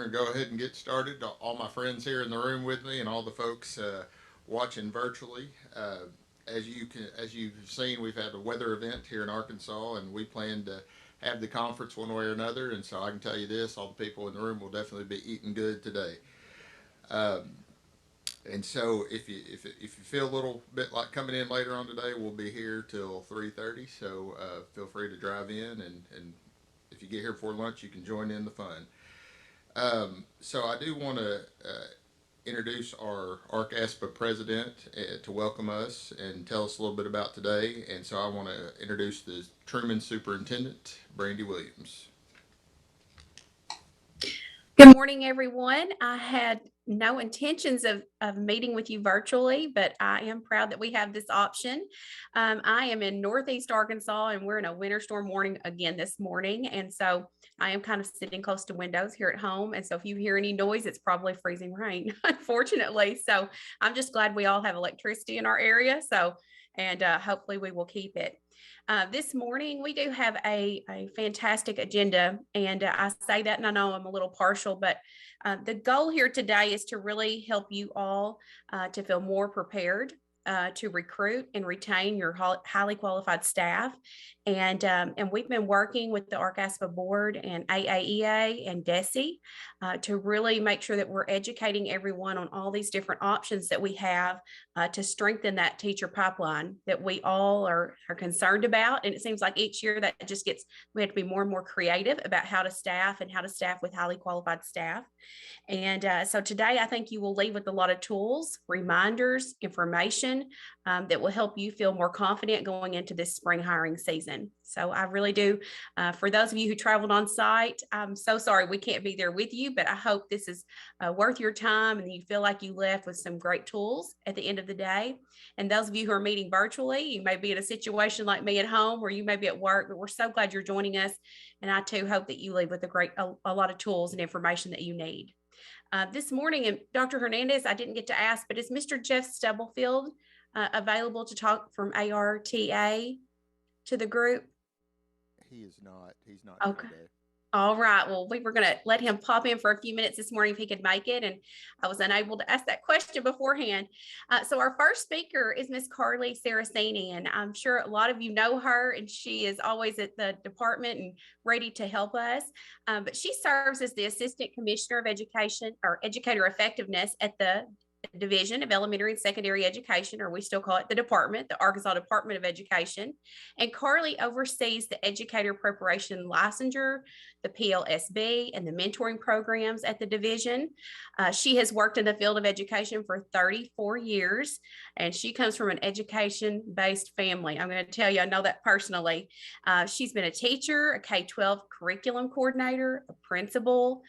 going to go ahead and get started. All my friends here in the room with me, and all the folks watching virtually. As you've seen, we've had a weather event here in Arkansas, and we plan to have the conference one way or another. And so I can tell you this: all the people in the room will definitely be eating good today. Um, and so if you feel a little bit like coming in later on today, we'll be here till 3:30. So feel free to drive in, and if you get here before lunch, you can join in the fun. So I do want to introduce our ArkASPA president to welcome us and tell us a little bit about today. And so I want to introduce the Truman Superintendent, Brandy Williams. Good morning, everyone. I had no intentions of meeting with you virtually, but I am proud that we have this option. I am in Northeast Arkansas, and we're in a winter storm warning again this morning. And so I am kind of sitting close to windows here at home. And so if you hear any noise, it's probably freezing rain, unfortunately. So I'm just glad we all have electricity in our area. And hopefully we will keep it. This morning, we do have a fantastic agenda, and I say that, and I know I'm a little partial, but the goal here today is to really help you all to feel more prepared to recruit and retain your highly qualified staff. And we've been working with the ArkASPA board and AAEA and DESE to really make sure that we're educating everyone on all these different options that we have to strengthen that teacher pipeline that we all are concerned about. And it seems like each year that just we have to be more and more creative about how to staff and how to staff with highly qualified staff. And so today, I think you will leave with a lot of tools, reminders, information that will help you feel more confident going into this spring hiring season. So I really do. For those of you who traveled on site, I'm so sorry we can't be there with you, but I hope this is worth your time and you feel like you left with some great tools at the end of the day. And those of you who are meeting virtually, you may be in a situation like me at home, or you may be at work, but we're so glad you're joining us. And I too hope that you leave with a lot of tools and information that you need. This morning, and Dr. Hernandez, I didn't get to ask, but is Mr. Jeff Stubblefield available to talk from ARTA to the group? He is not. He's not Okay. here today. All right. Well, we were going to let him pop in for a few minutes this morning if he could make it. And I was unable to ask that question beforehand. So our first speaker is Miss Carly Saraceni. And I'm sure a lot of you know her, and she is always at the department and ready to help us. But she serves as the Assistant Commissioner of Education, or Educator Effectiveness, at the Division of Elementary and Secondary Education, or we still call it the department, the Arkansas Department of Education. And Carly oversees the educator preparation licensure, the PLSB, and the mentoring programs at the division. She has worked in the field of education for 34 years, and she comes from an education-based family. I'm going to tell you, I know that personally. She's been a teacher, a K-12 curriculum coordinator, a principal,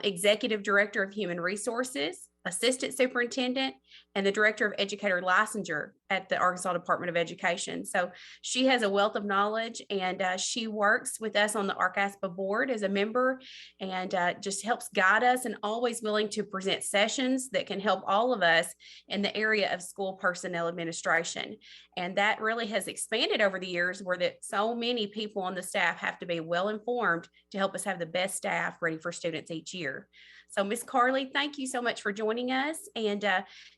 executive director of human resources, assistant superintendent, and the director of educator licensure at the Arkansas Department of Education. So she has a wealth of knowledge, and she works with us on the ArkASPA board as a member, and just helps guide us, and always willing to present sessions that can help all of us in the area of school personnel administration. And that really has expanded over the years, where that so many people on the staff have to be well informed to help us have the best staff ready for students each year. So Ms. Carly, thank you so much for joining us. And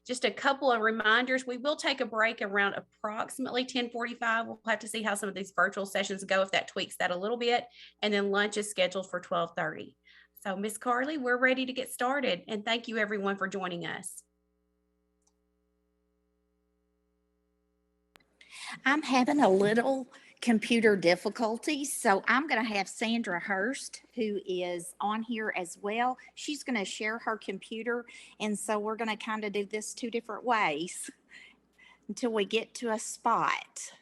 just a couple of reminders, we will take a break around approximately 10:45. We'll have to see how some of these virtual sessions go, if that tweaks that a little bit. And then lunch is scheduled for 12:30. So Ms. Carly, we're ready to get started. And thank you everyone for joining us. I'm having a little computer difficulties, so I'm going to have Sandra Hurst, who is on here as well. She's going to share her computer, and so we're going to kind of do this two different ways until we get to a spot.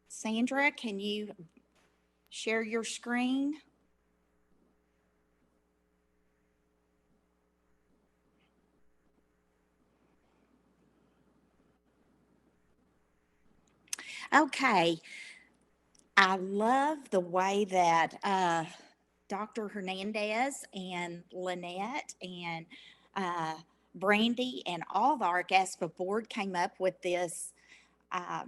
Sandra, can you share your screen? Okay. I love the way that Dr. Hernandez and Lynette and uh, Brandy and all the ArkASPA board came up with this uh,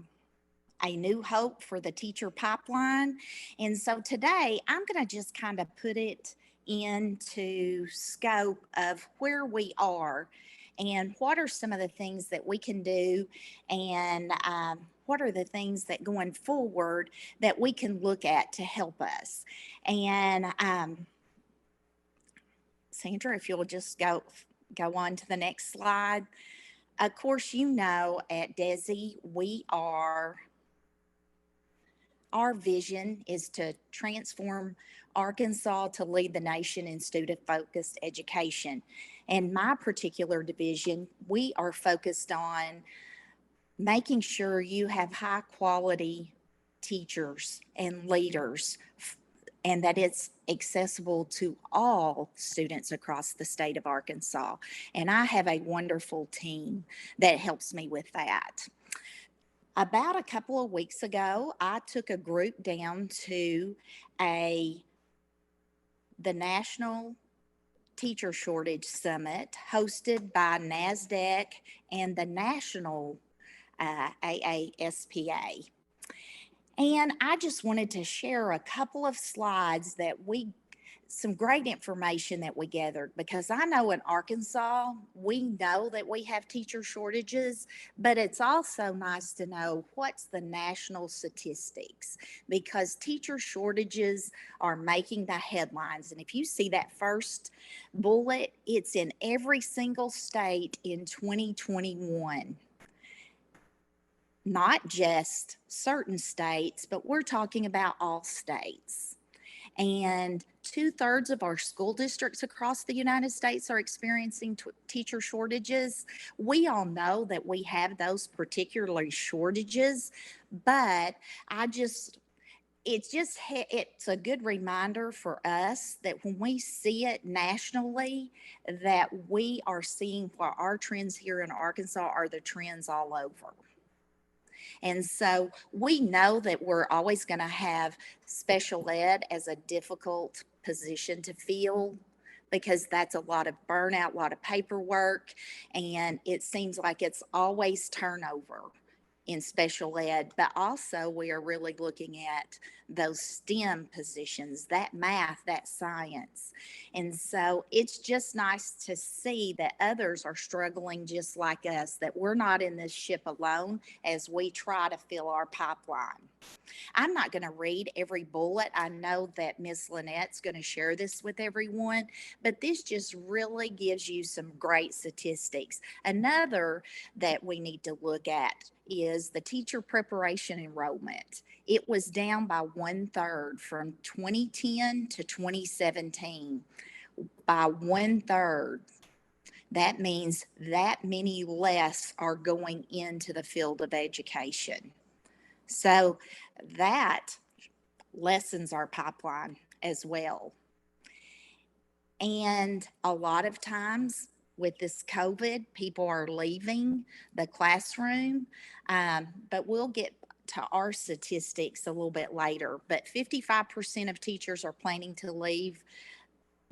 a new hope for the teacher pipeline. And so today I'm going to just kind of put it into scope of where we are and what are some of the things that we can do, and what are the things that going forward that we can look at to help us. And Sandra, if you'll just go on to the next slide. Of course, you know, at DESI, our vision is to transform Arkansas to lead the nation in student-focused education. And my particular division, we are focused on making sure you have high quality teachers and leaders, and that it's accessible to all students across the state of Arkansas. And I have a wonderful team that helps me with that. About a couple of weeks ago, I took a group down to the National Teacher Shortage Summit hosted by NASDAQ and the National AASPA. And I just wanted to share a couple of slides some great information that we gathered, because I know in Arkansas, we know that we have teacher shortages, but it's also nice to know what's the national statistics, because teacher shortages are making the headlines. And if you see that first bullet, it's in every single state in 2021. Not just certain states, but we're talking about all states. And 2/3 of our school districts across the United States are experiencing teacher shortages. We all know that we have those particular shortages, but it's a good reminder for us that when we see it nationally, that we are seeing what our trends here in Arkansas are the trends all over. And so we know that we're always going to have special ed as a difficult position to fill, because that's a lot of burnout, a lot of paperwork, and it seems like it's always turnover in special ed. But also we are really looking at those STEM positions, that math, that science. And so it's just nice to see that others are struggling just like us, that we're not in this ship alone as we try to fill our pipeline. I'm not going to read every bullet. I know that Miss Lynette's going to share this with everyone, but this just really gives you some great statistics. Another that we need to look at is the teacher preparation enrollment. It was down by 1/3 from 2010 to 2017, by 1/3. That means that many less are going into the field of education. So that lessens our pipeline as well. And a lot of times with this COVID, people are leaving the classroom, but we'll get to our statistics a little bit later. But 55% of teachers are planning to leave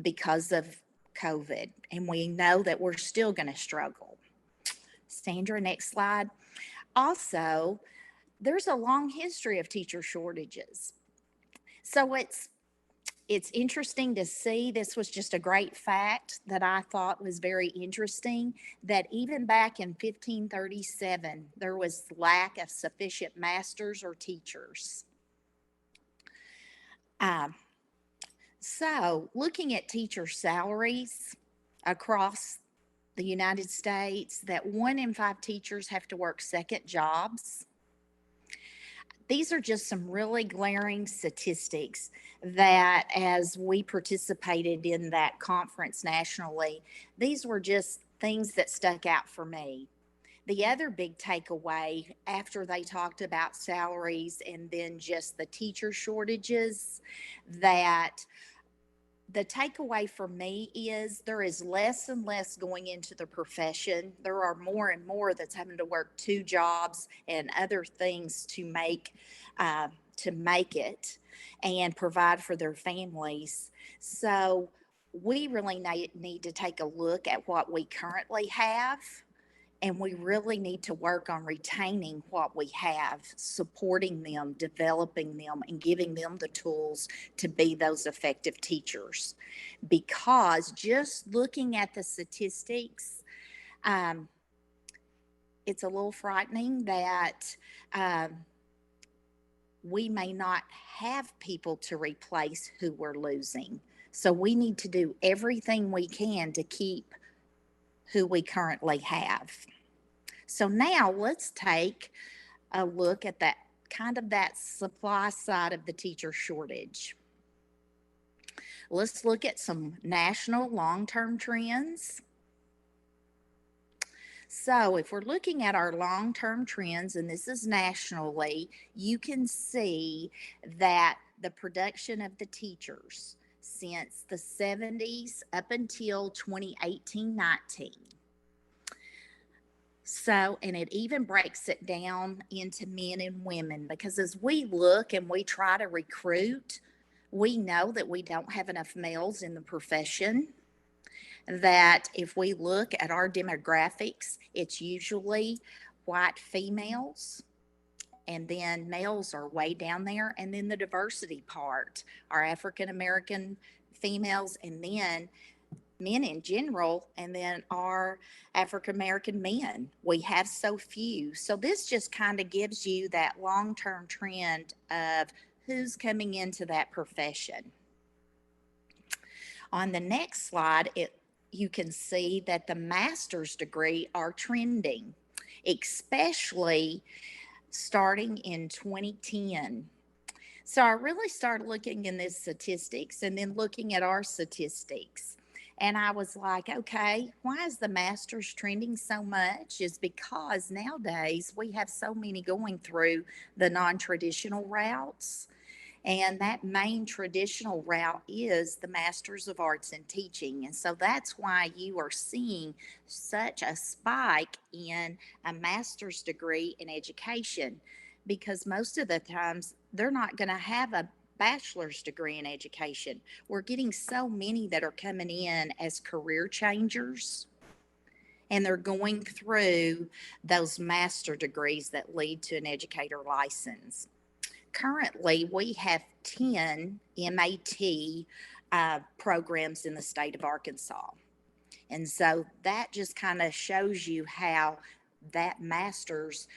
because of COVID, and we know that we're still going to struggle. Sandra, next slide. Also, there's a long history of teacher shortages. So it's interesting to see. This was just a great fact that I thought was very interesting, that even back in 1537, there was lack of sufficient masters or teachers. So looking at teacher salaries across the United States, that 1 in 5 teachers have to work second jobs. These are just some really glaring statistics that, as we participated in that conference nationally, these were just things that stuck out for me. The other big takeaway after they talked about salaries and then just the teacher shortages, that the takeaway for me is there is less and less going into the profession. There are more and more that's having to work 2 jobs and other things to make it and provide for their families. So we really need to take a look at what we currently have And we really need to work on retaining what we have, supporting them, developing them, and giving them the tools to be those effective teachers. Because just looking at the statistics, um, it's a little frightening that um, we may not have people to replace who we're losing. So we need to do everything we can to keep who we currently have. So now let's take a look at that that supply side of the teacher shortage. Let's look at some national long-term trends. So if we're looking at our long-term trends, and this is nationally, you can see that the production of the teachers since the 70s up until 2018-19. So, and it even breaks it down into men and women, because as we look and we try to recruit, we know that we don't have enough males in the profession. That if we look at our demographics, it's usually white females, and then males are way down there. And then the diversity part are African American females, and then men in general, and then our African American men. We have so few. So this just kind of gives you that long term trend of who's coming into that profession. On the next slide, you can see that the master's degree are trending, especially starting in 2010. So I really started looking in this statistics and then looking at our statistics. And I was like, okay, why is the master's trending so much? Is because nowadays we have so many going through the non-traditional routes. And that main traditional route is the Masters of Arts in Teaching. And so that's why you are seeing such a spike in a master's degree in education, because most of the times they're not going to have a bachelor's degree in education. We're getting so many that are coming in as career changers, and they're going through those master degrees that lead to an educator license. Currently, we have 10 MAT programs in the state of Arkansas. And so that just kind of shows you how that master's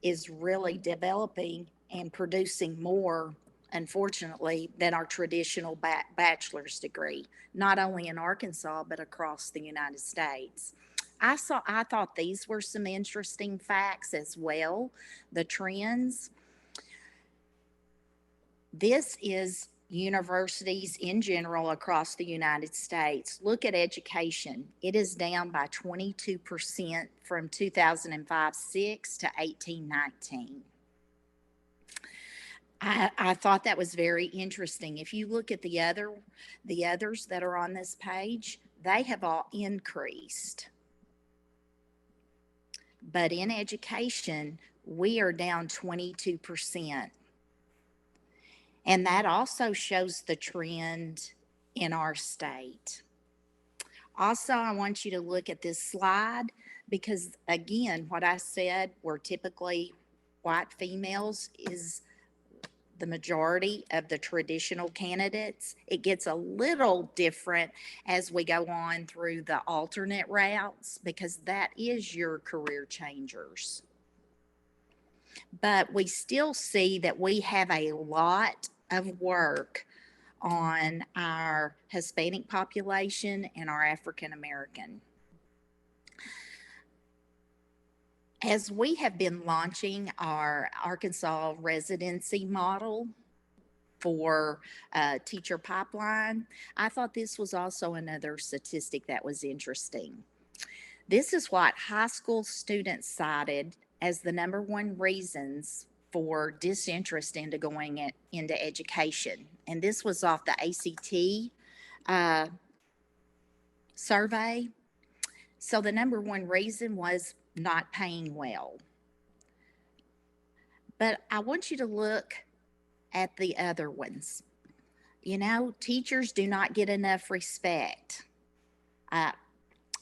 is really developing and producing more, unfortunately, than our traditional bachelor's degree, not only in Arkansas, but across the United States. I thought these were some interesting facts as well, the trends. This is universities in general across the United States. Look at education. It is down by 22% from 2005-06 to 18-19. I thought that was very interesting. If you look at the others that are on this page, they have all increased. But in education, we are down 22%. And that also shows the trend in our state. Also, I want you to look at this slide because, again, what I said, were typically white females is the majority of the traditional candidates. It gets a little different as we go on through the alternate routes because that is your career changers. But we still see that we have a lot of work on our Hispanic population and our African American. As we have been launching our Arkansas residency model for teacher pipeline, I thought this was also another statistic that was interesting. This is what high school students cited as the number one reasons for disinterest into going into education. And this was off the ACT survey. So the number one reason was not paying well. But I want you to look at the other ones. You know, teachers do not get enough respect. I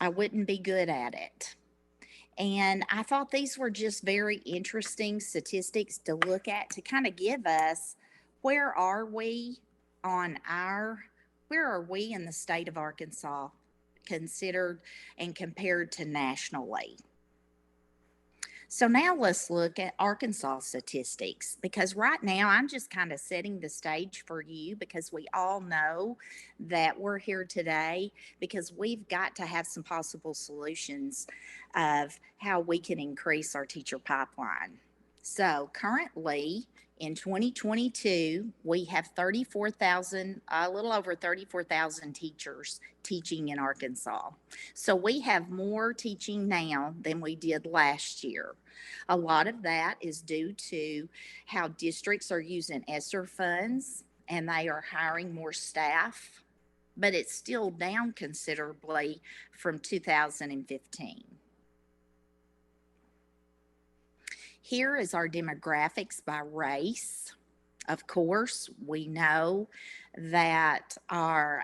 wouldn't be good at it. And I thought these were just very interesting statistics to look at to kind of give us where are we on our, where are we in the state of Arkansas considered and compared to nationally. So now let's look at Arkansas statistics, because right now I'm just kind of setting the stage for you, because we all know that we're here today because we've got to have some possible solutions of how we can increase our teacher pipeline. So currently in 2022, we have 34,000, a little over 34,000 teachers teaching in Arkansas. So we have more teaching now than we did last year. A lot of that is due to how districts are using ESSER funds and they are hiring more staff, but it's still down considerably from 2015. Here is our demographics by race. Of course, we know that our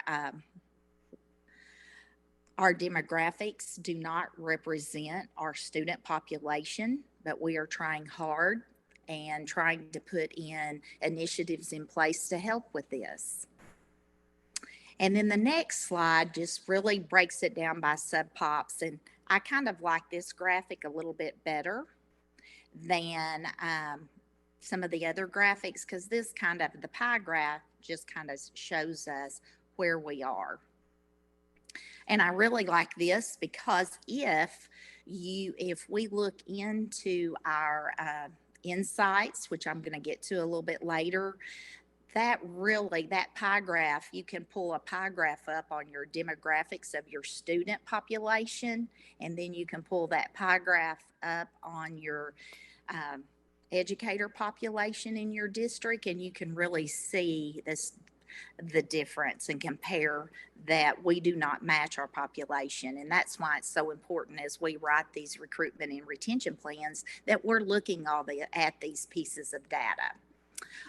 demographics do not represent our student population, but we are trying hard and trying to put in initiatives in place to help with this. And then the next slide just really breaks it down by sub-pops, and I kind of like this graphic a little bit better than some of the other graphics, because this kind of, the pie graph just kind of shows us where we are. And I really like this because if we look into our insights, which I'm going to get to a little bit later, that pie graph, you can pull a pie graph up on your demographics of your student population, and then you can pull that pie graph up on your educator population in your district, and you can really see the difference and compare that we do not match our population. And that's why it's so important as we write these recruitment and retention plans that we're looking at these pieces of data.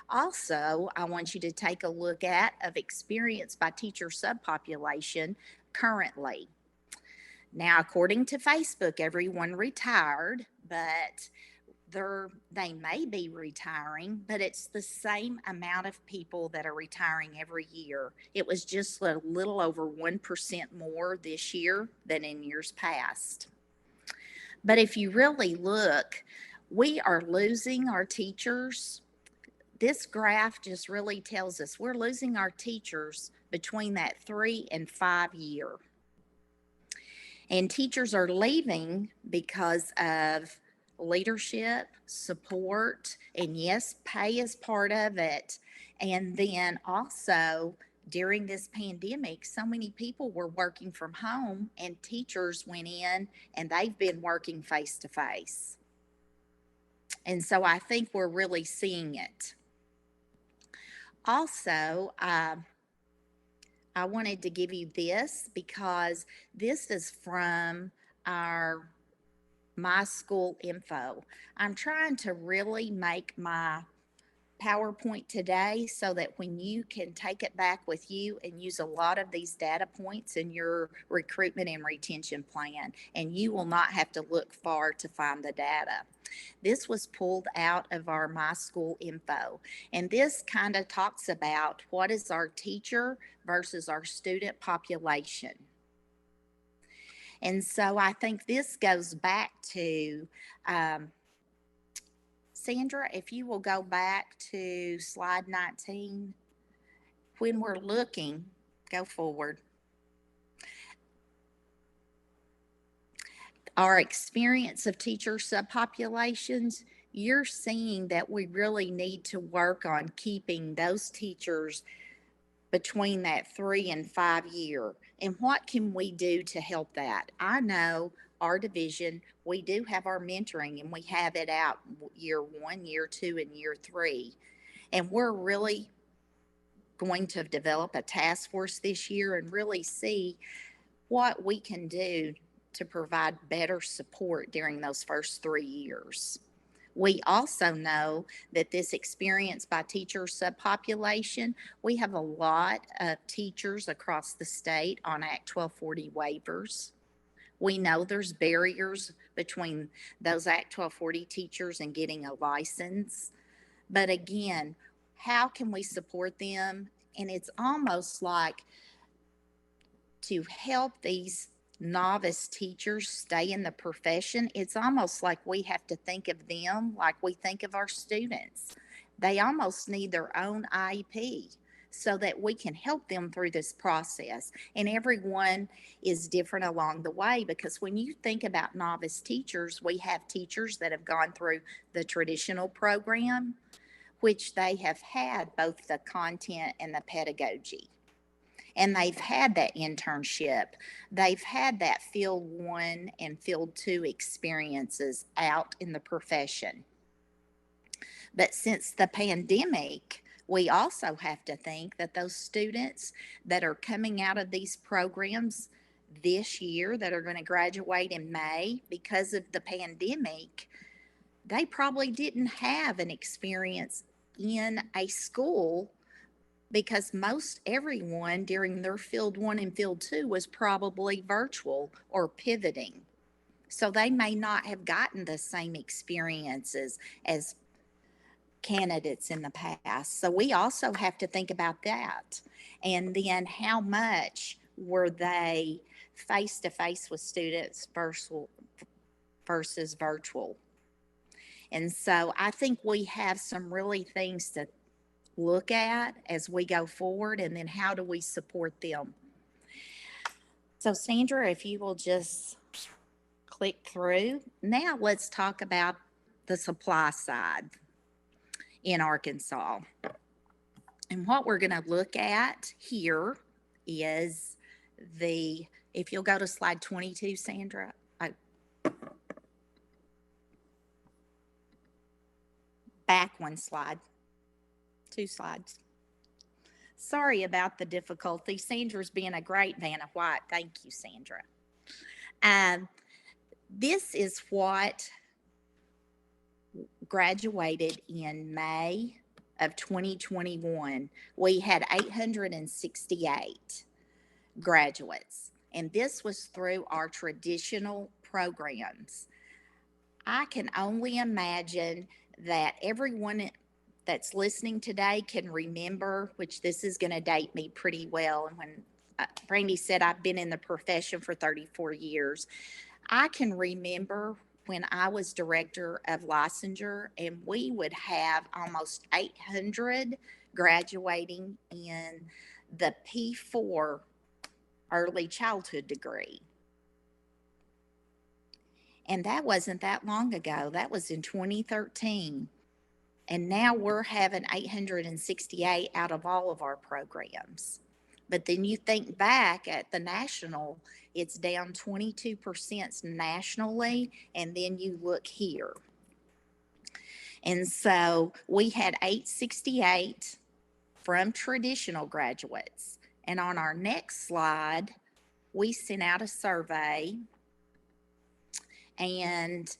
Also, I want you to take a look at of experience by teacher subpopulation currently. Now, according to Facebook, everyone retired, but they may be retiring, but it's the same amount of people that are retiring every year. It was just a little over 1% more this year than in years past. But if you really look, we are losing our teachers. This graph just really tells us we're losing our teachers between that 3 and 5 year. And teachers are leaving because of leadership, support, and yes, pay is part of it. And then also during this pandemic, so many people were working from home and teachers went in and they've been working face to face. And so I think we're really seeing it. Also, I wanted to give you this because this is from our My School Info. I'm trying to really make my PowerPoint today so that when you can take it back with you and use a lot of these data points in your recruitment and retention plan, and you will not have to look far to find the data. This was pulled out of our My School Info, and this kind of talks about what is our teacher versus our student population. And so I think this goes back to, Sandra, if you will go back to slide 19, when we're looking, go forward. Our experience of teacher subpopulations, you're seeing that we really need to work on keeping those teachers between that 3 and 5 year. And what can we do to help that? I know our division, we do have our mentoring and we have it out year 1, year 2, and year 3. And we're really going to develop a task force this year and really see what we can do to provide better support during those first 3 years. We also know that this experience by teacher subpopulation, we have a lot of teachers across the state on Act 1240 waivers. We know there's barriers between those Act 1240 teachers and getting a license. But again, how can we support them? And it's almost like to help these novice teachers stay in the profession, it's almost like we have to think of them like we think of our students. They almost need their own IEP so that we can help them through this process. And everyone is different along the way, because when you think about novice teachers, we have teachers that have gone through the traditional program, which they have had both the content and the pedagogy. And they've had that internship. They've had that field 1 and field 2 experiences out in the profession. But since the pandemic, we also have to think that those students that are coming out of these programs this year that are going to graduate in May, because of the pandemic, they probably didn't have an experience in a school, because most everyone during their field 1 and field 2 was probably virtual or pivoting. So they may not have gotten the same experiences as candidates in the past. So we also have to think about that. And then how much were they face to face with students versus virtual? And so I think we have some really things to look at as we go forward, and then how do we support them? So Sandra, if you will just click through. Now let's talk about the supply side in Arkansas. And what we're going to look at here is if you'll go to slide 22, Sandra. Back one slide. 2 slides. Sorry about the difficulty. Sandra's being a great Vanna White. Thank you, Sandra. This is what graduated in May of 2021. We had 868 graduates, and this was through our traditional programs. I can only imagine that everyone that's listening today can remember, which this is going to date me pretty well. And when Brandy said I've been in the profession for 34 years, I can remember when I was director of licensure, and we would have almost 800 graduating in the P4 early childhood degree. And that wasn't that long ago. That was in 2013. And now we're having 868 out of all of our programs. But then you think back at the national, it's down 22% nationally, and then you look here. And so we had 868 from traditional graduates. And on our next slide, we sent out a survey, and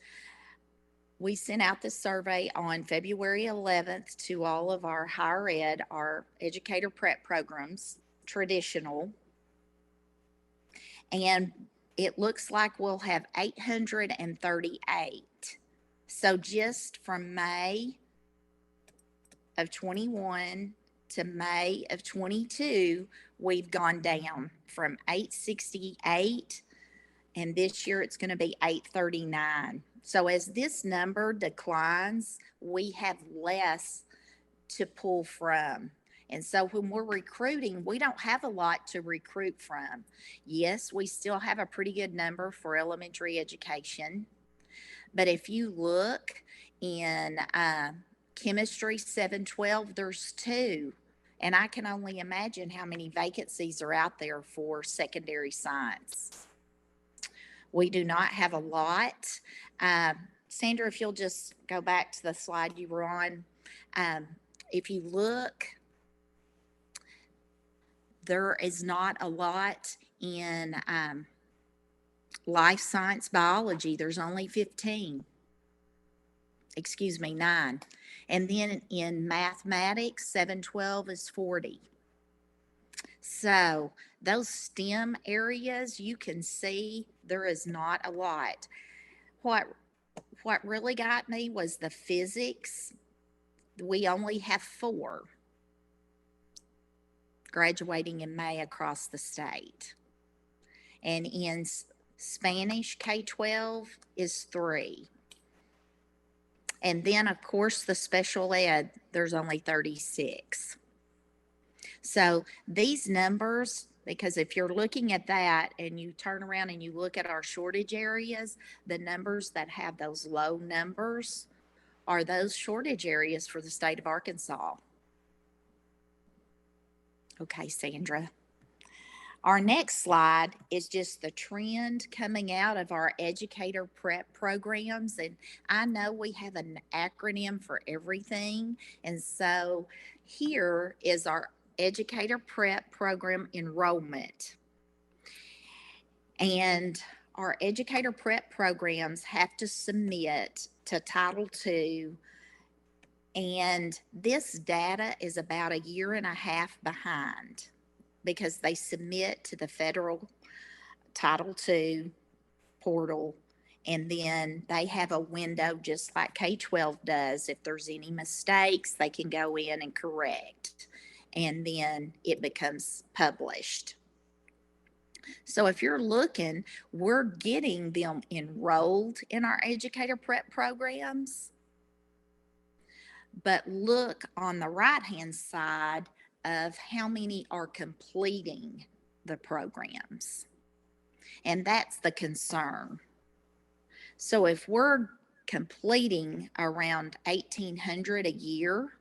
we sent out the survey on February 11th to all of our higher ed, our educator prep programs, traditional. And it looks like we'll have 838. So just from May of 21 to May of 22, we've gone down from 868, and this year it's going to be 839. So as this number declines, we have less to pull from. And so when we're recruiting, we don't have a lot to recruit from. Yes, we still have a pretty good number for elementary education. But if you look in chemistry 712, there's 2. And I can only imagine how many vacancies are out there for secondary science. We do not have a lot. Sandra, if you'll just go back to the slide you were on. If you look, there is not a lot in life science biology. There's only 9. And then in mathematics, 712 is 40. So those STEM areas, you can see There is not a lot. What really got me was the physics. We only have 4 graduating in May across the state. And in Spanish, K-12 is 3. And then, of course, the special ed, there's only 36. So these numbers, because if you're looking at that and you turn around and you look at our shortage areas, the numbers that have those low numbers are those shortage areas for the state of Arkansas. Okay, Sandra. Our next slide is just the trend coming out of our educator prep programs. And I know we have an acronym for everything. And so here is our educator prep program enrollment. And our educator prep programs have to submit to Title II. And this data is about 1.5 years behind, because they submit to the federal Title II portal, and then they have a window just like K-12 does. If there's any mistakes, they can go in and correct, and then it becomes published. So if you're looking, we're getting them enrolled in our educator prep programs. But look on the right-hand side of how many are completing the programs. And that's the concern. So if we're completing around 1,800 a year,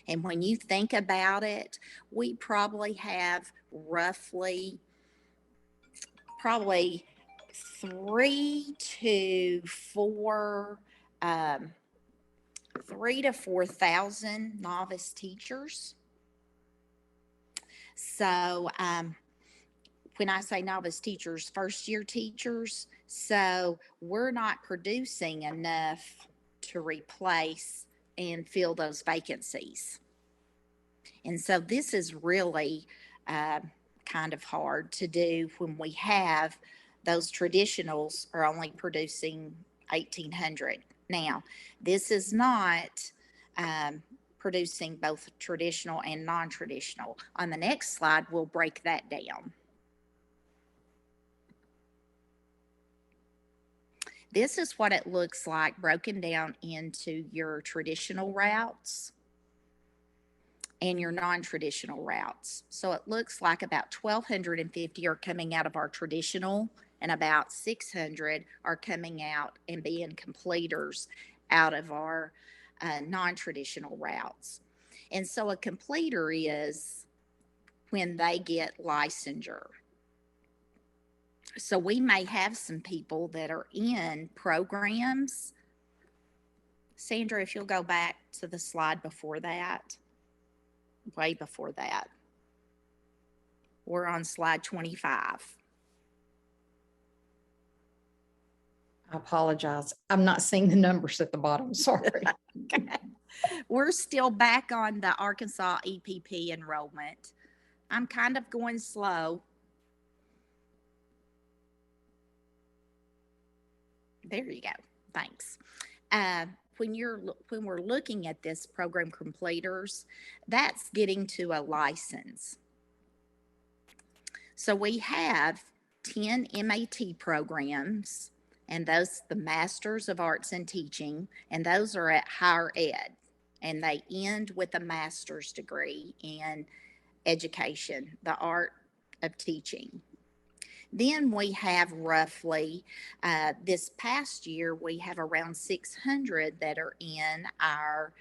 and when you think about it, we probably have roughly 3 to 4,000 novice teachers. So when I say novice teachers, first year teachers, so we're not producing enough to replace and fill those vacancies. And so this is really kind of hard to do when we have those traditionals are only producing 1,800. Now, this is not producing both traditional and non-traditional. On the next slide, we'll break that down. This is what it looks like broken down into your traditional routes and your non-traditional routes. So it looks like about 1,250 are coming out of our traditional, and about 600 are coming out and being completers out of our non-traditional routes. And so a completer is when they get licensure. So we may have some people that are in programs. Sandra, if you'll go back to the slide before that, way before that. We're on slide 25. I apologize. I'm not seeing the numbers at the bottom. Sorry. Okay. We're still back on the Arkansas EPP enrollment. I'm kind of going slow. There you go. Thanks. When we're looking at this program completers, that's getting to a license. So we have 10 MAT programs, and those the Masters of Arts in Teaching, and those are at higher ed, and they end with a master's degree in education, the art of teaching. Then we have roughly, this past year, we have around 600 that are in our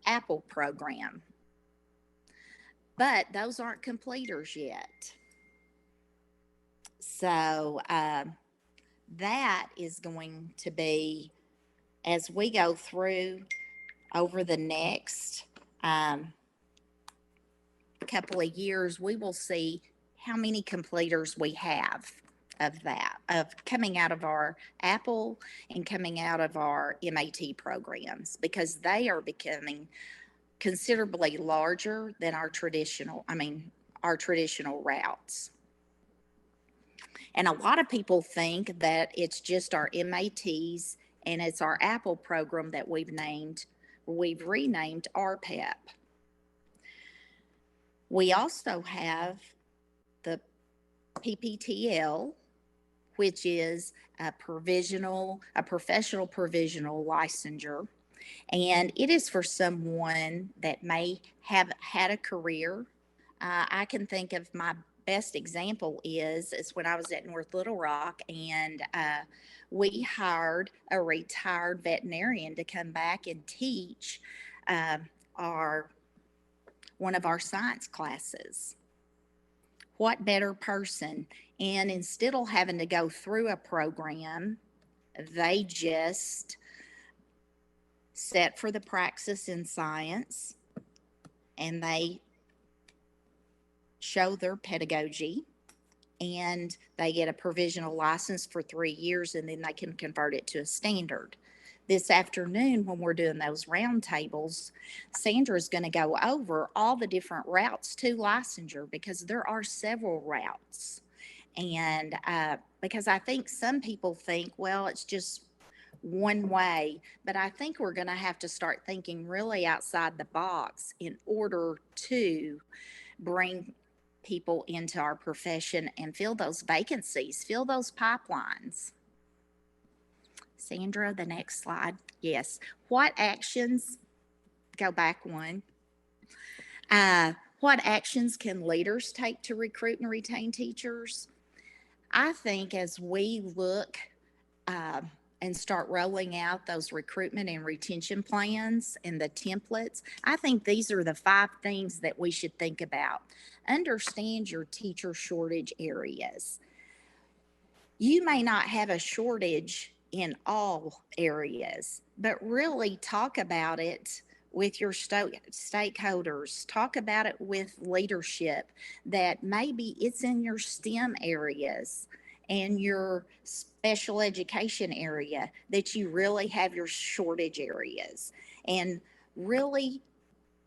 Apple program. But those aren't completers yet. So that is going to be, as we go through over the next couple of years, we will see how many completers we have of that, of coming out of our Apple and coming out of our MAT programs, because they are becoming considerably larger than our traditional routes. And a lot of people think that it's just our MATs and it's our Apple program that we've renamed RPEP. We also have the PPTL, which is a professional provisional licensure. And it is for someone that may have had a career. I can think of my best example is when I was at North Little Rock, and we hired a retired veterinarian to come back and teach our one of our science classes. What better person? And instead of having to go through a program, they just set for the praxis in science and they show their pedagogy, and they get a provisional license for 3 years, and then they can convert it to a standard. This afternoon, when we're doing those roundtables, Sandra is going to go over all the different routes to licensure, because there are several routes. And because I think some people think, well, it's just one way, but I think we're going to have to start thinking really outside the box in order to bring people into our profession and fill those vacancies, fill those pipelines. Sandra, the next slide. Yes. What actions, go back one. What actions can leaders take to recruit and retain teachers? I think as we look and start rolling out those recruitment and retention plans and the templates, I think these are the 5 things that we should think about. Understand your teacher shortage areas. You may not have a shortage in all areas, but really talk about it with your stakeholders. Talk about it with leadership, that maybe it's in your STEM areas and your special education area that you really have your shortage areas, and really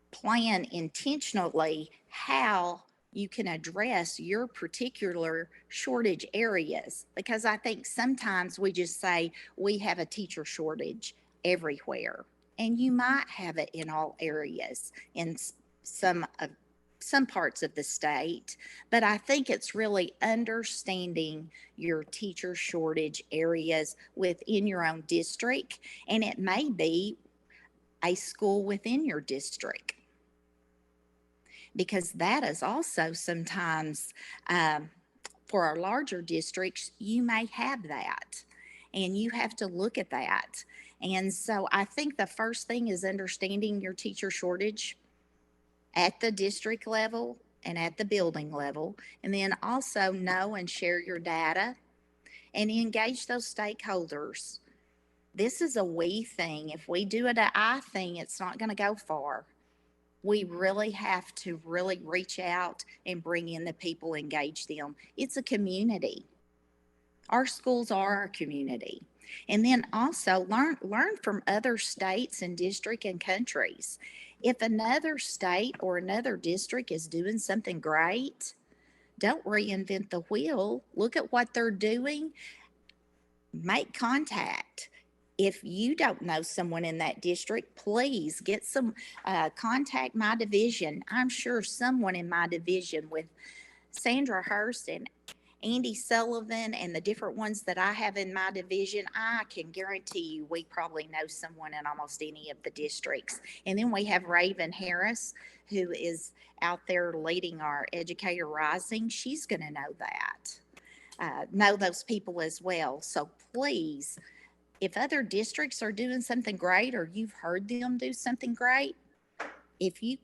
plan intentionally how you can address your particular shortage areas. Because I think sometimes we just say we have a teacher shortage everywhere, and you might have it in all areas in some parts of the state, but I think it's really understanding your teacher shortage areas within your own district, and it may be a school within your district, because that is also sometimes for our larger districts, you may have that, and you have to look at that. And so I think the first thing is understanding your teacher shortage at the district level and at the building level, and then also know and share your data and engage those stakeholders. This is a we thing. If we do it an I thing, it's not going to go far. We really have to really reach out and bring in the people, engage them. It's a community. Our schools are our community. And then also learn from other states and districts and countries. If another state or another district is doing something great, don't reinvent the wheel. Look at what they're doing. Make contact. If you don't know someone in that district, please get some, contact my division. I'm sure someone in my division, with Sandra Hurst and Andy Sullivan and the different ones that I have in my division, I can guarantee you we probably know someone in almost any of the districts. And then we have Raven Harris, who is out there leading our Educator Rising. She's going to know that, know those people as well. So please, if other districts are doing something great or you've heard them do something great, if you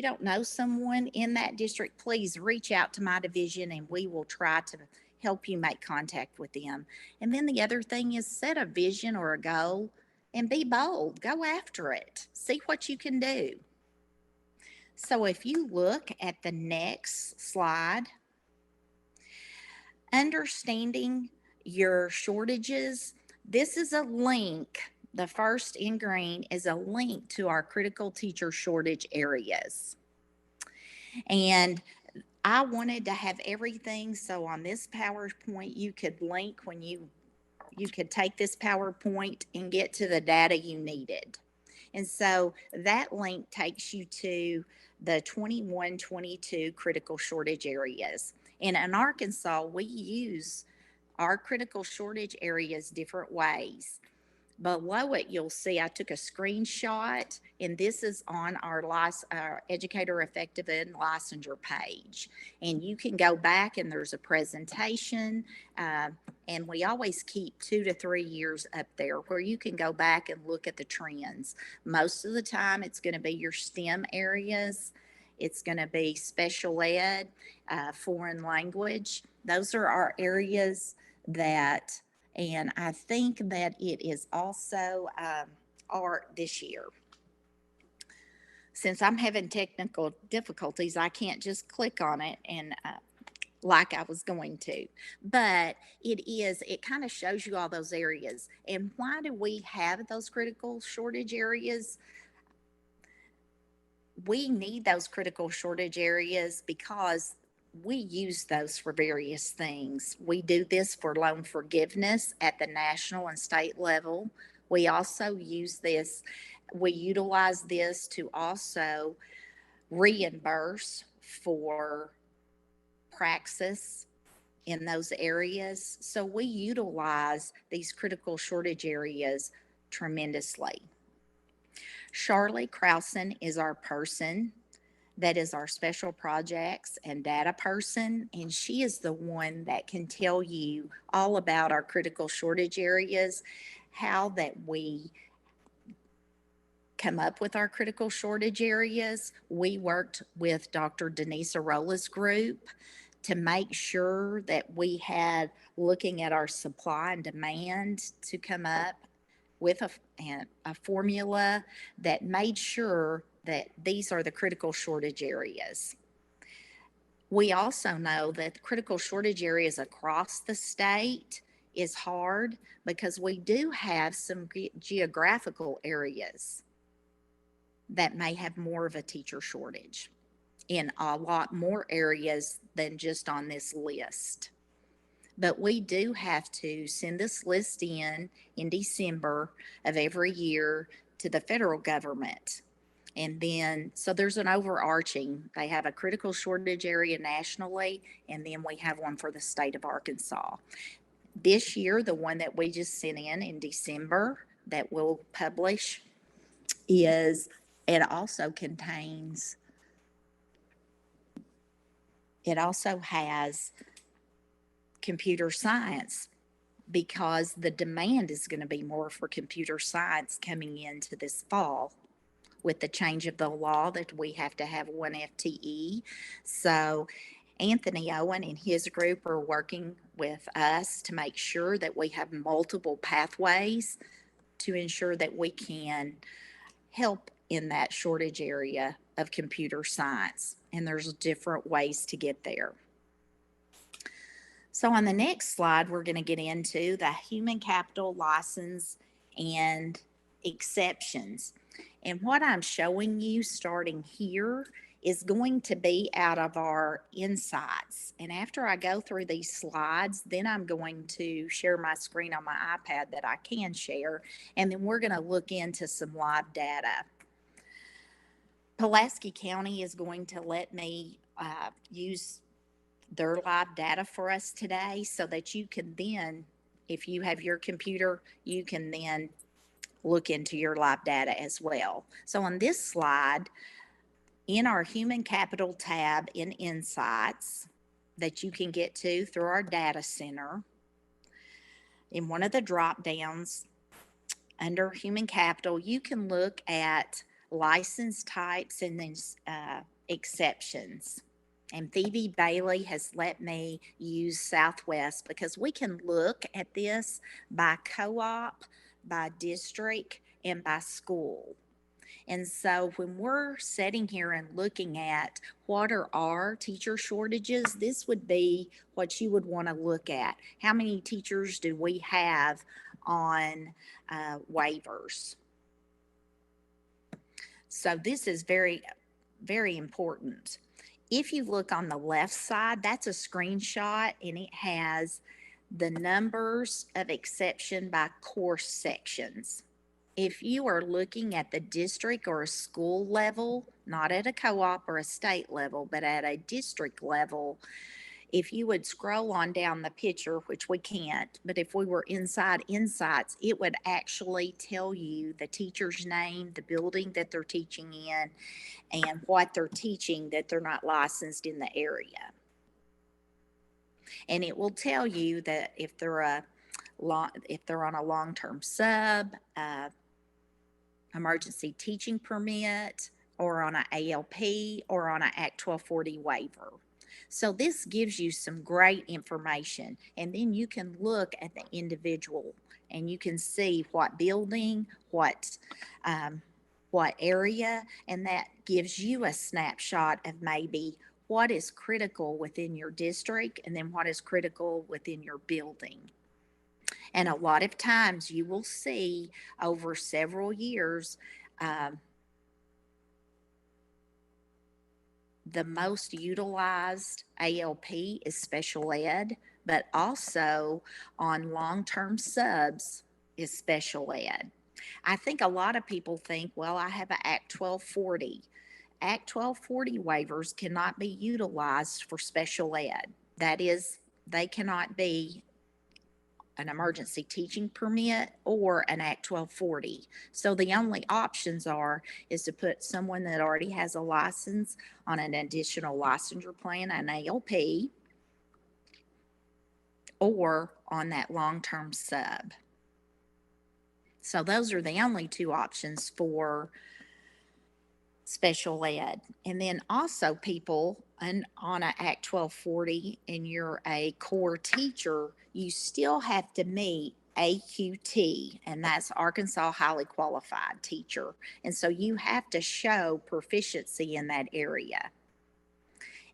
don't know someone in that district, please reach out to my division and we will try to help you make contact with them. And then the other thing is set a vision or a goal and be bold. Go after it. See what you can do. So if you look at the next slide, understanding your shortages, this is a link. The first in green is a link to our critical teacher shortage areas. And I wanted to have everything, so on this PowerPoint, you could link when you could take this PowerPoint and get to the data you needed. And so that link takes you to the 21-22 critical shortage areas. And in Arkansas, we use our critical shortage areas different ways. Below it, you'll see I took a screenshot, and this is on our Educator Effective Ed licensure page. And you can go back, and there's a presentation, and we always keep 2 to 3 years up there where you can go back and look at the trends. Most of the time, it's going to be your STEM areas. It's going to be special ed, foreign language. Those are our areas that, and I think that it is also art this year. Since I'm having technical difficulties, I can't just click on it and like I was going to. But it kind of shows you all those areas. And why do we have those critical shortage areas? We need those critical shortage areas because we use those for various things. We do this for loan forgiveness at the national and state level. We also we utilize this to also reimburse for praxis in those areas. So we utilize these critical shortage areas tremendously. Charlie Krausen is our person that is our special projects and data person, and she is the one that can tell you all about our critical shortage areas, how that we come up with our critical shortage areas. We worked with Dr. Denise Arola's group to make sure that we had looking at our supply and demand to come up with a formula that made sure that these are the critical shortage areas. We also know that the critical shortage areas across the state is hard because we do have some geographical areas that may have more of a teacher shortage in a lot more areas than just on this list. But we do have to send this list in December of every year to the federal government. And then, so there's an overarching, they have a critical shortage area nationally, and then we have one for the state of Arkansas. This year, the one that we just sent in December that we'll publish it also has computer science, because the demand is going to be more for computer science coming into this fall with the change of the law that we have to have one FTE. So Anthony Owen and his group are working with us to make sure that we have multiple pathways to ensure that we can help in that shortage area of computer science. And there's different ways to get there. So on the next slide, we're going to get into the human capital license and exceptions. And what I'm showing you starting here is going to be out of our insights. And after I go through these slides, then I'm going to share my screen on my iPad that I can share. And then we're going to look into some live data. Pulaski County is going to let me use their live data for us today so that you can then, if you have your computer, you can then look into your live data as well. So on this slide, in our human capital tab in Insights that you can get to through our data center, in one of the drop downs under human capital, you can look at license types and then exceptions. And Phoebe Bailey has let me use Southwest because we can look at this by co-op, by district, and by school. And so when we're sitting here and looking at what are our teacher shortages, this would be what you would want to look at. How many teachers do we have on waivers? So this is very, very important. if you look on the left side, that's a screenshot and it has the numbers of exception by course sections. If you are looking at the district or a school level, not at a co-op or a state level, but at a district level, if you would scroll on down the picture, which we can't, but if we were inside Insights, it would actually tell you the teacher's name, the building that they're teaching in, and what they're teaching that they're not licensed in the area. And it will tell you that if they're on a long-term sub, emergency teaching permit, or on an ALP, or on an Act 1240 waiver. So this gives you some great information, and then you can look at the individual and you can see what building, what area, and that gives you a snapshot of maybe what is critical within your district and then what is critical within your building. And a lot of times you will see over several years, the most utilized ALP is special ed, but also on long-term subs is special ed. I think a lot of people think, well, I have an Act 1240. Act 1240 waivers cannot be utilized for special ed. That is, they cannot be an emergency teaching permit or an Act 1240. So the only options is to put someone that already has a license on an additional licensure plan, an ALP, or on that long-term sub. So those are the only two options for special ed. And then also people on an Act 1240 and you're a core teacher, you still have to meet AQT, and that's Arkansas Highly Qualified Teacher. And so you have to show proficiency in that area.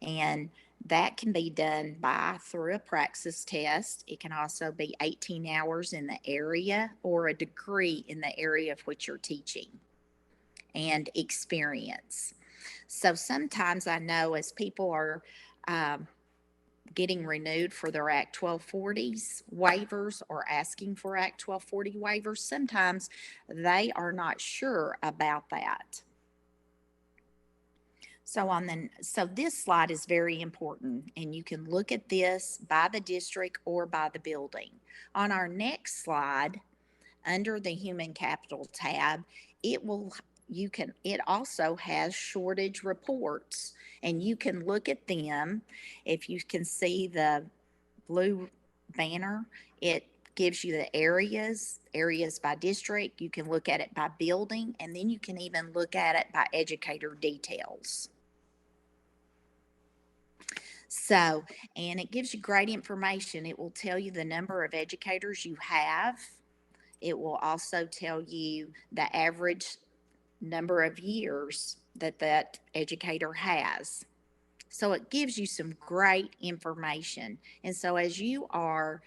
And that can be done through a praxis test. It can also be 18 hours in the area or a degree in the area of which you're teaching, and experience. So sometimes I know as people are getting renewed for their Act 1240s waivers or asking for Act 1240 waivers, sometimes they are not sure about that. So this slide is very important, and you can look at this by the district or by the building. On our next slide, under the Human Capital tab, it also has shortage reports, and you can look at them. If you can see the blue banner, it gives you the areas by district. You can look at it by building, and then you can even look at it by educator details. So, and it gives you great information. It will tell you the number of educators you have. It will also tell you the average number of years that educator has. So it gives you some great information. And so as you are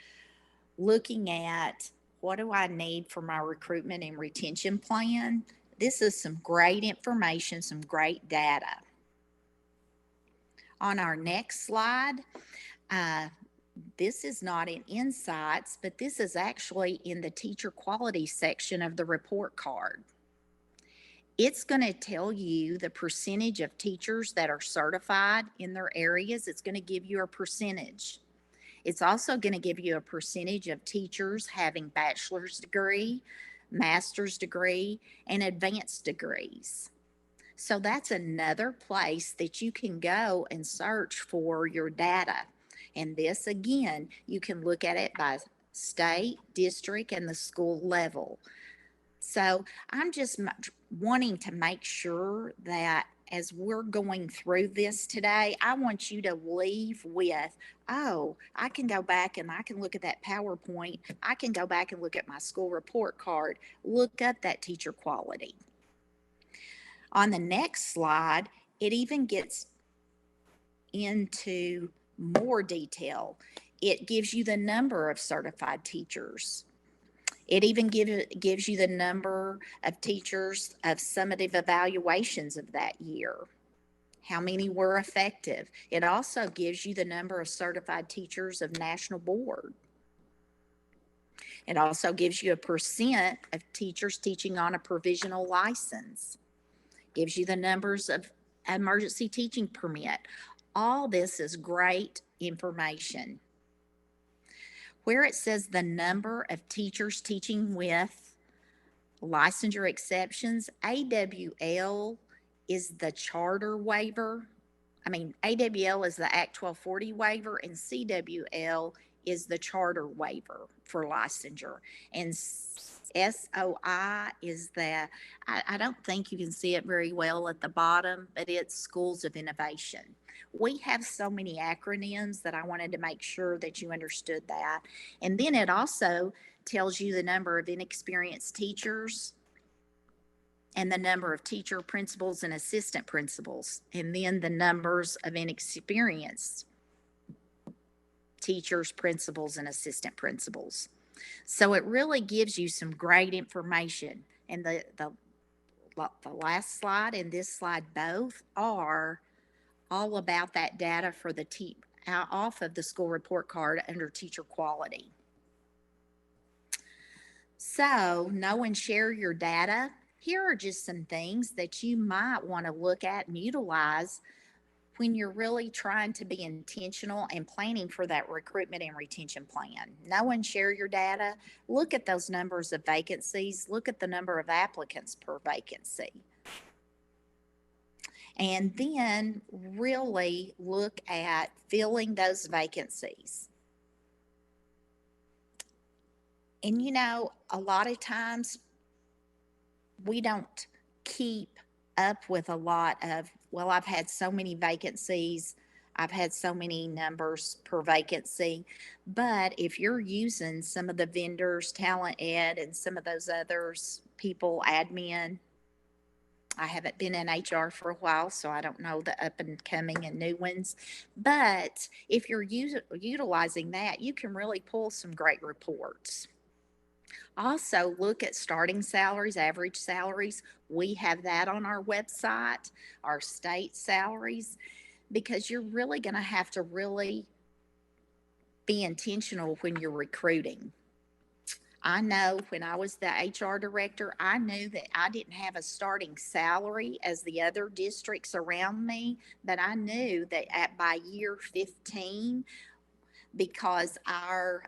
looking at what do I need for my recruitment and retention plan, this is some great information, some great data. On our next slide, this is not in Insights, but this is actually in the teacher quality section of the report card. It's going to tell you the percentage of teachers that are certified in their areas. It's going to give you a percentage. It's also going to give you a percentage of teachers having bachelor's degree, master's degree, and advanced degrees. So that's another place that you can go and search for your data. And this, again, you can look at it by state, district, and the school level. So I'm just wanting to make sure that as we're going through this today, I want you to leave with, oh, I can go back and I can look at that PowerPoint. I can go back and look at my school report card, look up that teacher quality. On the next slide, it even gets into more detail. It gives you the number of certified teachers. It even gives you the number of teachers of summative evaluations of that year. how many were effective. It also gives you the number of certified teachers of national board. It also gives you a percent of teachers teaching on a provisional license. Gives you the numbers of emergency teaching permit. All this is great information. Where it says the number of teachers teaching with licensure exceptions, AWL is the charter waiver. AWL is the Act 1240 waiver, and CWL is the charter waiver for licensure. And SOI is the, I don't think you can see it very well at the bottom, but it's Schools of Innovation. We have so many acronyms that I wanted to make sure that you understood that. And then it also tells you the number of inexperienced teachers and the number of teacher principals and assistant principals, and then the numbers of inexperienced teachers, principals, and assistant principals. So it really gives you some great information. And the last slide and this slide both are all about that data for the off of the school report card under teacher quality. So know and share your data. Here are just some things that you might want to look at and utilize when you're really trying to be intentional and planning for that recruitment and retention plan. Know and share your data. Look at those numbers of vacancies. Look at the number of applicants per vacancy. And then really look at filling those vacancies. And a lot of times we don't keep up with a lot of, well, I've had so many vacancies, I've had so many numbers per vacancy. But if you're using some of the vendors, Talent Ed, and some of those others, people, admin, I haven't been in HR for a while, so I don't know the up and coming and new ones. But if you're utilizing that, you can really pull some great reports. Also, look at starting salaries, average salaries. We have that on our website, our state salaries, because you're really going to have to really be intentional when you're recruiting. I know when I was the HR director, I knew that I didn't have a starting salary as the other districts around me, but I knew that by year 15, because our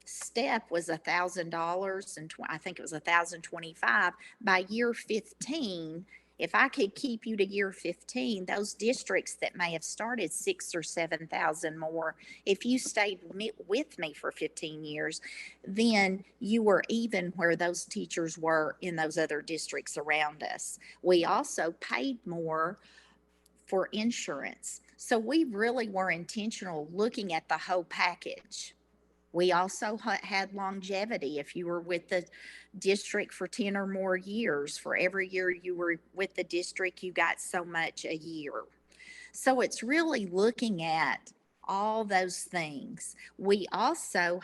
step was $1,000 and I think it was $1,025. By year 15, if I could keep you to year 15, those districts that may have started 6,000 or 7,000 more, if you stayed with me for 15 years, then you were even where those teachers were in those other districts around us. We also paid more for insurance. So we really were intentional looking at the whole package. We also had longevity. If you were with the district for 10 or more years, for every year you were with the district, you got so much a year. So it's really looking at all those things. We also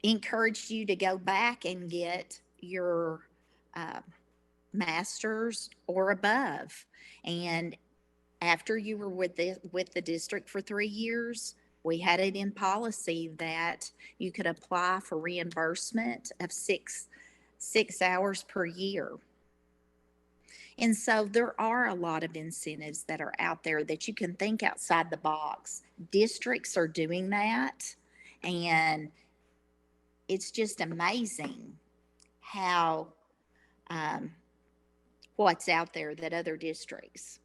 encouraged you to go back and get your master's or above. And after you were with the district for 3 years, we had it in policy that you could apply for reimbursement of six hours per year. And so there are a lot of incentives that are out there that you can think outside the box. Districts are doing that, and it's just amazing how what's out there that other districts.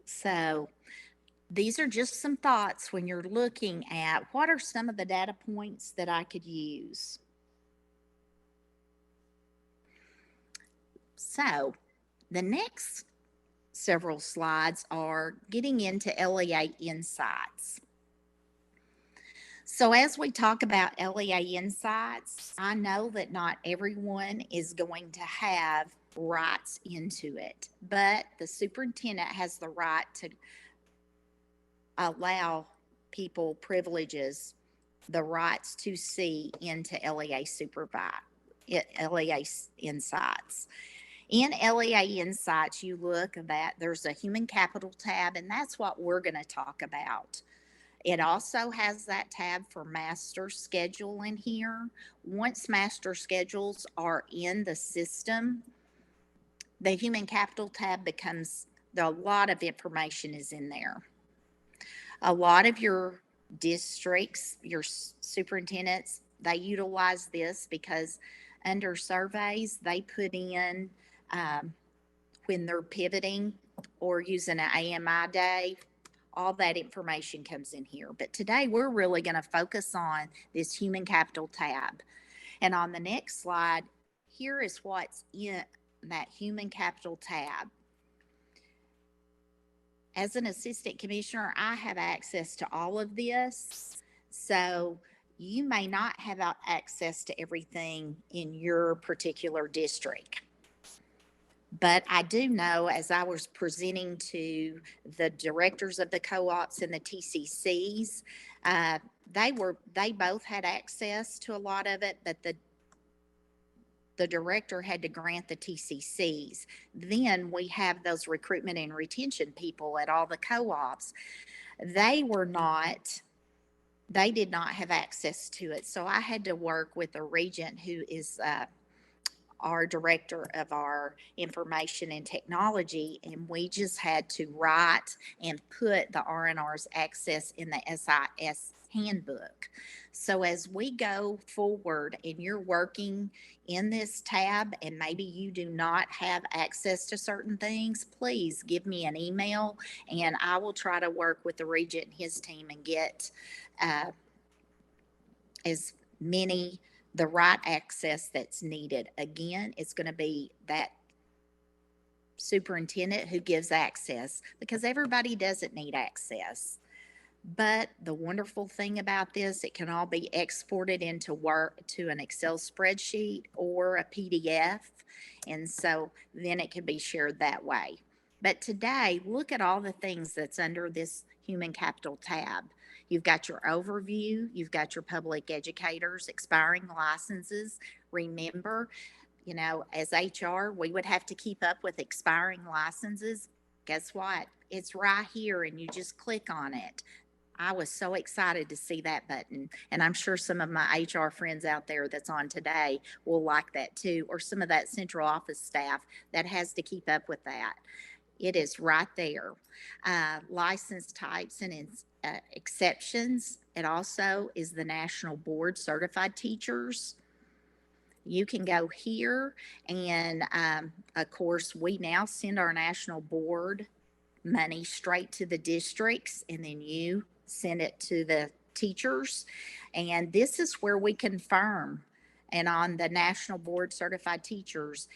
So these are just some thoughts when you're looking at what are some of the data points that I could use. So the next several slides are getting into LEA insights. So as we talk about LEA insights, I know that not everyone is going to have rights into it, but the superintendent has the right to allow people privileges the rights to see into LEA Insights. In LEA Insights, you look at that, there's a human capital tab, and that's what we're going to talk about. It also has that tab for master schedule in here. Once master schedules are in the system, the human capital tab becomes, a lot of information is in there. A lot of your districts, your superintendents, they utilize this because under surveys, they put in when they're pivoting or using an AMI day, all that information comes in here. But today we're really going to focus on this human capital tab. And on the next slide, here is what's in that human capital tab. As an assistant commissioner, I have access to all of this. So you may not have access to everything in your particular district. But I do know, as I was presenting to the directors of the co-ops and the TCCs, they both had access to a lot of it, but the director had to grant the TCCs. Then we have those recruitment and retention people at all the co-ops. They did not have access to it. So I had to work with a regent who is our director of our information and technology, and we just had to write and put the RNR's access in the SIS handbook. So as we go forward and you're working in this tab and maybe you do not have access to certain things, please give me an email and I will try to work with the regent and his team and get as many the right access that's needed. Again, it's going to be that superintendent who gives access, because everybody doesn't need access. But the wonderful thing about this, it can all be exported into to an Excel spreadsheet or a PDF. And so then it can be shared that way. But today, look at all the things that's under this human capital tab. You've got your overview, you've got your public educators, expiring licenses. Remember, as HR, we would have to keep up with expiring licenses. Guess what? It's right here and you just click on it. I was so excited to see that button. And I'm sure some of my HR friends out there that's on today will like that too, or some of that central office staff that has to keep up with that. It is right there. License types and exceptions. It also is the National Board Certified Teachers. You can go here and, of course, we now send our national board money straight to the districts, and then you send it to the teachers. And this is where we confirm. And on the National Board Certified Teachers,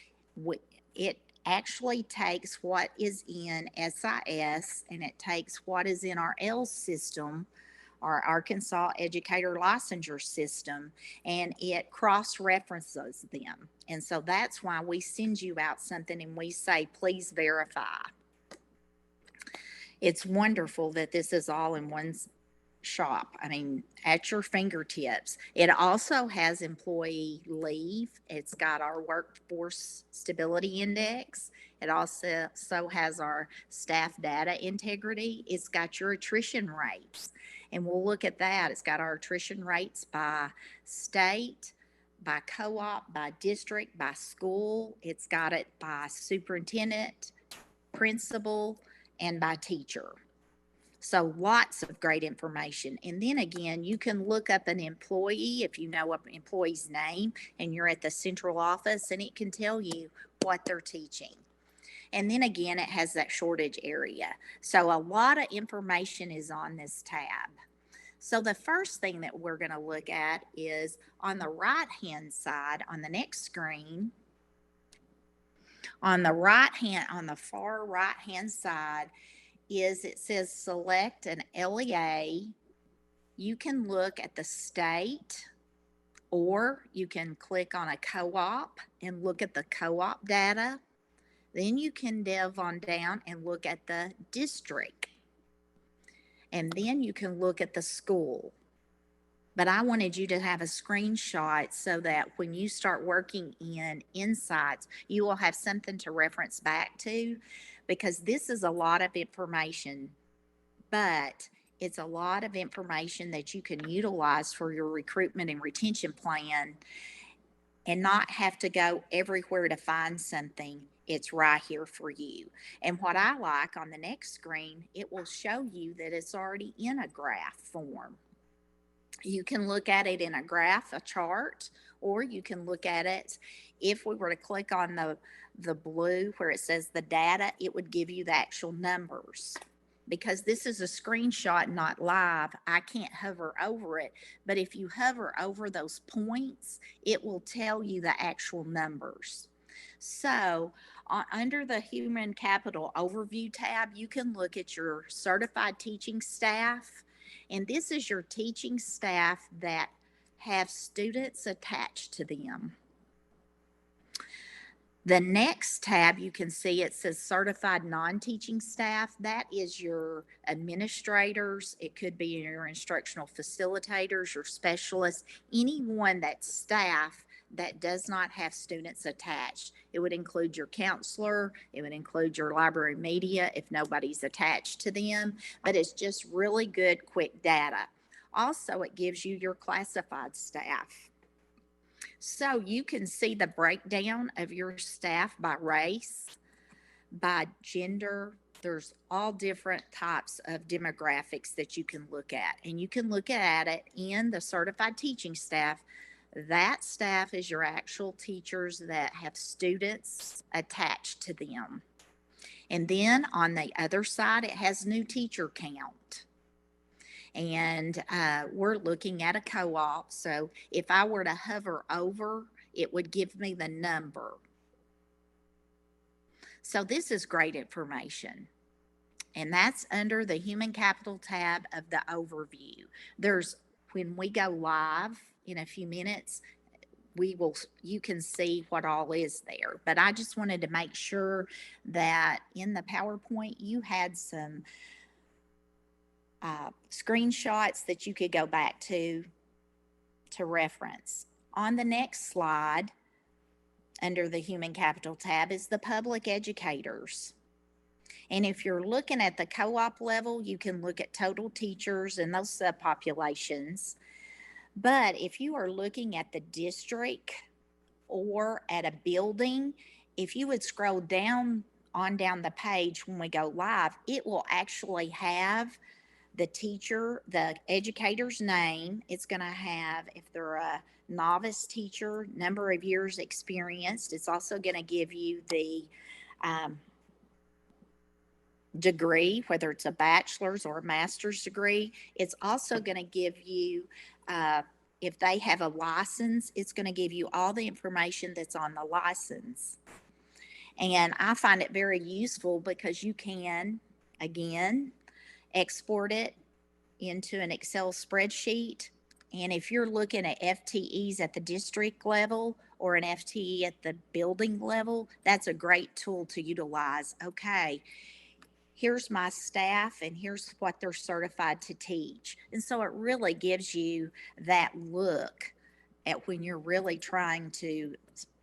it actually takes what is in SIS and it takes what is in our L system, our Arkansas Educator Licensure System, and it cross-references them. And so that's why we send you out something and we say, please verify. It's wonderful that this is all in one shop. I mean, at your fingertips. It also has employee leave. It's got our workforce stability index. It also has our staff data integrity. It's got your attrition rates. And we'll look at that. It's got our attrition rates by state, by co-op, by district, by school. It's got it by superintendent, principal, and by teacher. So lots of great information. And then again, you can look up an employee if you know an employee's name and you're at the central office, and it can tell you what they're teaching. And then again, it has that shortage area. So a lot of information is on this tab. So the first thing that we're going to look at is on the right-hand side on the next screen. On the far right-hand side, it says select an LEA. You can look at the state, or you can click on a co-op and look at the co-op data. Then you can delve on down and look at the district. And then you can look at the school. but I wanted you to have a screenshot so that when you start working in Insights, you will have something to reference back to, because this is a lot of information, but it's a lot of information that you can utilize for your recruitment and retention plan and not have to go everywhere to find something. It's right here for you. And what I like, on the next screen, it will show you that it's already in a graph form. You can look at it in a graph, a chart, or you can look at it, if we were to click on the blue where it says the data, it would give you the actual numbers. Because this is a screenshot, not live, I can't hover over it. But if you hover over those points, it will tell you the actual numbers. So under the Human Capital Overview tab, you can look at your certified teaching staff. And this is your teaching staff that have students attached to them. The next tab, you can see it says certified non-teaching staff. That is your administrators. It could be your instructional facilitators, your specialists, anyone that's staff that does not have students attached. It would include your counselor. It would include your library media if nobody's attached to them, but it's just really good, quick data. Also, it gives you your classified staff. So you can see the breakdown of your staff by race, by gender. There's all different types of demographics that you can look at, and you can look at it in the certified teaching staff. That staff is your actual teachers that have students attached to them. And then on the other side, it has new teacher count. And we're looking at a co-op. So if I were to hover over, it would give me the number. So this is great information. And that's under the Human Capital tab of the overview. When we go live in a few minutes, you can see what all is there. But I just wanted to make sure that in the PowerPoint, you had some screenshots that you could go back to reference. On the next slide, under the Human Capital tab, is the public educators. And if you're looking at the co-op level, you can look at total teachers and those subpopulations. But if you are looking at the district or at a building, if you would scroll down the page when we go live, it will actually have the teacher, the educator's name. It's going to have, if they're a novice teacher, number of years experienced. It's also going to give you the degree, whether it's a bachelor's or a master's degree. It's also going to give you, if they have a license, it's going to give you all the information that's on the license. And I find it very useful because you can, again, export it into an Excel spreadsheet. And if you're looking at FTEs at the district level or an FTE at the building level, that's a great tool to utilize. Okay, here's my staff and here's what they're certified to teach. And so it really gives you that look at when you're really trying to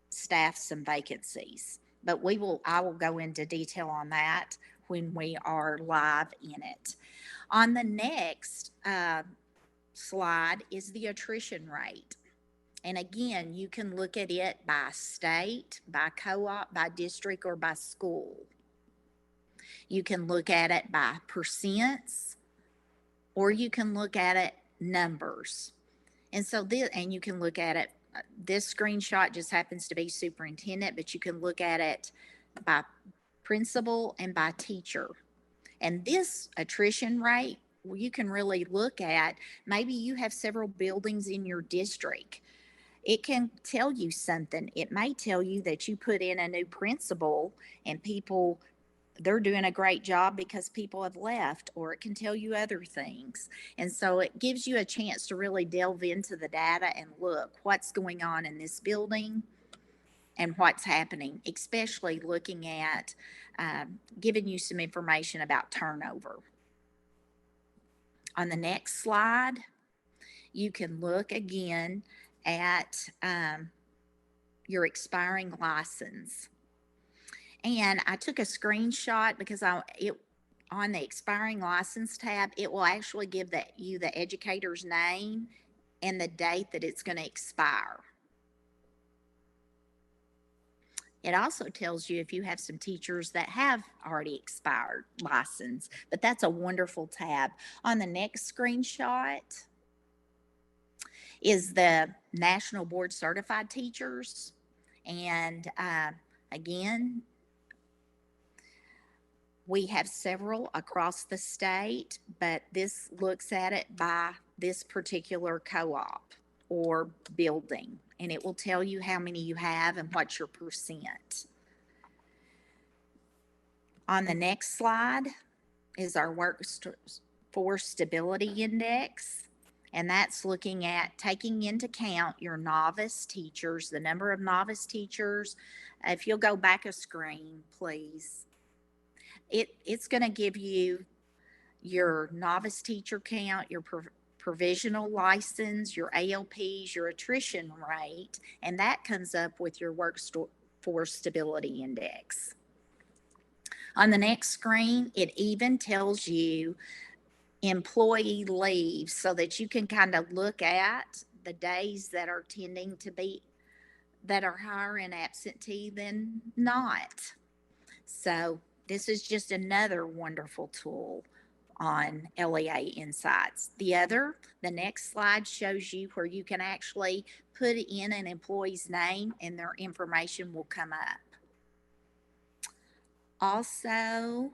staff some vacancies. But I will go into detail on that when we are live in it. On the next slide is the attrition rate. And again, you can look at it by state, by co-op, by district, or by school. You can look at it by percents, or you can look at it numbers. And so and you can look at it, this screenshot just happens to be superintendent, but you can look at it by principal and by teacher. And this attrition rate, you can really look at, maybe you have several buildings in your district. It can tell you something. It may tell you that you put in a new principal and they're doing a great job because people have left, or it can tell you other things. And so it gives you a chance to really delve into the data and look what's going on in this building and what's happening, especially looking at giving you some information about turnover. On the next slide you can look again at your expiring license. And I took a screenshot because on the expiring license tab, it will actually give you the educator's name and the date that it's going to expire. It also tells you if you have some teachers that have already expired license, but that's a wonderful tab. On the next screenshot is the National Board Certified Teachers. And again, we have several across the state, but this looks at it by this particular co-op or building, and it will tell you how many you have and what's your percent. On the next slide is our workforce stability index, and that's looking at taking into account your novice teachers, the number of novice teachers. If you'll go back a screen, please. It's going to give you your novice teacher count, your provisional license, your ALPs, your attrition rate, and that comes up with your workforce stability index. On the next screen, it even tells you employee leave so that you can kind of look at the days that are tending to be, that are higher in absentee than not. So this is just another wonderful tool on LEA Insights. The next slide shows you where you can actually put in an employee's name and their information will come up. Also,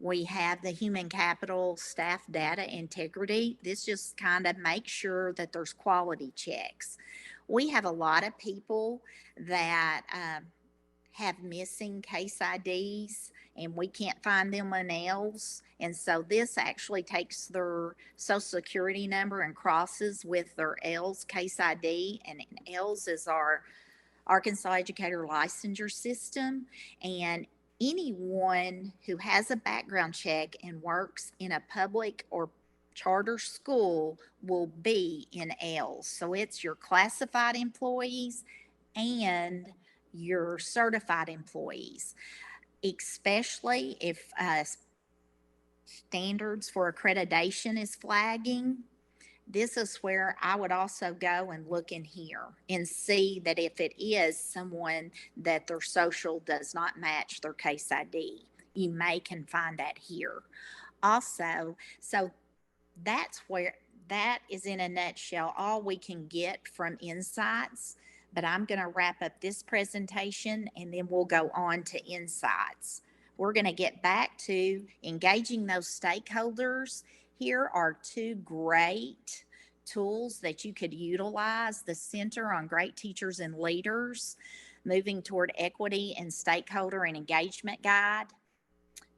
we have the human capital staff data integrity. This just kind of makes sure that there's quality checks. We have a lot of people that have missing case IDs and we can't find them on ELS. And so this actually takes their social security number and crosses with their ELS case ID. And ELS is our Arkansas Educator Licensure System. And anyone who has a background check and works in a public or charter school will be in ELS. So it's your classified employees and your certified employees, especially if standards for accreditation is flagging. This is where I would also go and look in here and see that if it is someone that their social does not match their case ID, you can find that here. Also, so that is in a nutshell all we can get from Insights. But I'm going to wrap up this presentation and then we'll go on to Insights. We're going to get back to engaging those stakeholders. Here are two great tools that you could utilize: the Center on Great Teachers and Leaders, Moving Toward Equity and Stakeholder and Engagement Guide.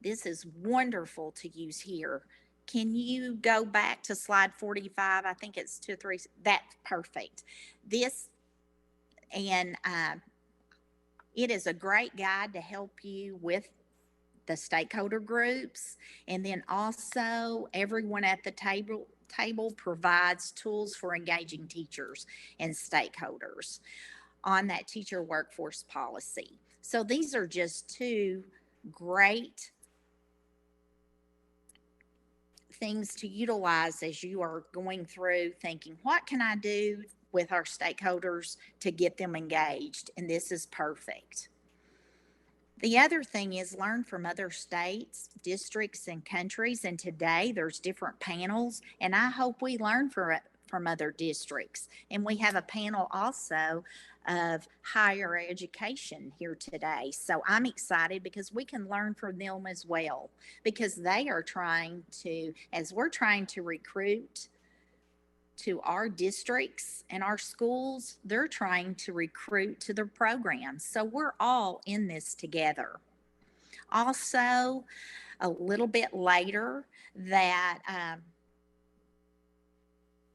This is wonderful to use here. Can you go back to slide 45? I think it's 2 or 3. That's perfect. It is a great guide to help you with the stakeholder groups. And then also everyone at the table provides tools for engaging teachers and stakeholders on that teacher workforce policy. So these are just two great things to utilize as you are going through thinking, what can I do with our stakeholders to get them engaged? And this is perfect. The other thing is learn from other states, districts, and countries. And today there's different panels, and I hope we learn from other districts. And we have a panel also of higher education here today. So I'm excited because we can learn from them as well, because they are trying to, as we're trying to recruit to our districts and our schools, they're trying to recruit to their programs. So we're all in this together. Also, a little bit later, that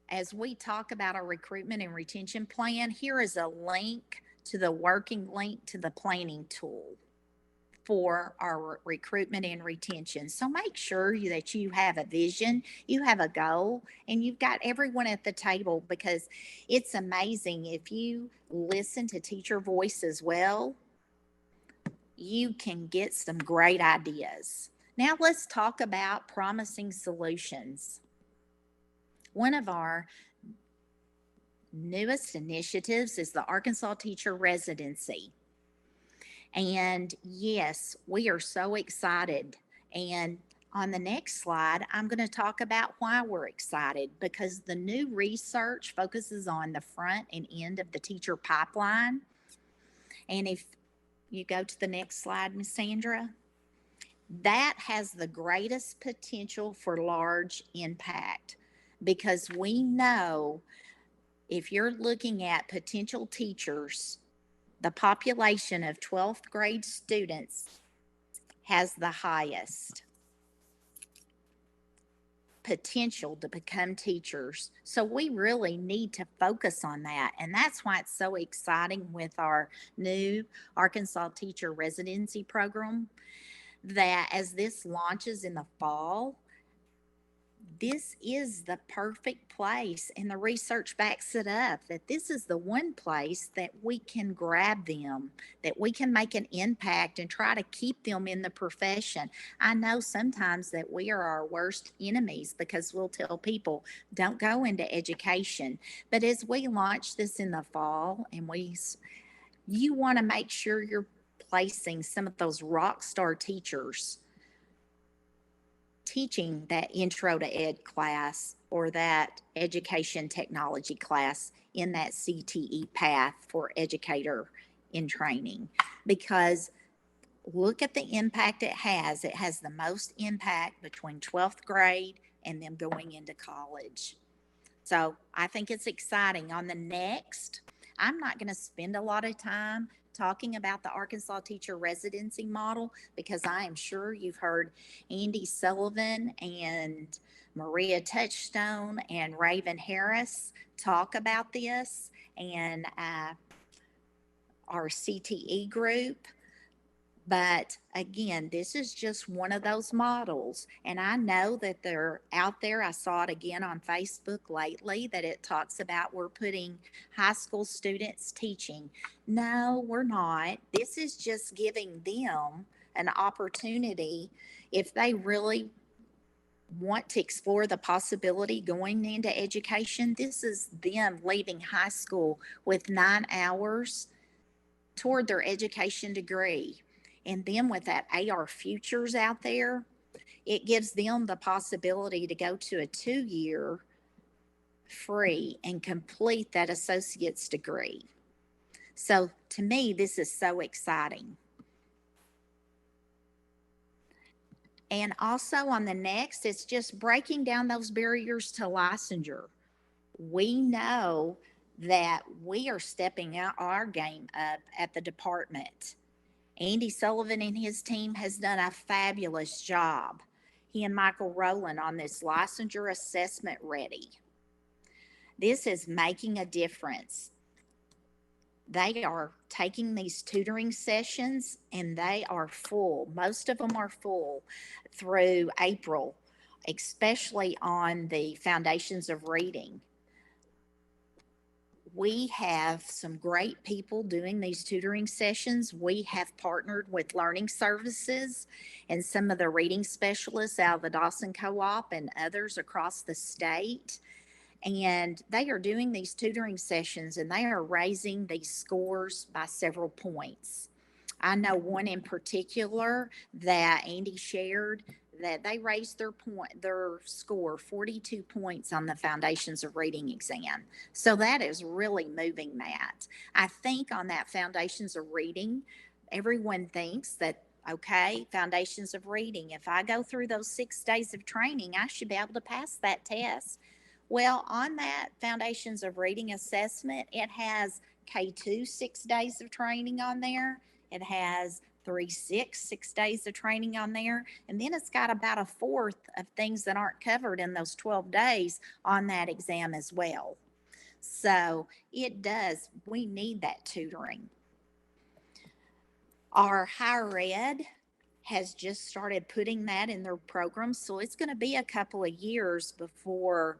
as we talk about our recruitment and retention plan, here is a link to the working link to the planning tool for our recruitment and retention. So make sure that you have a vision, you have a goal, and you've got everyone at the table, because it's amazing if you listen to teacher voice as well, you can get some great ideas. Now let's talk about promising solutions. One of our newest initiatives is the Arkansas Teacher Residency. And yes, we are so excited. And on the next slide, I'm going to talk about why we're excited, because the new research focuses on the front and end of the teacher pipeline. And if you go to the next slide, Miss Sandra, that has the greatest potential for large impact, because we know if you're looking at potential teachers, the population of 12th grade students has the highest potential to become teachers. So we really need to focus on that. And that's why it's so exciting with our new Arkansas Teacher Residency Program, that as this launches in the fall, this is the perfect place, and the research backs it up, that this is the one place that we can grab them, that we can make an impact and try to keep them in the profession. I know sometimes that we are our worst enemies, because we'll tell people don't go into education, but as we launch this in the fall, and you want to make sure you're placing some of those rock star teachers teaching that intro to ed class or that education technology class in that CTE path for educator in training. Because look at the impact it has. It has the most impact between 12th grade and them going into college. So I think it's exciting. On the next, I'm not going to spend a lot of time talking about the Arkansas Teacher Residency Model, because I am sure you've heard Andy Sullivan and Maria Touchstone and Raven Harris talk about this, and our CTE group. But again, this is just one of those models. And I know that they're out there. I saw it again on Facebook lately that it talks about we're putting high school students teaching. No, we're not. This is just giving them an opportunity, if they really want to explore the possibility going into education. This is them leaving high school with 9 hours toward their education degree. And then with that AR Futures out there, it gives them the possibility to go to a 2-year free and complete that associate's degree. So to me, this is so exciting. And also on the next, it's just breaking down those barriers to licensure. We know that we are stepping out our game up at the department. Andy Sullivan and his team has done a fabulous job. He and Michael Rowland on this licensure assessment ready. This is making a difference. They are taking these tutoring sessions and they are full. Most of them are full through April, especially on the foundations of reading. We have some great people doing these tutoring sessions. We have partnered with Learning Services and some of the reading specialists out of the Dawson Co-op and others across the state. And they are doing these tutoring sessions and they are raising these scores by several points. I know one in particular that Andy shared, that they raised their score 42 points on the Foundations of Reading exam. So that is really moving that. I think on that Foundations of Reading, everyone thinks that, okay, Foundations of Reading, if I go through those 6 days of training, I should be able to pass that test. Well, on that Foundations of Reading assessment, it has K2 6 days of training on there. It has 6 days of training on there. And then it's got about a fourth of things that aren't covered in those 12 days on that exam as well. So it we need that tutoring. Our higher ed has just started putting that in their program. So it's going to be a couple of years before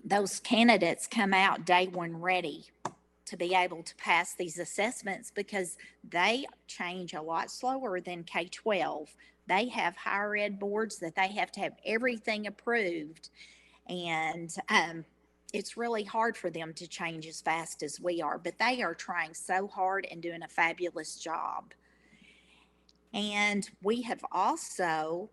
those candidates come out day one ready to be able to pass these assessments, because they change a lot slower than K-12. They have higher ed boards that they have to have everything approved, and it's really hard for them to change as fast as we are, but they are trying so hard and doing a fabulous job. And we have also,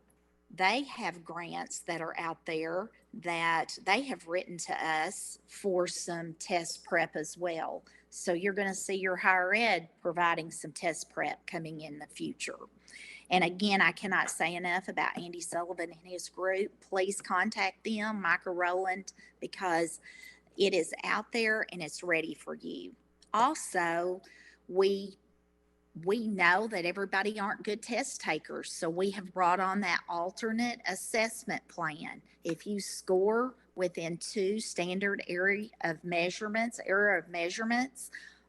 they have grants that are out there that they have written to us for some test prep as well. So you're going to see your higher ed providing some test prep coming in the future. And again, I cannot say enough about Andy Sullivan and his group. Please contact them, Micah Rowland, because it is out there and it's ready for you. Also, we know that everybody aren't good test takers, so we have brought on that alternate assessment plan. If you score within 2 standard area of measurements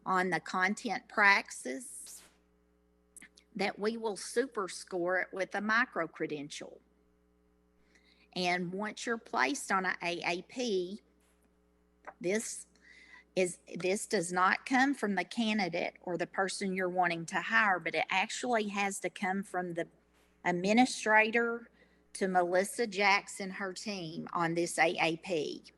on the content praxis, that we will super score it with a micro credential. And once you're placed on an AAP, this does not come from the candidate or the person you're wanting to hire, but it actually has to come from the administrator to Melissa Jackson, her team on this AAP.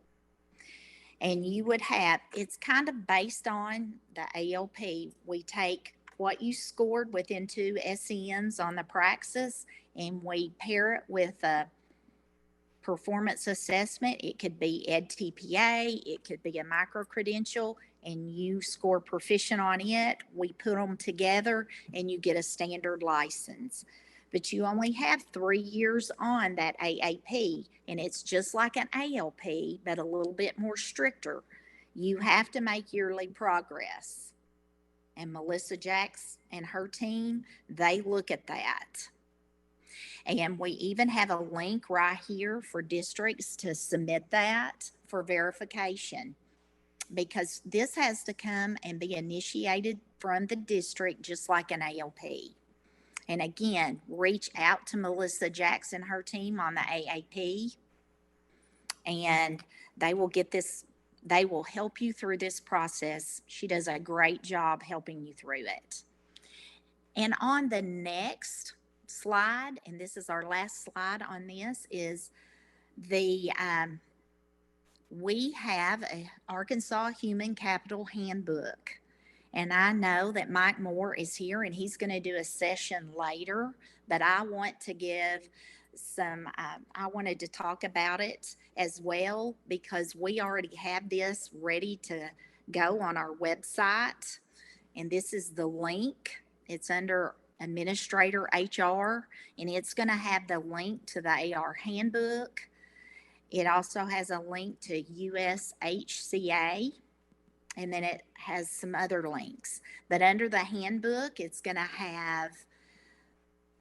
And you would have, it's kind of based on the ALP. We take what you scored within 2 SEMs on the praxis and we pair it with a performance assessment. It could be EdTPA, it could be a micro credential, and you score proficient on it. We put them together and you get a standard license. But you only have 3 years on that AAP, and it's just like an ALP, but a little bit more stricter. You have to make yearly progress. And Melissa Jacks and her team, they look at that. And we even have a link right here for districts to submit that for verification, because this has to come and be initiated from the district just like an ALP. And again, reach out to Melissa Jackson, her team on the AAP, and they will get this, they will help you through this process. She does a great job helping you through it. And on the next slide, and this is our last slide on this, is the we have a Arkansas Human Capital Handbook. And I know that Mike Moore is here and he's going to do a session later, but I want to give some, I wanted to talk about it as well, because we already have this ready to go on our website. And this is the link. It's under Administrator HR, and it's going to have the link to the AR handbook. It also has a link to USHCA, and then it has some other links. But under the handbook, it's going to have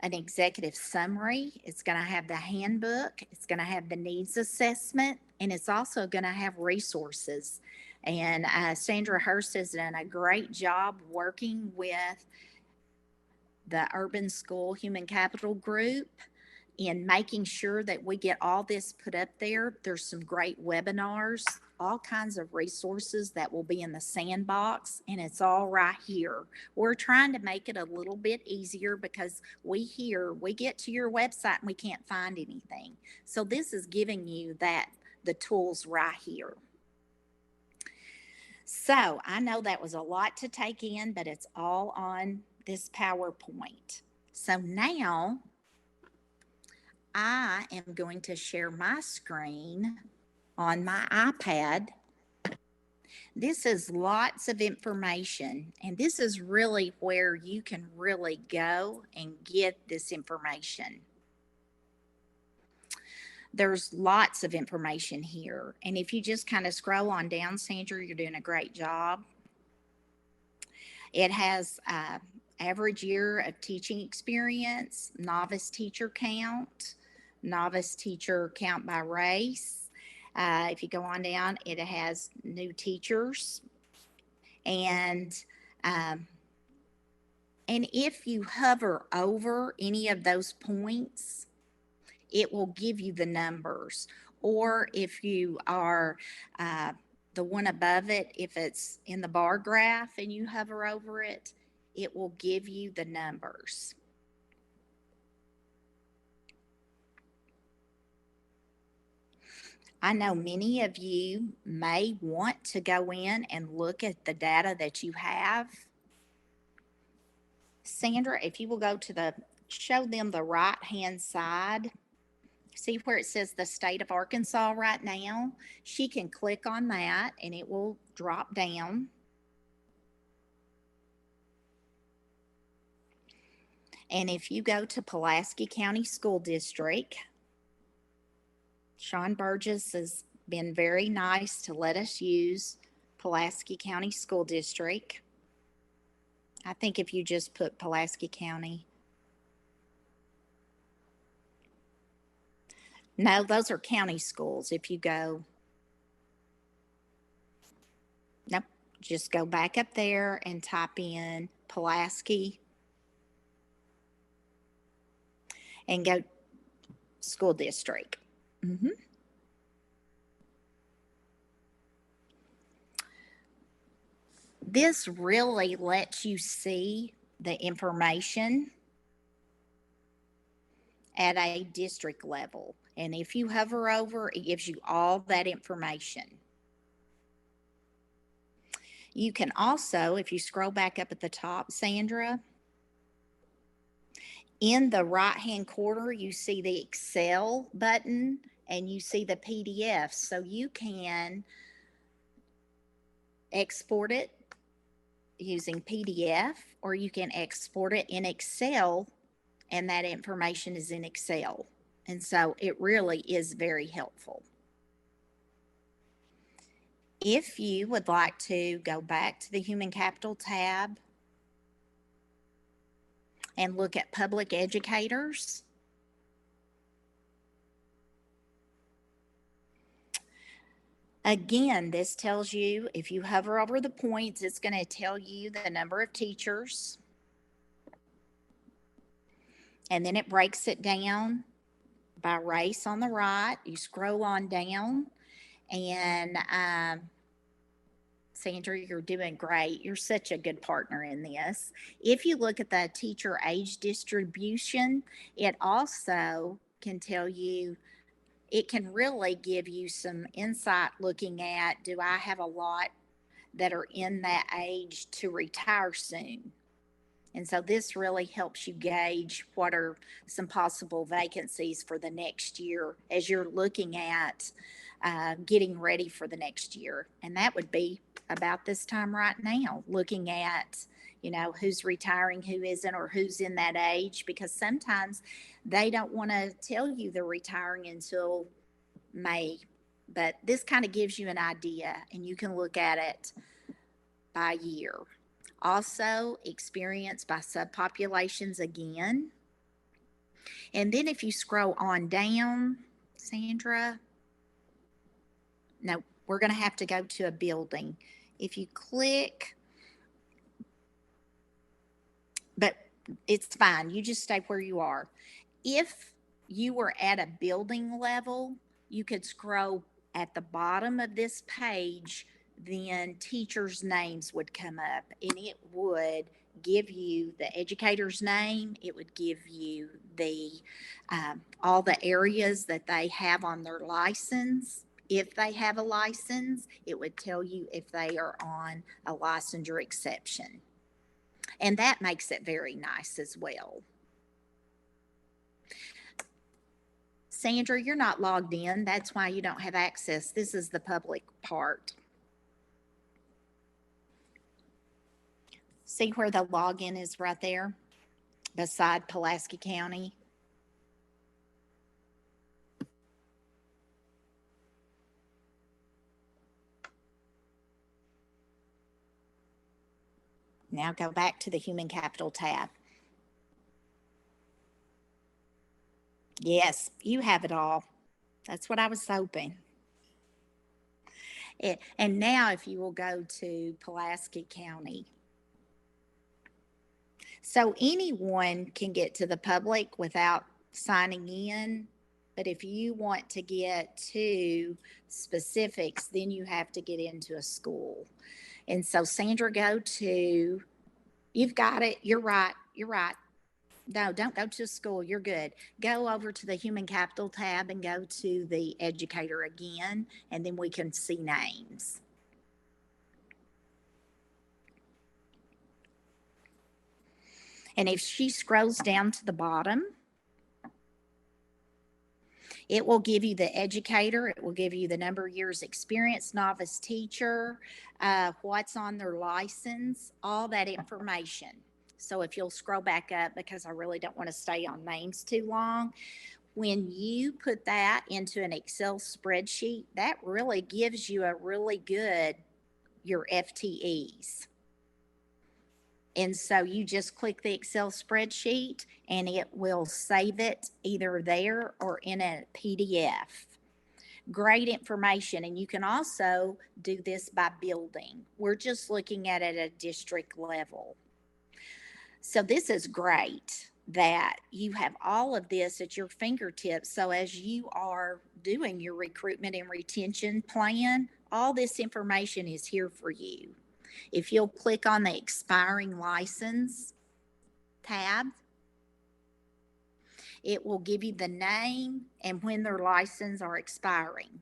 an executive summary. It's going to have the handbook. It's going to have the needs assessment, and it's also going to have resources. And Sandra Hurst has done a great job working with the Urban School Human Capital Group in making sure that we get all this put up there. There's some great webinars, all kinds of resources that will be in the sandbox, and it's all right here. We're trying to make it a little bit easier because we get to your website and we can't find anything. So this is giving you the tools right here. So I know that was a lot to take in, but it's all on this PowerPoint. So now I am going to share my screen on my iPad. This is lots of information, and this is really where you can really go and get this information. There's lots of information here, and if you just kind of scroll on down, Sandra, you're doing a great job. It has average year of teaching experience, novice teacher count by race. If you go on down, it has new teachers, and And if you hover over any of those points, it will give you the numbers. Or if you are the one above it, if it's in the bar graph and you hover over it, it will give you the numbers. I know many of you may want to go in and look at the data that you have. Sandra, if you will go to show them the right-hand side, see where it says the state of Arkansas right now? She can click on that and it will drop down. And if you go to Pulaski County School District, Sean Burgess has been very nice to let us use Pulaski County School District. I think if you just put Pulaski County. No, those are county schools. If you go, nope, just go back up there and type in Pulaski and go school district. Mm-hmm. This really lets you see the information at a district level. And if you hover over, it gives you all that information. You can also, if you scroll back up at the top, Sandra, in the right-hand corner, you see the Excel button and you see the PDF. So you can export it using PDF, or you can export it in Excel, and that information is in Excel. And so it really is very helpful. If you would like to go back to the Human Capital tab and look at public educators, again, this tells you, if you hover over the points, it's going to tell you the number of teachers. And then it breaks it down by race on the right. You scroll on down, and Sandra, you're doing great. You're such a good partner in this. If you look at the teacher age distribution, it also can tell you, it can really give you some insight looking at, do I have a lot that are in that age to retire soon? And so this really helps you gauge what are some possible vacancies for the next year as you're looking at getting ready for the next year. And that would be about this time right now, looking at, who's retiring, who isn't, or who's in that age, because sometimes they don't want to tell you they're retiring until May. But this kind of gives you an idea, and you can look at it by year. Also, experience by subpopulations again. And then if you scroll on down, Sandra, no, we're going to have to go to a building. If you click, but it's fine. You just stay where you are. If you were at a building level, you could scroll at the bottom of this page, then teachers' names would come up, and it would give you the educator's name. It would give you the all the areas that they have on their license. If they have a license, it would tell you if they are on a licensure exception. And that makes it very nice as well. Sandra, you're not logged in. That's why you don't have access. This is the public part. See where the login is right there beside Pulaski County? Now go back to the Human Capital tab. Yes, you have it all. That's what I was hoping. And now if you will go to Pulaski County. So anyone can get to the public without signing in. But if you want to get to specifics, then you have to get into a school. And so Sandra, you've got it. You're right. You're right. No, don't go to school. You're good. Go over to the human capital tab and go to the educator again, and then we can see names. And if she scrolls down to the bottom, it will give you the educator. It will give you the number of years experience, novice teacher, what's on their license, all that information. So if you'll scroll back up, because I really don't want to stay on names too long, when you put that into an Excel spreadsheet, that really gives you a really good, your FTEs. And so you just click the Excel spreadsheet and it will save it either there or in a PDF. Great information. And you can also do this by building. We're just looking at it at a district level. So this is great that you have all of this at your fingertips. So as you are doing your recruitment and retention plan, all this information is here for you. If you'll click on the expiring license tab, it will give you the name and when their license are expiring.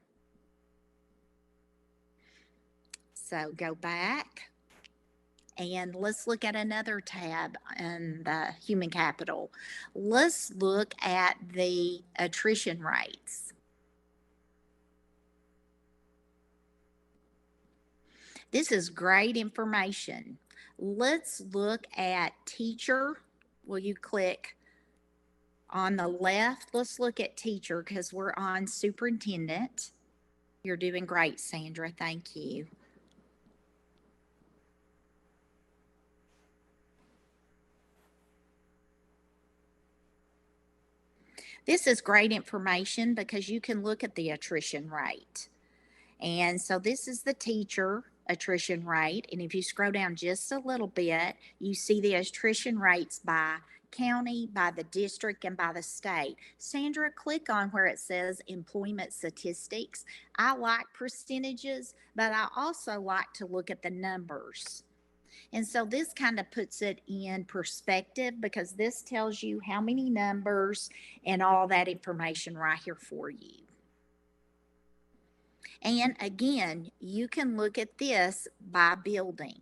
So go back and let's look at another tab in the human capital. Let's look at the attrition rates. This is great information. Let's look at teacher. Will you click on the left? Let's look at teacher because we're on superintendent. You're doing great, Sandra. Thank you. This is great information because you can look at the attrition rate. And so this is the teacher attrition rate. And if you scroll down just a little bit, you see the attrition rates by county, by the district, and by the state. Sandra, click on where it says employment statistics. I like percentages, but I also like to look at the numbers. And so this kind of puts it in perspective because this tells you how many numbers and all that information right here for you. And again, you can look at this by building.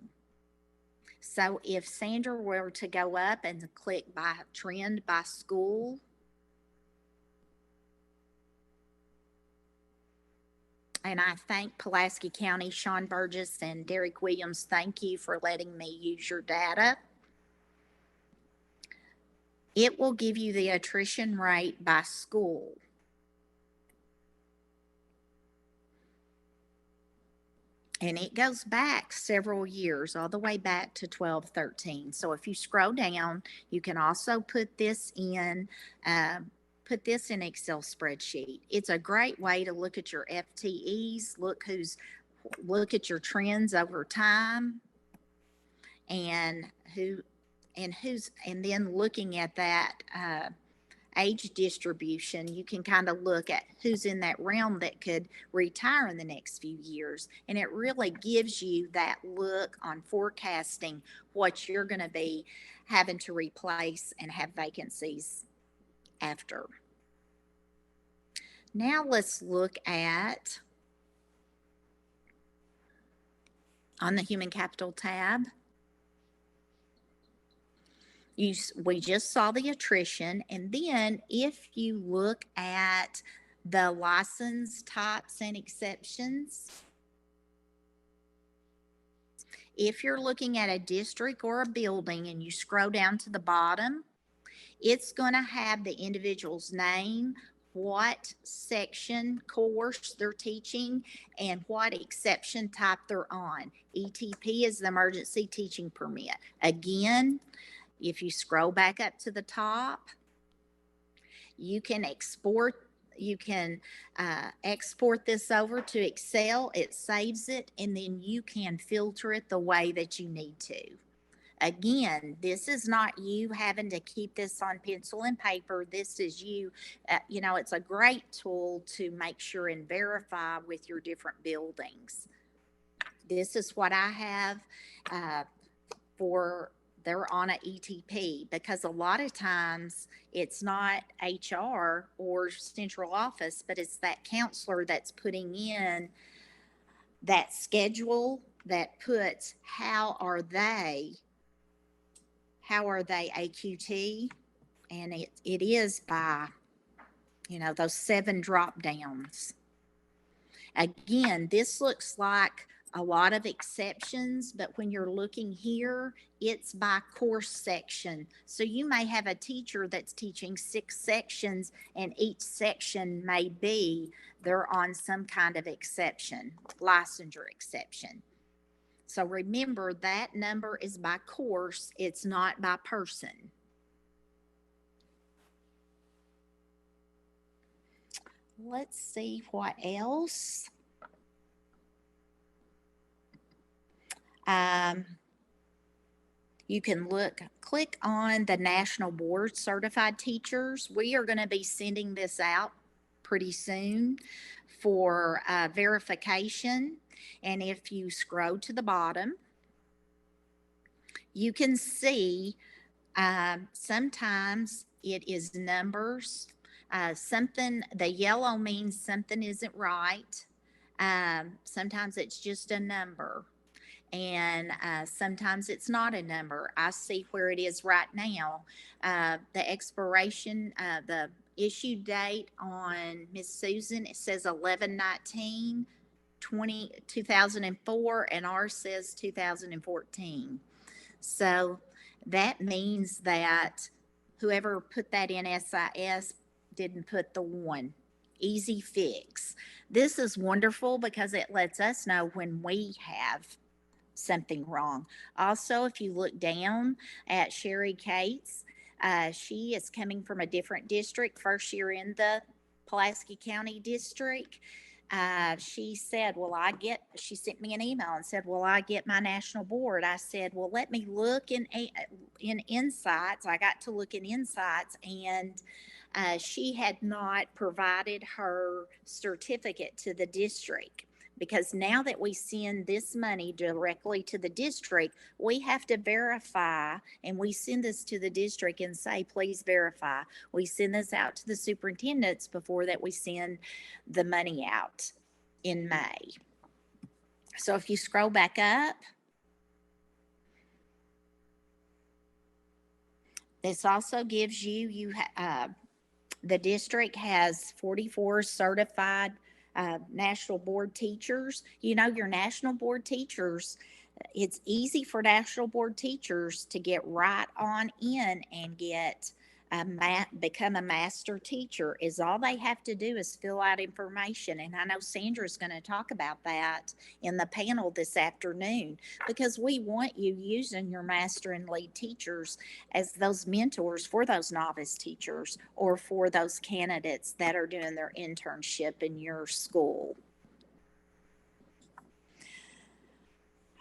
So if Sandra were to go up and click by trend by school, and I thank Pulaski County, Sean Burgess and Derek Williams, thank you for letting me use your data. It will give you the attrition rate by school. And it goes back several years, all the way back to 12-13. So if you scroll down, you can also put this in Excel spreadsheet. It's a great way to look at your FTEs, look at your trends over time, and then looking at that age distribution, you can kind of look at who's in that realm that could retire in the next few years. And it really gives you that look on forecasting what you're going to be having to replace and have vacancies after. Now let's look at on the human capital tab. We just saw the attrition, and then if you look at the license types and exceptions, if you're looking at a district or a building and you scroll down to the bottom, it's going to have the individual's name, what section course they're teaching, and what exception type they're on. ETP is the emergency teaching permit. Again, if you scroll back up to the top, you can export this over to Excel. It saves it, and then you can filter it the way that you need to. Again, this is not you having to keep this on pencil and paper. This is you, it's a great tool to make sure and verify with your different buildings. This is what I have for they're on a ETP, because a lot of times it's not HR or central office, but it's that counselor that's putting in that schedule that puts how are they AQT, and it is by those 7 drop downs. Again, this looks like a lot of exceptions, but when you're looking here, it's by course section. So you may have a teacher that's teaching 6 sections, and each section may be they're on some kind of exception, licensure exception. So remember, that number is by course, it's not by person. Let's see what else. You can click on the National Board Certified Teachers. We are going to be sending this out pretty soon for verification. And if you scroll to the bottom, you can see sometimes it is numbers. The yellow means something isn't right. Sometimes it's just a number. And sometimes it's not a number. I see where it is right now. The expiration, the issue date on Miss Susan, it says 11/19, 2004, and ours says 2014. So that means that whoever put that in SIS didn't put the 1. Easy fix. This is wonderful because it lets us know when we have something wrong. Also, if you look down at Sherry Cates, she is coming from a different district, first year in the Pulaski County district. She said, she sent me an email and said, will I get my national board? I said, well, let me look in Insights. I got to look in Insights, and she had not provided her certificate to the district. Because now that we send this money directly to the district, we have to verify, and we send this to the district and say, please verify. We send this out to the superintendents before that we send the money out in May. So if you scroll back up, this also gives the district has 44 certified national board teachers. Your national board teachers, it's easy for national board teachers to get right on in and become a master teacher. Is all they have to do is fill out information. And I know Sandra's going to talk about that in the panel this afternoon, because we want you using your master and lead teachers as those mentors for those novice teachers or for those candidates that are doing their internship in your school.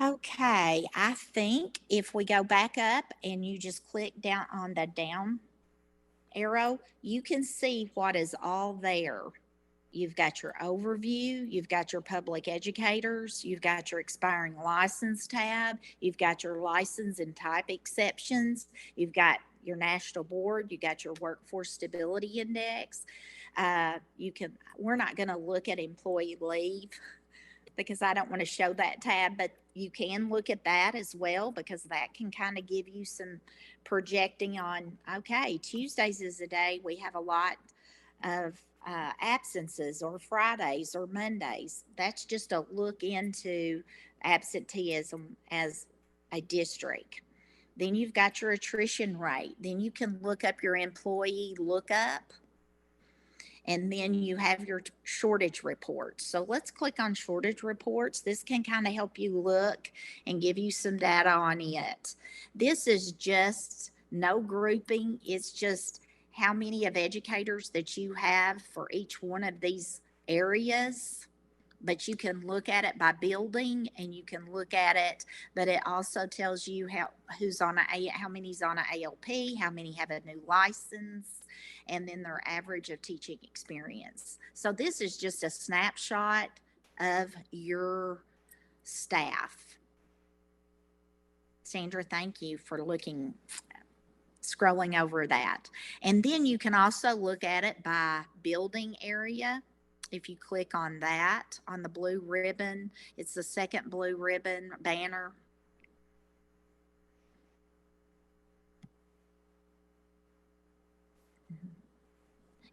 Okay, I think if we go back up and you just click down on the down arrow, you can see what is all there. You've got your overview, you've got your public educators, you've got your expiring license tab, you've got your license and type exceptions, you've got your national board, you got your workforce stability index. We're not going to look at employee leave because I don't want to show that tab, but you can look at that as well, because that can kind of give you some projecting on, okay, Tuesdays is a day we have a lot of absences, or Fridays or Mondays. That's just a look into absenteeism as a district. Then you've got your attrition rate. Then you can look up your employee lookup. And then you have your shortage reports. So let's click on shortage reports. This can kind of help you look and give you some data on it. This is just no grouping. It's just how many of educators that you have for each one of these areas. but you can look at it by building, and you can look at it, but it also tells you how many's on a ALP, how many have a new license, and then their average of teaching experience. So this is just a snapshot of your staff. Sandra, thank you for scrolling over that. And then you can also look at it by building area. If you click on that, on the blue ribbon, it's the second blue ribbon banner.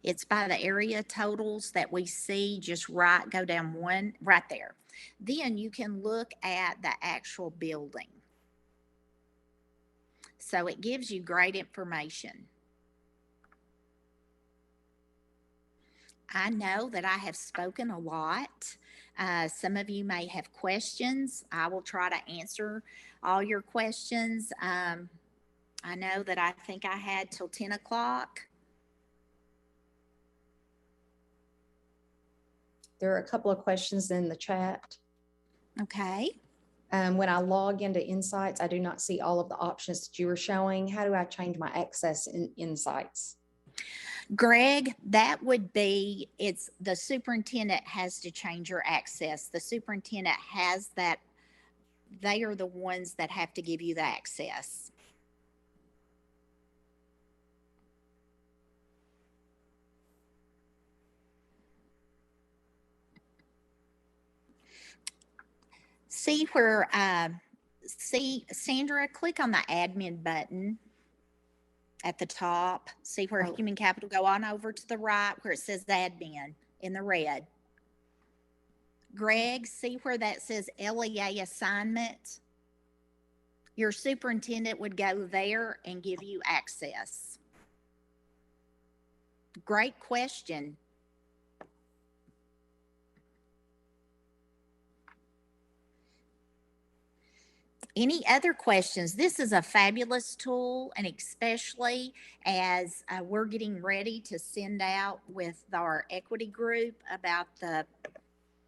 It's by the area totals that we see, just go down one right there. Then you can look at the actual building. So it gives you great information. I know that I have spoken a lot. Some of you may have questions. I will try to answer all your questions. I know that I think I had till 10 o'clock. There are a couple of questions in the chat. Okay. When I log into Insights, I do not see all of the options that you were showing. How do I change my access in Insights? Greg, that would be, it's the superintendent has to change your access. The superintendent has that. They are the ones that have to give you the access. See where, Sandra, click on the admin button at the top. See where human capital, go on over to the right where it says admin in the red. Greg, see where that says LEA assignment? Your superintendent would go there and give you access. Great question. Any other questions? This is a fabulous tool, and especially as we're getting ready to send out with our equity group about the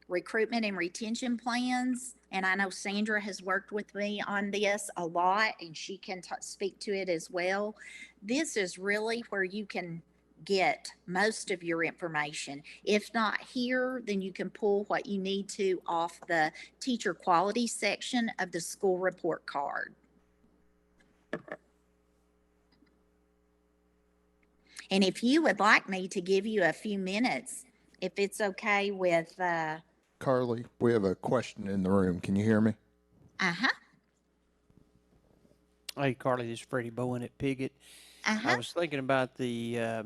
recruitment and retention plans. And I know Sandra has worked with me on this a lot, and she can speak to it as well. This is really where you can get most of your information. If not here, then you can pull what you need to off the teacher quality section of the school report card. And if you would like me to give you a few minutes, if it's okay with Carly, we have a question in the room. Can you hear me? Uh-huh. Hey, Carly, this is Freddie Bowen at Piggott. I was thinking about the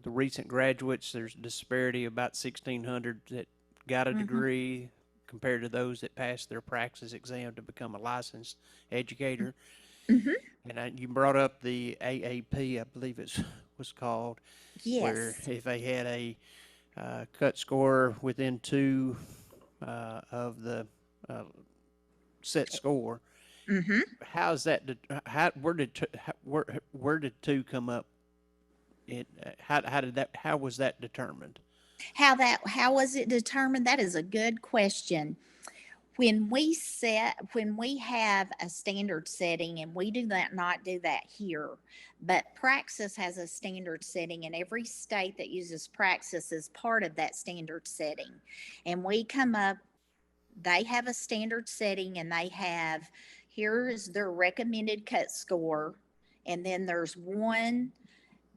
recent graduates. There's a disparity of about 1,600 that got a degree compared to those that passed their praxis exam to become a licensed educator. And you brought up the AAP, I believe it was called, where if they had a cut score within 2 of the set score, how's that? Where did 2 come up? How was that determined? How was it determined? That is a good question. When we have a standard setting, and we not do that here, but Praxis has a standard setting, and every state that uses Praxis is part of that standard setting. And we come up, they have a standard setting, and here is their recommended cut score, and then there's one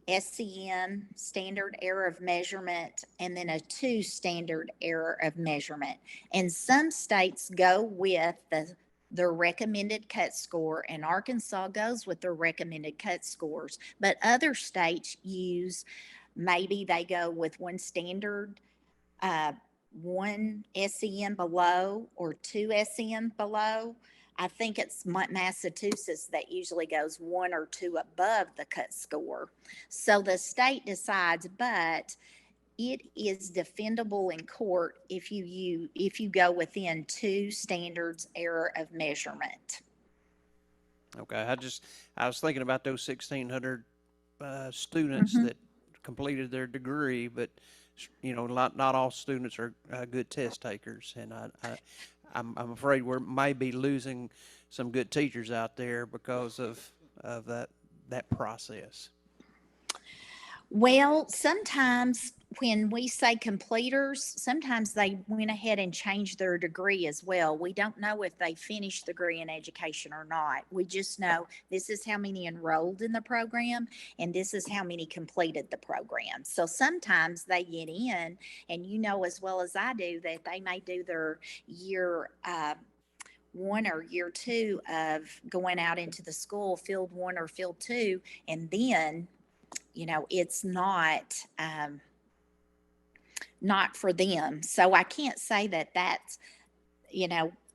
SCM, standard error of measurement, and then a 2 standard error of measurement. And some states go with their recommended cut score, and Arkansas goes with their recommended cut scores. But other states maybe they go with one standard, 1 SEM below, or 2 SEM below. I think it's Massachusetts that usually goes 1 or 2 above the cut score. So the state decides, but it is defendable in court if you go within 2 standards error of measurement. Okay, I was thinking about those 1,600 students that completed their degree, but not all students are good test takers, and I'm afraid we're maybe losing some good teachers out there because of that process. Well, sometimes when we say completers, sometimes they went ahead and changed their degree as well. We don't know if they finished the degree in education or not. We just know this is how many enrolled in the program and this is how many completed the program. So sometimes they get in, and you know as well as I do that they may do their year 1 or year 2 of going out into the school, field 1 or field 2, and then it's not for them. So I can't say that that's,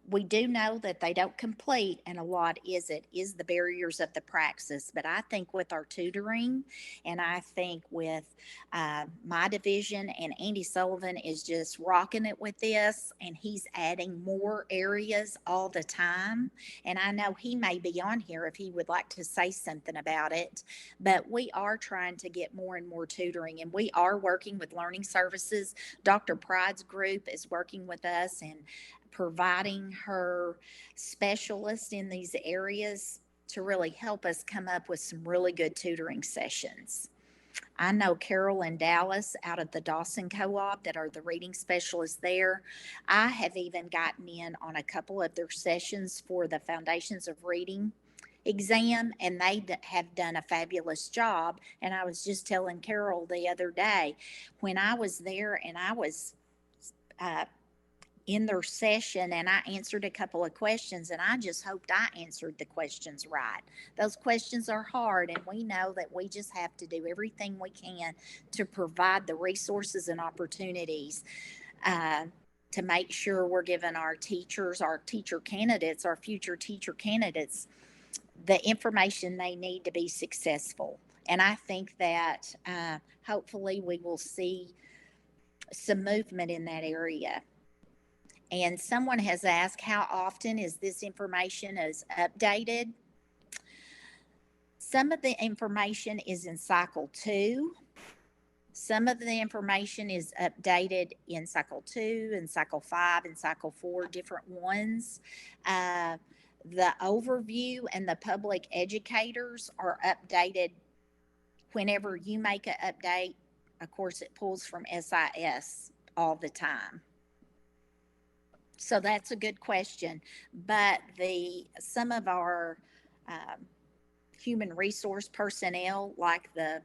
we do know that they don't complete, and a lot is the barriers of the praxis. But I think with our tutoring, and I think with my division, and Andy Sullivan is just rocking it with this, and he's adding more areas all the time. And I know he may be on here if he would like to say something about it, but we are trying to get more and more tutoring, and we are working with learning services. Dr. Pride's group is working with us and providing her specialists in these areas to really help us come up with some really good tutoring sessions. I know Carol and Dallas out of the Dawson Co-op that are the reading specialists there. I have even gotten in on a couple of their sessions for the Foundations of Reading exam, and they have done a fabulous job. And I was just telling Carol the other day, when I was there and I was in their session and I answered a couple of questions, and I just hoped I answered the questions right. Those questions are hard, and we know that we just have to do everything we can to provide the resources and opportunities to make sure we're giving our teachers, our teacher candidates, our future teacher candidates, the information they need to be successful. And I think that hopefully we will see some movement in that area. And someone has asked, how often is this information is updated? Some of the information is in cycle 2. Some of the information is updated in cycle 2 and cycle 5 and cycle 4, different ones. The overview and the public educators are updated whenever you make an update. Of course, it pulls from SIS all the time. So that's a good question. But some of our human resource personnel, like the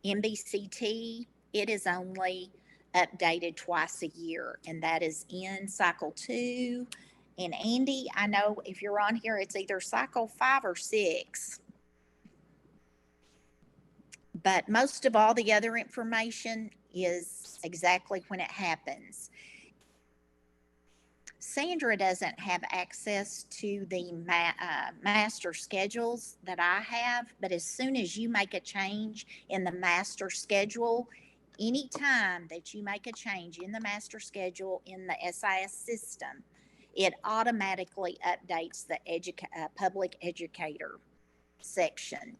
MBCT, it is only updated twice a year, and that is in cycle 2. And Andy, I know if you're on here, it's either cycle 5 or 6. But most of all the other information is exactly when it happens. Sandra doesn't have access to the master schedules that I have, but as soon as you make a change in the master schedule, anytime that you make a change in the master schedule in the SIS system, it automatically updates the public educator section.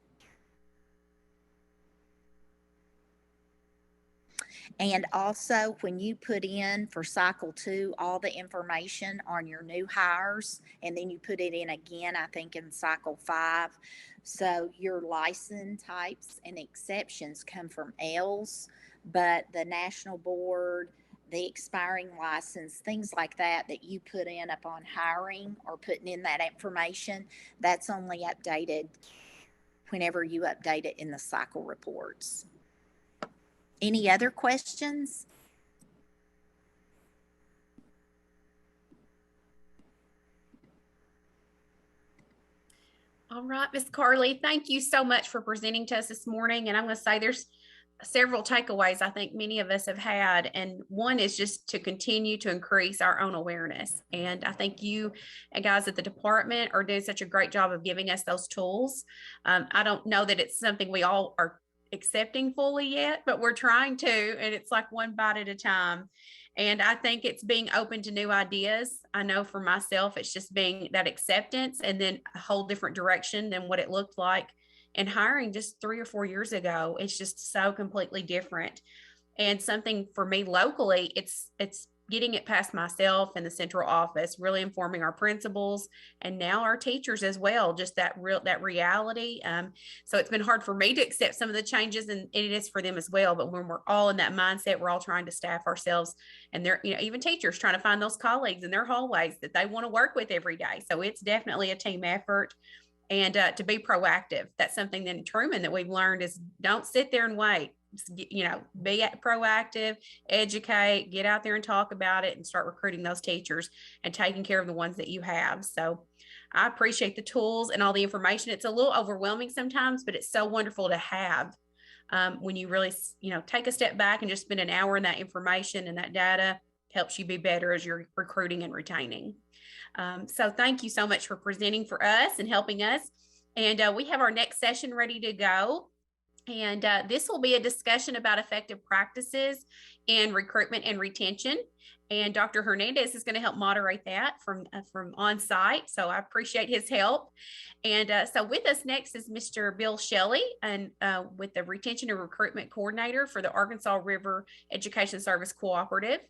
And also, when you put in for cycle 2 all the information on your new hires, and then you put it in again, I think in cycle 5. So your license types and exceptions come from ELS, but the national board, the expiring license, things like that you put in upon hiring or putting in that information, that's only updated whenever you update it in the cycle reports. Any other questions? All right, Ms. Carly, thank you so much for presenting to us this morning. And I'm going to say there's several takeaways I think many of us have had. And one is just to continue to increase our own awareness. And I think you guys at the department are doing such a great job of giving us those tools. I don't know that it's something we all are accepting fully yet, but we're trying to, and it's like one bite at a time. And I think it's being open to new ideas. I know for myself, it's just being that acceptance and then a whole different direction than what it looked like in hiring just 3 or 4 years ago. It's just so completely different. And something for me locally, it's getting it past myself and the central office, really informing our principals and now our teachers as well, just that reality. So it's been hard for me to accept some of the changes, and it is for them as well. But when we're all in that mindset, we're all trying to staff ourselves, and they're, even teachers trying to find those colleagues in their hallways that they want to work with every day. So it's definitely a team effort. And to be proactive. That's something in Truman that we've learned is don't sit there and wait. Be proactive, educate, get out there and talk about it, and start recruiting those teachers and taking care of the ones that you have. So I appreciate the tools and all the information. It's a little overwhelming sometimes, but it's so wonderful to have when you really, take a step back and just spend an hour in that information, and that data helps you be better as you're recruiting and retaining. So thank you so much for presenting for us and helping us. And we have our next session ready to go. And this will be a discussion about effective practices in recruitment and retention. And Dr. Hernandez is going to help moderate that from on site. So I appreciate his help. And so with us next is Mr. Bill Shelley, and with the Retention and Recruitment Coordinator for the Arkansas River Education Service Cooperative.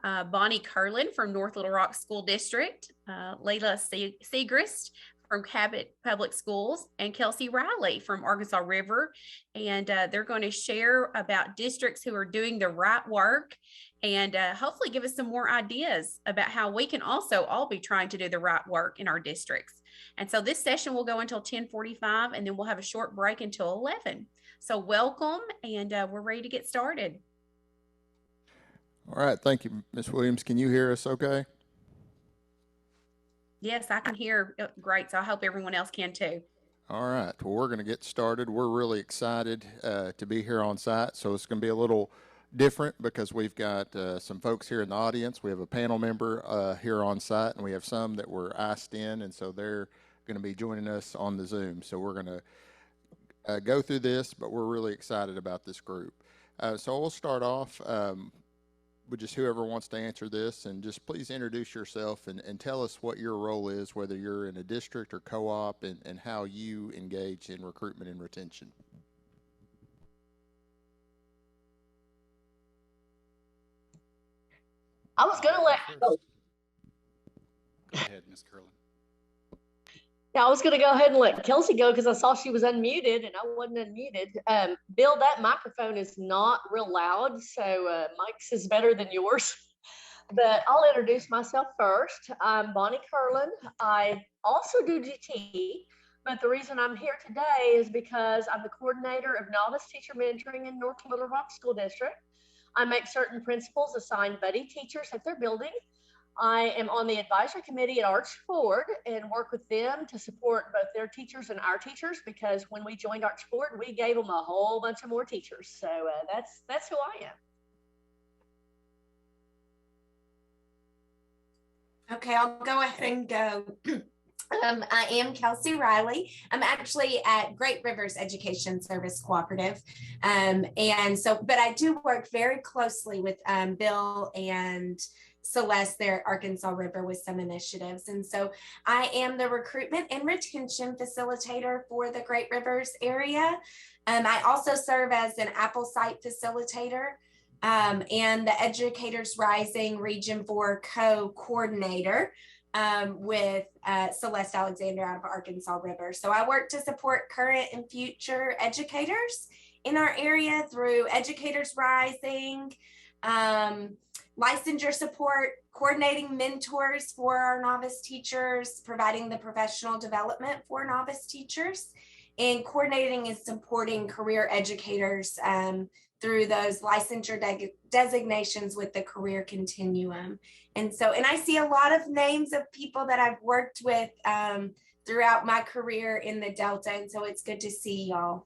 Bonnie Curlin from North Little Rock School District, Layla Segrist from Cabot Public Schools, and Kelsey Riley from Arkansas River. And they're going to share about districts who are doing the right work, and hopefully give us some more ideas about how we can also all be trying to do the right work in our districts. And so this session will go until 10:45, and then we'll have a short break until 11. So welcome, and we're ready to get started. All right. Thank you, Ms. Williams. Can you hear us okay? Yes, I can hear great. So I hope everyone else can too. All right. Well, we're going to get started. We're really excited to be here on site. So it's going to be a little different because we've got some folks here in the audience. We have a panel member here on site, and we have some that were iced in, and so they're going to be joining us on the Zoom. So we're going to go through this, but we're really excited about this group. So we'll start off with just whoever wants to answer this, and just please introduce yourself and tell us what your role is, whether you're in a district or co-op, and how you engage in recruitment and retention. I was going to let Go ahead, Ms. Curlin. Yeah, I was going to go ahead and let Kelsey go because I saw she was unmuted and I wasn't unmuted. Bill, that microphone is not real loud, so Mike's is better than yours. But I'll introduce myself first. I'm Bonnie Curlin. I also do GT, but the reason I'm here today is because I'm the coordinator of novice teacher mentoring in North Little Rock School District. I make certain principals assign buddy teachers at their building. I am on the advisory committee at Arch Ford and work with them to support both their teachers and our teachers, because when we joined Arch Ford, we gave them a whole bunch of more teachers. So that's who I am. Okay, I'll go ahead and go. I am Kelsey Riley. I'm actually at Great Rivers Education Service Cooperative. But I do work very closely with Bill and Celeste there at Arkansas River with some initiatives. And so I am the recruitment and retention facilitator for the Great Rivers area. I also serve as an Apple site facilitator and the Educators Rising Region 4 co-coordinator with Celeste Alexander out of Arkansas River. So I work to support current and future educators in our area through Educators Rising, licensure support, coordinating mentors for our novice teachers, providing the professional development for novice teachers, and coordinating and supporting career educators through those licensure designations with the career continuum. And I see a lot of names of people that I've worked with throughout my career in the Delta. And so it's good to see y'all.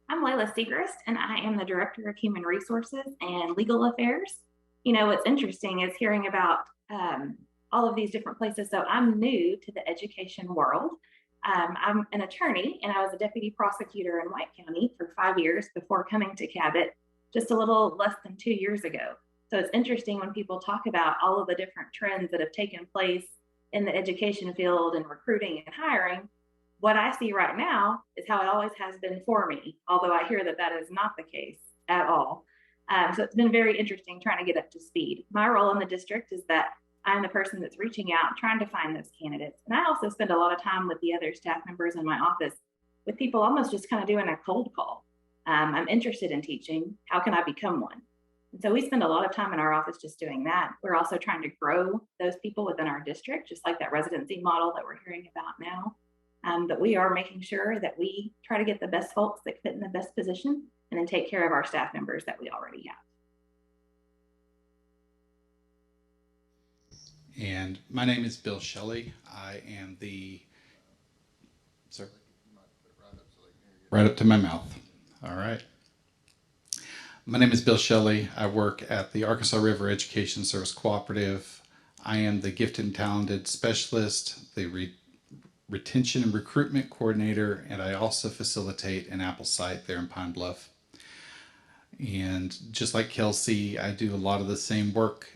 I'm Layla Segrist, and I am the Director of Human Resources and Legal Affairs. What's interesting is hearing about all of these different places. So I'm new to the education world. I'm an attorney, and I was a deputy prosecutor in White County for 5 years before coming to Cabot just a little less than 2 years ago. So it's interesting when people talk about all of the different trends that have taken place in the education field and recruiting and hiring, what I see right now is how it always has been for me, although I hear that that is not the case at all. So it's been very interesting trying to get up to speed. My role in the district is that I'm the person that's reaching out, trying to find those candidates. And I also spend a lot of time with the other staff members in my office, with people almost just kind of doing a cold call. I'm interested in teaching. How can I become one? And so we spend a lot of time in our office just doing that. We're also trying to grow those people within our district, just like that residency model that we're hearing about now. But we are making sure that we try to get the best folks that fit in the best position and then take care of our staff members that we already have. And my name is Bill Shelley. I am the, sir, right up to my mouth. All right. My name is Bill Shelley. I work at the Arkansas River Education Service Cooperative. I am the gifted and talented specialist, the retention and recruitment coordinator, and I also facilitate an Apple site there in Pine Bluff. And just like Kelsey, I do a lot of the same work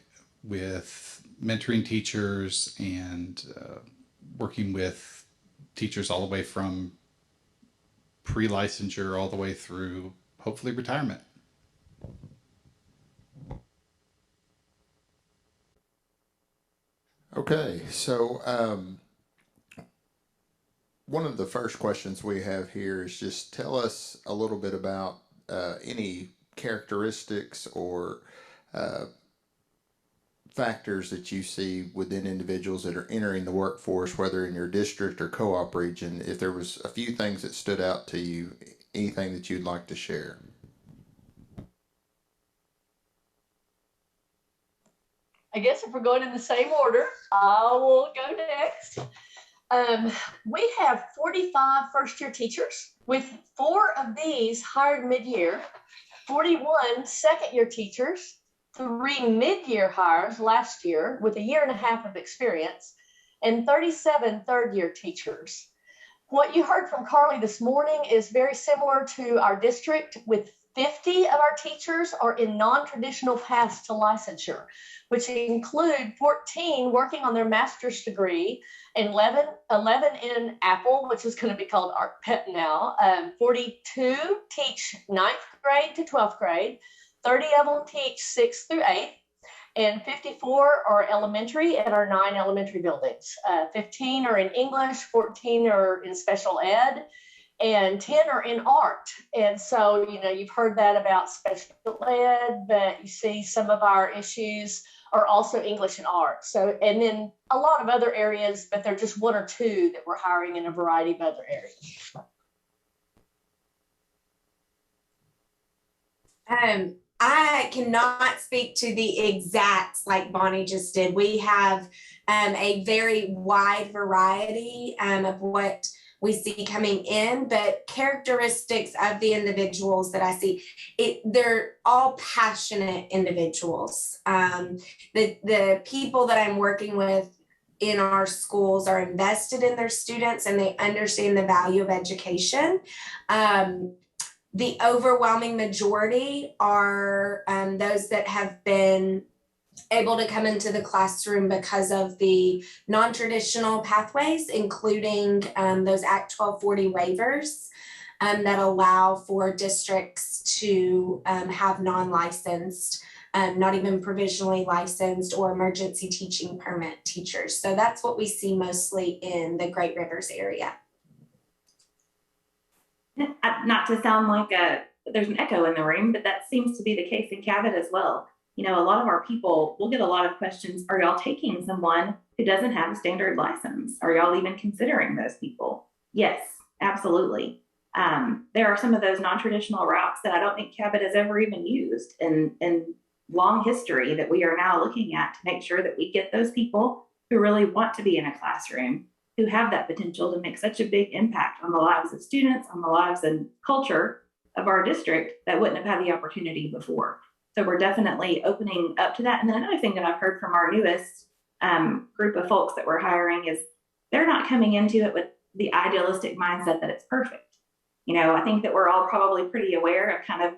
with mentoring teachers and working with teachers all the way from pre-licensure all the way through hopefully retirement. Okay, so one of the first questions we have here is just tell us a little bit about any characteristics or factors that you see within individuals that are entering the workforce, whether in your district or co-op region. If there was a few things that stood out to you, anything that you'd like to share. I guess if we're going in the same order, I will go next. We have 45 first-year teachers, with 4 of these hired mid-year, 41 second-year teachers, 3 mid-year hires last year with a year and a half of experience, and 37 third-year teachers. What you heard from Carly this morning is very similar to our district, with 50 of our teachers are in non-traditional paths to licensure, which include 14 working on their master's degree, and 11 in Apple, which is going to be called ArkPEP now. 42 teach 9th grade to 12th grade, 30 of them teach 6th through 8th, and 54 are elementary at our 9 elementary buildings. 15 are in English, 14 are in special ed, and 10 are in art. And so, you know, you've heard that about special ed, but you see some of our issues are also English and art. So, and then a lot of other areas, but they're just 1 or 2 that we're hiring in a variety of other areas. I cannot speak to the exacts like Bonnie just did. We have a very wide variety of what we see coming in, but characteristics of the individuals that I see, they're all passionate individuals. The people that I'm working with in our schools are invested in their students and they understand the value of education. The overwhelming majority are those that have been able to come into the classroom because of the non-traditional pathways, including those Act 1240 waivers that allow for districts to have non-licensed, not even provisionally licensed or emergency teaching permit teachers. So that's what we see mostly in the Great Rivers area. Not to sound like there's an echo in the room, but that seems to be the case in Cabot as well. You know, a lot of our people will get a lot of questions. Are y'all taking someone who doesn't have a standard license? Are y'all even considering those people? Yes, absolutely. There are some of those non-traditional routes that I don't think Cabot has ever even used in long history that we are now looking at to make sure that we get those people who really want to be in a classroom, who have that potential to make such a big impact on the lives of students, on the lives and culture of our district that wouldn't have had the opportunity before. So we're definitely opening up to that. And then another thing that I've heard from our newest group of folks that we're hiring is they're not coming into it with the idealistic mindset that it's perfect. You know, I think that we're all probably pretty aware of kind of,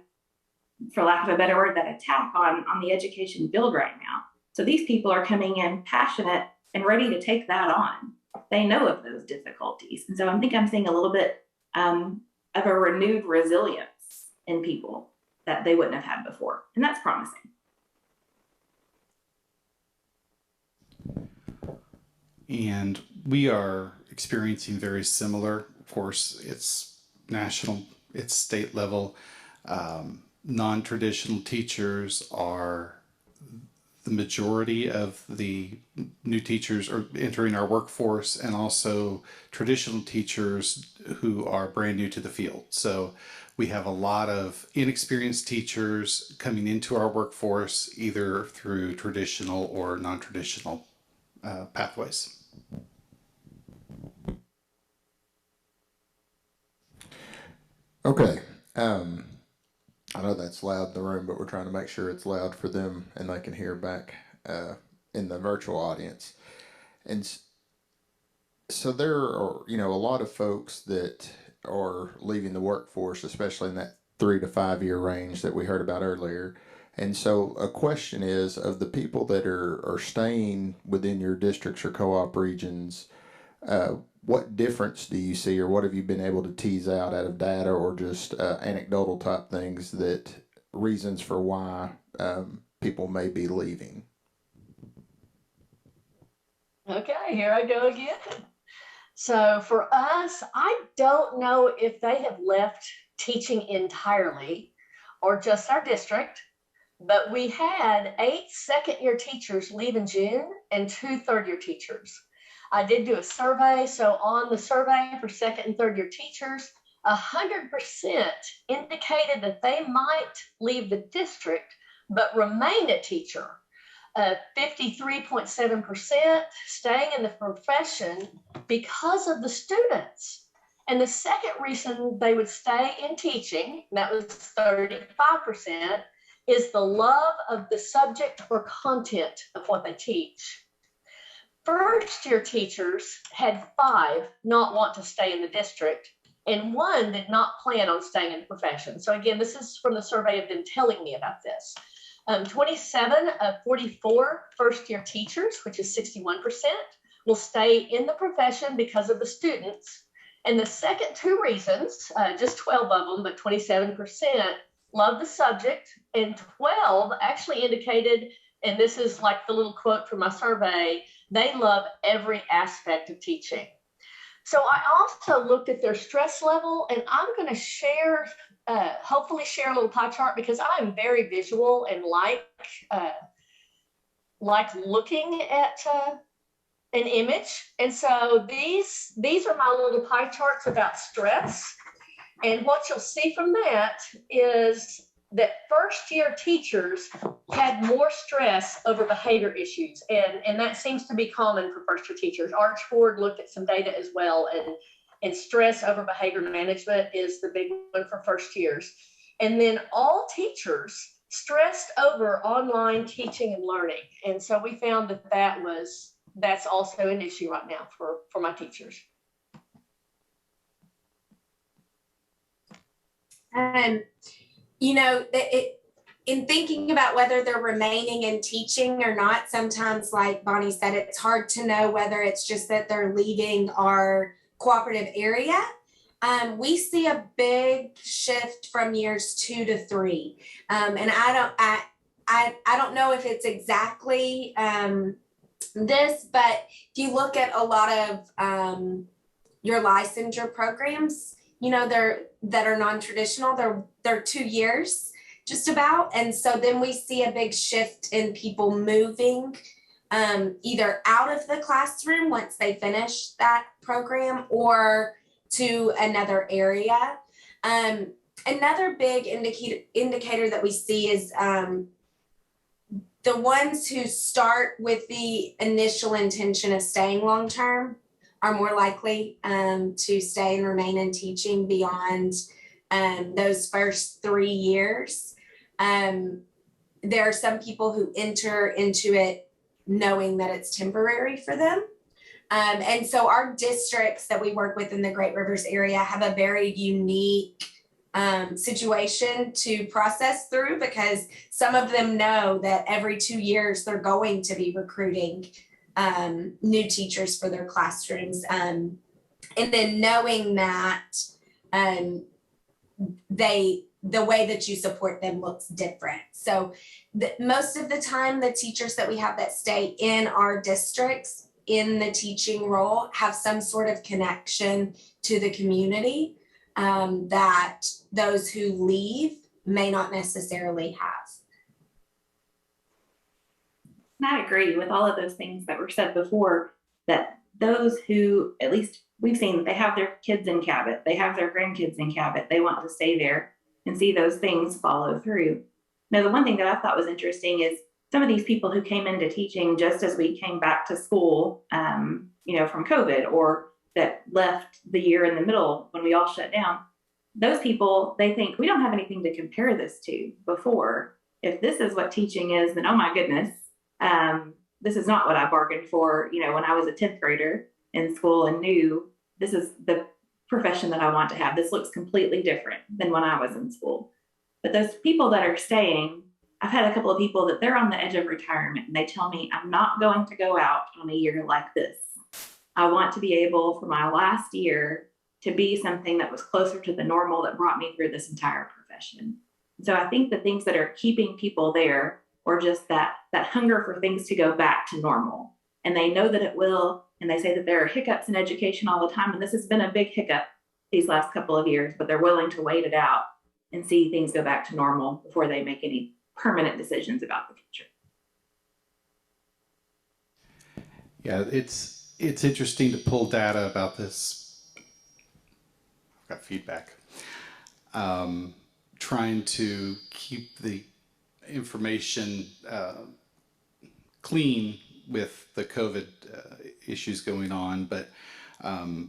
for lack of a better word, that attack on the education field right now. So these people are coming in passionate and ready to take that on. They know of those difficulties. And so I think I'm seeing a little bit of a renewed resilience in people that they wouldn't have had before. And that's promising. And we are experiencing very similar. Of course, it's national, it's state level. Non-traditional teachers are the majority of the new teachers are entering our workforce, and also traditional teachers who are brand new to the field. So we have a lot of inexperienced teachers coming into our workforce, either through traditional or non-traditional pathways. Okay. I know that's loud in the room, but we're trying to make sure it's loud for them and they can hear back in the virtual audience. And so there are, a lot of folks that are leaving the workforce, especially in that 3 to 5 year range that we heard about earlier. And so a question is, of the people that are staying within your districts or co-op regions, what difference do you see, or what have you been able to tease out of data or just anecdotal type things, that reasons for why people may be leaving? Okay, here I go again. So for us, I don't know if they have left teaching entirely or just our district, but we had 8 second-year teachers leave in June and 2 third-year teachers. I did do a survey. So on the survey for second and third year teachers, 100% indicated that they might leave the district, but remain a teacher. 53.7% staying in the profession because of the students. And the second reason they would stay in teaching, that was 35%, is the love of the subject or content of what they teach. First year teachers had 5 not want to stay in the district, and 1 did not plan on staying in the profession. So again, this is from the survey of them telling me about this. 27 of 44 first year teachers, which is 61%, will stay in the profession because of the students. And the second 2 reasons, just 12 of them, but 27%, love the subject, and 12 actually indicated, and this is like the little quote from my survey, they love every aspect of teaching. So I also looked at their stress level, and I'm going to share, hopefully share a little pie chart, because I'm very visual and like looking at an image. And so these are my little pie charts about stress. And what you'll see from that is that first year teachers had more stress over behavior issues. And that seems to be common for first year teachers. Archford looked at some data as well, and stress over behavior management is the big one for first years. And then all teachers stressed over online teaching and learning. And so we found that that's also an issue right now for my teachers. In thinking about whether they're remaining in teaching or not, sometimes, like Bonnie said, it's hard to know whether it's just that they're leaving our cooperative area. We see a big shift from years 2 to 3. And I don't know if it's exactly this, but if you look at a lot of your licensure programs, that are non-traditional, they're 2 years just about. And so then we see a big shift in people moving either out of the classroom once they finish that program or to another area. Another big indicator that we see is the ones who start with the initial intention of staying long-term are more likely to stay and remain in teaching beyond those first 3 years. There are some people who enter into it knowing that it's temporary for them. And so our districts that we work with in the Great Rivers area have a very unique situation to process through, because some of them know that every 2 years they're going to be recruiting new teachers for their classrooms. And then knowing that the way that you support them looks different. So most of the time, the teachers that we have that stay in our districts in the teaching role have some sort of connection to the community that those who leave may not necessarily have. And I agree with all of those things that were said before, that those who, at least we've seen, they have their kids in Cabot, they have their grandkids in Cabot, they want to stay there and see those things follow through. Now, the one thing that I thought was interesting is some of these people who came into teaching just as we came back to school, from COVID, or that left the year in the middle when we all shut down, those people, they think we don't have anything to compare this to before. If this is what teaching is, then oh my goodness, this is not what I bargained for, when I was a 10th grader in school and knew this is the profession that I want to have. This looks completely different than when I was in school. But those people that are staying, I've had a couple of people that they're on the edge of retirement and they tell me, I'm not going to go out on a year like this. I want to be able for my last year to be something that was closer to the normal that brought me through this entire profession. So I think the things that are keeping people there, or just that hunger for things to go back to normal. And they know that it will, and they say that there are hiccups in education all the time, and this has been a big hiccup these last couple of years, but they're willing to wait it out and see things go back to normal before they make any permanent decisions about the future. Yeah, it's interesting to pull data about this. I've got feedback. Trying to keep the information clean with the COVID issues going on, but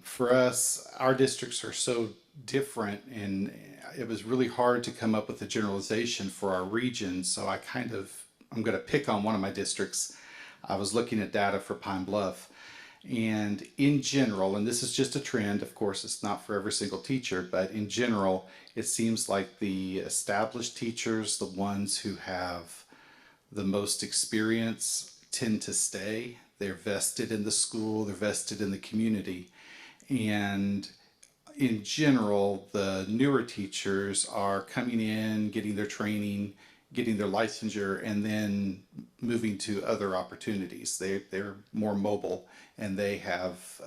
for us, our districts are so different, and it was really hard to come up with a generalization for our region. So I'm going to pick on one of my districts. I was looking at data for Pine Bluff, and in general, and this is just a trend, of course, it's not for every single teacher, but in general, it seems like the established teachers, the ones who have the most experience, tend to stay. They're vested in the school, they're vested in the community. And in general, the newer teachers are coming in, getting their training, getting their licensure, and then moving to other opportunities. They're more mobile, and they have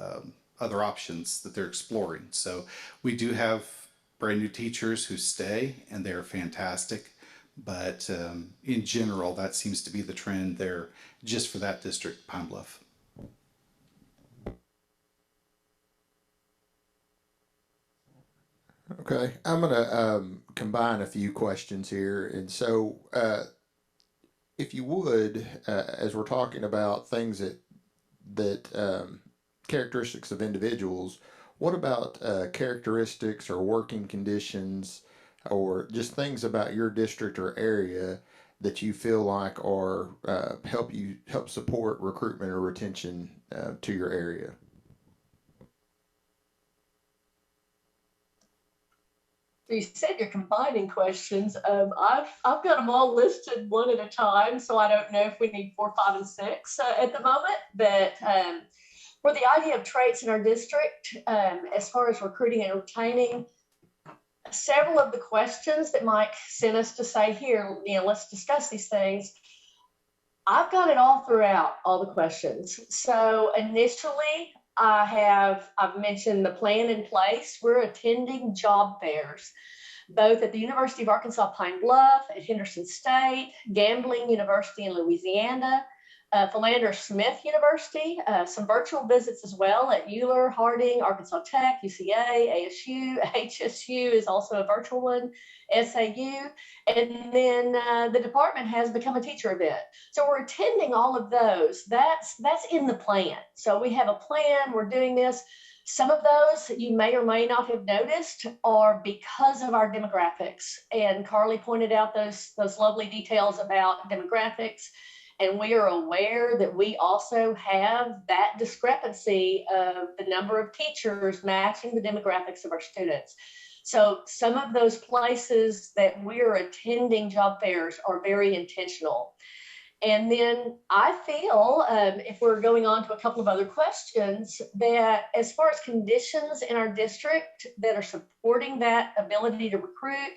other options that they're exploring. So we do have brand new teachers who stay, and they're fantastic. But in general, that seems to be the trend there, just for that district, Pine Bluff. Okay, I'm going to combine a few questions here. And so, if you would, as we're talking about things that characteristics of individuals, what about characteristics or working conditions or just things about your district or area that you feel like are help support recruitment or retention to your area? You said you're combining questions. I've got them all listed one at a time, so I don't know if we need 4, 5, and 6 at the moment. But for the idea of traits in our district, as far as recruiting and retaining, several of the questions that Mike sent us to say here, let's discuss these things. I've got it all throughout all the questions. So initially, I've mentioned the plan in place. We're attending job fairs, both at the University of Arkansas Pine Bluff, at Henderson State, Gambling University in Louisiana, Philander Smith University, some virtual visits as well at Euler, Harding, Arkansas Tech, UCA, ASU, HSU is also a virtual one, SAU, and then the department has become a teacher event. So we're attending all of those. That's in the plan. So we have a plan, we're doing this. Some of those you may or may not have noticed are because of our demographics. And Carly pointed out those lovely details about demographics. And we are aware that we also have that discrepancy of the number of teachers matching the demographics of our students. So some of those places that we're attending job fairs are very intentional. And then I feel, if we're going on to a couple of other questions, that as far as conditions in our district that are supporting that ability to recruit,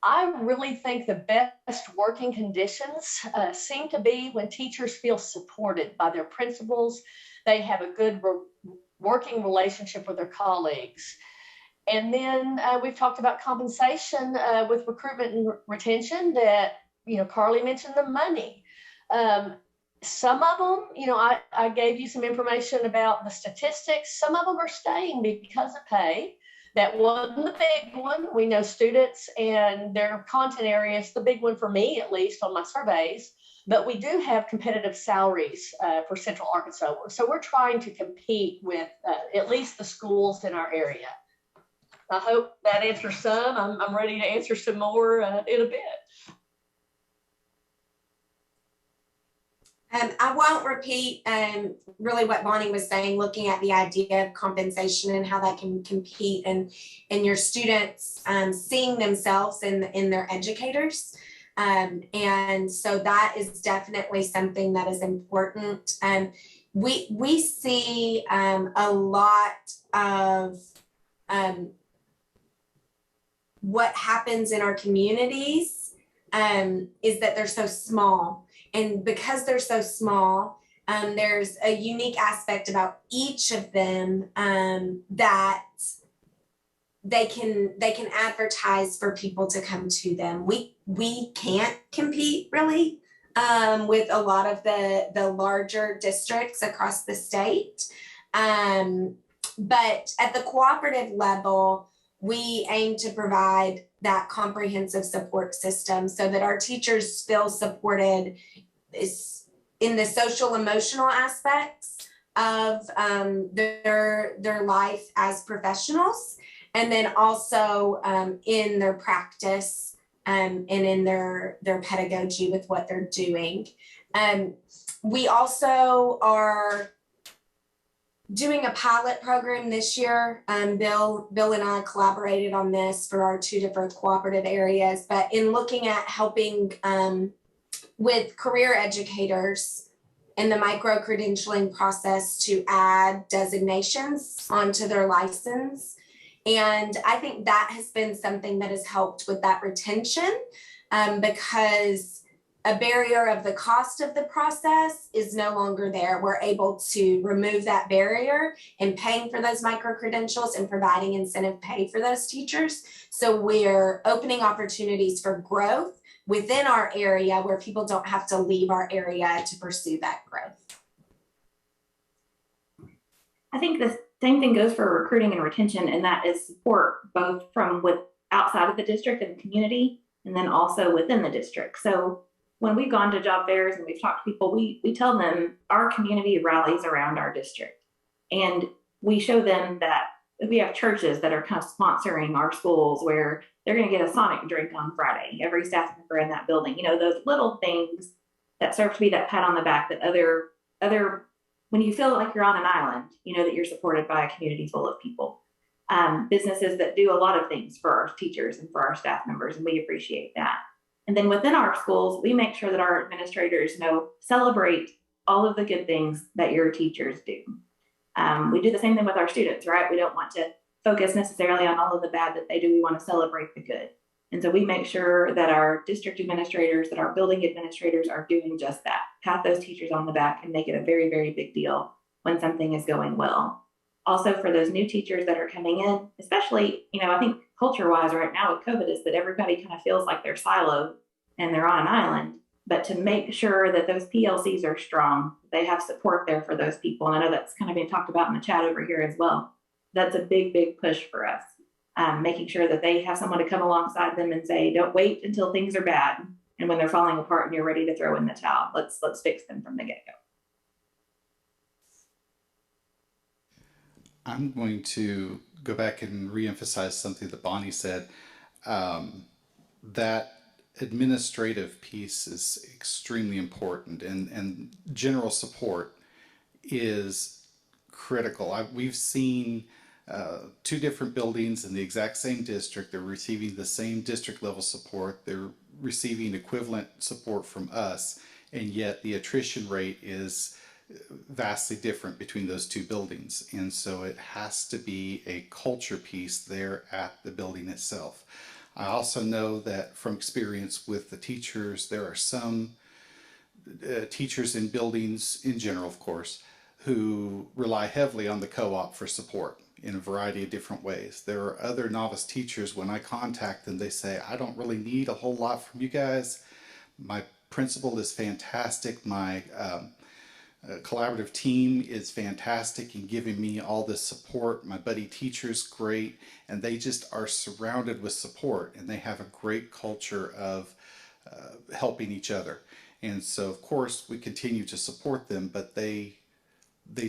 I really think the best working conditions seem to be when teachers feel supported by their principals. They have a good working relationship with their colleagues. And then we've talked about compensation with recruitment and retention that, Carly mentioned the money. Some of them, I gave you some information about the statistics. Some of them are staying because of pay. That wasn't the big one. We know students and their content areas, the big one for me, at least on my surveys, but we do have competitive salaries for Central Arkansas. So we're trying to compete with at least the schools in our area. I hope that answers some. I'm ready to answer some more in a bit. I won't repeat really what Bonnie was saying, looking at the idea of compensation and how that can compete and your students seeing themselves in their educators. And so that is definitely something that is important. We see a lot of what happens in our communities is that they're so small. And because they're so small, there's a unique aspect about each of them that they can advertise for people to come to them. We can't compete really with a lot of the larger districts across the state. But at the cooperative level, we aim to provide that comprehensive support system so that our teachers feel supported in the social emotional aspects of their life as professionals, and then also in their practice and in their pedagogy with what they're doing. We also are doing a pilot program this year. Bill and I collaborated on this for our 2 different cooperative areas, but in looking at helping with career educators in the micro-credentialing process to add designations onto their license. And I think that has been something that has helped with that retention because a barrier of the cost of the process is no longer there. We're able to remove that barrier in paying for those micro-credentials and providing incentive pay for those teachers. So we're opening opportunities for growth within our area where people don't have to leave our area to pursue that growth. I think the same thing goes for recruiting and retention, and that is support both from outside of the district and the community, and then also within the district. So when we've gone to job fairs and we've talked to people, we tell them our community rallies around our district. And we show them that we have churches that are kind of sponsoring our schools where they're going to get a Sonic drink on Friday, every staff member in that building. Those little things that serve to be that pat on the back that other when you feel like you're on an island, that you're supported by a community full of people. Businesses that do a lot of things for our teachers and for our staff members, and we appreciate that. And then within our schools, we make sure that our administrators celebrate all of the good things that your teachers do. We do the same thing with our students, right? We don't want to focus necessarily on all of the bad that they do. We want to celebrate the good. And so we make sure that our district administrators, that our building administrators are doing just that. Pat those teachers on the back and make it a very, very big deal when something is going well. Also for those new teachers that are coming in, especially, I think culture-wise right now with COVID is that everybody kind of feels like they're siloed and they're on an island. But to make sure that those PLCs are strong, they have support there for those people. And I know that's kind of being talked about in the chat over here as well. That's a big, big push for us. Making sure that they have someone to come alongside them and say, don't wait until things are bad. And when they're falling apart and you're ready to throw in the towel, let's fix them from the get-go. I'm going to go back and reemphasize something that Bonnie said. That administrative piece is extremely important, and general support is critical. We've seen 2 different buildings in the exact same district. They're receiving the same district level support. They're receiving equivalent support from us, and yet the attrition rate is vastly different between those two buildings. And so it has to be a culture piece there at the building itself. I also know that from experience with the teachers, there are some teachers in buildings in general, of course, who rely heavily on the co-op for support in a variety of different ways. There are other novice teachers, when I contact them, they say, I don't really need a whole lot from you guys. My principal is fantastic. My collaborative team is fantastic in giving me all this support. My buddy teacher's great, and they just are surrounded with support, and they have a great culture of helping each other. And so, of course, we continue to support them, but they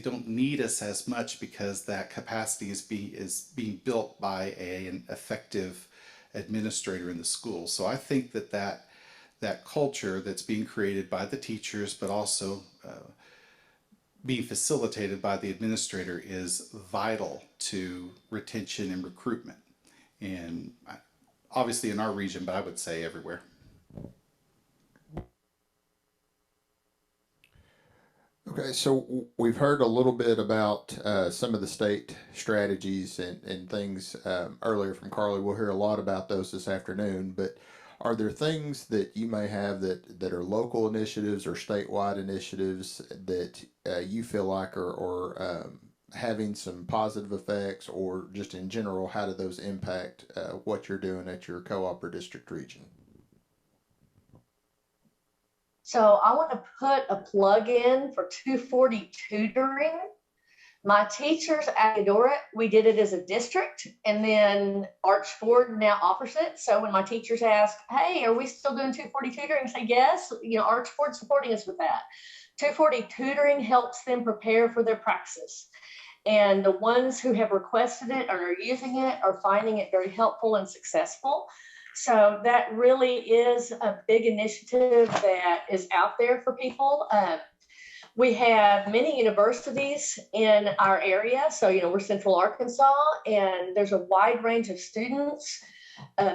don't need us as much because that capacity is being built by an effective administrator in the school. So I think that culture that's being created by the teachers, but also being facilitated by the administrator, is vital to retention and recruitment. And obviously in our region, but I would say everywhere. Okay, so we've heard a little bit about some of the state strategies and things earlier from Carly. We'll hear a lot about those this afternoon, but are there things that you may have that are local initiatives or statewide initiatives that you feel like are having some positive effects, or just in general, how do those impact what you're doing at your co-op or district region? So I want to put a plug in for 240 tutoring. My teachers adore it. We did it as a district, and then Archford now offers it. So when my teachers ask, hey, are we still doing 240 tutoring? I say yes. Archford's supporting us with that. 240 tutoring helps them prepare for their praxis. And the ones who have requested it and are using it are finding it very helpful and successful. So that really is a big initiative that is out there for people. We have many universities in our area. So, we're Central Arkansas, and there's a wide range of students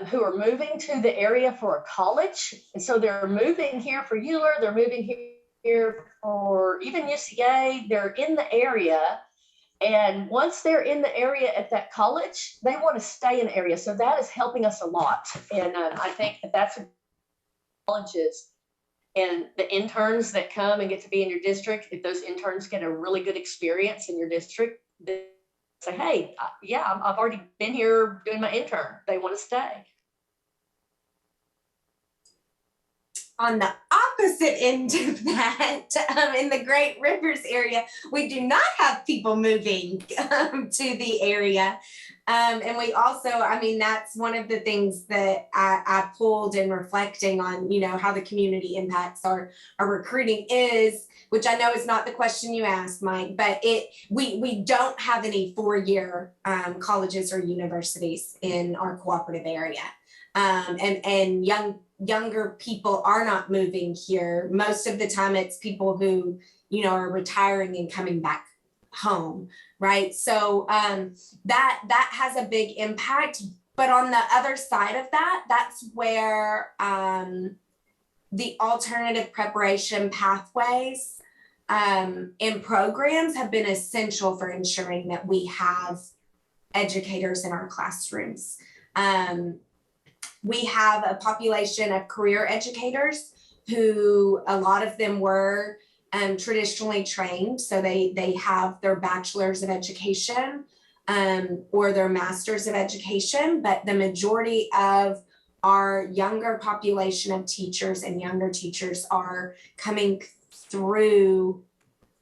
who are moving to the area for a college. And so they're moving here for Euler, they're moving here for even UCA, they're in the area. And once they're in the area at that college, they want to stay in the area. So that is helping us a lot. And I think that's colleges and the interns that come and get to be in your district. If those interns get a really good experience in your district, they say, hey, yeah, I've already been here doing my intern. They want to stay. On the opposite end of that, in the Great Rivers area, we do not have people moving to the area. And we also, that's one of the things that I pulled in reflecting on, how the community impacts our recruiting is, which I know is not the question you asked, Mike, but we don't have any four-year colleges or universities in our cooperative area. And younger people are not moving here. Most of the time it's people who, are retiring and coming back home, right? So that has a big impact. But on the other side of that, that's where the alternative preparation pathways and programs have been essential for ensuring that we have educators in our classrooms. We have a population of career educators who a lot of them were traditionally trained. So they have their bachelor's of education or their master's of education, but the majority of our younger population of teachers and younger teachers are coming through,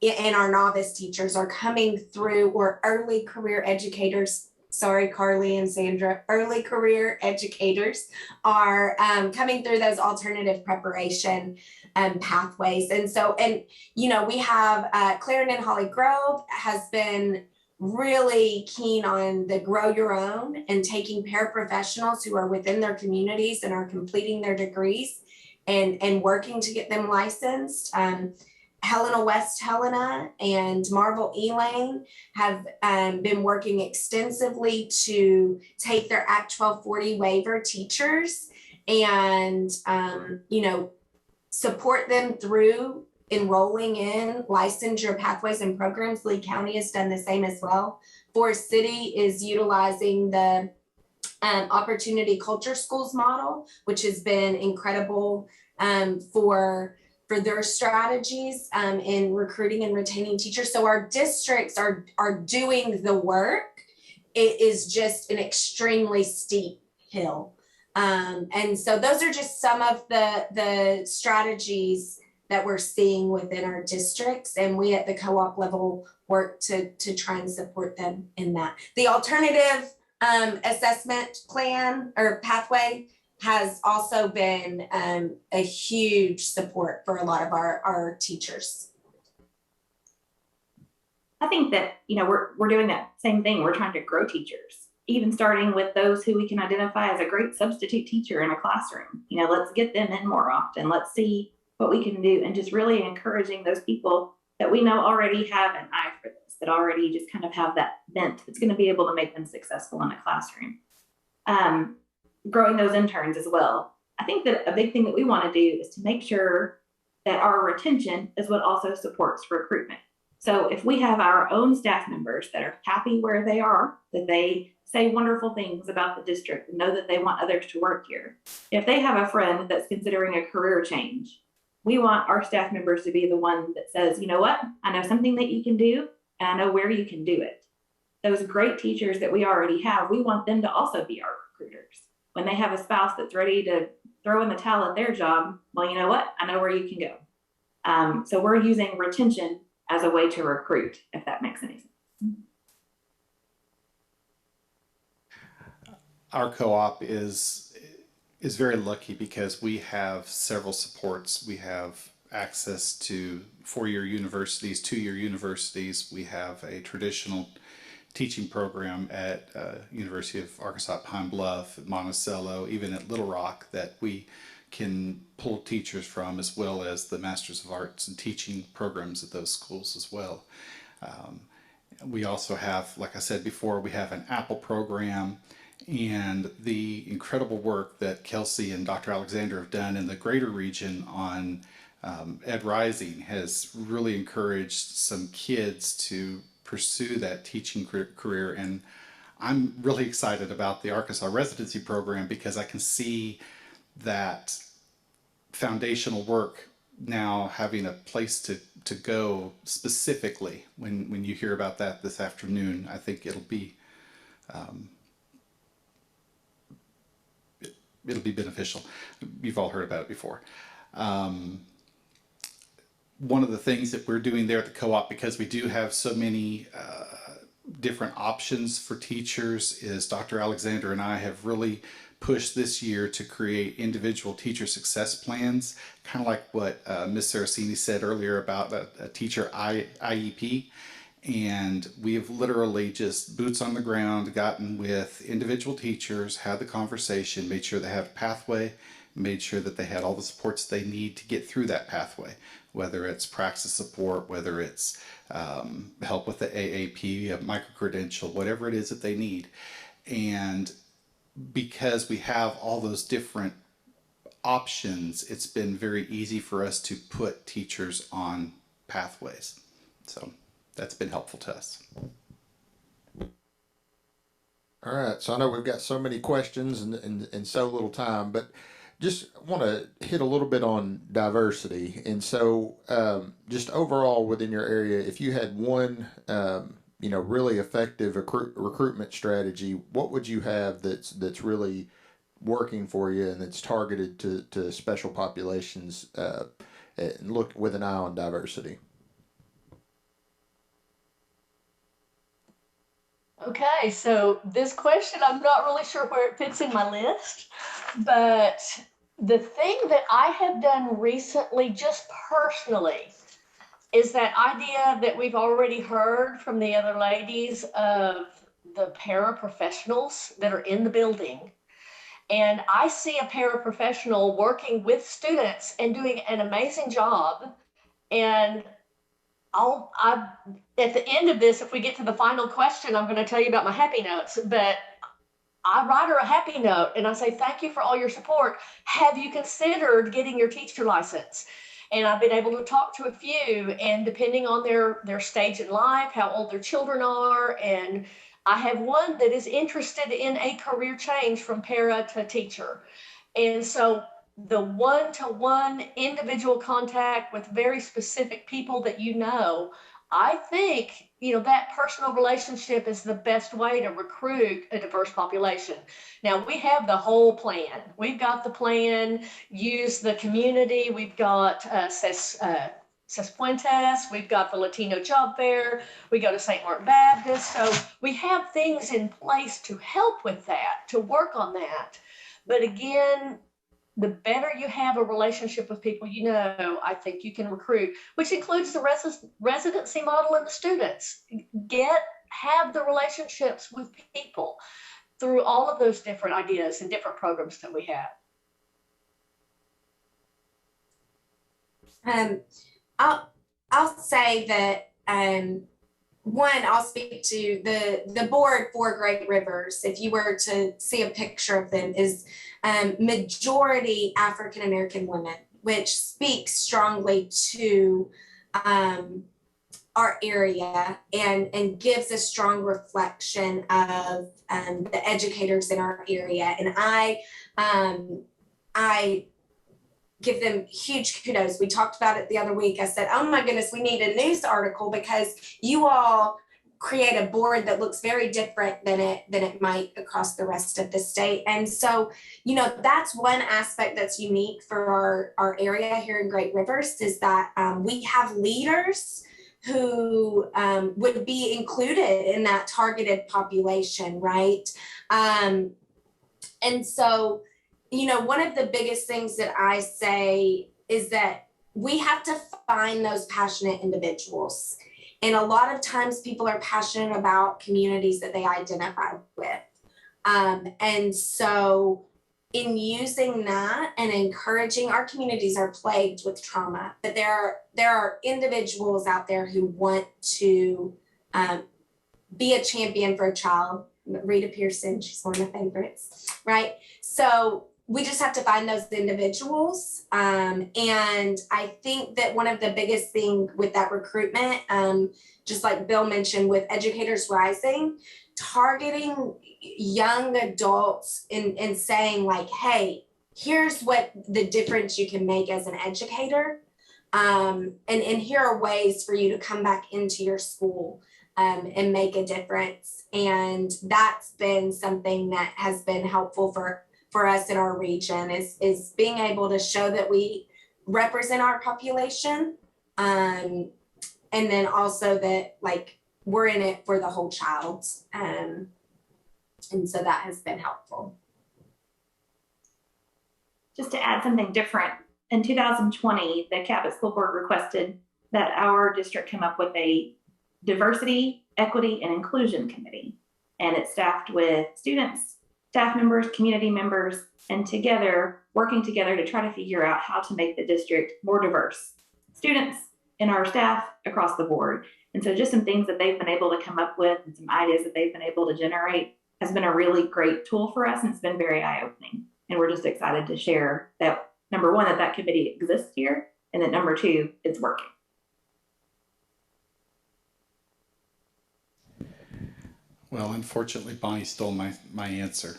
and our novice teachers are coming through, or early career educators. Sorry, Carly and Sandra, early career educators are coming through those alternative preparation pathways. And so, we have Clarendon Holly Grove has been really keen on the grow your own and taking paraprofessionals who are within their communities and are completing their degrees and working to get them licensed. Helena West Helena and Marvel Elaine have been working extensively to take their Act 1240 waiver teachers and, support them through enrolling in licensure pathways and programs. Lee County has done the same as well. Forest City is utilizing the Opportunity Culture Schools model, which has been incredible for their strategies in recruiting and retaining teachers. So our districts are doing the work. It is just an extremely steep hill. And so those are just some of the strategies that we're seeing within our districts, and we at the co-op level work to try and support them in that. The alternative assessment plan or pathway has also been a huge support for a lot of our teachers. I think that, you know, we're doing that same thing. We're trying to grow teachers, even starting with those who we can identify as a great substitute teacher in a classroom. You know, let's get them in more often. Let's see what we can do, and just really encouraging those people that we know already have an eye for this, that already just kind of have that bent that's going to be able to make them successful in a classroom. Growing those interns as well. I think that a big thing that we want to do is to make sure that our retention is what also supports recruitment. So if we have our own staff members that are happy where they are, that they say wonderful things about the district and know that they want others to work here, if they have a friend that's considering a career change, we want our staff members to be the one that says, you know what, I know something that you can do, and I know where you can do it. Those great teachers that we already have, we want them to also be our recruiters. When they have a spouse that's ready to throw in the towel at their job, well, you know what, I know where you can go. So we're using retention as a way to recruit, if that makes any sense. Our co-op is very lucky because we have several supports. We have access to four-year universities, two-year universities. We have a traditional teaching program at University of Arkansas Pine Bluff, at Monticello, even at Little Rock, that we can pull teachers from, as well as the Masters of Arts and Teaching programs at those schools as well. We also have, like I said before, we have an Apple program, and the incredible work that Kelsey and Dr. Alexander have done in the greater region on Ed Rising has really encouraged some kids to pursue that teaching career. And I'm really excited about the Arkansas residency program because I can see that foundational work now having a place to go specifically. When you hear about that this afternoon, I think it'll be beneficial. You've all heard about it before. One of the things that we're doing there at the co-op, because we do have so many different options for teachers, is Dr. Alexander and I have really pushed this year to create individual teacher success plans, kind of like what Ms. Saraceni said earlier about a teacher IEP. And we have literally just boots on the ground gotten with individual teachers, had the conversation, made sure they had a pathway, made sure that they had all the supports they need to get through that pathway, whether it's praxis support, whether it's help with the AAP, a micro-credential, whatever it is that they need. And because we have all those different options, it's been very easy for us to put teachers on pathways. So that's been helpful to us. All right, so I know we've got so many questions and so little time, but just want to hit a little bit on diversity. And so just overall within your area, if you had one, really effective recruitment strategy, what would you have that's really working for you and that's targeted to special populations and look with an eye on diversity? Okay, so this question, I'm not really sure where it fits in my list, but the thing that I have done recently, just personally, is that idea that we've already heard from the other ladies of the paraprofessionals that are in the building. And I see a paraprofessional working with students and doing an amazing job. And at the end of this, if we get to the final question, I'm going to tell you about my happy notes. But I write her a happy note and I say, thank you for all your support. Have you considered getting your teacher license? And I've been able to talk to a few, and depending on their stage in life, how old their children are, and I have one that is interested in a career change from para to teacher. And so the one-to-one individual contact with very specific people that you know, I think, that personal relationship is the best way to recruit a diverse population. Now, we have the whole plan. We've got the plan, use the community. We've got Ses Puentes, we've got the Latino Job Fair, we go to St. Mark Baptist. So we have things in place to help with that, to work on that. But again, the better you have a relationship with people I think you can recruit, which includes the residency model and the students. Have the relationships with people through all of those different ideas and different programs that we have. I'll say that one, I'll speak to the board for Great Rivers. If you were to see a picture of them, is majority African American women, which speaks strongly to our area and gives a strong reflection of the educators in our area. And I give them huge kudos. We talked about it the other week. I said, oh my goodness, we need a news article because you all create a board that looks very different than it might across the rest of the state. And so, that's one aspect that's unique for our area here in Great Rivers, is that we have leaders who would be included in that targeted population, right? And so, one of the biggest things that I say is that we have to find those passionate individuals. And a lot of times people are passionate about communities that they identify with. And so in using that and encouraging, our communities are plagued with trauma, but there are individuals out there who want to be a champion for a child. Rita Pearson, she's one of my favorites, right? So we just have to find those individuals. And I think that one of the biggest things with that recruitment, just like Bill mentioned with Educators Rising, targeting young adults and saying like, hey, here's what the difference you can make as an educator. And here are ways for you to come back into your school and make a difference. And that's been something that has been helpful for us in our region, is being able to show that we represent our population. And then also that like we're in it for the whole child. And so that has been helpful. Just to add something different, in 2020, the Cabot School Board requested that our district come up with a diversity, equity, and inclusion committee. And it's staffed with students, staff members, community members, and working together to try to figure out how to make the district more diverse. Students and our staff across the board. And so just some things that they've been able to come up with and some ideas that they've been able to generate has been a really great tool for us, and it's been very eye-opening. And we're just excited to share that, number one, that committee exists here, and that number two, it's working. Well, unfortunately, Bonnie stole my answer.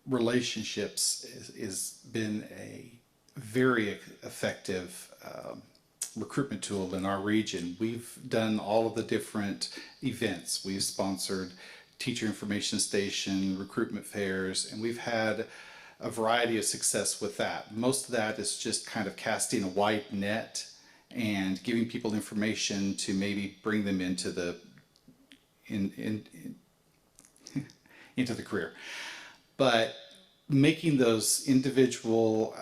Relationships is been a very effective recruitment tool in our region. We've done all of the different events. We've sponsored teacher information station, recruitment fairs, and we've had a variety of success with that. Most of that is just kind of casting a wide net and giving people information to maybe bring them into the into the career. But making those individual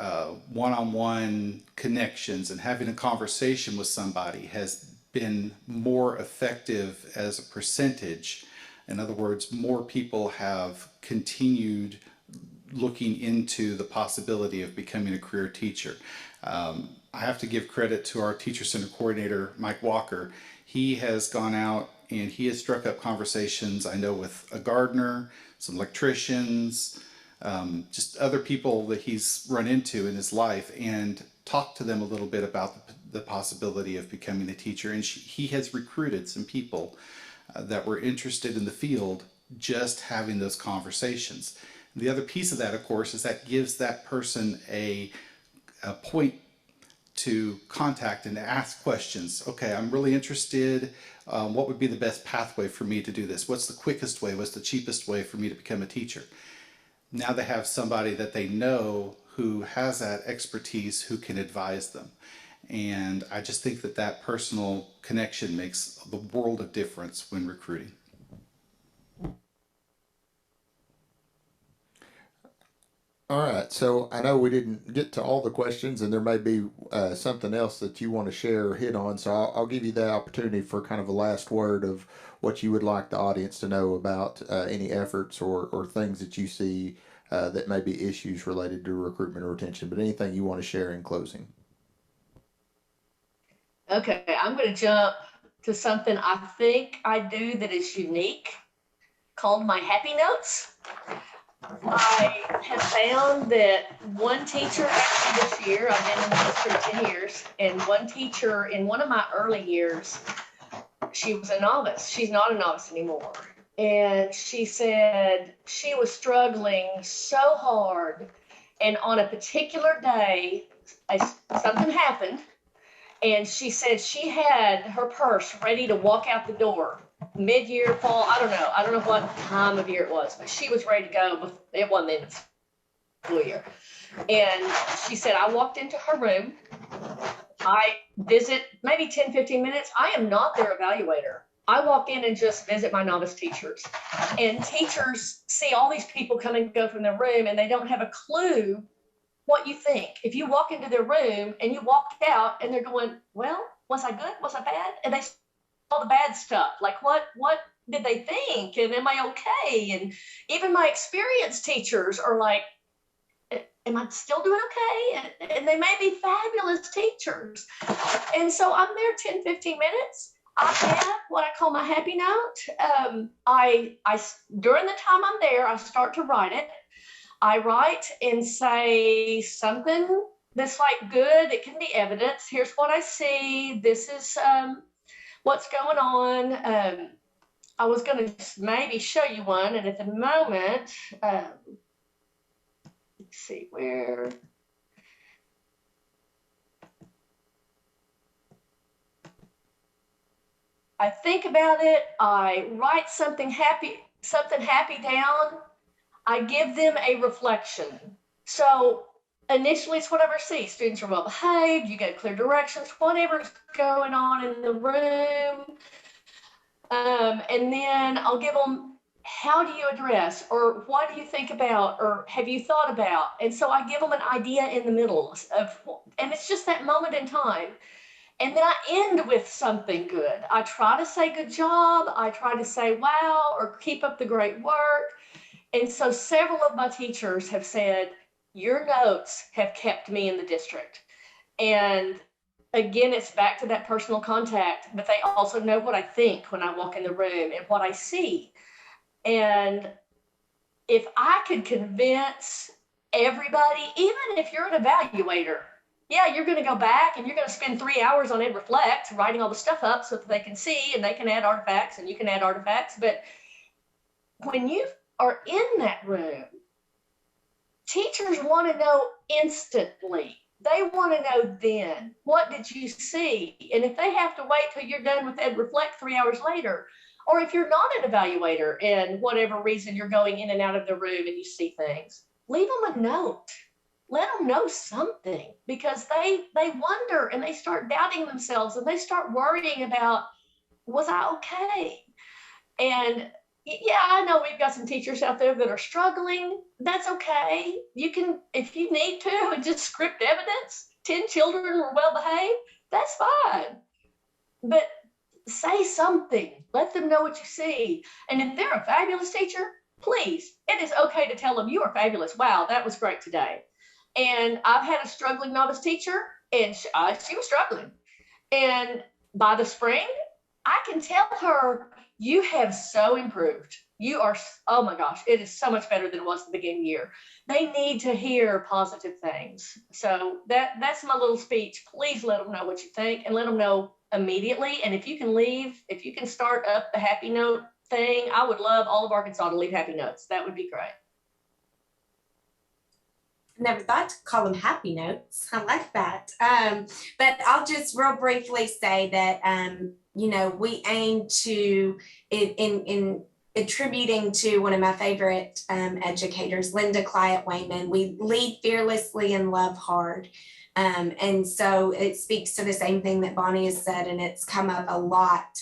one-on-one connections and having a conversation with somebody has been more effective as a percentage. In other words, more people have continued looking into the possibility of becoming a career teacher. I have to give credit to our Teacher Center coordinator, Mike Walker. He has gone out And he has struck up conversations, I know, with a gardener, some electricians, just other people that he's run into in his life, and talked to them a little bit about the possibility of becoming a teacher. And he has recruited some people that were interested in the field, just having those conversations. And the other piece of that, of course, is that gives that person a point to contact and ask questions. Okay, I'm really interested. What would be the best pathway for me to do this? What's the quickest way? What's the cheapest way for me to become a teacher? Now they have somebody that they know who has that expertise, who can advise them. And I just think that that personal connection makes the world of difference when recruiting. All right, so I know we didn't get to all the questions, and there may be something else that you want to share or hit on. So I'll give you the opportunity for kind of a last word of what you would like the audience to know about any efforts or things that you see that may be issues related to recruitment or retention, but anything you want to share in closing. Okay, I'm going to jump to something I think I do that is unique, called my happy notes. I have found that one teacher this year, I've been in the district 10 years, and one teacher in one of my early years, she was a novice. She's not a novice anymore. And she said she was struggling so hard. And on a particular day, something happened. And she said she had her purse ready to walk out the door, mid-year, fall, I don't know what time of year it was, but she was ready to go, but it wasn't in the school year. And she said, I walked into her room, I visit maybe 10, 15 minutes. I am not their evaluator. I walk in and just visit my novice teachers. And teachers see all these people come and go from their room, and they don't have a clue what you think. If you walk into their room and you walk out and they're going, well, was I good? Was I bad? And they all the bad stuff. Like, what did they think? And am I okay? And even my experienced teachers are like, am I still doing okay? And they may be fabulous teachers. And so I'm there 10, 15 minutes. I have what I call my happy note. I during the time I'm there, I start to write it. I write and say something that's like good. It can be evidence. Here's what I see. This is what's going on. I was going to maybe show you one. And at the moment, let's see where. I think about it. I write something happy down. I give them a reflection. So initially it's whatever I see. Students are well behaved, you get clear directions, whatever's going on in the room. And then I'll give them, how do you address, or what do you think about, or have you thought about? And so I give them an idea in the middle of, and it's just that moment in time. And then I end with something good. I try to say good job. I try to say wow, or keep up the great work. And so several of my teachers have said, your notes have kept me in the district. And again, it's back to that personal contact, but they also know what I think when I walk in the room and what I see. And if I could convince everybody, even if you're an evaluator, yeah, you're going to go back and you're going to spend 3 hours on EdReflect writing all the stuff up so that they can see and they can add artifacts and you can add artifacts. But when you are in that room, teachers want to know instantly. They want to know then, what did you see? And if they have to wait till you're done with EdReflect 3 hours later, or if you're not an evaluator and whatever reason you're going in and out of the room and you see things, leave them a note. Let them know something, because they wonder and they start doubting themselves and they start worrying about, was I okay? And yeah, I know we've got some teachers out there that are struggling. That's okay. You can, if you need to, and just script evidence, 10 children were well behaved, that's fine. But say something. Let them know what you see. And if they're a fabulous teacher, please, it is okay to tell them you are fabulous. Wow, that was great today. And I've had a struggling novice teacher, and she was struggling. And by the spring, I can tell her, you have so improved. You are, oh my gosh, it is so much better than it was at the beginning of the year. They need to hear positive things. So that's my little speech. Please let them know what you think and let them know immediately. And if you can leave, if you can start up the happy note thing, I would love all of Arkansas to leave happy notes. That would be great. Never thought to call them happy notes. I like that. But I'll just real briefly say that, you know, we aim to, in attributing to one of my favorite educators, Linda Clyatt Wayman, we lead fearlessly and love hard. And so it speaks to the same thing that Bonnie has said, and it's come up a lot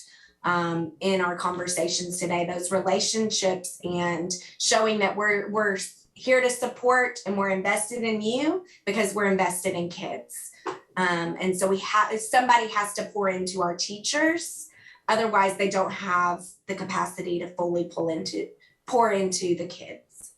in our conversations today, those relationships and showing that we're here to support and we're invested in you because we're invested in kids. And so somebody has to pour into our teachers. Otherwise they don't have the capacity to fully pour into the kids.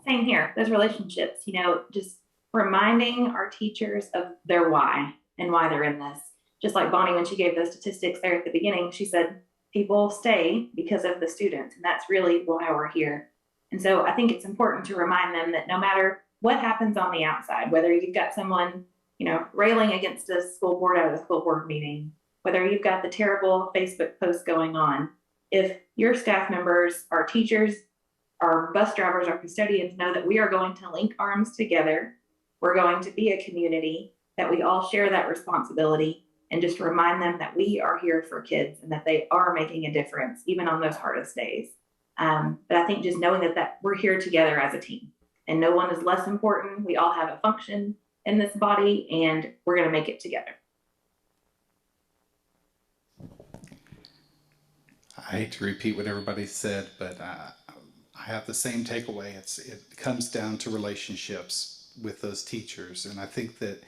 Same here, those relationships, you know, just reminding our teachers of their why and why they're in this. Just like Bonnie, when she gave those statistics there at the beginning, she said, people stay because of the students, and that's really why we're here. And so I think it's important to remind them that no matter what happens on the outside, whether you've got someone, you know, railing against a school board at a school board meeting, whether you've got the terrible Facebook post going on, if your staff members, our teachers, our bus drivers, our custodians know that we are going to link arms together, we're going to be a community, that we all share that responsibility, and just remind them that we are here for kids and that they are making a difference, even on those hardest days. But I think just knowing that we're here together as a team and no one is less important. We all have a function in this body and we're going to make it together. I hate to repeat what everybody said, but I have the same takeaway. It comes down to relationships with those teachers. And I think that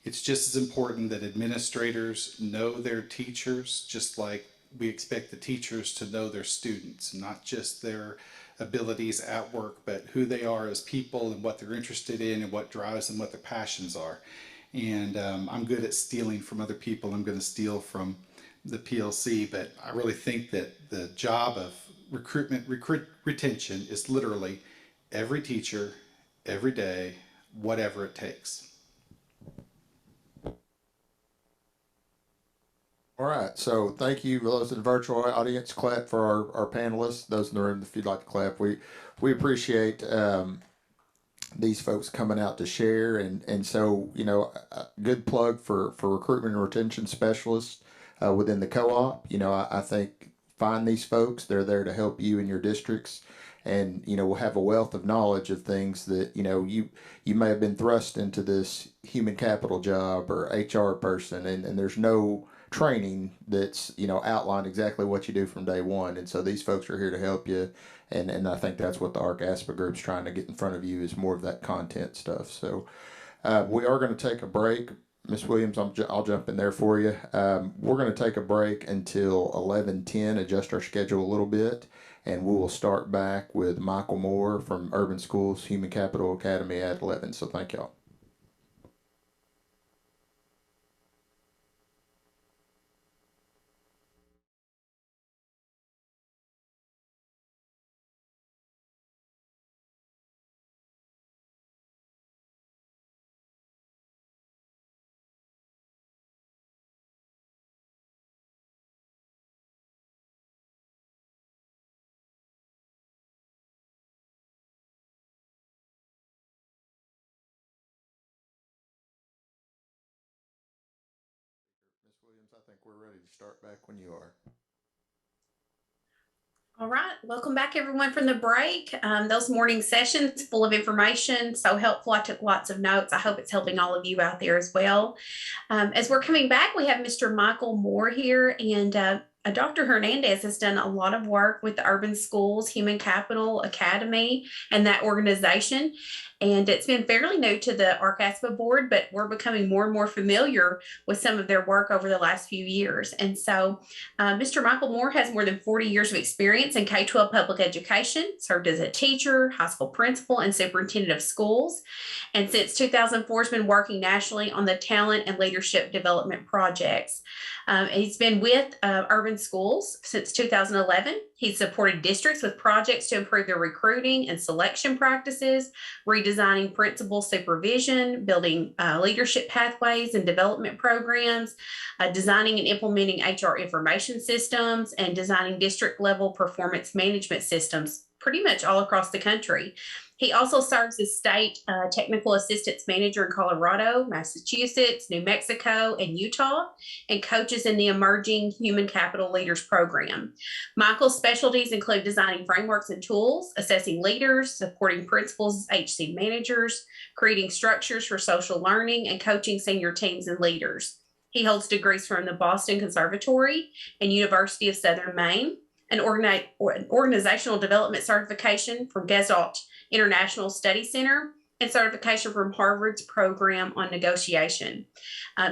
it's just as important that administrators know their teachers, just like we expect the teachers to know their students, not just their abilities at work, but who they are as people and what they're interested in and what drives them, what their passions are. And I'm good at stealing from other people. I'm going to steal from the PLC, but I really think that the job of retention is literally every teacher, every day, whatever it takes. All right, so thank you, those in the virtual audience. Clap for our panelists. Those in the room, if you'd like to clap, we appreciate these folks coming out to share. And so, you know, a good plug for recruitment and retention specialists within the co-op. You know, I think find these folks. They're there to help you in your districts. And, you know, we'll have a wealth of knowledge of things that, you know, you may have been thrust into this human capital job or HR person, and there's no training that's, you know, outlined exactly what you do from day one. And so these folks are here to help you. And I think that's what the ArkASPA group's trying to get in front of you, is more of that content stuff. So we are going to take a break. Ms. Williams, I'll jump in there for you. We're going to take a break until 11:10, adjust our schedule a little bit, and we will start back with Michael Moore from Urban Schools Human Capital Academy at 11. So thank y'all. Ms. Williams, I think we're ready to start back when you are. All right, welcome back everyone from the break. Those morning sessions full of information, so helpful. I took lots of notes. I hope it's helping all of you out there as well. As we're coming back, we have Mr. Michael Moore here, and Dr. Hernandez has done a lot of work with the Urban Schools Human Capital Academy and that organization. And it's been fairly new to the ArkASPA board, but we're becoming more and more familiar with some of their work over the last few years. And so Mr. Michael Moore has more than 40 years of experience in K-12 public education, served as a teacher, high school principal, and superintendent of schools. And since 2004 has been working nationally on the talent and leadership development projects. He's been with urban schools since 2011. He's supported districts with projects to improve their recruiting and selection practices, redesigning principal supervision, building leadership pathways and development programs, designing and implementing HR information systems, and designing district level performance management systems pretty much all across the country. He also serves as state technical assistance manager in Colorado, Massachusetts, New Mexico, and Utah, and coaches in the Emerging Human Capital Leaders Program. Michael's specialties include designing frameworks and tools, assessing leaders, supporting principals as HC managers, creating structures for social learning, and coaching senior teams and leaders. He holds degrees from the Boston Conservatory and University of Southern Maine, an organizational development certification from Gestalt International Study Center, and certification from Harvard's program on negotiation.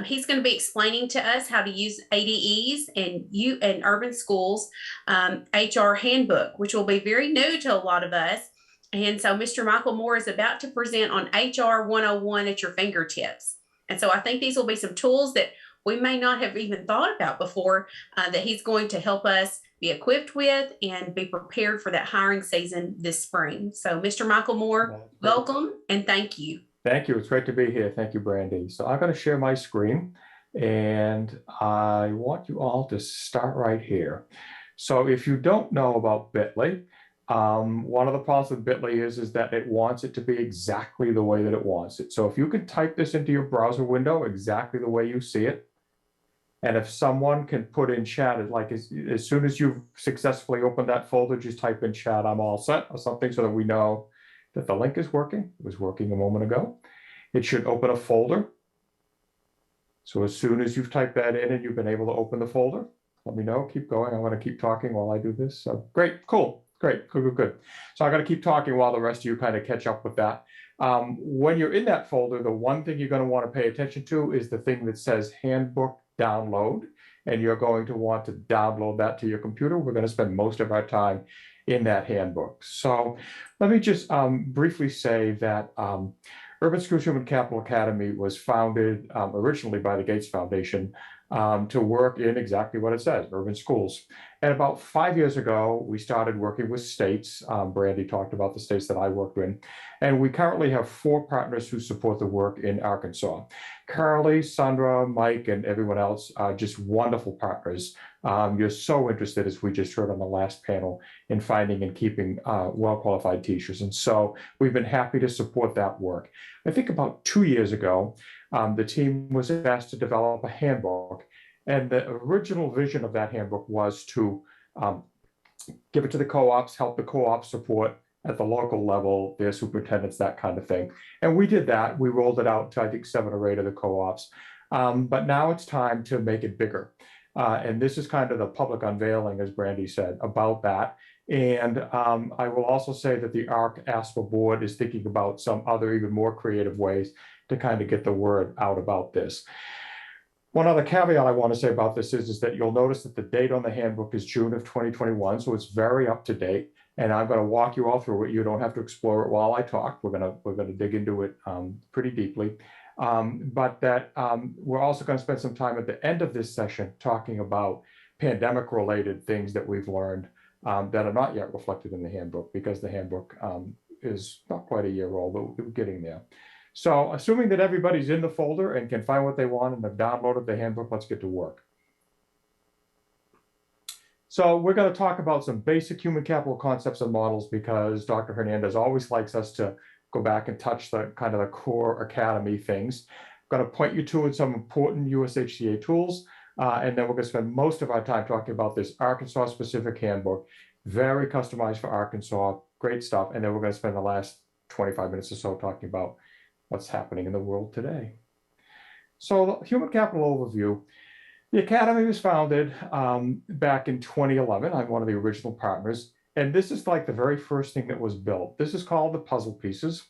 He's going to be explaining to us how to use ADE's and urban schools HR handbook, which will be very new to a lot of us. And so Mr. Michael Moore is about to present on HR 101 at your fingertips. And so I think these will be some tools that we may not have even thought about before that he's going to help us be equipped with and be prepared for that hiring season this spring. So Mr. Michael Moore, welcome and thank you. Thank you. It's great to be here. Thank you, Brandy. So I'm going to share my screen and I want you all to start right here. So if you don't know about Bitly, one of the problems with Bitly is that it wants it to be exactly the way that it wants it. So if you could type this into your browser window exactly the way you see it, and if someone can put in chat, like as soon as you've successfully opened that folder, just type in chat, I'm all set or something so that we know that the link is working. It was working a moment ago. It should open a folder. So as soon as you've typed that in and you've been able to open the folder, let me know, keep going. I'm going to keep talking while I do this. So great, cool, great, good, good, good. So I'm going to keep talking while the rest of you kind of catch up with that. When you're in that folder, the one thing you're going to want to pay attention to is the thing that says handbook download, and you're going to want to download that to your computer. We're going to spend most of our time in that handbook. So let me just briefly say that Urban Schools Human Capital Academy was founded originally by the Gates Foundation to work in exactly what it says, urban schools. And about 5 years ago, we started working with states. Brandy talked about the states that I worked in. And we currently have 4 partners who support the work in Arkansas. Carly, Sandra, Mike, and everyone else are just wonderful partners. You're so interested, as we just heard on the last panel, in finding and keeping well-qualified teachers. And so we've been happy to support that work. I think about 2 years ago, the team was asked to develop a handbook. And the original vision of that handbook was to give it to the co-ops, help the co-ops support at the local level, their superintendents, that kind of thing. And we did that. We rolled it out to, I think, 7 or 8 of the co-ops. But now it's time to make it bigger. And this is kind of the public unveiling, as Brandy said, about that. And I will also say that the ArkASPA board is thinking about some other even more creative ways to kind of get the word out about this. One other caveat I want to say about this is that you'll notice that the date on the handbook is June of 2021, so it's very up to date. And I'm going to walk you all through it. You don't have to explore it while I talk. We're going to dig into it pretty deeply. But that we're also going to spend some time at the end of this session talking about pandemic-related things that we've learned that are not yet reflected in the handbook, because the handbook is not quite a year old, but we're getting there. So assuming that everybody's in the folder and can find what they want and have downloaded the handbook, let's get to work. So we're going to talk about some basic human capital concepts and models, because Dr. Hernandez always likes us to go back and touch the kind of the core academy things. I'm going to point you to some important USHCA tools, and then we're going to spend most of our time talking about this Arkansas specific handbook, very customized for Arkansas, great stuff. And then we're going to spend the last 25 minutes or so talking about what's happening in the world today. So the human capital overview. The Academy was founded back in 2011. I'm one of the original partners. And this is like the very first thing that was built. This is called the puzzle pieces.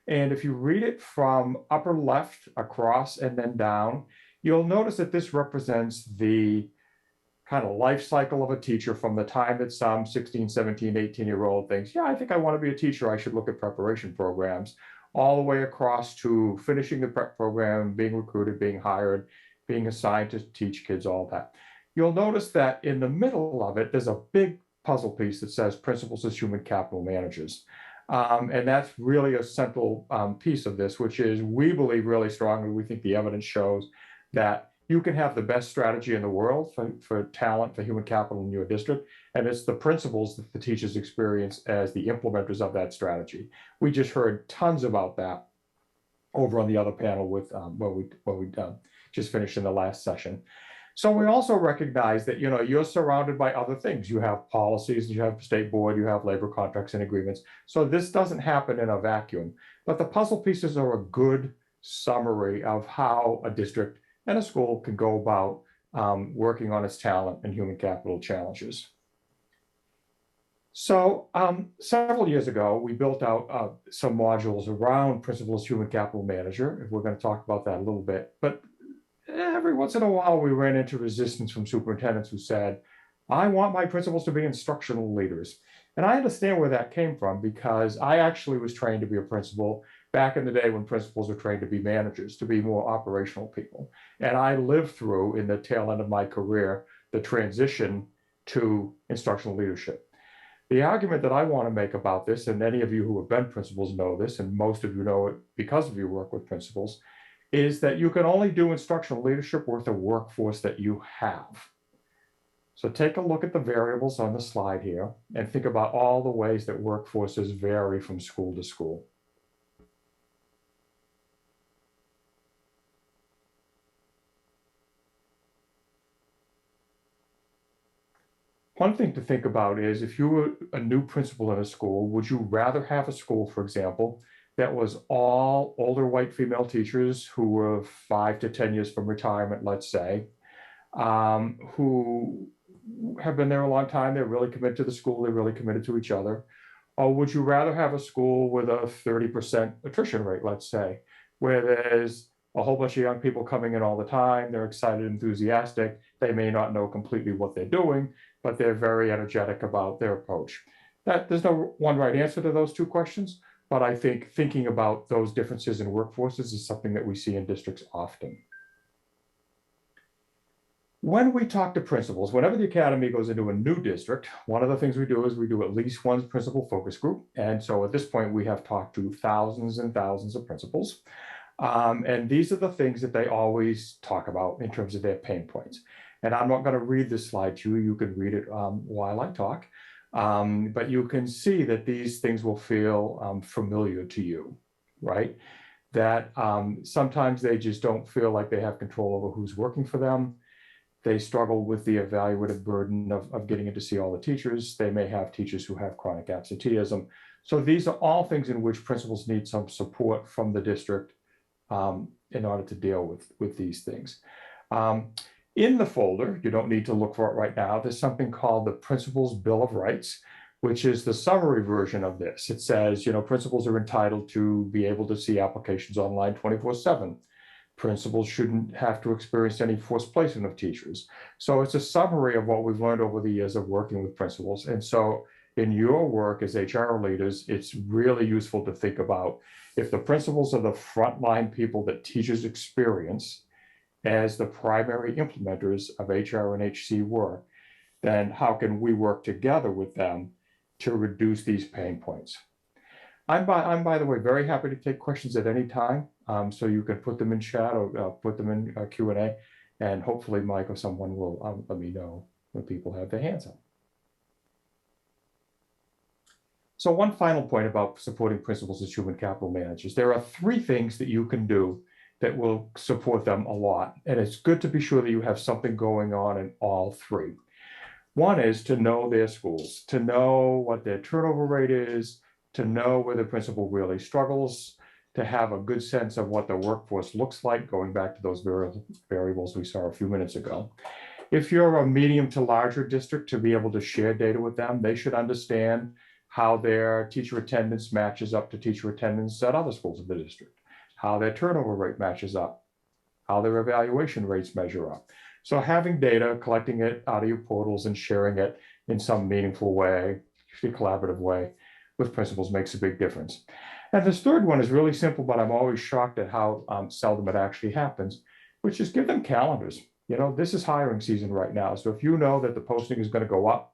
And if you read it from upper left across and then down, you'll notice that this represents the kind of life cycle of a teacher from the time that some 16, 17, 18-year-old thinks, yeah, I think I want to be a teacher. I should look at preparation programs, all the way across to finishing the prep program, being recruited, being hired, being assigned to teach kids, all that. You'll notice that in the middle of it, there's a big puzzle piece that says principals as human capital managers. And that's really a central piece of this, which is we believe really strongly, we think the evidence shows that you can have the best strategy in the world for talent, for human capital in your district, and it's the principals that the teachers experience as the implementers of that strategy. We just heard tons about that over on the other panel with what we just finished in the last session. So we also recognize that, you know, you're surrounded by other things. You have policies, you have state board, you have labor contracts and agreements. So this doesn't happen in a vacuum, but the puzzle pieces are a good summary of how a district and a school can go about working on its talent and human capital challenges. So several years ago, we built out some modules around principals human capital manager. We're going to talk about that a little bit, but every once in a while, we ran into resistance from superintendents who said, I want my principals to be instructional leaders. And I understand where that came from because I actually was trained to be a principal back in the day when principals were trained to be managers, to be more operational people. And I lived through, in the tail end of my career, the transition to instructional leadership. The argument that I want to make about this, and any of you who have been principals know this, and most of you know it because of your work with principals, is that you can only do instructional leadership with the workforce that you have. So take a look at the variables on the slide here and think about all the ways that workforces vary from school to school. One thing to think about is if you were a new principal in a school, would you rather have a school, for example, that was all older white female teachers who were 5 to 10 years from retirement, let's say, who have been there a long time, they're really committed to the school, they're really committed to each other? Or would you rather have a school with a 30% attrition rate, let's say, where there's a whole bunch of young people coming in all the time, they're excited, enthusiastic, they may not know completely what they're doing, but they're very energetic about their approach? There's no one right answer to those two questions, but I think thinking about those differences in workforces is something that we see in districts often. When we talk to principals, whenever the academy goes into a new district, one of the things we do is we do at least one principal focus group. And so at this point, we have talked to thousands and thousands of principals. And these are the things that they always talk about in terms of their pain points. And I'm not going to read this slide to you. You can read it while I talk. But you can see that these things will feel familiar to you, right? That sometimes they just don't feel like they have control over who's working for them. They struggle with the evaluative burden of getting in to see all the teachers. They may have teachers who have chronic absenteeism. So these are all things in which principals need some support from the district in order to deal with these things. In the folder, you don't need to look for it right now, there's something called the Principal's Bill of Rights, which is the summary version of this. It says, you know, principals are entitled to be able to see applications online 24/7. Principals shouldn't have to experience any forced placement of teachers. So it's a summary of what we've learned over the years of working with principals. And so in your work as HR leaders, it's really useful to think about if the principals are the frontline people that teachers experience as the primary implementers of HR and HC work, then how can we work together with them to reduce these pain points? I'm by the way, very happy to take questions at any time. So you can put them in chat or put them in Q&A, and hopefully Mike or someone will let me know when people have their hands up. So one final point about supporting principals as human capital managers. There are 3 things that you can do that will support them a lot. And it's good to be sure that you have something going on in all 3. One is to know their schools, to know what their turnover rate is, to know where the principal really struggles, to have a good sense of what the workforce looks like, going back to those variables we saw a few minutes ago. If you're a medium to larger district, to be able to share data with them, they should understand how their teacher attendance matches up to teacher attendance at other schools in the district, how their turnover rate matches up, how their evaluation rates measure up. So having data, collecting it out of your portals and sharing it in some meaningful way, usually collaborative way with principals makes a big difference. And this third one is really simple, but I'm always shocked at how seldom it actually happens, which is give them calendars. You know, this is hiring season right now. So if you know that the posting is going to go up,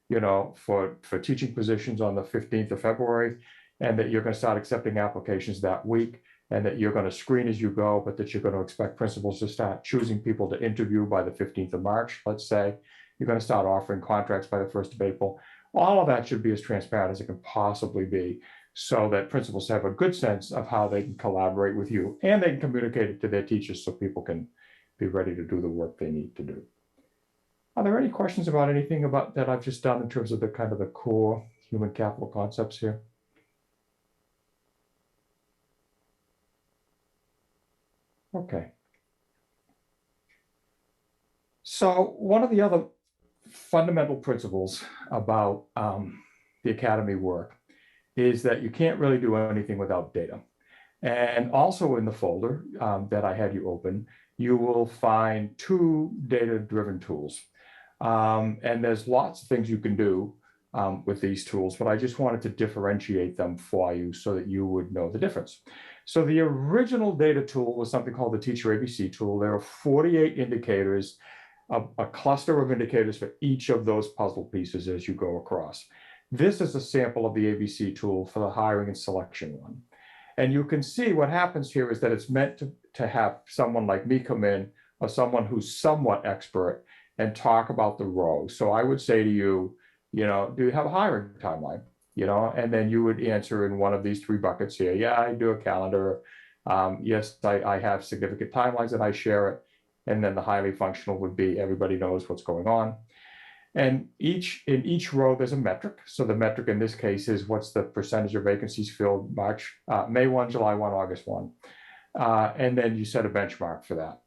you know, for teaching positions on the 15th of February, and that you're going to start accepting applications that week, and that you're going to screen as you go, but that you're going to expect principals to start choosing people to interview by the 15th of March, let's say, you're going to start offering contracts by the 1st of April. All of that should be as transparent as it can possibly be, so that principals have a good sense of how they can collaborate with you, and they can communicate it to their teachers so people can be ready to do the work they need to do. Are there any questions about anything about that I've just done in terms of the kind of the core human capital concepts here? Okay. So one of the other fundamental principles about the academy work is that you can't really do anything without data. And also in the folder that I had you open, you will find 2 data-driven tools. And there's lots of things you can do with these tools, but I just wanted to differentiate them for you so that you would know the difference. So the original data tool was something called the Teacher ABC tool. There are 48 indicators, a cluster of indicators for each of those puzzle pieces as you go across. This is a sample of the ABC tool for the hiring and selection one. And you can see what happens here is that it's meant to have someone like me come in, or someone who's somewhat expert, and talk about the row. So I would say to you, you know, do you have a hiring timeline? You know, and then you would answer in one of these 3 buckets here. Yeah, I do a calendar. Yes, I have significant timelines and I share it. And then the highly functional would be everybody knows what's going on. And in each row, there's a metric. So the metric in this case is what's the percentage of vacancies filled May 1, July 1, August 1. And then you set a benchmark for that.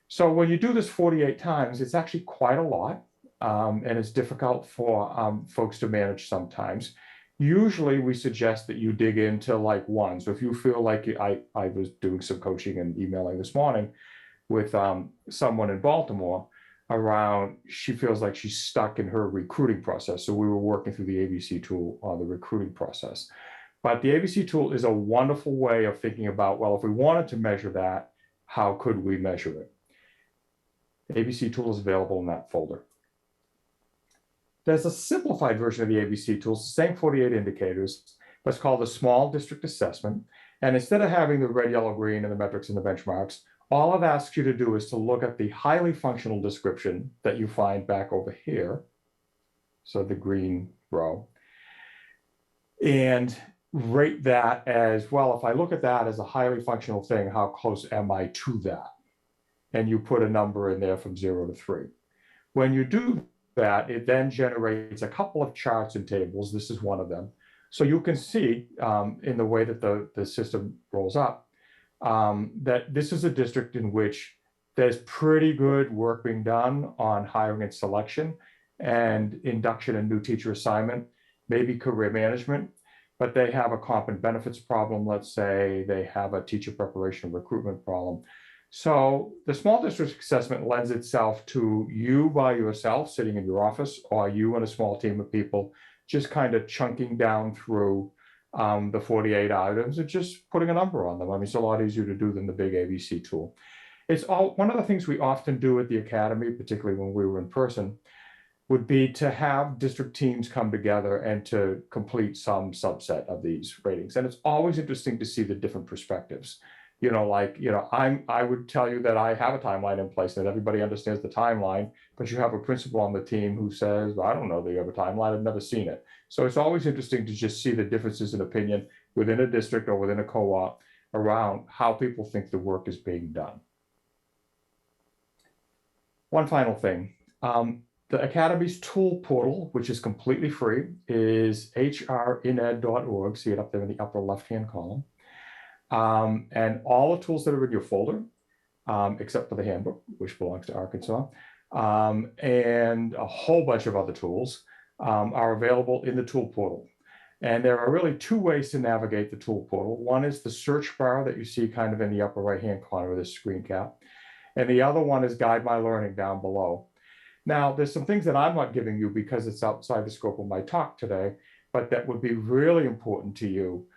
So when you do this 48 times, it's actually quite a lot. And it's difficult for folks to manage sometimes. Usually we suggest that you dig into like one. So if you feel like I was doing some coaching and emailing this morning with someone in Baltimore around, she feels like she's stuck in her recruiting process. So we were working through the ABC tool on the recruiting process. But the ABC tool is a wonderful way of thinking about, well, if we wanted to measure that, how could we measure it? The ABC tool is available in that folder. There's a simplified version of the ABC tools, the same 48 indicators, but it's called the Small District Assessment. And instead of having the red, yellow, green, and the metrics and the benchmarks, all it asks you to do is to look at the highly functional description that you find back over here, so the green row, and rate that as, well, if I look at that as a highly functional thing, how close am I to that? And you put a number in there from 0 to 3. When you do that, it then generates a couple of charts and tables. This is one of them. So you can see in the way that the system rolls up that this is a district in which there's pretty good work being done on hiring and selection and induction and new teacher assignment, maybe career management, but they have a comp and benefits problem, let's say. They have a teacher preparation and recruitment problem. So the small district assessment lends itself to you by yourself sitting in your office, or you and a small team of people just kind of chunking down through the 48 items and just putting a number on them. I mean, it's a lot easier to do than the big ABC tool. It's one of the things we often do at the academy, particularly when we were in person, would be to have district teams come together and to complete some subset of these ratings. And it's always interesting to see the different perspectives. You know, like, you know, I would tell you that I have a timeline in place and that everybody understands the timeline, but you have a principal on the team who says, well, I don't know that you have a timeline, I've never seen it. So it's always interesting to just see the differences in opinion within a district or within a co-op around how people think the work is being done. One final thing. The Academy's tool portal, which is completely free, is hrined.org. See it up there in the upper left-hand column. And all the tools that are in your folder, except for the handbook, which belongs to Arkansas, and a whole bunch of other tools are available in the tool portal. And there are really two ways to navigate the tool portal. One is the search bar that you see kind of in the upper right-hand corner of this screen cap. And the other one is Guide My Learning down below. Now, there's some things that I'm not giving you because it's outside the scope of my talk today, but that would be really important to you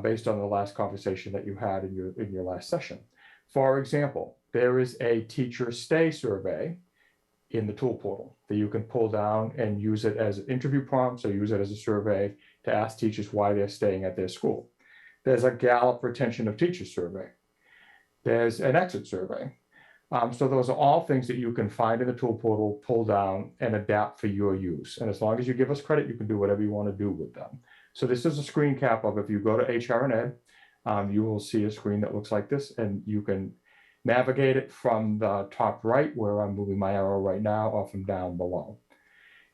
based on the last conversation that you had in your last session. For example, there is a teacher stay survey in the tool portal that you can pull down and use it as interview prompts or use it as a survey to ask teachers why they're staying at their school. There's a Gallup retention of teachers survey. There's an exit survey. So those are all things that you can find in the tool portal, pull down, and adapt for your use. And as long as you give us credit, you can do whatever you want to do with them. So this is a screen cap of, if you go to HR and Ed, you will see a screen that looks like this, and you can navigate it from the top right, where I'm moving my arrow right now, or from down below.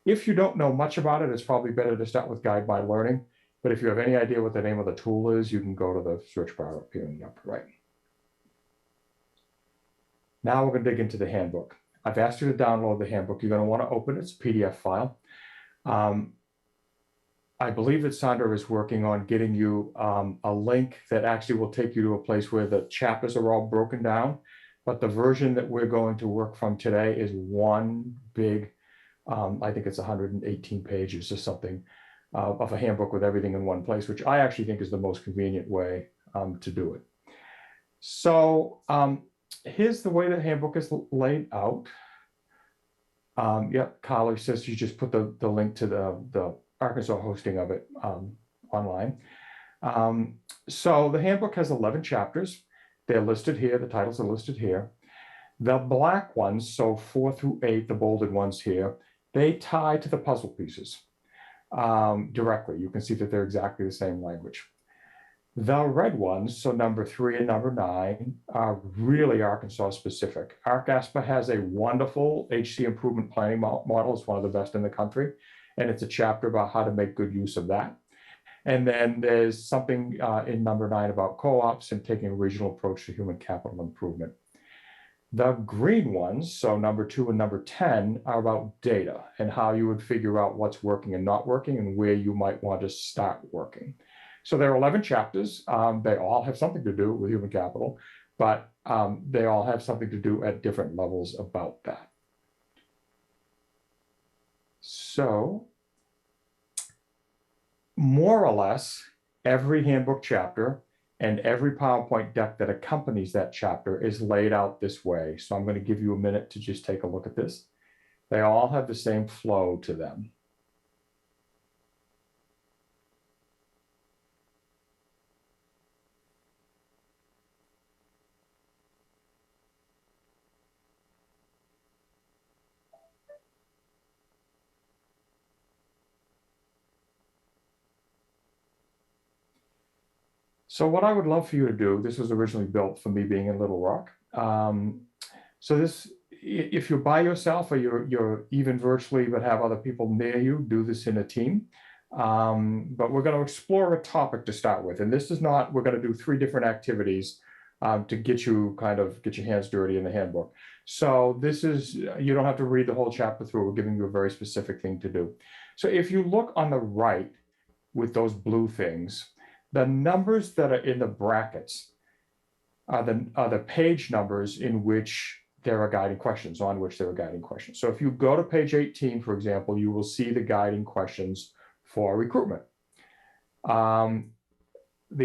If you don't know much about it, it's probably better to start with Guide My Learning. But if you have any idea what the name of the tool is, you can go to the search bar up here in the upper right. Now we're going to dig into the handbook. I've asked you to download the handbook. You're going to want to open its PDF file. I believe that Sandra is working on getting you a link that actually will take you to a place where the chapters are all broken down. But the version that we're going to work from today is one big, I think it's 118 pages or something, of a handbook with everything in one place, which I actually think is the most convenient way to do it. So here's the way the handbook is laid out. Yep, Carly says you just put the link to the ArkASPA hosting of it online. So the handbook has 11 chapters. They're listed here. The titles are listed here. The black ones, so 4 through 8, the bolded ones here, they tie to the puzzle pieces directly. You can see that they're exactly the same language. The red ones, so number 3 and number 9, are really Arkansas specific. ArkASPA has a wonderful HC improvement planning model. It's one of the best in the country. And it's a chapter about how to make good use of that. And then there's something in number 9 about co-ops and taking a regional approach to human capital improvement. The green ones, so number 2 and number 10, are about data and how you would figure out what's working and not working and where you might want to start working. So there are 11 chapters. They all have something to do with human capital, but they all have something to do at different levels about that. So more or less, every handbook chapter and every PowerPoint deck that accompanies that chapter is laid out this way. So I'm going to give you a minute to just take a look at this. They all have the same flow to them. So what I would love for you to do, this was originally built for me being in Little Rock. So this, if you're by yourself or you're even virtually but have other people near you, do this in a team. But we're going to explore a topic to start with. And this is not, we're going to do 3 different activities to get your hands dirty in the handbook. So this is, you don't have to read the whole chapter through. We're giving you a very specific thing to do. So if you look on the right with those blue things, the numbers that are in the brackets are the page numbers in which there are guiding questions, on which there are guiding questions. So if you go to page 18, for example, you will see the guiding questions for recruitment. The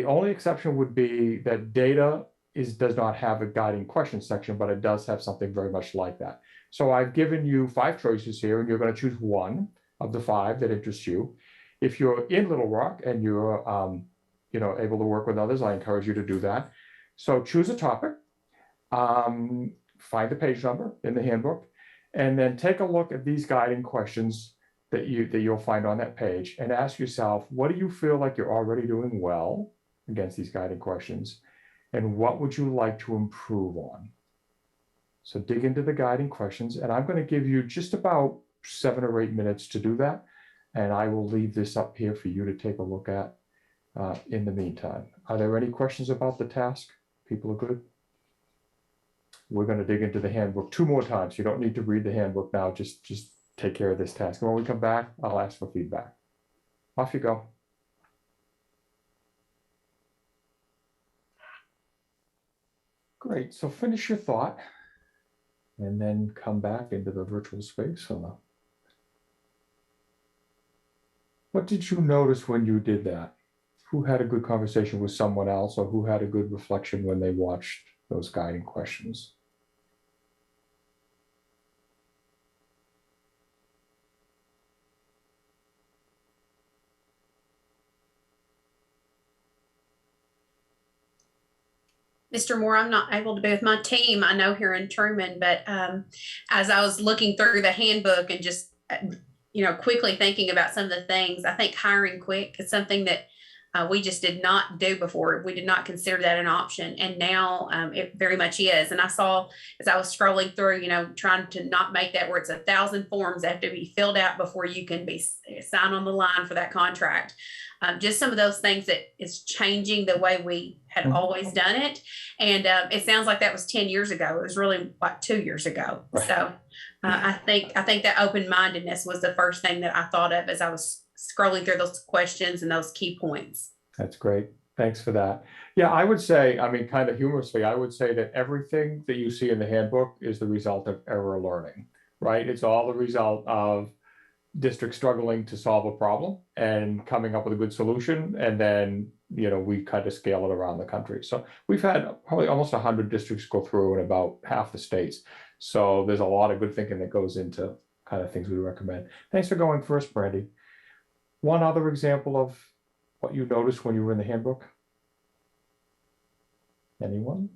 only exception would be that data does not have a guiding question section, but it does have something very much like that. So I've given you 5 choices here, and you're going to choose one of the 5 that interests you. If you're in Little Rock and you're able to work with others, I encourage you to do that. So choose a topic, find the page number in the handbook, and then take a look at these guiding questions that you'll find on that page, and ask yourself, what do you feel like you're already doing well against these guiding questions, and what would you like to improve on? So dig into the guiding questions, and I'm going to give you just about 7 or 8 minutes to do that, and I will leave this up here for you to take a look at. In the meantime, are there any questions about the task? People are good? We're going to dig into the handbook 2 more times. You don't need to read the handbook now. Just take care of this task. And when we come back, I'll ask for feedback. Off you go. Great. So finish your thought and then come back into the virtual space. What did you notice when you did that? Who had a good conversation with someone else, or who had a good reflection when they watched those guiding questions? Mr. Moore, I'm not able to be with my team, I know, here in Truman, but as I was looking through the handbook and just, quickly thinking about some of the things, I think hiring quick is something that we just did not do before. We did not consider that an option. And now it very much is. And I saw as I was scrolling through, trying to not make that where it's 1,000 forms that have to be filled out before you can be signed on the line for that contract. Just some of those things that is changing the way we had always done it. And it sounds like that was 10 years ago. It was really like 2 years ago. Right. So I think that open-mindedness was the first thing that I thought of as I was scrolling through those questions and those key points. That's great. Thanks for that. Yeah, I would say, kind of humorously, I would say that everything that you see in the handbook is the result of error learning, right? It's all the result of districts struggling to solve a problem and coming up with a good solution. And then, we kind of scale it around the country. So we've had probably almost 100 districts go through in about half the states. So there's a lot of good thinking that goes into kind of things we recommend. Thanks for going first, Brandy. One other example of what you noticed when you were in the handbook? Anyone?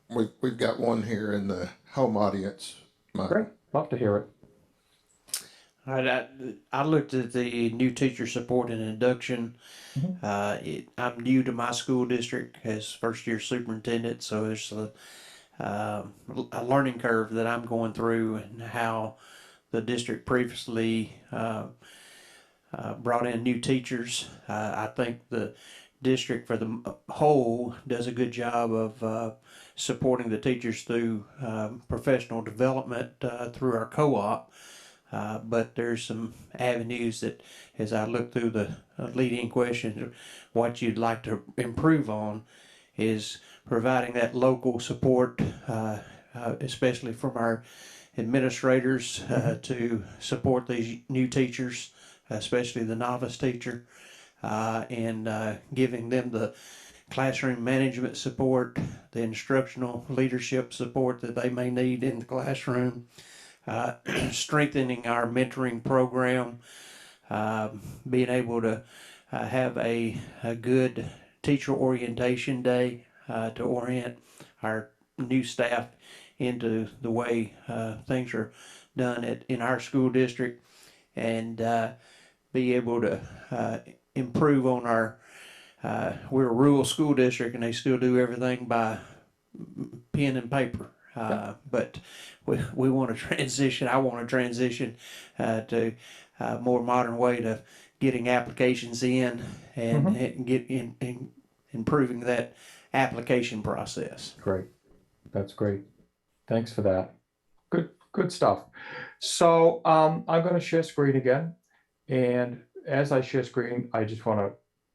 We've got one here in the home audience. Great, love to hear it. I looked at the new teacher support and induction. I'm new to my school district as first year superintendent, so there's a learning curve that I'm going through, and how the district previously brought in new teachers. I think the district for the whole does a good job of supporting the teachers through professional development through our co-op. But there's some avenues that, as I look through the leading questions, what you'd like to improve on is providing that local support, especially from our administrators to support these new teachers, especially the novice teacher, and giving them the classroom management support, the instructional leadership support that they may need in the classroom, strengthening our mentoring program, being able to have a good teacher orientation day to orient our new staff into the way things are done in our school district, and be able to improve on our, we're a rural school district and they still do everything by pen and paper. But we want to transition. I want to transition to a more modern way to getting applications in and get in improving that application process. Great. That's great. Thanks for that. Good stuff. So I'm going to share screen again. And as I share screen, I just want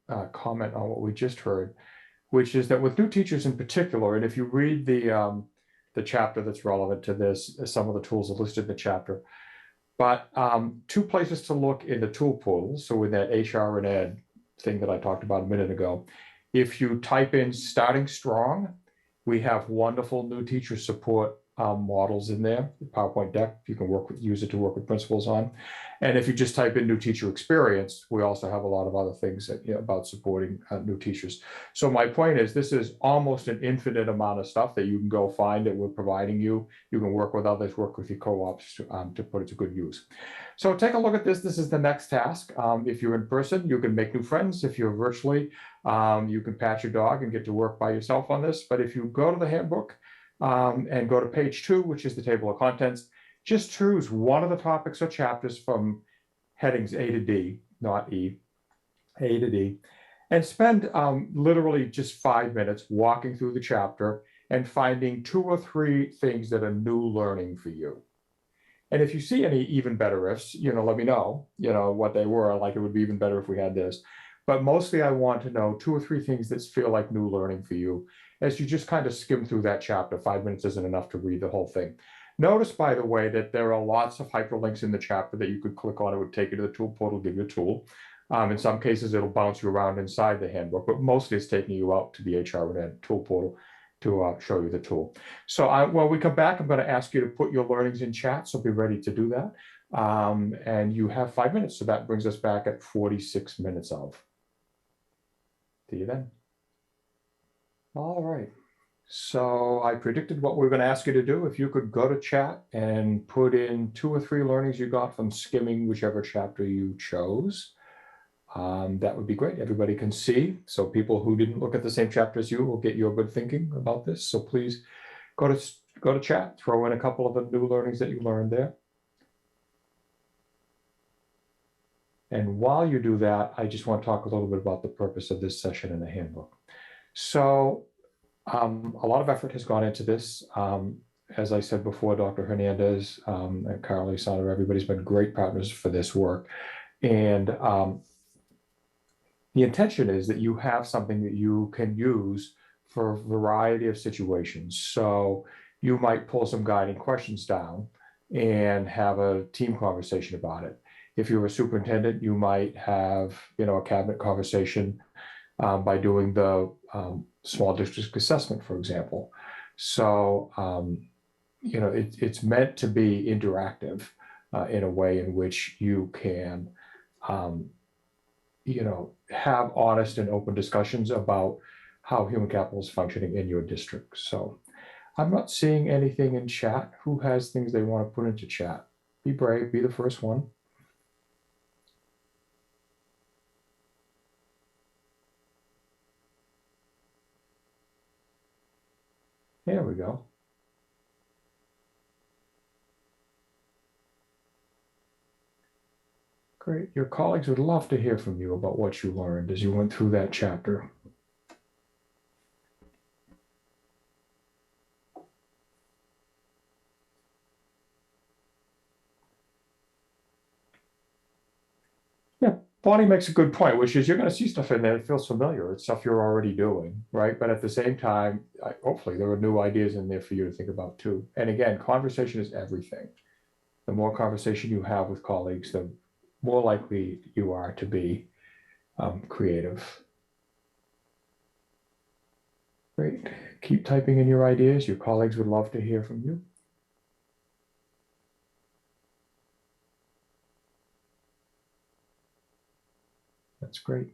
to comment on what we just heard, which is that with new teachers in particular, and if you read the chapter that's relevant to this, some of the tools are listed in the chapter, but 2 places to look in the tool pool. So in that HR and Ed thing that I talked about a minute ago, if you type in starting strong, we have wonderful new teacher support models in there, the PowerPoint deck. You can use it to work with principals on. And if you just type in new teacher experience, we also have a lot of other things that, about supporting new teachers. So my point is, this is almost an infinite amount of stuff that you can go find that we're providing you. You can work with others, work with your co-ops to put it to good use. So take a look at this. This is the next task. If you're in person, you can make new friends. If you're virtually, you can pat your dog and get to work by yourself on this. But if you go to the handbook and go to page 2, which is the table of contents, just choose one of the topics or chapters from headings A to D, not E, A to D, and spend literally just 5 minutes walking through the chapter and finding 2 or 3 things that are new learning for you. And if you see any even better ifs, let me know, what they were. Like, it would be even better if we had this. But mostly I want to know 2 or 3 things that feel like new learning for you as you just kind of skim through that chapter. 5 minutes isn't enough to read the whole thing. Notice, by the way, that there are lots of hyperlinks in the chapter that you could click on. It would take you to the tool portal, give you a tool. In some cases, it'll bounce you around inside the handbook, but mostly it's taking you out to the HRN tool portal to show you the tool. So when we come back, I'm going to ask you to put your learnings in chat, so be ready to do that. And you have 5 minutes, so that brings us back at 46 minutes of. See you then. All right. So I predicted what we are going to ask you to do. If you could go to chat and put in 2 or 3 learnings you got from skimming whichever chapter you chose, that would be great. Everybody can see. So people who didn't look at the same chapter as you will get your good thinking about this. So please go to chat, throw in a couple of the new learnings that you learned there. And while you do that, I just want to talk a little bit about the purpose of this session in the handbook. So a lot of effort has gone into this. As I said before, Dr. Hernandez and Carly Sauter, everybody's been great partners for this work. And the intention is that you have something that you can use for a variety of situations. So you might pull some guiding questions down and have a team conversation about it. If you're a superintendent, you might have, a cabinet conversation by doing the small district assessment, for example. So, it's meant to be interactive in a way in which you can, have honest and open discussions about how human capital is functioning in your district. So I'm not seeing anything in chat. Who has things they want to put into chat? Be brave, be the first one. There we go. Great. Your colleagues would love to hear from you about what you learned as you went through that chapter. Yeah, Bonnie makes a good point, which is you're going to see stuff in there that feels familiar. It's stuff you're already doing, right? But at the same time, hopefully there are new ideas in there for you to think about too. And again, conversation is everything. The more conversation you have with colleagues, the more likely you are to be creative. Great. Keep typing in your ideas. Your colleagues would love to hear from you. That's great.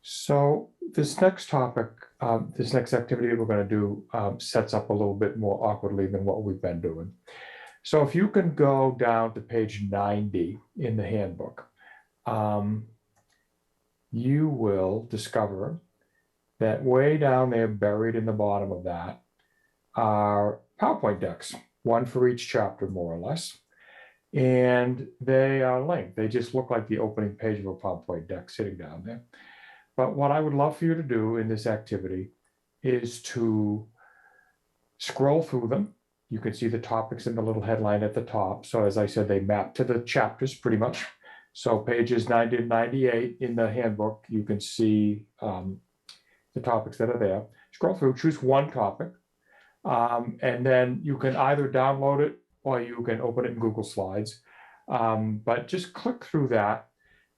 So this next topic, this next activity we're going to do sets up a little bit more awkwardly than what we've been doing. So if you can go down to page 90 in the handbook, you will discover that way down there, buried in the bottom of that, are PowerPoint decks, one for each chapter, more or less. And they are linked. They just look like the opening page of a PowerPoint deck sitting down there. But what I would love for you to do in this activity is to scroll through them. You can see the topics in the little headline at the top. So as I said, they map to the chapters pretty much. So pages 90 to 98 in the handbook, you can see the topics that are there. Scroll through, choose one topic, and then you can either download it or you can open it in Google Slides. But just click through that.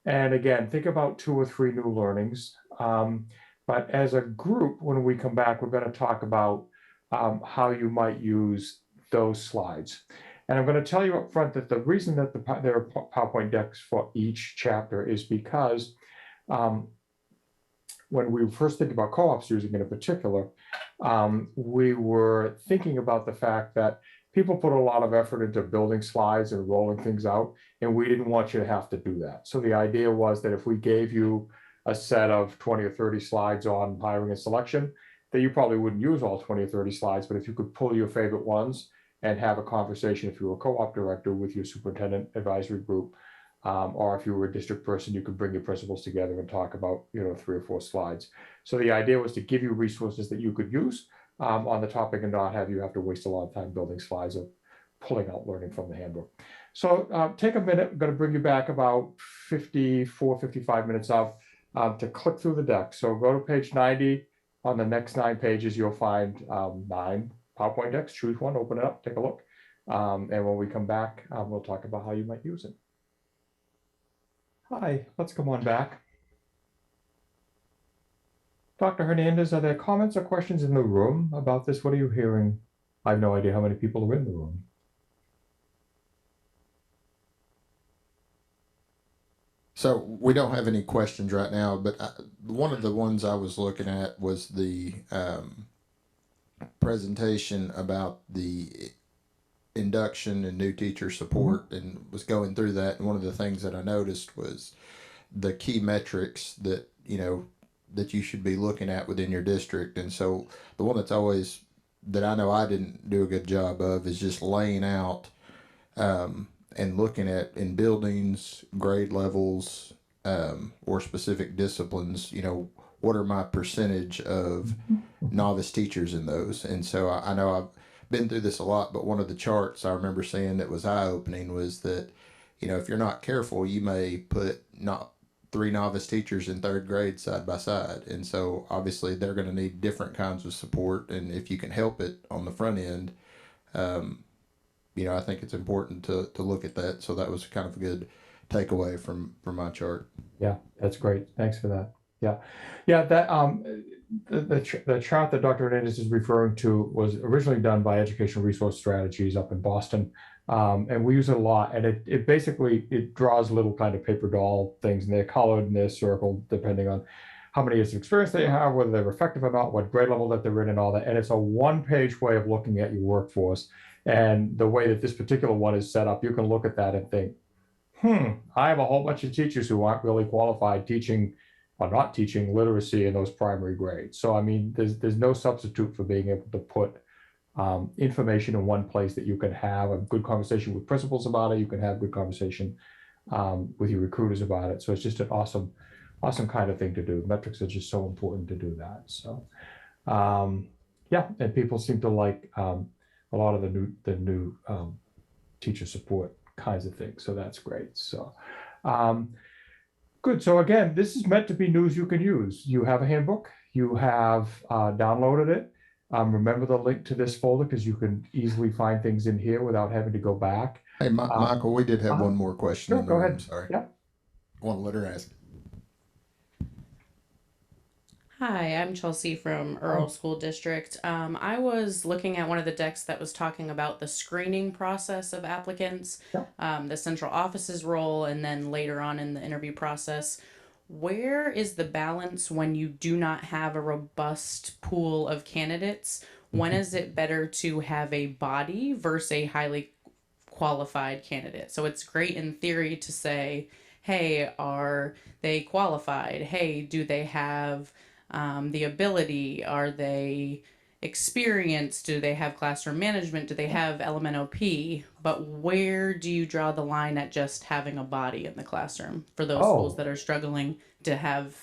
And again, think about 2 or 3 new learnings. But as a group, when we come back, we're going to talk about how you might use those slides. And I'm going to tell you up front that the reason that there are PowerPoint decks for each chapter is because when we first think about co-ops using it in particular, we were thinking about the fact that people put a lot of effort into building slides and rolling things out, and we didn't want you to have to do that. So the idea was that if we gave you a set of 20 or 30 slides on hiring and selection, that you probably wouldn't use all 20 or 30 slides, but if you could pull your favorite ones and have a conversation, if you were a co-op director with your superintendent advisory group, Or if you were a district person, you could bring your principals together and talk about, 3 or 4 slides. So the idea was to give you resources that you could use on the topic and not have you have to waste a lot of time building slides or pulling out learning from the handbook. So take a minute. I'm going to bring you back about 54, 55 minutes out to click through the deck. So go to page 90. On the next 9 pages, you'll find 9 PowerPoint decks. Choose one, open it up, take a look. And when we come back, we'll talk about how you might use it. Hi, let's come on back. Dr. Hernandez, are there comments or questions in the room about this? What are you hearing? I have no idea how many people are in the room. So we don't have any questions right now, but one of the ones I was looking at was the presentation about the induction and new teacher support, and was going through that. And one of the things that I noticed was the key metrics that that you should be looking at within your district. And so the one that's always that I know I didn't do a good job of is just laying out and looking at in buildings, grade levels, or specific disciplines, what are my percentage of novice teachers in those? And so I know I've been through this a lot, but one of the charts I remember seeing that was eye-opening was that, if you're not careful, you may put not 3 novice teachers in 3rd grade side by side. And so obviously they're going to need different kinds of support. And if you can help it on the front end, I think it's important to look at that. So that was kind of a good takeaway from my chart. Yeah, that's great. Thanks for that. Yeah. That the chart that Dr. Hernandez is referring to was originally done by Educational Resource Strategies up in Boston, and we use it a lot. And it basically draws little kind of paper doll things, and they're colored and they're circled depending on how many years of experience they have, whether they're effective or not, what grade level that they're in, and all that. And it's a one-page way of looking at your workforce. And the way that this particular one is set up, you can look at that and think, I have a whole bunch of teachers who aren't really qualified teaching or not teaching literacy in those primary grades. So, I mean, there's no substitute for being able to put information in one place that you can have a good conversation with principals about it. You can have good conversation with your recruiters about it. So it's just an awesome kind of thing to do. Metrics are just so important to do that. So, yeah, and people seem to like a lot of the new teacher support kinds of things. So that's great. So good. So again, this is meant to be news you can use. You have a handbook. You have downloaded it. Remember the link to this folder because you can easily find things in here without having to go back. Hey, Michael, we did have one more question. Sure, go ahead. Sorry. Yeah. I want to let her ask. Hi, I'm Chelsea from Earl School District. I was looking at one of the decks that was talking about the screening process of applicants, the central office's role, and then later on in the interview process. Where is the balance when you do not have a robust pool of candidates? When is it better to have a body versus a highly qualified candidate? So it's great in theory to say, hey, are they qualified? Hey, do they have the ability? Are they experienced? Do they have classroom management? Do they have LMNOP? But where do you draw the line at just having a body in the classroom for those schools that are struggling to have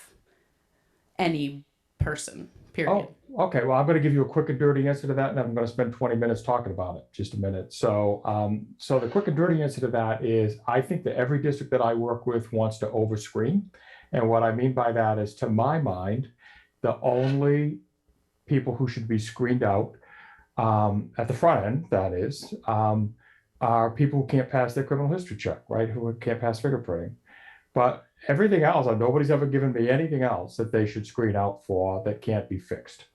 any person, period? Oh, okay. Well, I'm going to give you a quick and dirty answer to that, and I'm going to spend 20 minutes talking about it. Just a minute. So, so the quick and dirty answer to that is I think that every district that I work with wants to overscreen. And what I mean by that is, to my mind, the only people who should be screened out at the front end, that is, are people who can't pass their criminal history check, right? Who can't pass fingerprinting. But everything else, nobody's ever given me anything else that they should screen out for that can't be fixed.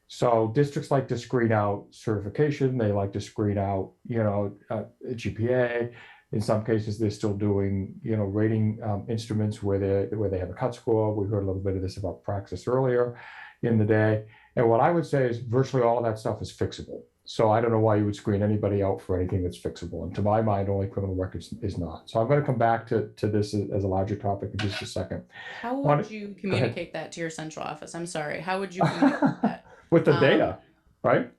So districts like to screen out certification. They like to screen out, GPA. In some cases, they're still doing, rating instruments where they have a cut score. We heard a little bit of this about Praxis earlier in the day. And what I would say is virtually all of that stuff is fixable. So I don't know why you would screen anybody out for anything that's fixable. And to my mind, only criminal records is not. So I'm going to come back to this as a larger topic in just a second. How would you communicate that to your central office? I'm sorry. How would you communicate that? With the data, right?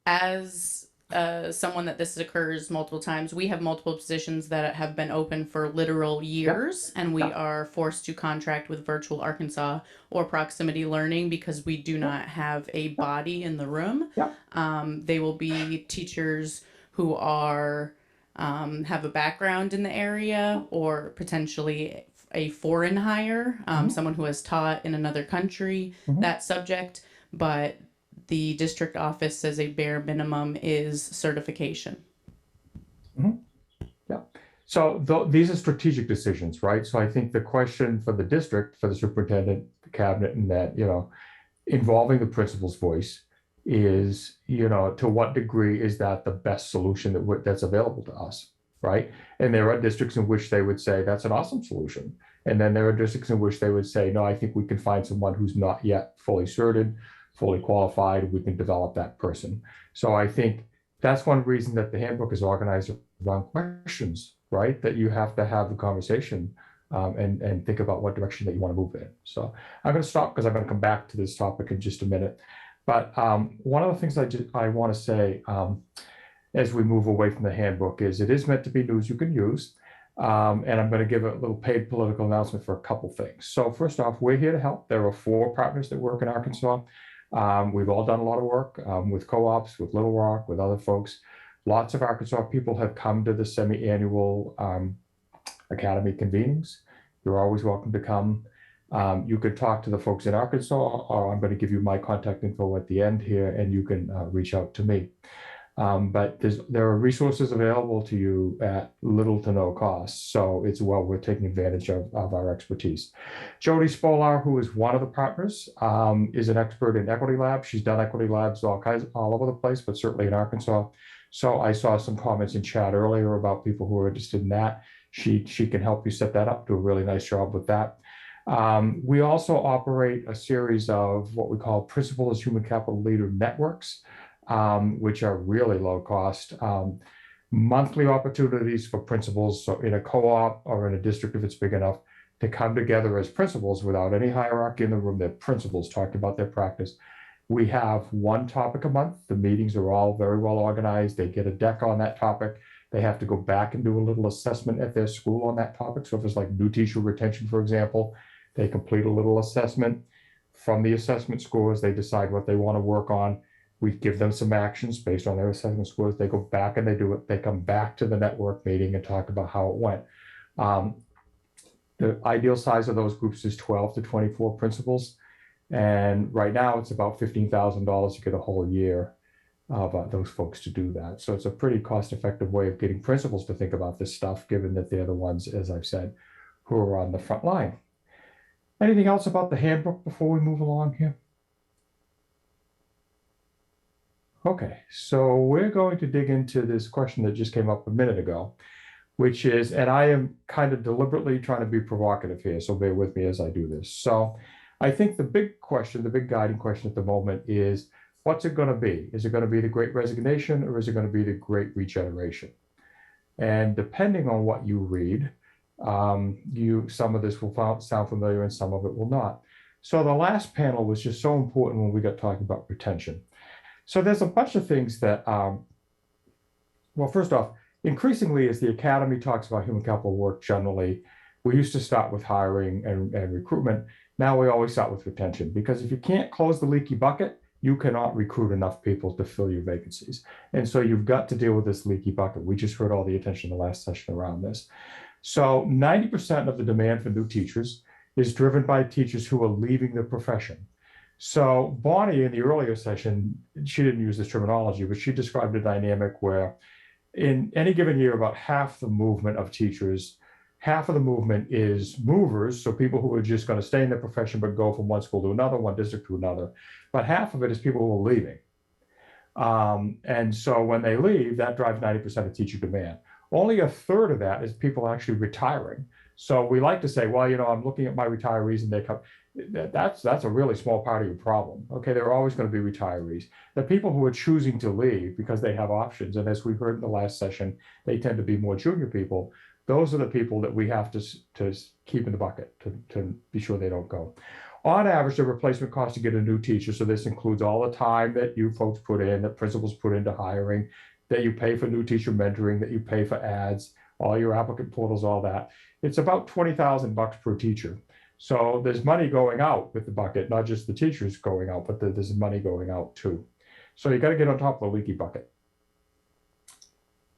As someone that this occurs multiple times. We have multiple positions that have been open for literal years, and we are forced to contract with Virtual Arkansas or Proximity Learning because we do not have a body in the room. They will be teachers who are have a background in the area, or potentially a foreign hire, someone who has taught in another country that subject, but the district office says a bare minimum is certification. Yeah. So these are strategic decisions, right? So I think the question for the district, for the superintendent, the cabinet, and that, involving the principal's voice is, to what degree is that the best solution that's available to us, right? And there are districts in which they would say that's an awesome solution. And then there are districts in which they would say, no, I think we can find someone who's not yet fully certified, fully qualified. We can develop that person. So I think that's one reason that the handbook is organized around questions, right? That you have to have the conversation and think about what direction that you want to move in. So I'm going to stop because I'm going to come back to this topic in just a minute. But one of the things I want to say as we move away from the handbook is it is meant to be news you can use. And I'm going to give a little paid political announcement for a couple things. So first off, we're here to help. There are 4 partners that work in Arkansas. We've all done a lot of work with co-ops, with Little Rock, with other folks. Lots of Arkansas people have come to the semi-annual Academy convenings. You're always welcome to come. You could talk to the folks in Arkansas, or I'm going to give you my contact info at the end here, and you can reach out to me. But there are resources available to you at little to no cost. So it's well worth taking advantage of our expertise. Jody Spolar, who is one of the partners, is an expert in equity labs. She's done equity labs all over the place, but certainly in Arkansas. So I saw some comments in chat earlier about people who are interested in that. She can help you set that up, do a really nice job with that. We also operate a series of what we call Principal as Human Capital Leader networks, which are really low cost. Monthly opportunities for principals, so in a co-op or in a district if it's big enough, to come together as principals without any hierarchy in the room. They're principals talking about their practice. We have one topic a month. The meetings are all very well organized. They get a deck on that topic. They have to go back and do a little assessment at their school on that topic. So if it's like new teacher retention, for example, they complete a little assessment. From the assessment scores, they decide what they want to work on. We give them some actions based on their assessment scores. They go back and they do it. They come back to the network meeting and talk about how it went. The ideal size of those groups is 12 to 24 principals. And right now it's about $15,000 to get a whole year of those folks to do that. So it's a pretty cost-effective way of getting principals to think about this stuff, given that they're the ones, as I've said, who are on the front line. Anything else about the handbook before we move along here? Okay, so we're going to dig into this question that just came up a minute ago, which is, and I am kind of deliberately trying to be provocative here, so bear with me as I do this. So I think the big question, the big guiding question at the moment is, what's it going to be? Is it going to be the Great Resignation, or is it going to be the Great Regeneration? And depending on what you read, some of this will sound familiar and some of it will not. So the last panel was just so important when we got talking about retention. So there's a bunch of things that, well, first off, increasingly as the Academy talks about human capital work generally, we used to start with hiring and recruitment. Now we always start with retention, because if you can't close the leaky bucket, you cannot recruit enough people to fill your vacancies. And so you've got to deal with this leaky bucket. We just heard all the attention in the last session around this. So 90% of the demand for new teachers is driven by teachers who are leaving the profession. So Bonnie in the earlier session, she didn't use this terminology, but she described a dynamic where in any given year, about half the movement of teachers, half of the movement is movers, so people who are just going to stay in the profession but go from one school to another, one district to another. But half of it is people who are leaving. And so when they leave, that drives 90% of teacher demand. Only a third of that is people actually retiring. So we like to say, well, I'm looking at my retirees and they come. That's a really small part of your problem. Okay, there are always going to be retirees. The people who are choosing to leave because they have options, and as we heard in the last session, they tend to be more junior people. Those are the people that we have to keep in the bucket to be sure they don't go. On average, the replacement cost to get a new teacher, so this includes all the time that you folks put in, that principals put into hiring, that you pay for new teacher mentoring, that you pay for ads, all your applicant portals, all that. It's about $20,000 per teacher. So there's money going out with the bucket, not just the teachers going out, but there's money going out too. So you got to get on top of the leaky bucket.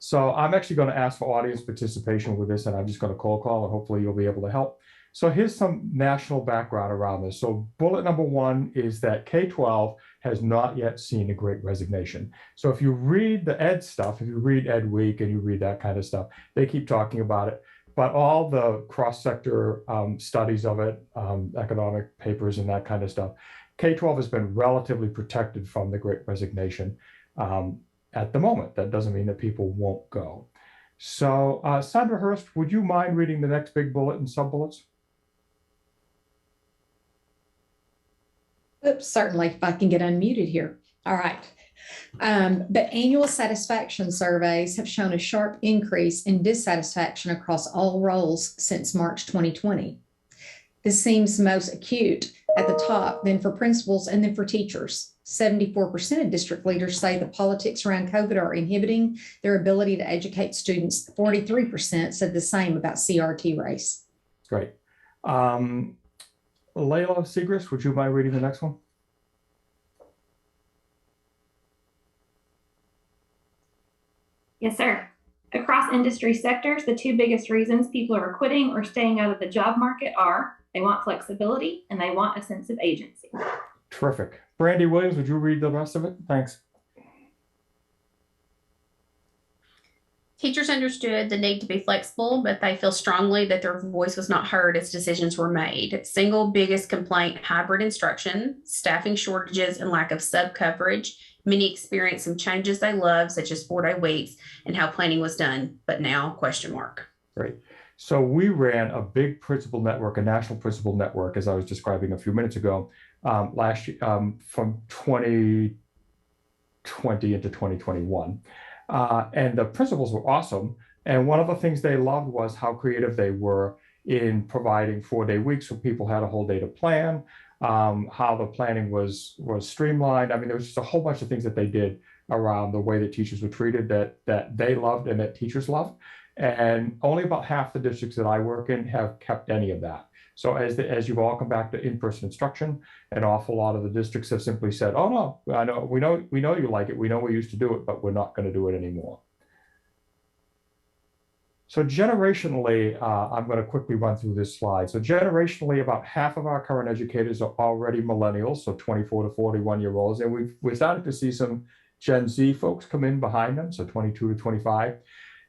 So I'm actually going to ask for audience participation with this, and I'm just going to cold call, and hopefully you'll be able to help. So here's some national background around this. So bullet number one is that K-12 has not yet seen a great resignation. So if you read the ed stuff, if you read Ed Week and you read that kind of stuff, they keep talking about it. But all the cross-sector studies of it, economic papers and that kind of stuff, K-12 has been relatively protected from the great resignation at the moment. That doesn't mean that people won't go. So Sandra Hurst, would you mind reading the next big bullet and sub-bullets? Oops, certainly, if I can get unmuted here. All right. But annual satisfaction surveys have shown a sharp increase in dissatisfaction across all roles since March 2020. This seems most acute at the top, then for principals, and then for teachers. 74% of district leaders say the politics around COVID are inhibiting their ability to educate students. 43% said the same about CRT race. Great. Layla Segrist, would you mind reading the next one? Yes, sir. Across industry sectors, the two biggest reasons people are quitting or staying out of the job market are they want flexibility and they want a sense of agency. Terrific. Brandy Williams, would you read the rest of it? Thanks. Teachers understood the need to be flexible, but they feel strongly that their voice was not heard as decisions were made. Single biggest complaint, hybrid instruction, staffing shortages, and lack of sub coverage. Many experienced some changes they love, such as 4-day weeks and how planning was done, but now question mark. Great. So we ran a big principal network, a national principal network, as I was describing a few minutes ago, last year, from 2020 into 2021. And the principals were awesome. And one of the things they loved was how creative they were in providing 4-day weeks so people had a whole day to plan, how the planning was streamlined. I mean, there was just a whole bunch of things that they did around the way that teachers were treated that they loved and that teachers loved. And only about half the districts that I work in have kept any of that. So as you've all come back to in-person instruction, an awful lot of the districts have simply said, "Oh no, I know we know you like it. We know we used to do it, but we're not going to do it anymore." So generationally, I'm going to quickly run through this slide. So generationally, about half of our current educators are already millennials, so 24 to 41-year-olds, and we're starting to see some Gen Z folks come in behind them, so 22 to 25.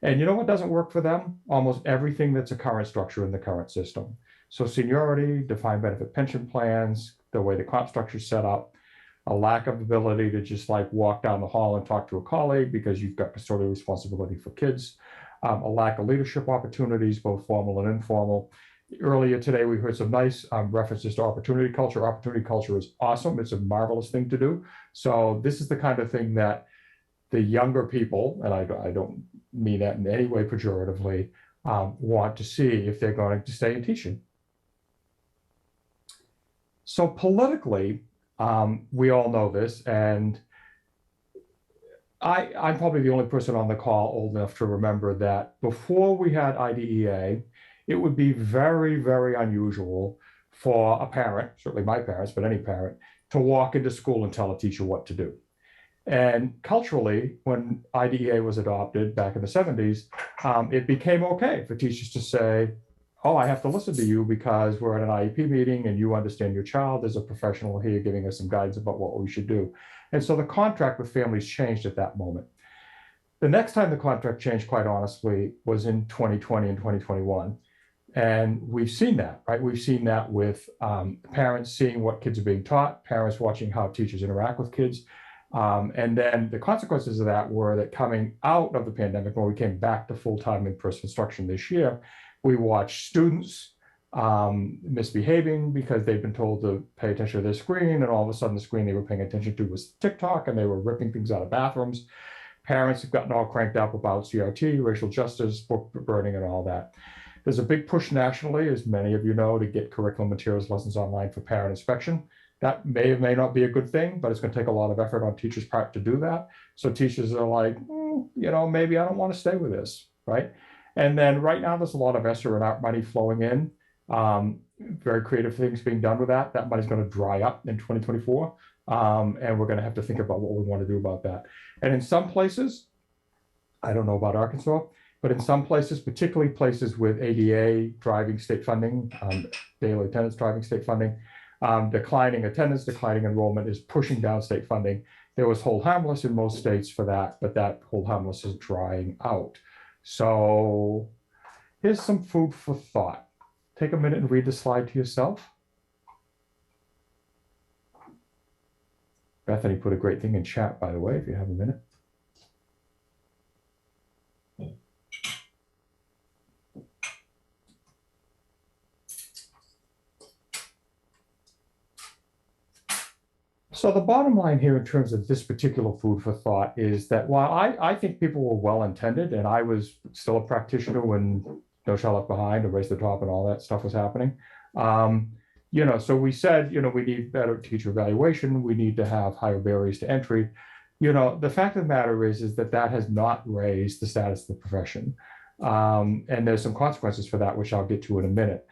And you know what doesn't work for them? Almost everything that's a current structure in the current system. So seniority, defined benefit pension plans, the way the comp structure is set up, a lack of ability to just like walk down the hall and talk to a colleague because you've got custodial responsibility for kids, a lack of leadership opportunities, both formal and informal. Earlier today, we heard some nice references to opportunity culture. Opportunity culture is awesome. It's a marvelous thing to do. So this is the kind of thing that the younger people, and I don't mean that in any way pejoratively, want to see if they're going to stay in teaching. So politically, we all know this, and I'm probably the only person on the call old enough to remember that before we had IDEA, it would be very, very unusual for a parent, certainly my parents, but any parent, to walk into school and tell a teacher what to do. And culturally, when IDEA was adopted back in the 70s, it became okay for teachers to say, "Oh, I have to listen to you because we're at an IEP meeting and you understand your child. There's a professional here giving us some guidance about what we should do." And so the contract with families changed at that moment. The next time the contract changed, quite honestly, was in 2020 and 2021. And we've seen that, right? We've seen that with parents seeing what kids are being taught, parents watching how teachers interact with kids. And then the consequences of that were that coming out of the pandemic, when we came back to full-time in-person instruction this year, we watched students misbehaving because they've been told to pay attention to their screen, and all of a sudden the screen they were paying attention to was TikTok, and they were ripping things out of bathrooms. Parents have gotten all cranked up about CRT, racial justice, book burning, and all that. There's a big push nationally, as many of you know, to get curriculum materials lessons online for parent inspection. That may or may not be a good thing, but it's going to take a lot of effort on teachers' part to do that. So teachers are like, maybe I don't want to stay with this, right? And then right now there's a lot of ESSER and ARC money flowing in. Very creative things being done with that. That money's going to dry up in 2024. And we're going to have to think about what we want to do about that. And in some places, I don't know about Arkansas, but in some places, particularly places with ADA driving state funding, daily attendance driving state funding, declining attendance, declining enrollment is pushing down state funding. There was hold harmless in most states for that, but that hold harmless is drying out. So here's some food for thought. Take a minute and read the slide to yourself. Bethany put a great thing in chat, by the way, if you have a minute. So the bottom line here in terms of this particular food for thought is that while I think people were well-intended, and I was still a practitioner when No Child Left Behind and Raise the Top and all that stuff was happening, so we said, we need better teacher evaluation, we need to have higher barriers to entry. The fact of the matter is that has not raised the status of the profession. And there's some consequences for that, which I'll get to in a minute.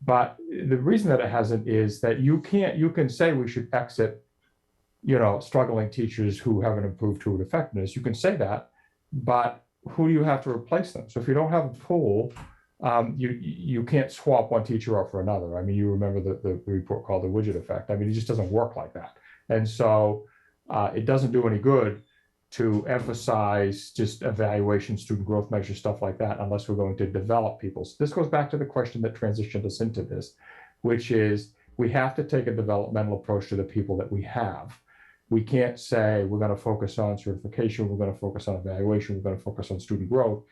But the reason that it hasn't is that you can say we should exit struggling teachers who haven't improved to effectiveness. You can say that, but who do you have to replace them? So if you don't have a pool, you can't swap one teacher out for another. I mean, you remember the report called the widget effect. I mean, it just doesn't work like that. And so it doesn't do any good to emphasize just evaluation, student growth measures, stuff like that, unless we're going to develop people. So this goes back to the question that transitioned us into this, which is we have to take a developmental approach to the people that we have. We can't say we're going to focus on certification, we're going to focus on evaluation, we're going to focus on student growth,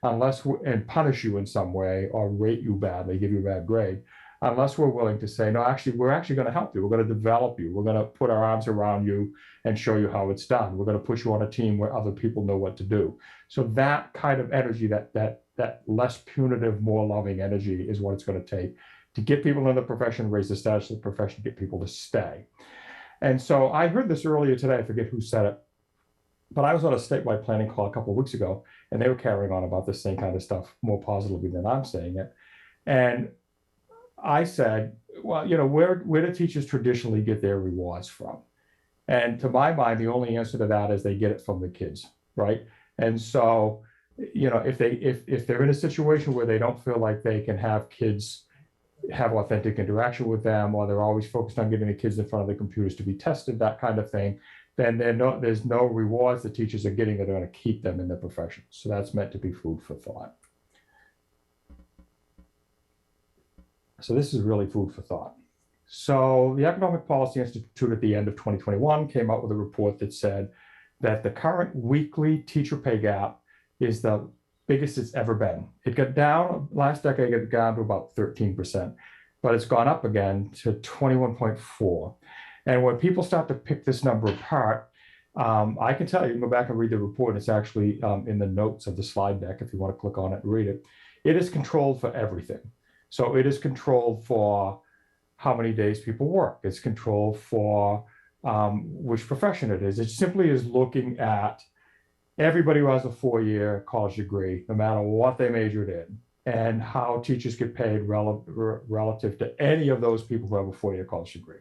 and punish you in some way or rate you badly, give you a bad grade, unless we're willing to say, no, actually, we're actually going to help you. We're going to develop you. We're going to put our arms around you and show you how it's done. We're going to put you on a team where other people know what to do. So that kind of energy, that less punitive, more loving energy is what it's going to take to get people in the profession, raise the status of the profession, get people to stay. And so I heard this earlier today, I forget who said it, but I was on a statewide planning call a couple of weeks ago, and they were carrying on about this same kind of stuff more positively than I'm saying it. And I said, well, where do teachers traditionally get their rewards from? And to my mind, the only answer to that is they get it from the kids, right? And so, if they're in a situation where they don't feel like they can have kids have authentic interaction with them, or they're always focused on getting the kids in front of the computers to be tested, that kind of thing, then there's no rewards the teachers are getting that are going to keep them in the profession. So that's meant to be food for thought. So this is really food for thought. So the Economic Policy Institute at the end of 2021 came out with a report that said that the current weekly teacher pay gap is the biggest it's ever been. It got down, last decade it got down to about 13%, but it's gone up again to 21.4. And when people start to pick this number apart, I can tell you, go back and read the report. It's actually in the notes of the slide deck if you want to click on it and read it. It is controlled for everything. So it is controlled for how many days people work. It's controlled for which profession it is. It simply is looking at everybody who has a 4-year college degree, no matter what they majored in, and how teachers get paid relative to any of those people who have a 4-year college degree.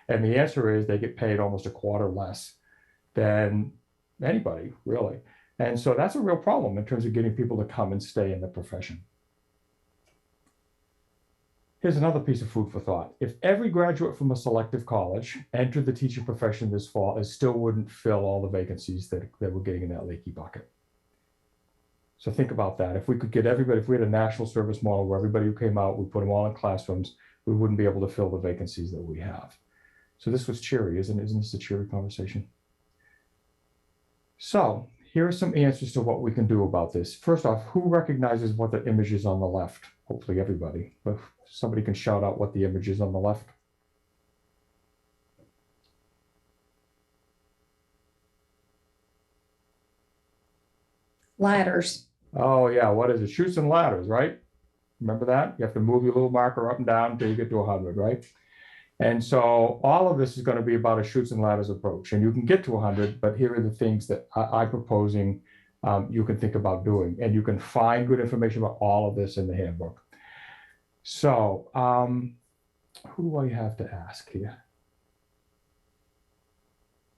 And the answer is they get paid almost a quarter less than anybody, really. And so that's a real problem in terms of getting people to come and stay in the profession. Here's another piece of food for thought. If every graduate from a selective college entered the teaching profession this fall, it still wouldn't fill all the vacancies that we're getting in that leaky bucket. So think about that. If we could get everybody, if we had a national service model where everybody who came out, we put them all in classrooms, we wouldn't be able to fill the vacancies that we have. So this was cheery, isn't this a cheery conversation? So here are some answers to what we can do about this. First off, who recognizes what the image is on the left? Hopefully everybody, but somebody can shout out what the image is on the left. Ladders. Oh yeah, what is it? Chutes and ladders, right? Remember that? You have to move your little marker up and down until you get to 100, right? And so all of this is going to be about a chutes and ladders approach. And you can get to 100, but here are the things that I'm proposing you can think about doing. And you can find good information about all of this in the handbook. So who do I have to ask here?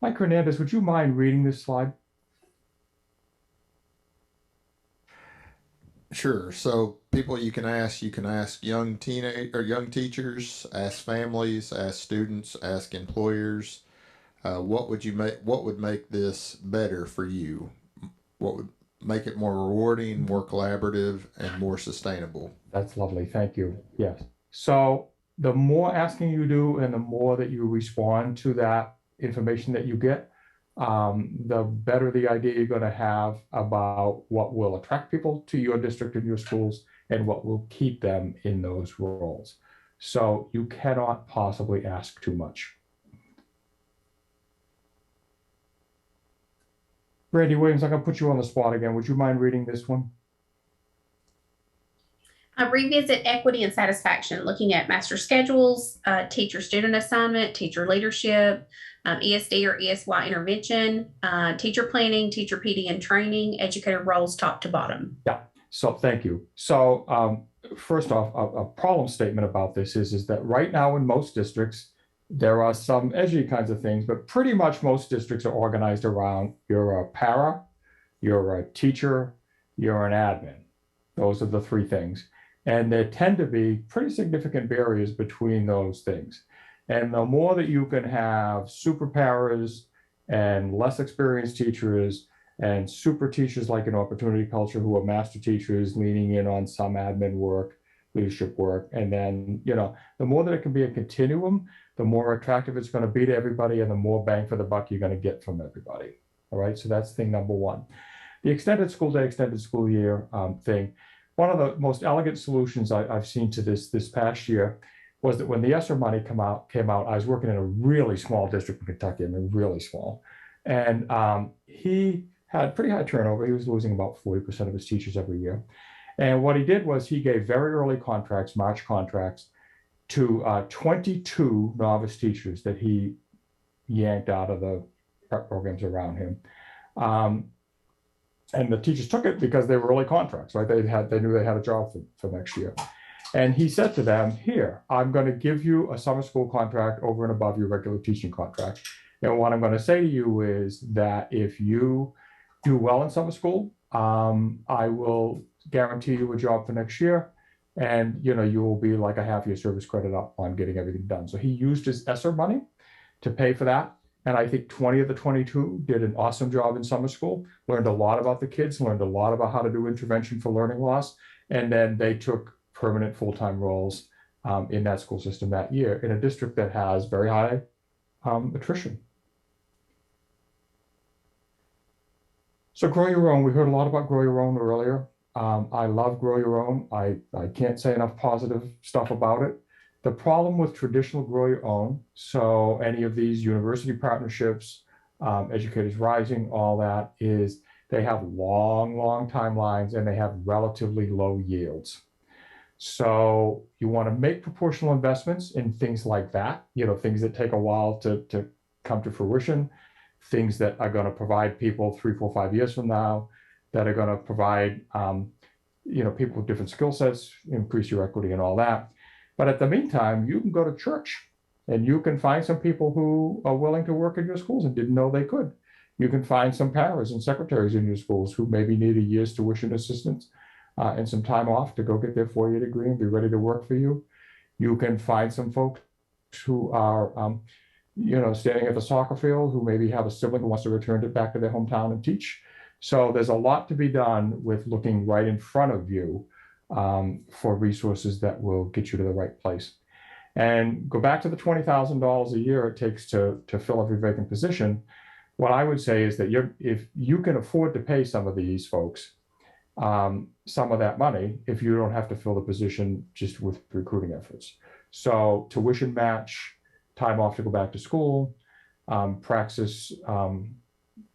Mike Hernandez, would you mind reading this slide? Sure. So people you can ask young young teachers, ask families, ask students, ask employers. What would make this better for you? What would make it more rewarding, more collaborative, and more sustainable? That's lovely. Thank you. Yes. So the more asking you do and the more that you respond to that information that you get, the better the idea you're going to have about what will attract people to your district and your schools and what will keep them in those roles. So you cannot possibly ask too much. Brandy Williams, I'm going to put you on the spot again. Would you mind reading this one? Revisit equity and satisfaction, looking at master schedules, teacher student assignment, teacher leadership, ESD or ESY intervention, teacher planning, teacher PD and training, educator roles top to bottom. Yeah, so thank you. So first off, a problem statement about this is that right now in most districts, there are some edgy kinds of things, but pretty much most districts are organized around you're a para, you're a teacher, you're an admin. Those are the three things. And there tend to be pretty significant barriers between those things. And the more that you can have super paras and less experienced teachers and super teachers like an opportunity culture who are master teachers leaning in on some admin work, leadership work, and then, the more that it can be a continuum, the more attractive it's going to be to everybody and the more bang for the buck you're going to get from everybody. All right, so that's thing number one. The extended school day, extended school year thing. One of the most elegant solutions I've seen to this past year was that when the ESSER money came out, I was working in a really small district in Kentucky, really small. And he had pretty high turnover. He was losing about 40% of his teachers every year. And what he did was he gave very early contracts, March contracts, to 22 novice teachers that he yanked out of the prep programs around him. And the teachers took it because they were early contracts, right? They knew they had a job for next year. And he said to them, here, I'm going to give you a summer school contract over and above your regular teaching contract. And what I'm going to say to you is that if you do well in summer school, I will guarantee you a job for next year. And, you will be like a half-year service credit up on getting everything done. So he used his ESSER money to pay for that. And I think 20 of the 22 did an awesome job in summer school, learned a lot about the kids, learned a lot about how to do intervention for learning loss. And then they took permanent full-time roles in that school system that year in a district that has very high attrition. So grow your own. We heard a lot about grow your own earlier. I love grow your own. I can't say enough positive stuff about it. The problem with traditional grow your own, so any of these university partnerships, Educators Rising, all that, is they have long timelines and they have relatively low yields. So you want to make proportional investments in things like that, things that take a while to come to fruition, things that are going to provide people 3, 4, 5 years from now, that are going to provide, people with different skill sets, increase your equity and all that. But at the meantime, you can go to church and you can find some people who are willing to work in your schools and didn't know they could. You can find some paras and secretaries in your schools who maybe need a year's tuition assistance and some time off to go get their 4-year degree and be ready to work for you. You can find some folks who are, standing at the soccer field who maybe have a sibling who wants to return it back to their hometown and teach. So there's a lot to be done with looking right in front of you for resources that will get you to the right place. And go back to the $20,000 a year it takes to fill every vacant position. What I would say is that if you can afford to pay some of these folks some of that money, if you don't have to fill the position just with recruiting efforts. So tuition match, time off to go back to school, praxis,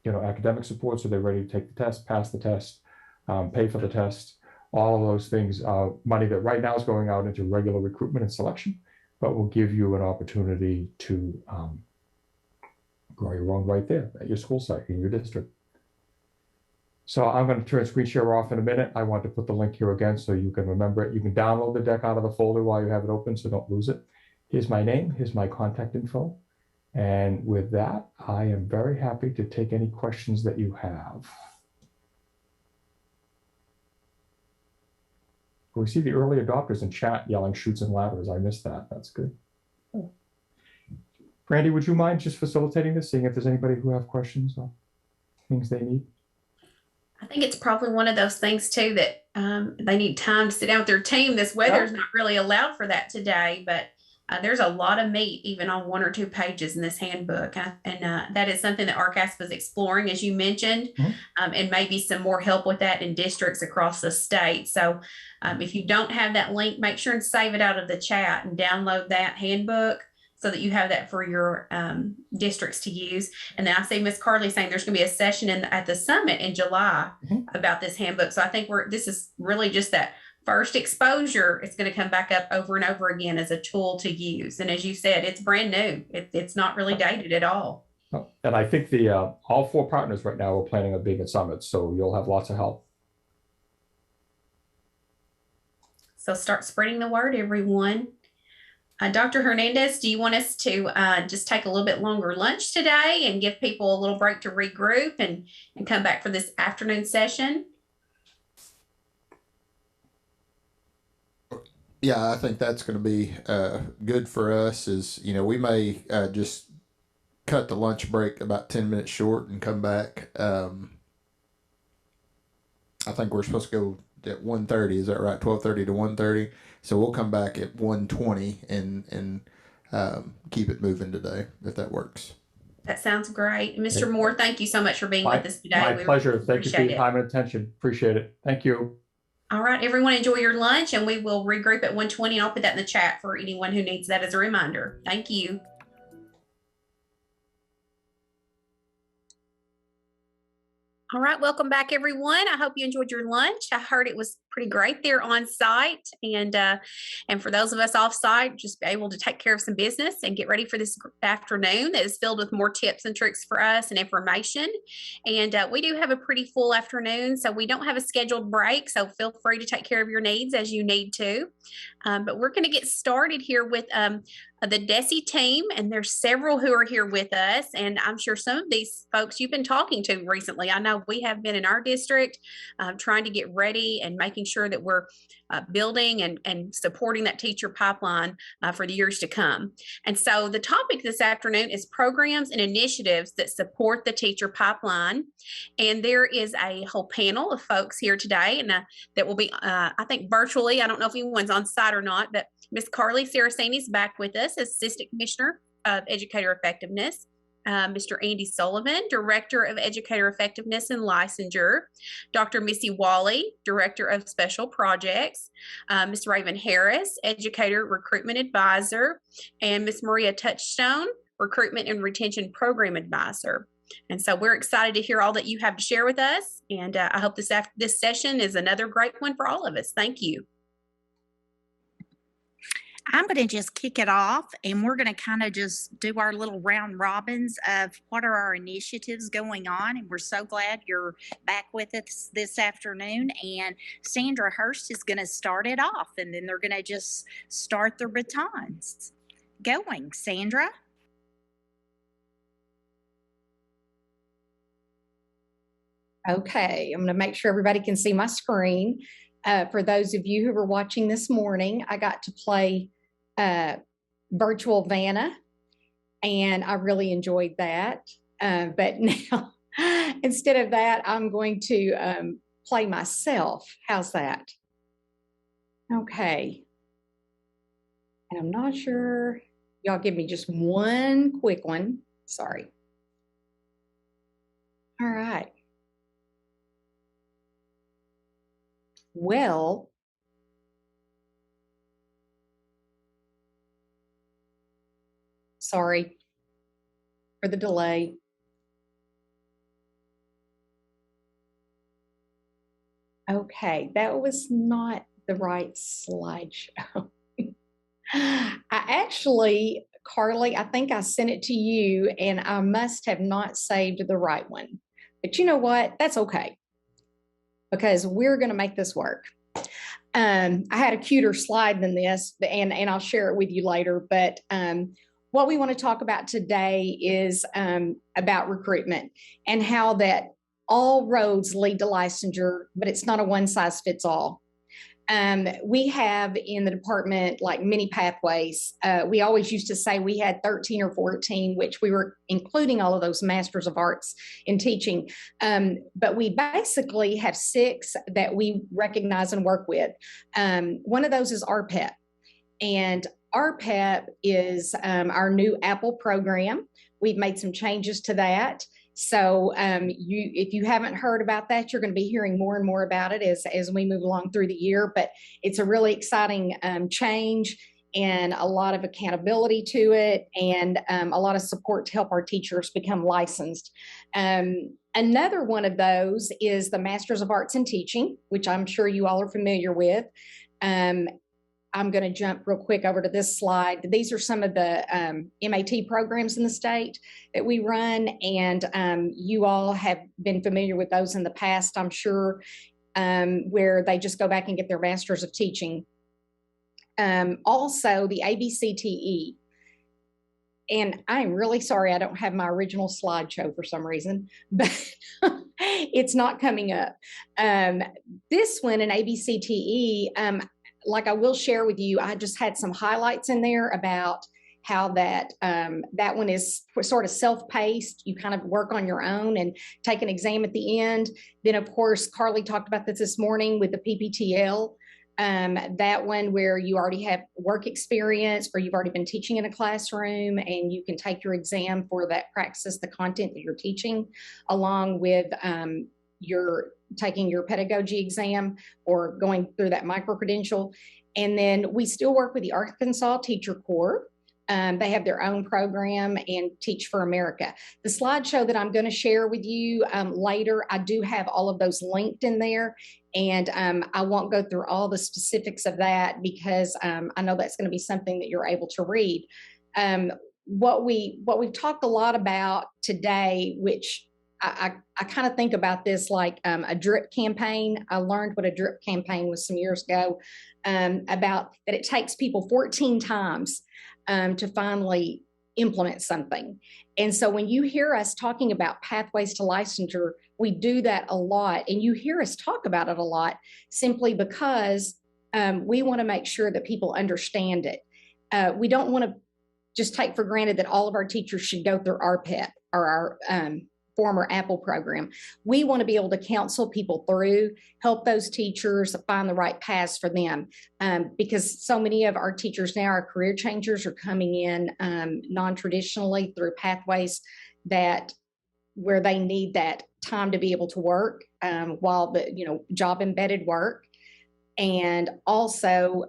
academic support so they're ready to take the test, pass the test, pay for the test. All of those things, money that right now is going out into regular recruitment and selection, but will give you an opportunity to grow your own right there at your school site in your district. So I'm going to turn screen share off in a minute. I want to put the link here again so you can remember it. You can download the deck out of the folder while you have it open, so don't lose it. Here's my name, here's my contact info. And with that, I am very happy to take any questions that you have. We see the early adopters in chat yelling chutes and ladders. I missed that. That's good. Brandy, would you mind just facilitating this, seeing if there's anybody who have questions or things they need? I think it's probably one of those things too that they need time to sit down with their team. This weather's not really allowed for that today, but there's a lot of meat even on 1 or 2 pages in this handbook. And that is something that ArkASPA is exploring, as you mentioned, and maybe some more help with that in districts across the state. So if you don't have that link, make sure and save it out of the chat and download that handbook so that you have that for your districts to use. And then I see Miss Carly saying there's going to be a session at the summit in July about this handbook. So I think this is really just that first exposure. It's going to come back up over and over again as a tool to use. And as you said, it's brand new. It's not really dated at all. And I think the all 4 partners right now are planning on being at summits, so you'll have lots of help. So start spreading the word, everyone. Dr. Hernandez, do you want us to just take a little bit longer lunch today and give people a little break to regroup and come back for this afternoon session? Yeah, I think that's going to be good for us. We may just cut the lunch break about 10 minutes short and come back. I think we're supposed to go at 1:30. Is that right? 12:30 to 1:30. So we'll come back at 1:20 and keep it moving today, if that works. That sounds great. Mr. Moore, thank you so much for being with us today. My pleasure. Thank you for your time and attention. Appreciate it. Thank you. All right, everyone, enjoy your lunch, and we will regroup at 1:20, and I'll put that in the chat for anyone who needs that as a reminder. Thank you. All right, welcome back, everyone. I hope you enjoyed your lunch. I heard it was pretty great there on site, and for those of us off site, just be able to take care of some business and get ready for this afternoon that is filled with more tips and tricks for us and information. And we do have a pretty full afternoon, so we don't have a scheduled break, so feel free to take care of your needs as you need to. But we're going to get started here with the DESE team, and there's several who are here with us, and I'm sure some of these folks you've been talking to recently. I know we have been in our district trying to get ready and making sure that we're building and supporting that teacher pipeline for the years to come. And so the topic this afternoon is programs and initiatives that support the teacher pipeline. And there is a whole panel of folks here today, and that will be, I think, virtually. I don't know if anyone's on site or not, but Ms. Carly Saraceni is back with us as Assistant Commissioner of Educator Effectiveness. Mr. Andy Sullivan, Director of Educator Effectiveness and Licensure, Dr. Missy Wally, Director of Special Projects, Ms. Raven Harris, Educator Recruitment Advisor, and Ms. Maria Touchstone, Recruitment and Retention Program Advisor. And so we're excited to hear all that you have to share with us, and I hope this session is another great one for all of us. Thank you. I'm going to just kick it off, and we're going to kind of just do our little round robins of what are our initiatives going on. And we're so glad you're back with us this afternoon. And Sandra Hurst is going to start it off, and then they're going to just start their batons going. Sandra? Okay, I'm going to make sure everybody can see my screen. For those of you who were watching this morning, I got to play virtual Vanna, and I really enjoyed that. But now, instead of that, I'm going to play myself. How's that? Okay. And I'm not sure. Y'all give me just one quick one. Sorry. All right. Well, sorry for the delay. Okay, that was not the right slideshow. I actually, Carly, I think I sent it to you and I must have not saved the right one. But you know what? That's okay, because we're going to make this work. I had a cuter slide than this, and I'll share it with you later. But what we want to talk about today is about recruitment and how that all roads lead to licensure, but it's not a one size fits all. We have in the department like many pathways. We always used to say we had 13 or 14, which we were including all of those Masters of Arts in teaching. But we basically have 6 that we recognize and work with. One of those is ArkASPA. And ArkASPA is our new Apple program. We've made some changes to that. So if you haven't heard about that, you're going to be hearing more and more about it as we move along through the year. But it's a really exciting change and a lot of accountability to it, and a lot of support to help our teachers become licensed. Another one of those is the Masters of Arts in Teaching, which I'm sure you all are familiar with. I'm going to jump real quick over to this slide. These are some of the MAT programs in the state that we run, and you all have been familiar with those in the past, I'm sure, where they just go back and get their Masters of Teaching. Also, the ABCTE. And I'm really sorry I don't have my original slideshow for some reason, but it's not coming up. This one, an ABCTE, like I will share with you, I just had some highlights in there about how that one is sort of self-paced. You kind of work on your own and take an exam at the end. Then, of course, Carly talked about this morning with the PPTL. That one where you already have work experience or you've already been teaching in a classroom and you can take your exam for that praxis, the content that you're teaching, along with your taking your pedagogy exam or going through that micro-credential. And then we still work with the Arkansas Teacher Corps. They have their own program and Teach for America. The slideshow that I'm going to share with you later, I do have all of those linked in there. And I won't go through all the specifics of that because I know that's going to be something that you're able to read. What we've talked a lot about today, which I kind of think about this like a drip campaign. I learned what a drip campaign was some years ago, about that it takes people 14 times to finally implement something. And so when you hear us talking about pathways to licensure, we do that a lot. And you hear us talk about it a lot simply because we want to make sure that people understand it. We don't want to just take for granted that all of our teachers should go through our PEP or our former Apple program. We want to be able to counsel people through, help those teachers find the right paths for them, because so many of our teachers now, our career changers, are coming in non-traditionally through pathways where they need that time to be able to work while the job embedded work. And also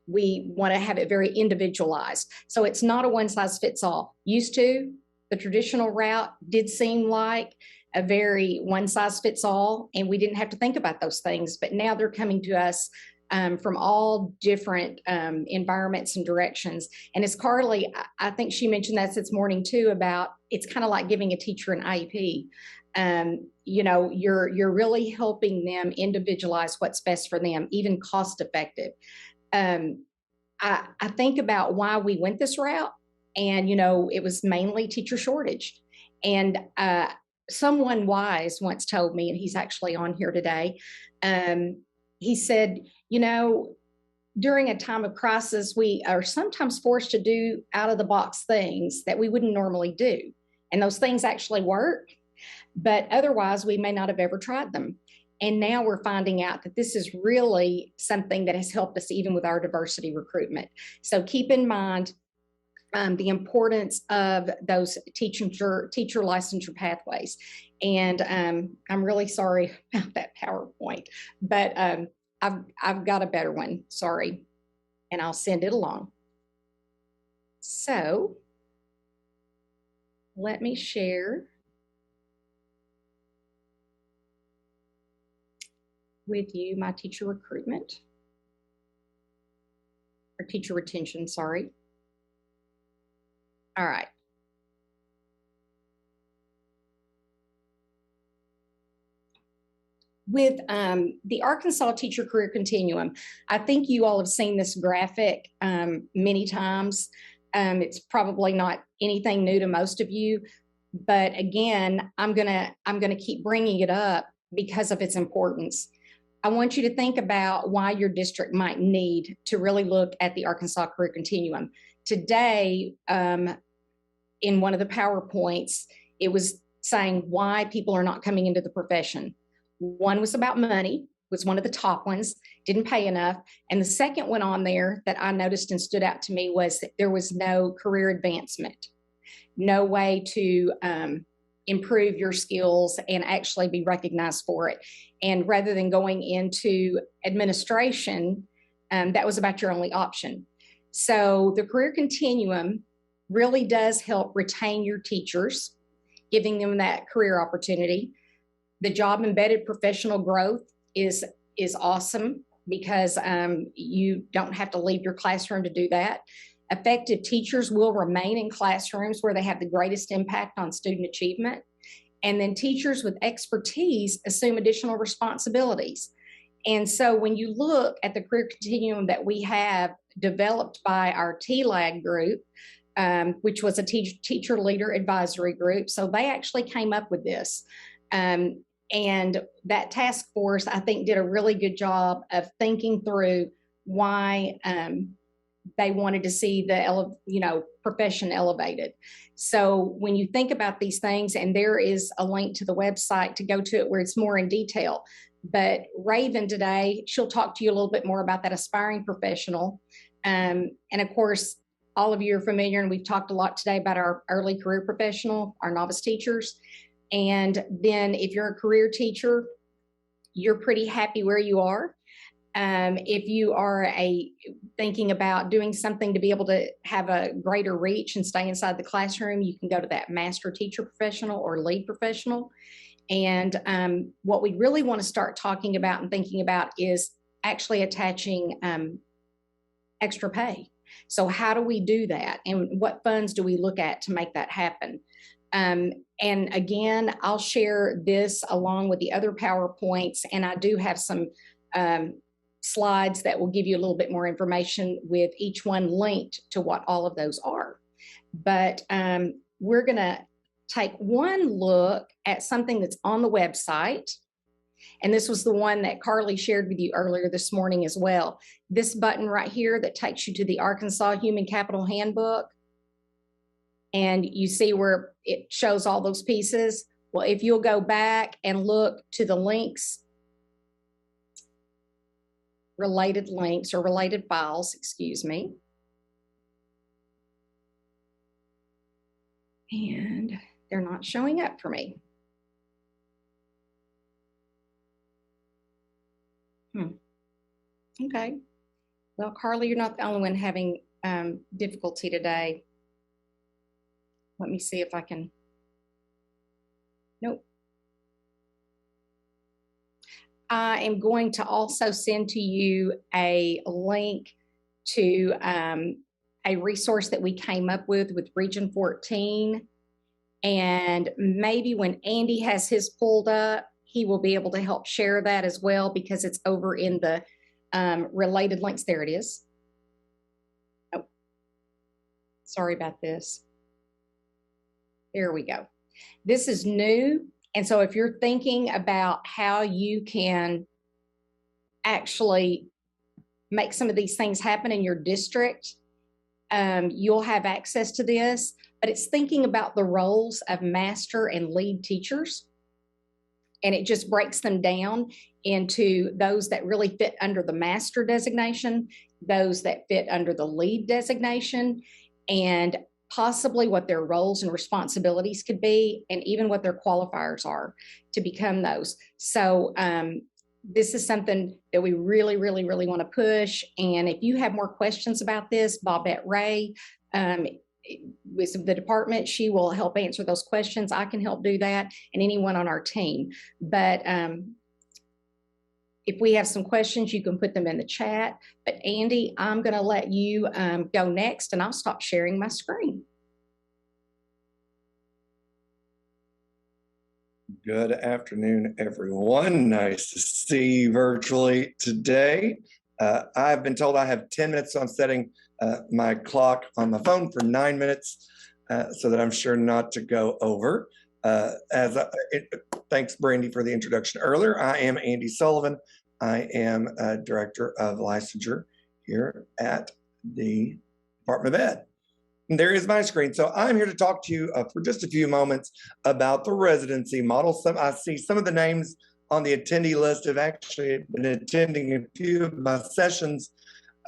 we want to have it very individualized. So it's not a one size fits all. Used to, the traditional route did seem like a very one size fits all, and we didn't have to think about those things. But now they're coming to us from all different environments and directions. And as Carly, I think she mentioned that this morning too, about it's kind of like giving a teacher an IEP. You're really helping them individualize what's best for them, even cost effective. I think about why we went this route. And, it was mainly teacher shortage. And someone wise once told me, and he's actually on here today, he said, during a time of crisis, we are sometimes forced to do out of the box things that we wouldn't normally do. And those things actually work, but otherwise we may not have ever tried them. And now we're finding out that this is really something that has helped us even with our diversity recruitment. So keep in mind the importance of those teacher licensure pathways. And I'm really sorry about that PowerPoint, but I've got a better one, sorry, and I'll send it along. So let me share with you my teacher recruitment, or teacher retention, sorry. All right. With the Arkansas Teacher Career Continuum, I think you all have seen this graphic many times. It's probably not anything new to most of you, but again, I'm gonna keep bringing it up because of its importance. I want you to think about why your district might need to really look at the Arkansas Career Continuum. Today, in one of the PowerPoints, it was saying why people are not coming into the profession. One was about money, was one of the top ones, didn't pay enough. And the second one on there that I noticed and stood out to me was that there was no career advancement, no way to improve your skills and actually be recognized for it. And rather than going into administration, that was about your only option. So the career continuum really does help retain your teachers, giving them that career opportunity. The job embedded professional growth is awesome because you don't have to leave your classroom to do that. Effective teachers will remain in classrooms where they have the greatest impact on student achievement. And then teachers with expertise assume additional responsibilities. And so when you look at the career continuum that we have developed by our TLAG group, which was a teacher leader advisory group, so they actually came up with this. And that task force, I think, did a really good job of thinking through why they wanted to see the profession elevated. So when you think about these things, and there is a link to the website to go to it where it's more in detail. But Raven today, she'll talk to you a little bit more about that aspiring professional. And of course, all of you are familiar, and we've talked a lot today about our early career professional, our novice teachers. And then if you're a career teacher, you're pretty happy where you are. If you are thinking about doing something to be able to have a greater reach and stay inside the classroom, you can go to that master teacher professional or lead professional. And what we really want to start talking about and thinking about is actually attaching extra pay. So how do we do that? And what funds do we look at to make that happen? And again, I'll share this along with the other PowerPoints, and I do have some slides that will give you a little bit more information with each one linked to what all of those are. But we're going to take one look at something that's on the website. And this was the one that Carly shared with you earlier this morning as well. This button right here that takes you to the Arkansas Human Capital Handbook. And you see where it shows all those pieces. Well, if you'll go back and look to the links, related links or related files, excuse me. And they're not showing up for me. Okay. Well, Carly, you're not the only one having difficulty today. Let me see if I can. Nope. I am going to also send to you a link to a resource that we came up with Region 14. And maybe when Andy has his pulled up, he will be able to help share that as well, because it's over in the related links. There it is. Oh, sorry about this. There we go. This is new. And so if you're thinking about how you can actually make some of these things happen in your district, you'll have access to this. But it's thinking about the roles of master and lead teachers. And it just breaks them down into those that really fit under the master designation, those that fit under the lead designation, and possibly what their roles and responsibilities could be, and even what their qualifiers are to become those. So this is something that we really, really, really want to push. And if you have more questions about this, Bobette Ray with the department, she will help answer those questions. I can help do that, and anyone on our team. But if we have some questions, you can put them in the chat. But Andy, I'm going to let you go next, and I'll stop sharing my screen. Good afternoon, everyone. Nice to see you virtually today. I've been told I have 10 minutes on setting my clock on my phone for 9 minutes so that I'm sure not to go over. Thanks, Brandy, for the introduction earlier. I am Andy Sullivan. I am Director of Licensure here at the Department of Ed. And there is my screen. So I'm here to talk to you for just a few moments about the residency model. I see some of the names on the attendee list have actually been attending a few of my sessions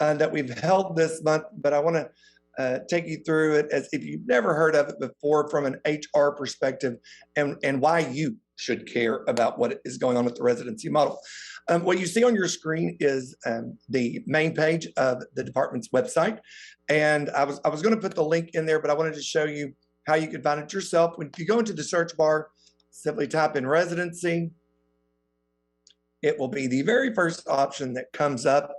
that we've held this month, but I want to take you through it as if you've never heard of it before from an HR perspective and why you should care about what is going on with the residency model. What you see on your screen is the main page of the department's website. And I was going to put the link in there, but I wanted to show you how you can find it yourself. If you go into the search bar, simply type in residency. It will be the very first option that comes up,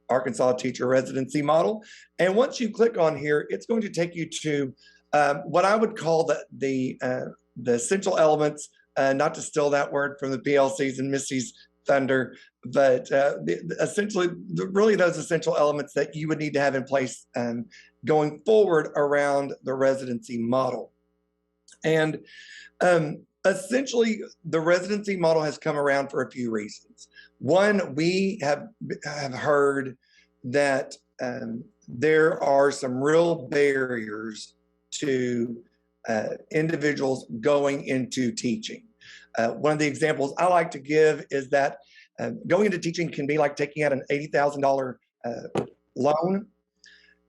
Arkansas Teacher Residency Model. And once you click on here, it's going to take you to what I would call the essential elements, not to steal that word from the PLCs and Misty's thunder, but essentially, really those essential elements that you would need to have in place going forward around the residency model. And essentially, the residency model has come around for a few reasons. One, we have heard that there are some real barriers to individuals going into teaching. One of the examples I like to give is that going into teaching can be like taking out an $80,000 loan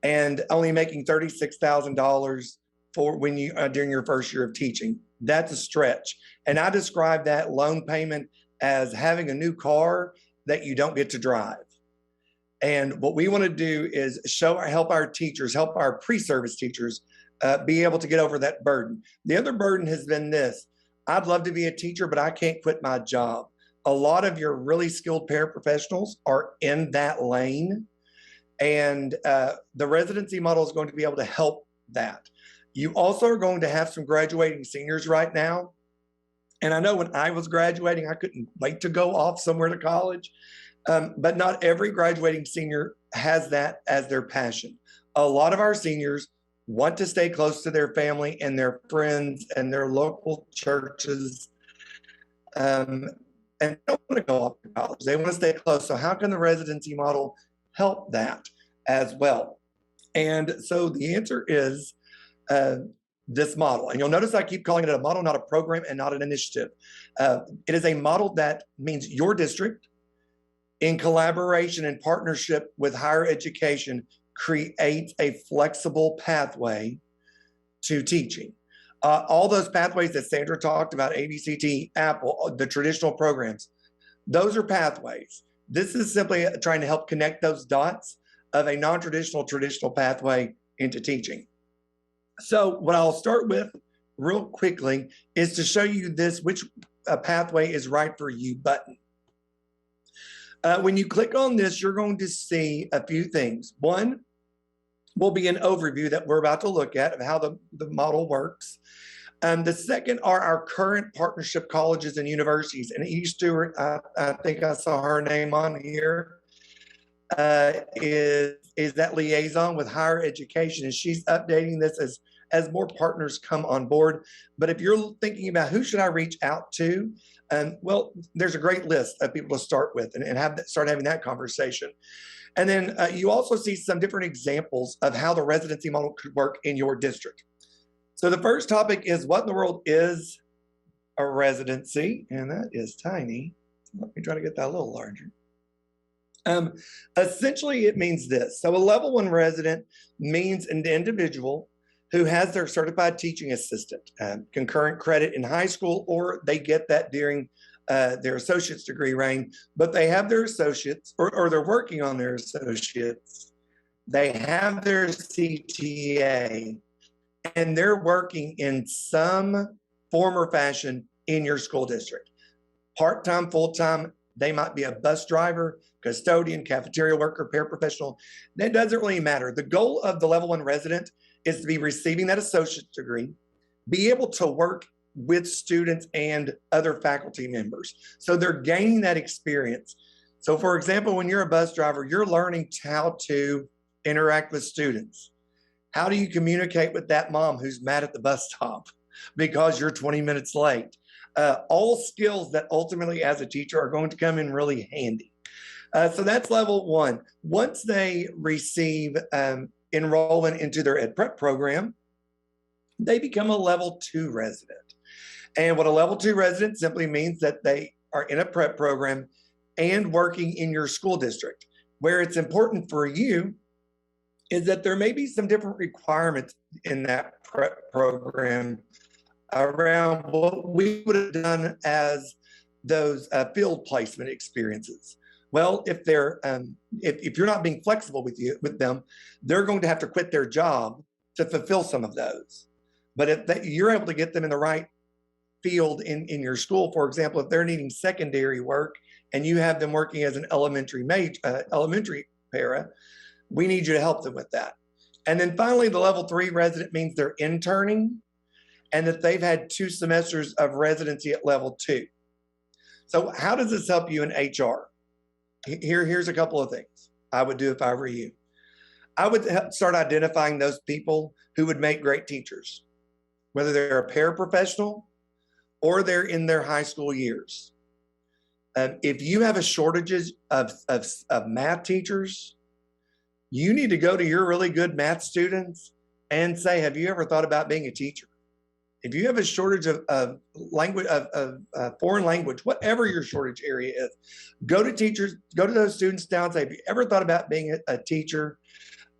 and only making $36,000 for when you during your first year of teaching. That's a stretch. And I describe that loan payment as having a new car that you don't get to drive. And what we want to do is help our teachers, help our pre-service teachers be able to get over that burden. The other burden has been this. I'd love to be a teacher, but I can't quit my job. A lot of your really skilled paraprofessionals are in that lane. And the residency model is going to be able to help that. You also are going to have some graduating seniors right now. And I know when I was graduating, I couldn't wait to go off somewhere to college. But not every graduating senior has that as their passion. A lot of our seniors want to stay close to their family and their friends and their local churches, and don't want to go off to college. They want to stay close. So how can the residency model help that as well? And so the answer is this model. And you'll notice I keep calling it a model, not a program and not an initiative. It is a model that means your district, in collaboration and partnership with higher education, create a flexible pathway to teaching. All those pathways that Sandra talked about, ABCT, Apple, the traditional programs, those are pathways. This is simply trying to help connect those dots of a non-traditional, traditional pathway into teaching. So what I'll start with real quickly is to show you this, which pathway is right for you button. When you click on this, you're going to see a few things. One will be an overview that we're about to look at of how the model works. The second are our current partnership colleges and universities. And E. Stewart, I think I saw her name on here, is that liaison with higher education. And she's updating this as more partners come on board. But if you're thinking about who should I reach out to, well, there's a great list of people to start with and start having that conversation. And then you also see some different examples of how the residency model could work in your district. So the first topic is, what in the world is a residency? And that is tiny. Let me try to get that a little larger. Essentially, it means this. So a level 1 resident means an individual who has their certified teaching assistant, concurrent credit in high school, or they get that during their associate's degree range, but they have their associates, or they're working on their associates. They have their CTA, and they're working in some form or fashion in your school district. Part-time, full-time, they might be a bus driver, custodian, cafeteria worker, paraprofessional. That doesn't really matter. The goal of the level 1 resident is to be receiving that associate's degree, be able to work with students and other faculty members. So they're gaining that experience. So for example, when you're a bus driver, you're learning how to interact with students. How do you communicate with that mom who's mad at the bus stop because you're 20 minutes late? All skills that ultimately as a teacher are going to come in really handy. So that's level one. Once they receive enrollment into their Ed Prep program, they become a level 2 resident. And what a level 2 resident simply means that they are in a prep program and working in your school district. Where it's important for you is that there may be some different requirements in that prep program around what we would have done as those field placement experiences. Well, if they're if you're not being flexible with them, they're going to have to quit their job to fulfill some of those. But if you're able to get them in the right field in your school, for example, if they're needing secondary work and you have them working as an elementary para, we need you to help them with that. And then finally, the level 3 resident means they're interning and that they've had 2 semesters of residency at level 2. So how does this help you in HR? Here's a couple of things I would do if I were you. I would start identifying those people who would make great teachers, whether they're a paraprofessional or they're in their high school years. If you have a shortages of math teachers, you need to go to your really good math students and say, have you ever thought about being a teacher? If you have a shortage of language, of foreign language, whatever your shortage area is, go to teachers, go to those students now and say, have you ever thought about being a teacher?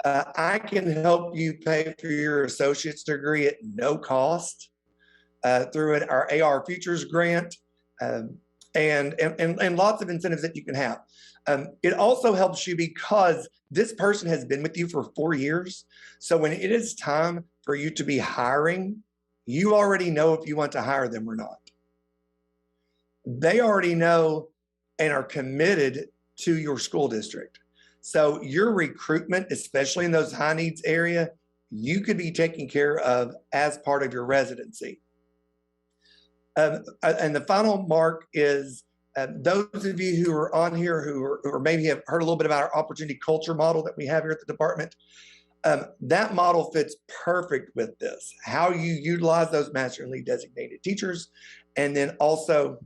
I can help you pay for your associate's degree at no cost through our AR Futures grant and lots of incentives that you can have. It also helps you because this person has been with you for 4 years. So when it is time for you to be hiring, you already know if you want to hire them or not. They already know and are committed to your school district. So your recruitment, especially in those high needs area, you could be taken care of as part of your residency. And the final mark is those of you who are on here who maybe have heard a little bit about our opportunity culture model that we have here at the department. That model fits perfect with this, how you utilize those master and lead designated teachers, and then also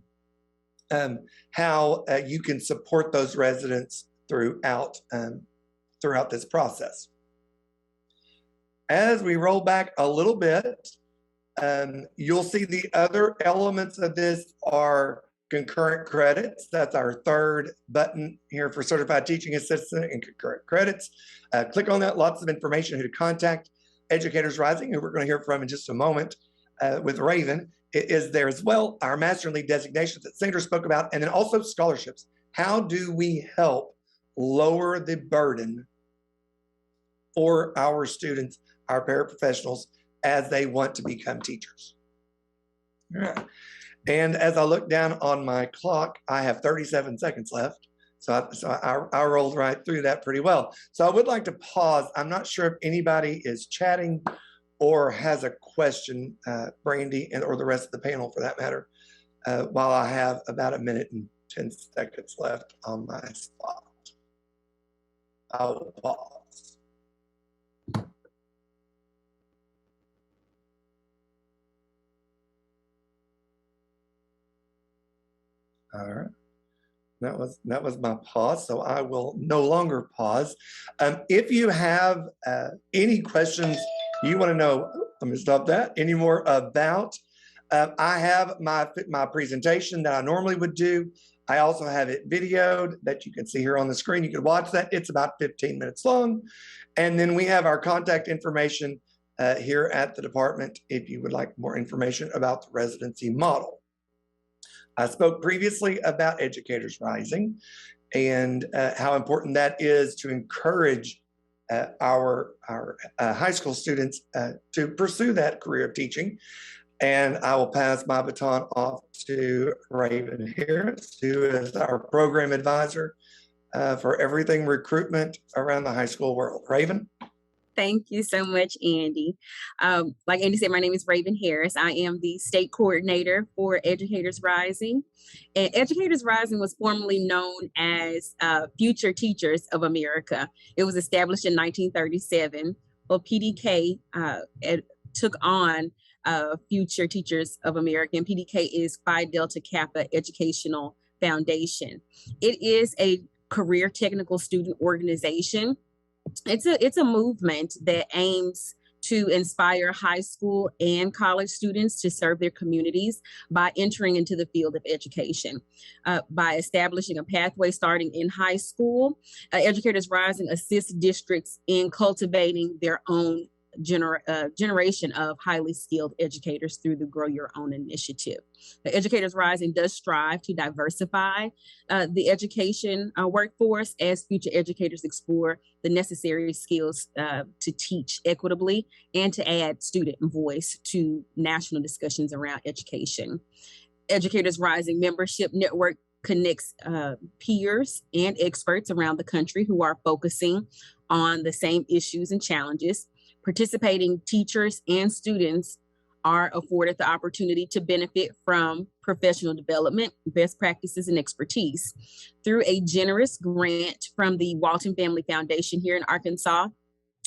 how you can support those residents throughout this process. As we roll back a little bit, you'll see the other elements of this are concurrent credits. That's our third button here for certified teaching assistant and concurrent credits. Click on that, lots of information, who to contact. Educators Rising, who we're going to hear from in just a moment with Raven, is there as well. Our master and lead designations that Sandra spoke about, and then also scholarships. How do we help lower the burden for our students, our paraprofessionals, as they want to become teachers? All right. And as I look down on my clock, I have 37 seconds left. So I rolled right through that pretty well. So I would like to pause. I'm not sure if anybody is chatting or has a question, Brandy, or the rest of the panel for that matter, while I have about 1 minute and 10 seconds left on my spot. I will pause. All right. That was my pause, so I will no longer pause. If you have any questions you want to know, let me stop that, any more about, I have my presentation that I normally would do. I also have it videoed that you can see here on the screen. You can watch that. It's about 15 minutes long. And then we have our contact information here at the department if you would like more information about the residency model. I spoke previously about Educators Rising and how important that is to encourage our high school students to pursue that career of teaching. And I will pass my baton off to Raven Harris, who is our program advisor for everything recruitment around the high school world. Raven? Thank you so much, Andy. Like Andy said, my name is Raven Harris. I am the state coordinator for Educators Rising. And Educators Rising was formerly known as Future Teachers of America. It was established in 1937. Well, PDK took on Future Teachers of America, and PDK is Phi Delta Kappa Educational Foundation. It is a career technical student organization. It's a movement that aims to inspire high school and college students to serve their communities by entering into the field of education. By establishing a pathway starting in high school, Educators Rising assists districts in cultivating their own generation of highly skilled educators through the Grow Your Own initiative. The Educators Rising does strive to diversify the education workforce as future educators explore the necessary skills to teach equitably and to add student voice to national discussions around education. Educators Rising membership network connects peers and experts around the country who are focusing on the same issues and challenges. Participating teachers and students are afforded the opportunity to benefit from professional development, best practices, and expertise. Through a generous grant from the Walton Family Foundation here in Arkansas,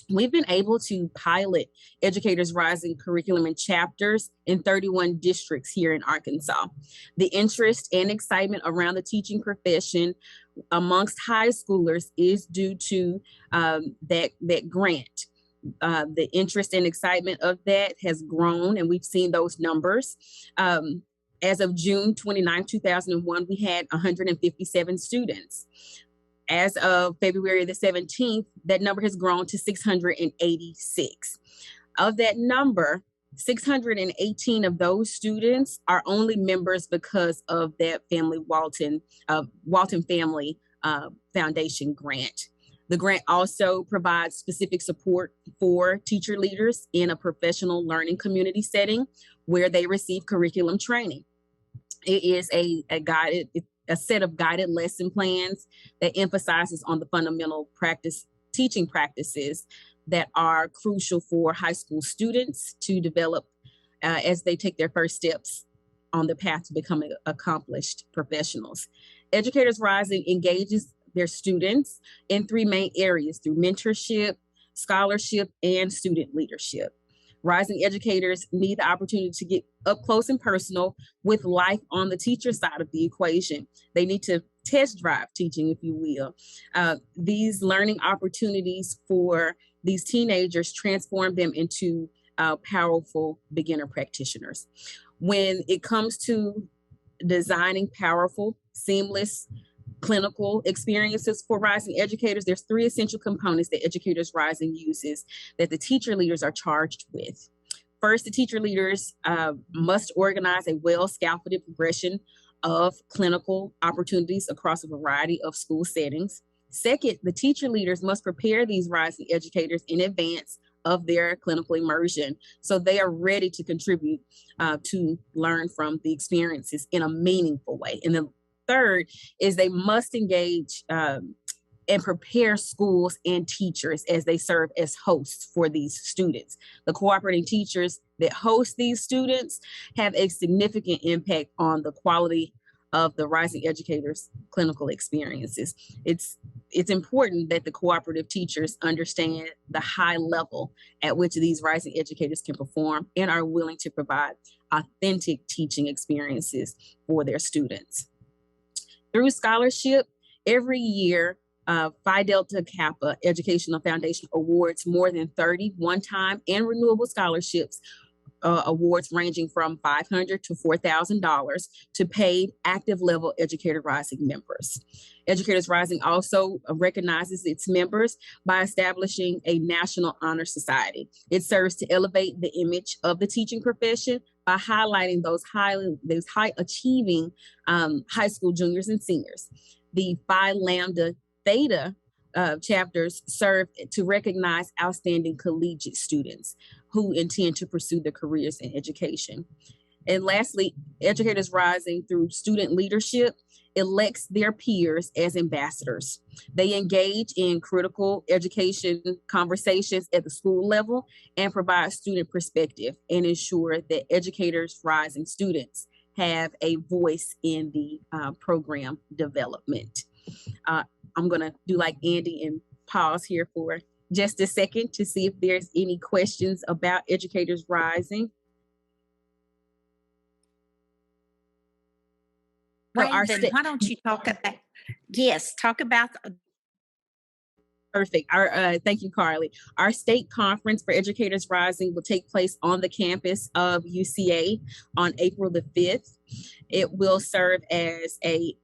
we've been able to pilot Educators Rising curriculum and chapters in 31 districts here in Arkansas. The interest and excitement around the teaching profession amongst high schoolers is due to that grant. The interest and excitement of that has grown, and we've seen those numbers. As of June 29, 2001, we had 157 students. As of February the 17th, that number has grown to 686. Of that number, 618 of those students are only members because of that Walton Family Foundation grant. The grant also provides specific support for teacher leaders in a professional learning community setting where they receive curriculum training. It is a set of guided lesson plans that emphasizes on the fundamental teaching practices that are crucial for high school students to develop as they take their first steps on the path to becoming accomplished professionals. Educators Rising engages their students in three main areas through mentorship, scholarship, and student leadership. Rising educators need the opportunity to get up close and personal with life on the teacher side of the equation. They need to test drive teaching, if you will. These learning opportunities for these teenagers transform them into powerful beginner practitioners. When it comes to designing powerful, seamless, clinical experiences for rising educators, there's three essential components that Educators Rising uses that the teacher leaders are charged with. First, the teacher leaders must organize a well-scaffolded progression of clinical opportunities across a variety of school settings. Second, the teacher leaders must prepare these rising educators in advance of their clinical immersion so they are ready to contribute to learn from the experiences in a meaningful way. And the third is they must engage and prepare schools and teachers as they serve as hosts for these students. The cooperating teachers that host these students have a significant impact on the quality of the rising educators' clinical experiences. It's important that the cooperative teachers understand the high level at which these rising educators can perform and are willing to provide authentic teaching experiences for their students. Through scholarship, every year, Phi Delta Kappa Educational Foundation awards more than 30 one-time and renewable scholarships, awards ranging from $500 to $4,000 to paid active level Educator Rising members. Educators Rising also recognizes its members by establishing a National Honor Society. It serves to elevate the image of the teaching profession by highlighting those high achieving high school juniors and seniors. The Phi Lambda Theta chapters serve to recognize outstanding collegiate students who intend to pursue their careers in education. And lastly, Educators Rising, through student leadership, elects their peers as ambassadors. They engage in critical education conversations at the school level and provide student perspective and ensure that Educators Rising students have a voice in the program development. I'm gonna do like Andy and pause here for just a second to see if there's any questions about Educators Rising. Raven, why don't you talk about, talk about. Perfect. Thank you, Carly. Our state conference for Educators Rising will take place on the campus of UCA on April the 5th. It will serve as a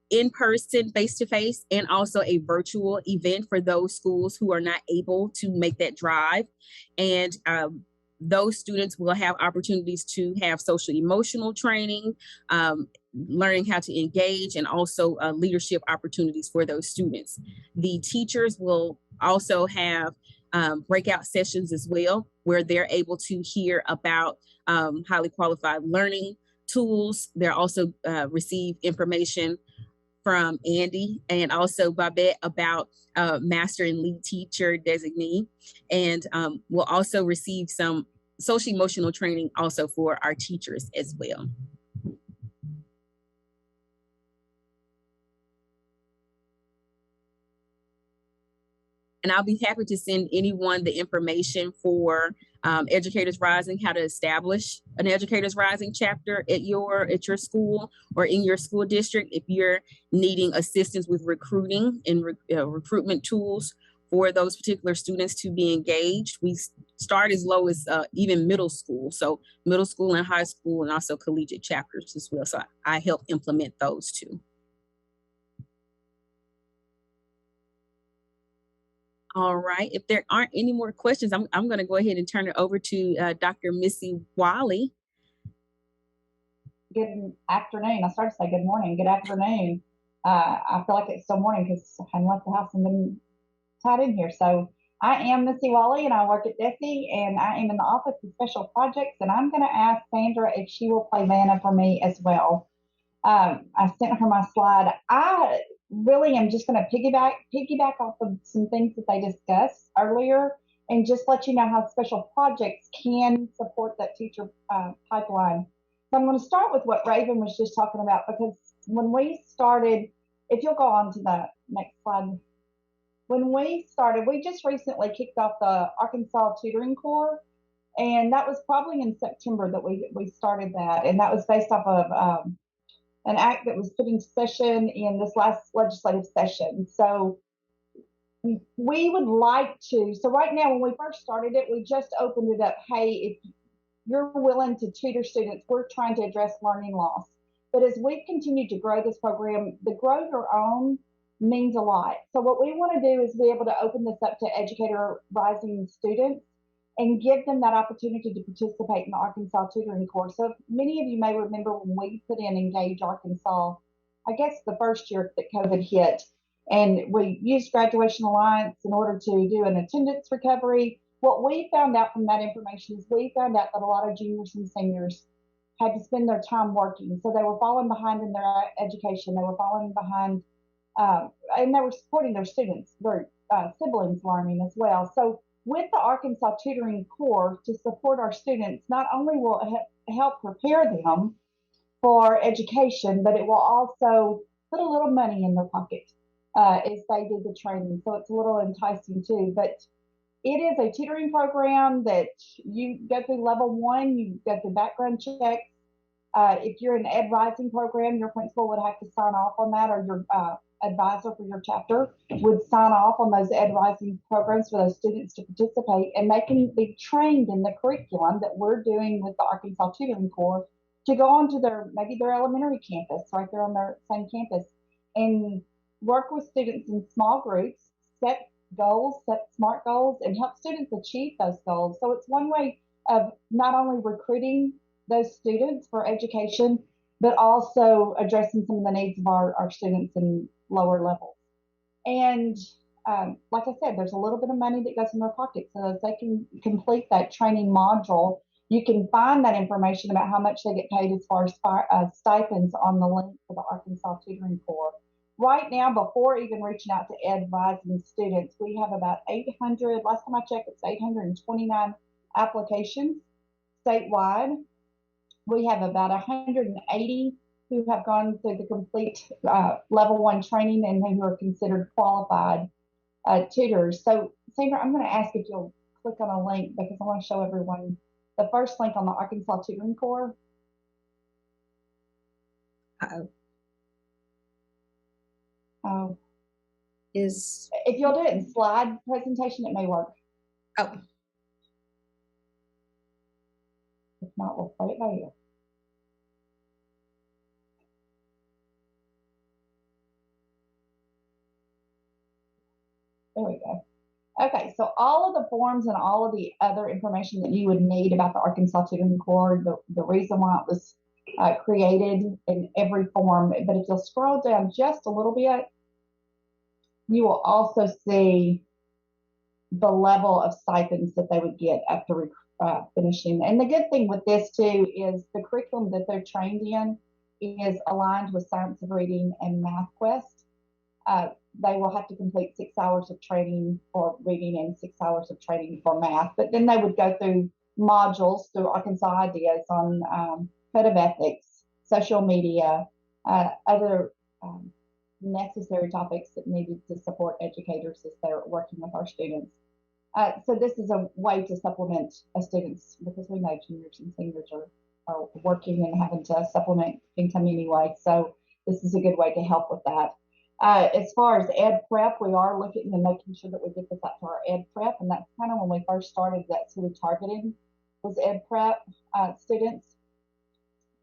in-person, face-to-face, and also a virtual event for those schools who are not able to make that drive. And those students will have opportunities to have social emotional training, learning how to engage, and also leadership opportunities for those students. The teachers will also have breakout sessions as well, where they're able to hear about highly qualified learning tools. They'll also receive information from Andy and also Babette about master and lead teacher designee. And we'll also receive some social emotional training also for our teachers as well. And I'll be happy to send anyone the information for Educators Rising, how to establish an Educators Rising chapter at your school or in your school district. If you're needing assistance with recruiting and recruitment tools for those particular students to be engaged, we start as low as even middle school. So middle school and high school, and also collegiate chapters as well. So I help implement those too. All right, if there aren't any more questions, I'm going to go ahead and turn it over to Dr. Missy Wiley. Good afternoon. I started to say good morning. Good afternoon. I feel like it's still morning because I hadn't left the house and been tied in here. So I am Missy Wiley and I work at DESE and I am in the Office of Special Projects, and I'm going to ask Sandra if she will play Vanna for me as well. I sent her my slide. I really am just going to piggyback off of some things that they discussed earlier and just let you know how special projects can support that teacher pipeline. So I'm going to start with what Raven was just talking about, because when we started, if you'll go on to the next slide, when we started, we just recently kicked off the Arkansas Tutoring Corps, and that was probably in September that we started that, and that was based off of an act that was put into session in this last legislative session. So we would like to, so right now when we first started it, we just opened it up. Hey, if you're willing to tutor students, we're trying to address learning loss. But as we've continued to grow this program, the grow your own means a lot. So what we want to do is be able to open this up to Educator Rising students and give them that opportunity to participate in the Arkansas Tutoring Corps. So many of you may remember when we put in Engage Arkansas, I guess the first year that COVID hit, and we used Graduation Alliance in order to do an attendance recovery. What we found out from that information is we found out that a lot of juniors and seniors had to spend their time working. So they were falling behind in their education. They were falling behind, and they were supporting their students, their siblings learning as well. So with the Arkansas Tutoring Corps to support our students, not only will it help prepare them for education, but it will also put a little money in their pocket as they do the training. So it's a little enticing too. But it is a tutoring program that you go through level 1, you go through background checks. If you're in an Ed Rising program, your principal would have to sign off on that, or your advisor for your chapter would sign off on those Ed Rising programs for those students to participate, and they can be trained in the curriculum that we're doing with the Arkansas Tutoring Corps to go on to maybe their elementary campus, right there on their same campus, and work with students in small groups, set goals, set SMART goals, and help students achieve those goals. So it's one way of not only recruiting those students for education, but also addressing some of the needs of our students in lower levels. And like I said, there's a little bit of money that goes in their pocket so that they can complete that training module You can find that information about how much they get paid as far as stipends on the link for the Arkansas Tutoring Corps. Right now, before even reaching out to Ed Rising students, we have about 800, last time I checked, it's 829 applications statewide. We have about 180 who have gone through the complete level 1 training and who are considered qualified tutors. So, Sandra, I'm going to ask if you'll click on a link because I want to show everyone the first link on the Arkansas Tutoring Corps. Uh-oh. Oh. Is if you'll do it in slide presentation, it may work. Oh. If not, we'll play it by ear. There we go. Okay, so all of the forms and all of the other information that you would need about the Arkansas Tutoring Corps, the reason why it was created in every form, but if you'll scroll down just a little bit, you will also see the level of stipends that they would get after finishing. And the good thing with this too is the curriculum that they're trained in is aligned with Science of Reading and MathQuest. They will have to complete 6 hours of training for reading and 6 hours of training for math. But then they would go through modules through Arkansas Ideas on code of ethics, social media, other necessary topics that needed to support educators as they're working with our students. So this is a way to supplement students because we know juniors and seniors are working and having to supplement income anyway. So this is a good way to help with that. As far as ed prep, we are looking and making sure that we get this out to our ed prep, and that's kind of when we first started. That's who we targeted was ed prep students,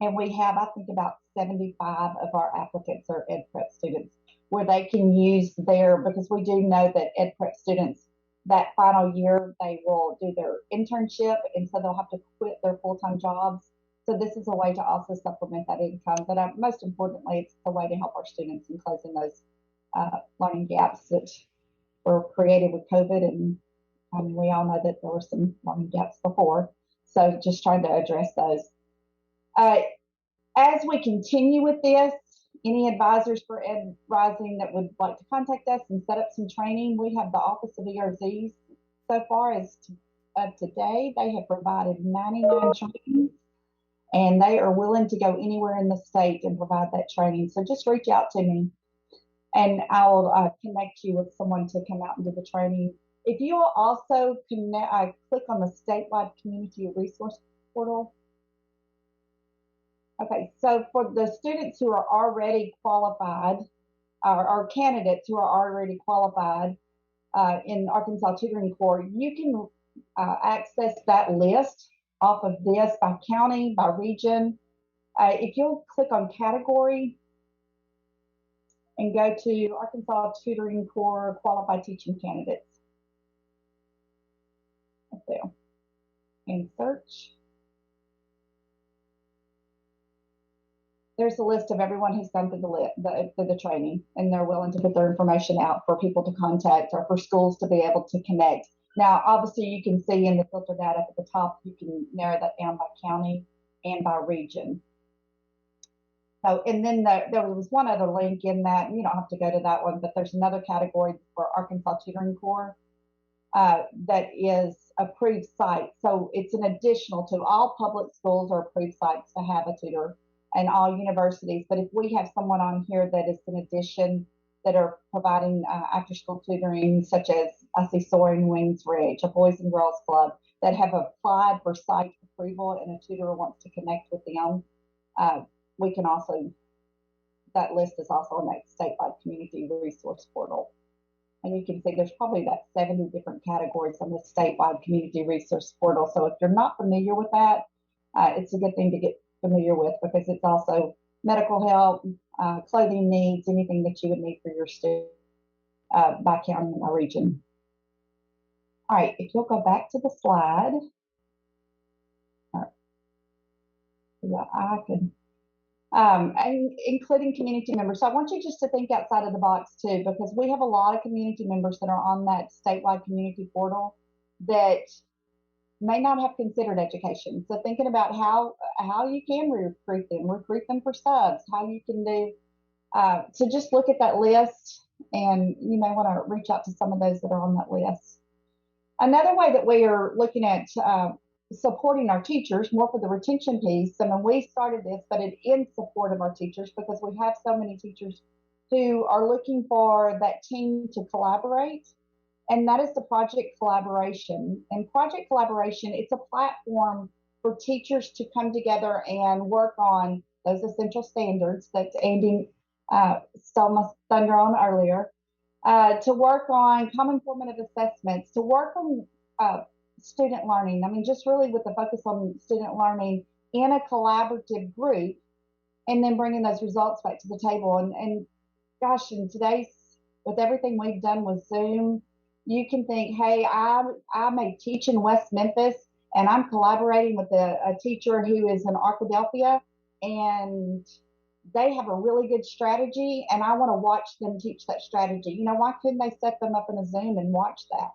and we have I think about 75 of our applicants are ed prep students, where they can use their because we do know that ed prep students that final year they will do their internship, and so they'll have to quit their full-time jobs. So this is a way to also supplement that income, but most importantly, it's a way to help our students in closing those learning gaps that were created with COVID. And we all know that there were some learning gaps before. So just trying to address those. As we continue with this, any advisors for Ed Rising that would like to contact us and set up some training, we have the Office of ERZs. So far as of today, they have provided 99 trainings, and they are willing to go anywhere in the state and provide that training. So just reach out to me, and I'll connect you with someone to come out and do the training. If you will also click on the statewide community resource portal. Okay, so for the students who are already qualified, or candidates who are already qualified in Arkansas Tutoring Corps, you can access that list off of this by county, by region. If you'll click on category and go to Arkansas Tutoring Corps Qualified Teaching Candidates. Up there. And search. There's a list of everyone who's gone through the training, and they're willing to put their information out for people to contact or for schools to be able to connect. Now, obviously, you can see in the filter data at the top, you can narrow that down by county and by region. So, and then there was one other link in that, you don't have to go to that one, but there's another category for Arkansas Tutoring Corps that is approved site. So it's an additional to all public schools or approved sites to have a tutor, and all universities. But if we have someone on here that is an addition that are providing after school tutoring, such as I see Soaring Wings Ridge, a Boys and Girls Club, that have applied for site approval and a tutor wants to connect with them, we can also, that list is also on that statewide community resource portal. And you can see there's probably about 70 different categories on the statewide community resource portal. So if you're not familiar with that, it's a good thing to get familiar with because it's also medical help, clothing needs, anything that you would need for your student by county and by region. All right, if you'll go back to the slide, I can, and including community members. So I want you just to think outside of the box too, because we have a lot of community members that are on that statewide community portal that may not have considered education. So thinking about how you can recruit them for subs, how you can do, to just look at that list, and you may want to reach out to some of those that are on that list. Another way that we are looking at supporting our teachers, more for the retention piece, I mean, we started this, but it in support of our teachers, because we have so many teachers who are looking for that team to collaborate. And that is the project collaboration. And project collaboration, it's a platform for teachers to come together and work on those essential standards that Andy stole my thunder on earlier, to work on common formative assessments, to work on student learning. I mean, just really with the focus on student learning in a collaborative group, and then bringing those results back to the table. And gosh, in today's, with everything we've done with Zoom, you can think, hey, I may teach in West Memphis, and I'm collaborating with a teacher who is in Arkadelphia, and they have a really good strategy, and I want to watch them teach that strategy. You know, why couldn't they set them up in a Zoom and watch that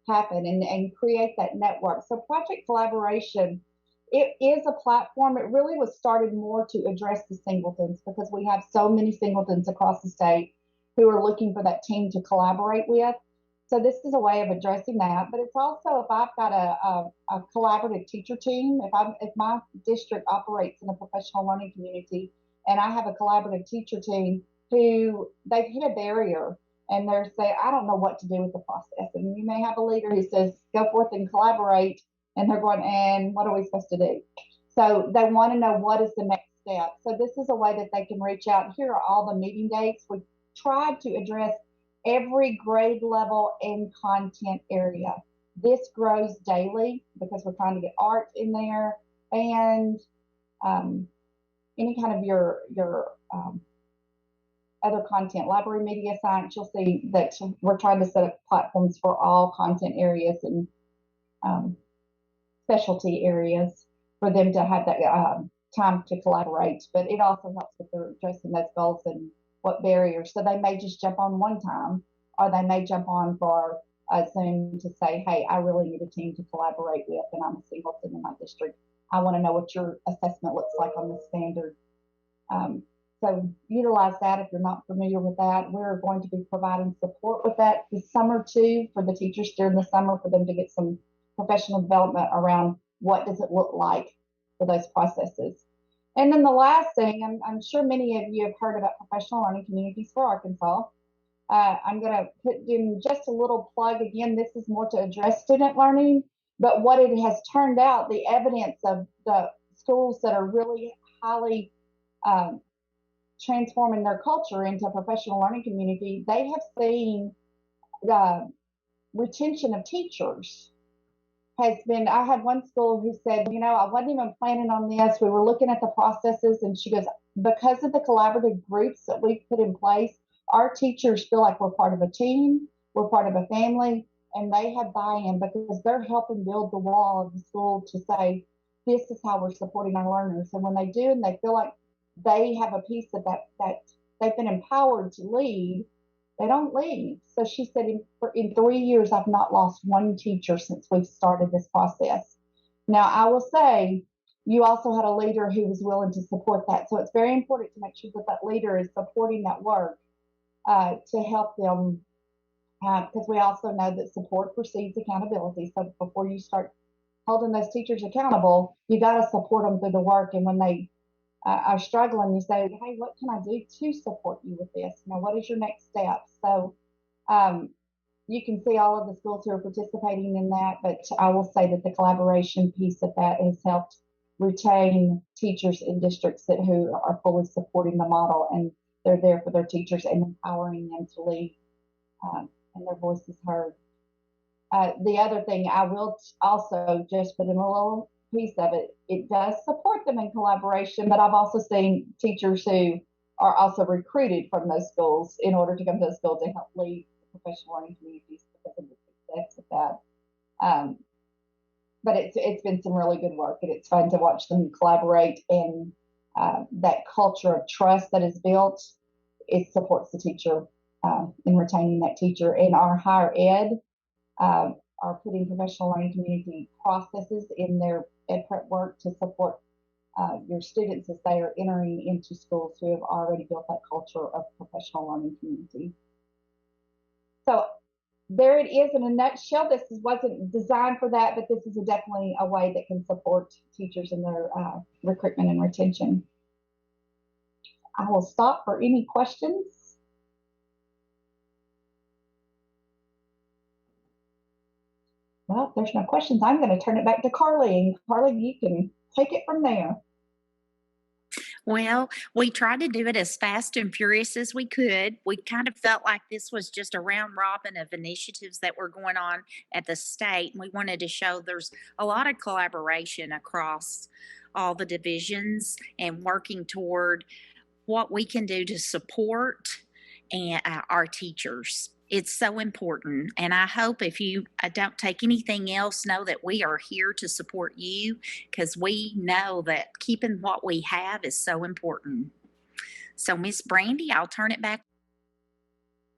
happen and create that network? So project collaboration, it is a platform. It really was started more to address the singletons, because we have so many singletons across the state who are looking for that team to collaborate with. So this is a way of addressing that. But it's also, if I've got a collaborative teacher team, if my district operates in a professional learning community, and I have a collaborative teacher team who they've hit a barrier, and they're saying, I don't know what to do with the process. And you may have a leader who says, go forth and collaborate, and they're going, and what are we supposed to do? So they want to know, what is the next step? So this is a way that they can reach out. Here are all the meeting dates. We tried to address every grade level and content area. This grows daily, because we're trying to get art in there, and any kind of your other content, library, media science. You'll see that we're trying to set up platforms for all content areas and specialty areas for them to have that time to collaborate. But it also helps if they're addressing those goals and what barriers. So they may just jump on one time, or they may jump on for a Zoom to say, hey, I really need a team to collaborate with, and I'm a singleton in my district. I want to know what your assessment looks like on the standard. So utilize that if you're not familiar with that. We're going to be providing support with that this summer too, for the teachers during the summer, for them to get some professional development around what does it look like for those processes. And then the last thing, I'm sure many of you have heard about professional learning communities for Arkansas. I'm going to put in just a little plug again. This is more to address student learning, but what it has turned out, the evidence of the schools that are really highly transforming their culture into a professional learning community, they have seen the retention of teachers has been. I had one school who said, you know, I wasn't even planning on this. We were looking at the processes, and she goes, because of the collaborative groups that we've put in place, our teachers feel like we're part of a team, we're part of a family, and they have buy-in, because they're helping build the wall of the school to say, this is how we're supporting our learners. And when they do, and they feel like they have a piece of that they've been empowered to lead, they don't leave. So she said, in 3 years, I've not lost one teacher since we've started this process. Now, I will say, you also had a leader who was willing to support that. So it's very important to make sure that that leader is supporting that work to help them, because we also know that support precedes accountability. So before you start holding those teachers accountable, you got to support them through the work. And when they are struggling, you say, hey, what can I do to support you with this? You know, what is your next step? So you can see all of the schools who are participating in that, but I will say that the collaboration piece of that has helped retain teachers in districts who are fully supporting the model, and they're there for their teachers and empowering them to lead, and their voice is heard. The other thing I will also just put in a little piece of it, it does support them in collaboration, but I've also seen teachers who are also recruited from those schools in order to come to the school to help lead professional learning communities because of the success of that. But it's been some really good work, and it's fun to watch them collaborate, and that culture of trust that is built, it supports the teacher in retaining that teacher. In our higher ed, are putting professional learning community processes in their ed prep work to support your students as they are entering into schools who have already built that culture of professional learning community. So there it is in a nutshell. This wasn't designed for that, but this is definitely a way that can support teachers in their recruitment and retention. I will stop for any questions. Well, if there's no questions, I'm going to turn it back to Carly. And Carly, you can take it from there. Well, we tried to do it as fast and furious as we could. We kind of felt like this was just a round robin of initiatives that were going on at the state. And we wanted to show there's a lot of collaboration across all the divisions and working toward what we can do to support and our teachers. It's so important. And I hope if you don't take anything else, know that we are here to support you, because we know that keeping what we have is so important. So Miss Brandy, I'll turn it back.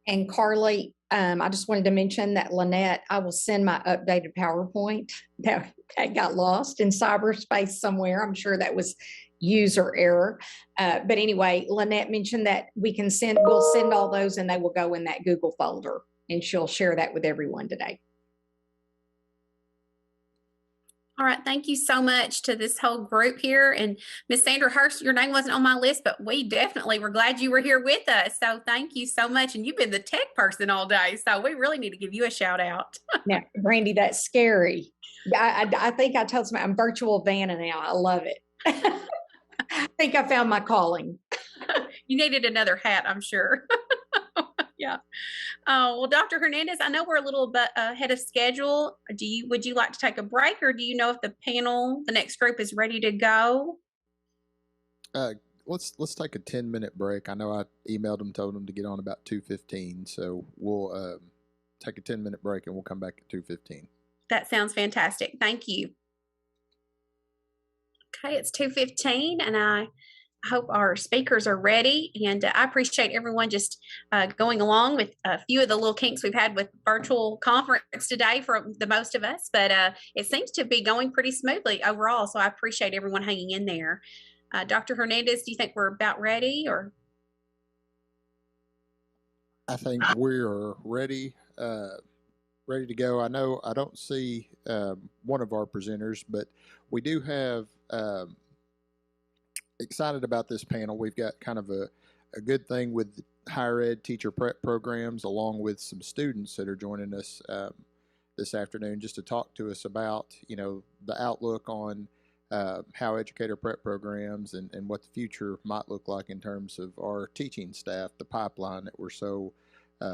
And Carly, I just wanted to mention that Lynette, I will send my updated PowerPoint that got lost in cyberspace somewhere. I'm sure that was user error. But anyway, Lynette mentioned that we'll send all those and they will go in that Google folder, and she'll share that with everyone today. All right, thank you so much to this whole group here. And Miss Sandra Hurst, your name wasn't on my list, but we definitely were glad you were here with us. So thank you so much. And you've been the tech person all day, so we really need to give you a shout out. Now, Brandy, that's scary. I think I told somebody I'm virtual Vanna now. I love it. I think I found my calling. You needed another hat, I'm sure. Yeah. Well, Dr. Hernandez, I know we're a little bit ahead of schedule. Would you like to take a break, or do you know if the panel, the next group, is ready to go? Let's take a 10-minute break. I know I emailed them, told them to get on about 2:15, so we'll take a 10-minute break and we'll come back at 2:15. That sounds fantastic. Thank you. Okay, it's 2:15, and I hope our speakers are ready. And I appreciate everyone just going along with a few of the little kinks we've had with virtual conference today for the most of us, but it seems to be going pretty smoothly overall. So I appreciate everyone hanging in there. Dr. Hernandez, do you think we're about ready, or? I think we're ready to go. I know I don't see one of our presenters, but we do have excited about this panel. We've got kind of a good thing with higher ed teacher prep programs, along with some students that are joining us this afternoon just to talk to us about, the outlook on how educator prep programs and what the future might look like in terms of our teaching staff, the pipeline that we're so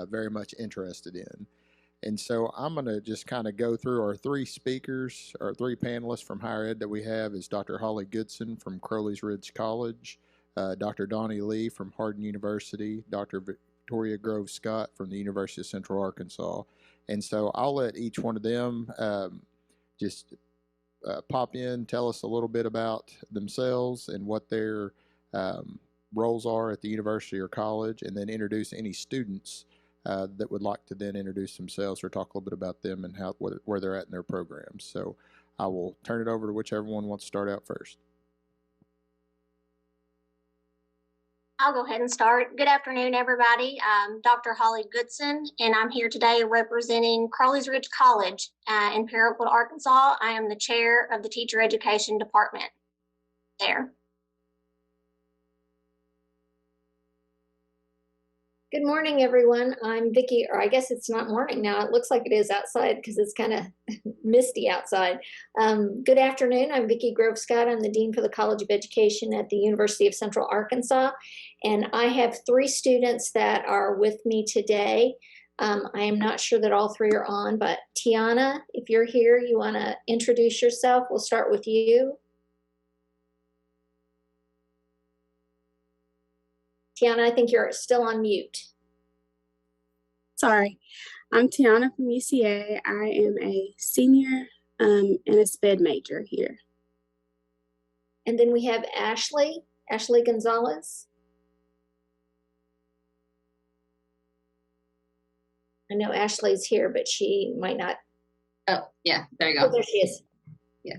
very much interested in. And so I'm going to just kind of go through our three speakers, our three panelists from higher ed that we have is Dr. Holly Goodson from Crowley's Ridge College, Dr. Donnie Lee from Hardin University, Dr. Victoria Grove Scott from the University of Central Arkansas. And so I'll let each one of them just pop in, tell us a little bit about themselves and what their roles are at the university or college, and then introduce any students that would like to then introduce themselves or talk a little bit about them and where they're at in their programs. So I will turn it over to whichever one wants to start out first. I'll go ahead and start. Good afternoon, everybody. I'm Dr. Holly Goodson, and I'm here today representing Crowley's Ridge College in Paragould, Arkansas. I am the chair of the Teacher Education Department there. Good morning, everyone. I'm Vicki, or I guess it's not morning now. It looks like it is outside because it's kind of misty outside. Good afternoon. I'm Vicki Grove Scott. I'm the Dean for the College of Education at the University of Central Arkansas. And I have three students that are with me today. I am not sure that all three are on, but Tiana, if you're here, you want to introduce yourself? We'll start with you. Tiana, I think you're still on mute. Sorry, I'm Tiana from UCA. I am a senior and a SPED major here. And then we have Ashley Gonzalez. I know Ashley's here, but she might not Oh, yeah, there you Oh, go. there she is. Yeah.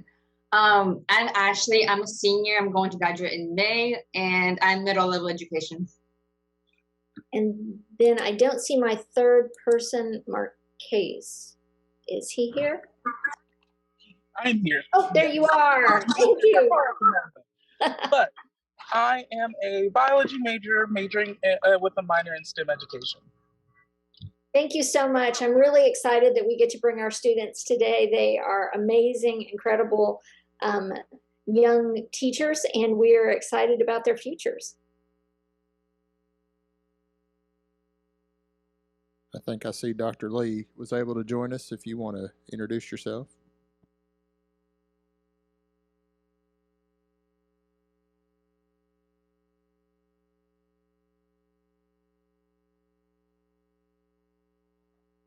I'm Ashley. I'm a senior. I'm going to graduate in May, and I'm middle level education. And then I don't see my third person, Marquez. Is he here? I'm here. Oh, there you are. Thank you. But I am a biology major, majoring with a minor in STEM education. Thank you so much. I'm really excited that we get to bring our students today. They are amazing, incredible young teachers, and we're excited about their futures. I think I see Dr. Lee was able to join us. If you want to introduce yourself.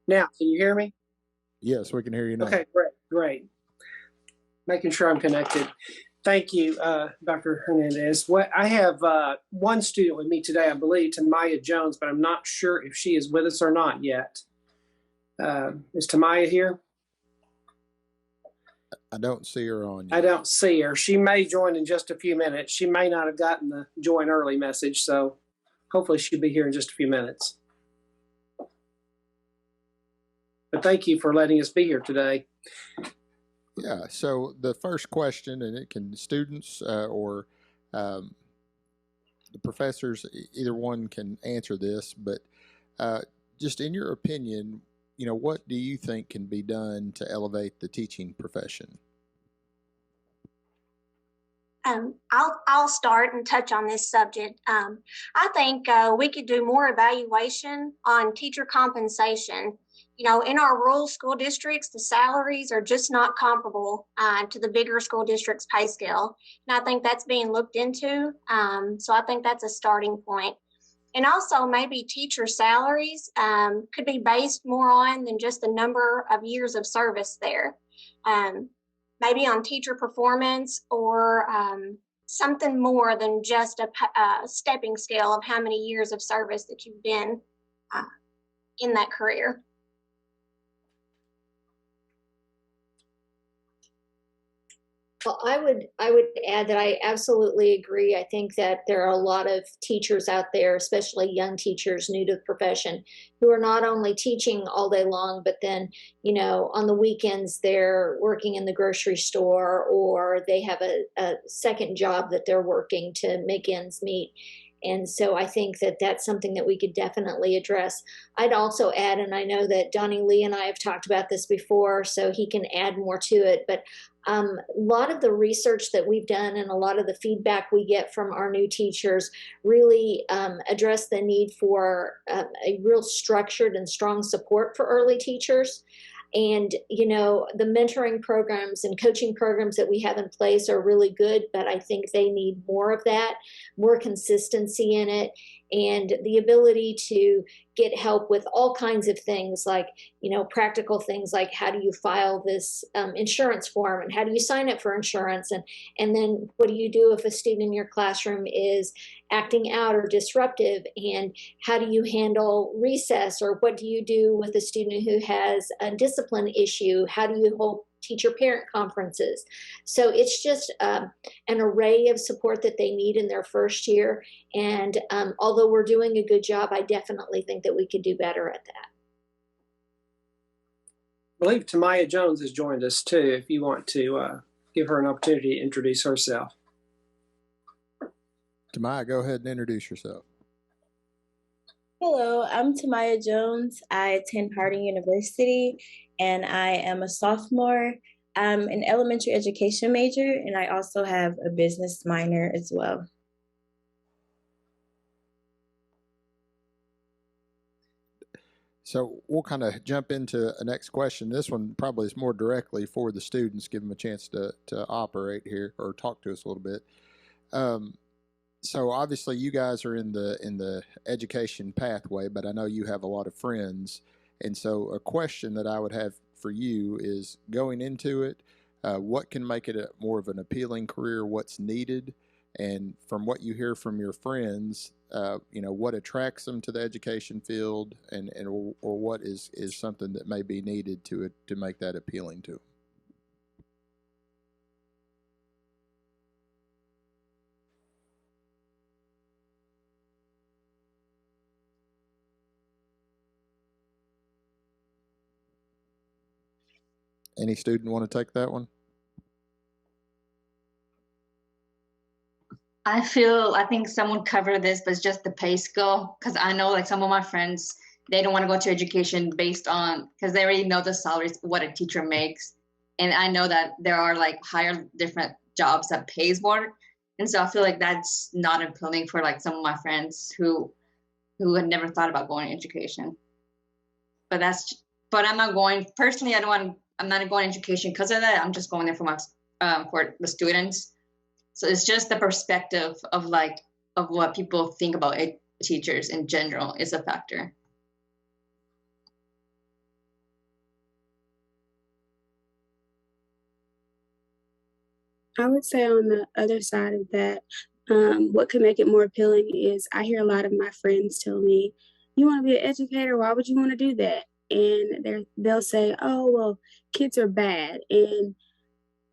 Now, can you hear me? Yes, we can hear you now. Okay, great. Making sure I'm connected. Thank you, Dr. Hernandez. I have one student with me today, I believe, Tamaya Jones, but I'm not sure if she is with us or not yet. Is Tamaya here? I don't see her on yet. I don't see her. She may join in just a few minutes. She may not have gotten the join early message, so hopefully she'll be here in just a few minutes. But thank you for letting us be here today. Yeah, so the first question, and it can students or the professors, either one can answer this, but just in your opinion, what do you think can be done to elevate the teaching profession? I'll start and touch on this subject. I think we could do more evaluation on teacher compensation. In our rural school districts, the salaries are just not comparable to the bigger school districts' pay scale. And I think that's being looked into. So I think that's a starting point. And also maybe teacher salaries could be based more on than just the number of years of service there. Maybe on teacher performance or something more than just a stepping scale of how many years of service that you've been in that career. Well, I would add that I absolutely agree. I think that there are a lot of teachers out there, especially young teachers new to the profession, who are not only teaching all day long, but then, on the weekends they're working in the grocery store or they have a second job that they're working to make ends meet. And so I think that that's something that we could definitely address. I'd also add, and I know that Donnie Lee and I have talked about this before, so he can add more to it, but a lot of the research that we've done and a lot of the feedback we get from our new teachers really address the need for a real structured and strong support for early teachers. And, the mentoring programs and coaching programs that we have in place are really good, but I think they need more of that, more consistency in it, and the ability to get help with all kinds of things like, practical things like how do you file this insurance form and how do you sign up for insurance? And then what do you do if a student in your classroom is acting out or disruptive, and how do you handle recess, or what do you do with a student who has a discipline issue? How do you hold teacher parent conferences? So it's just an array of support that they need in their first year. And although we're doing a good job, I definitely think that we could do better at that. I believe Tamaya Jones has joined us too, if you want to give her an opportunity to introduce herself. Tamaya, go ahead and introduce yourself. Hello, I'm Tamaya Jones. I attend Harding University and I am a sophomore. I'm an elementary education major and I also have a business minor as well. So we'll kind of jump into a next question. This one probably is more directly for the students, give them a chance to operate here or talk to us a little bit. So obviously you guys are in the education pathway, but I know you have a lot of friends. And so a question that I would have for you is, going into it, what can make it more of an appealing career? What's needed? And from what you hear from your friends, what attracts them to the education field, or what is something that may be needed to make that appealing to them. Any student want to take that one? I think someone covered this, but it's just the pay scale. Because I know like some of my friends, they don't want to go to education based on, because they already know the salaries, what a teacher makes. And I know that there are like higher different jobs that pays more. And so I feel like that's not appealing for like some of my friends who had never thought about going to education. But I'm not going, personally, I'm not going to education because of that. I'm just going there for for the students. So it's just the perspective of what people think about teachers in general is a factor. I would say on the other side of that, what could make it more appealing is I hear a lot of my friends tell me, "You want to be an educator? Why would you want to do that?" And they'll say, "Oh, well, kids are bad," and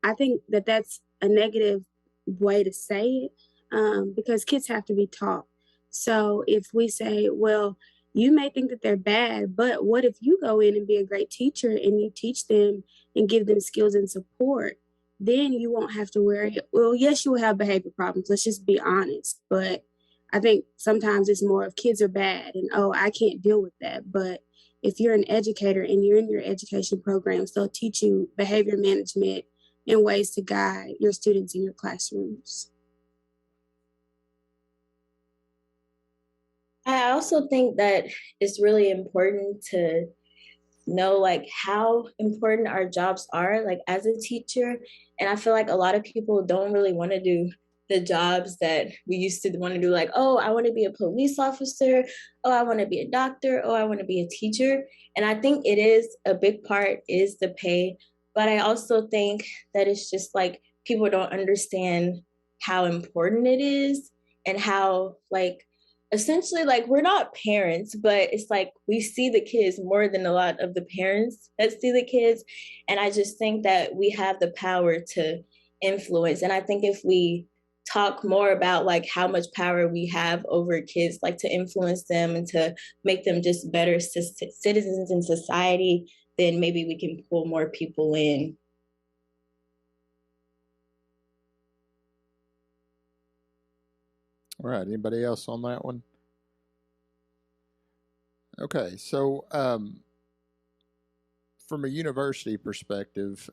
I think that that's a negative way to say it, because kids have to be taught. So if we say, well, you may think that they're bad, but what if you go in and be a great teacher and you teach them and give them skills and support? Then you won't have to worry. Well, yes, you will have behavior problems. Let's just be honest. But I think sometimes it's more of kids are bad and, oh, I can't deal with that. But if you're an educator and you're in your education programs, they'll teach you behavior management and ways to guide your students in your classrooms. I also think that it's really important to know like how important our jobs are like as a teacher. And I feel like a lot of people don't really want to do the jobs that we used to want to do, like, oh, I want to be a police officer, oh, I want to be a doctor, oh, I want to be a teacher. And I think it is a big part is the pay. But I also think that it's just like people don't understand how important it is and how like essentially like we're not parents, but it's like we see the kids more than a lot of the parents that see the kids. And I just think that we have the power to influence. And I think if we talk more about like how much power we have over kids, like to influence them and to make them just better citizens in society, then maybe we can pull more people in. All right. Anybody else on that one? Okay. So, from a university perspective,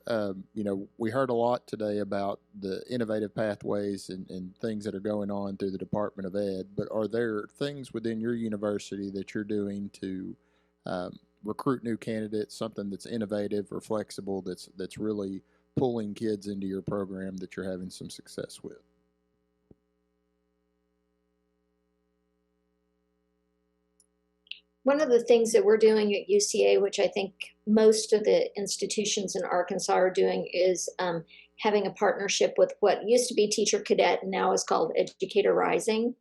we heard a lot today about the innovative pathways and things that are going on through the Department of Ed, but are there things within your university that you're doing to recruit new candidates, something that's innovative or flexible that's really pulling kids into your program that you're having some success with? One of the things that we're doing at UCA, which I think most of the institutions in Arkansas are doing, is having a partnership with what used to be Teacher Cadet and now is called Educator Rising.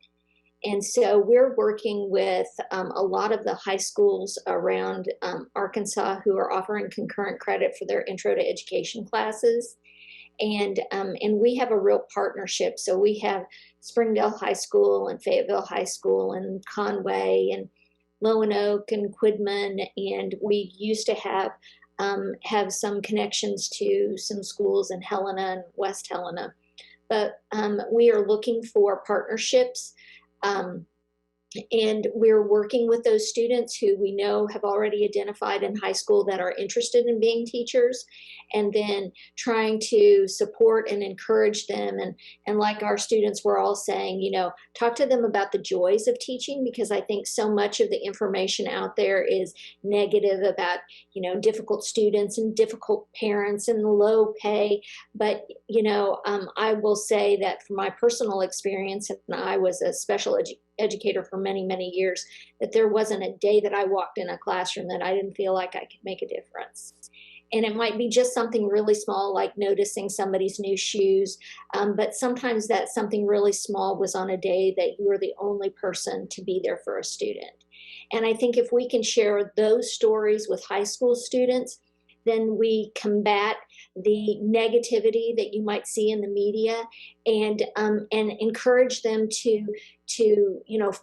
And so we're working with a lot of the high schools around Arkansas who are offering concurrent credit for their Intro to Education classes. And we have a real partnership. So we have Springdale High School and Fayetteville High School and Conway and Lonoke and Quidman, and we used to have some connections to some schools in Helena and West Helena. But we are looking for partnerships, and we're working with those students who we know have already identified in high school that are interested in being teachers, and then trying to support and encourage them. And like our students were all saying, talk to them about the joys of teaching, because I think so much of the information out there is negative about, difficult students and difficult parents and low pay. But, I will say that from my personal experience, and I was a special educator for many, many years, that there wasn't a day that I walked in a classroom that I didn't feel like I could make a difference. And it might be just something really small, like noticing somebody's new shoes. But sometimes that something really small was on a day that you were the only person to be there for a student. And I think if we can share those stories with high school students, then we combat the negativity that you might see in the media, and encourage them to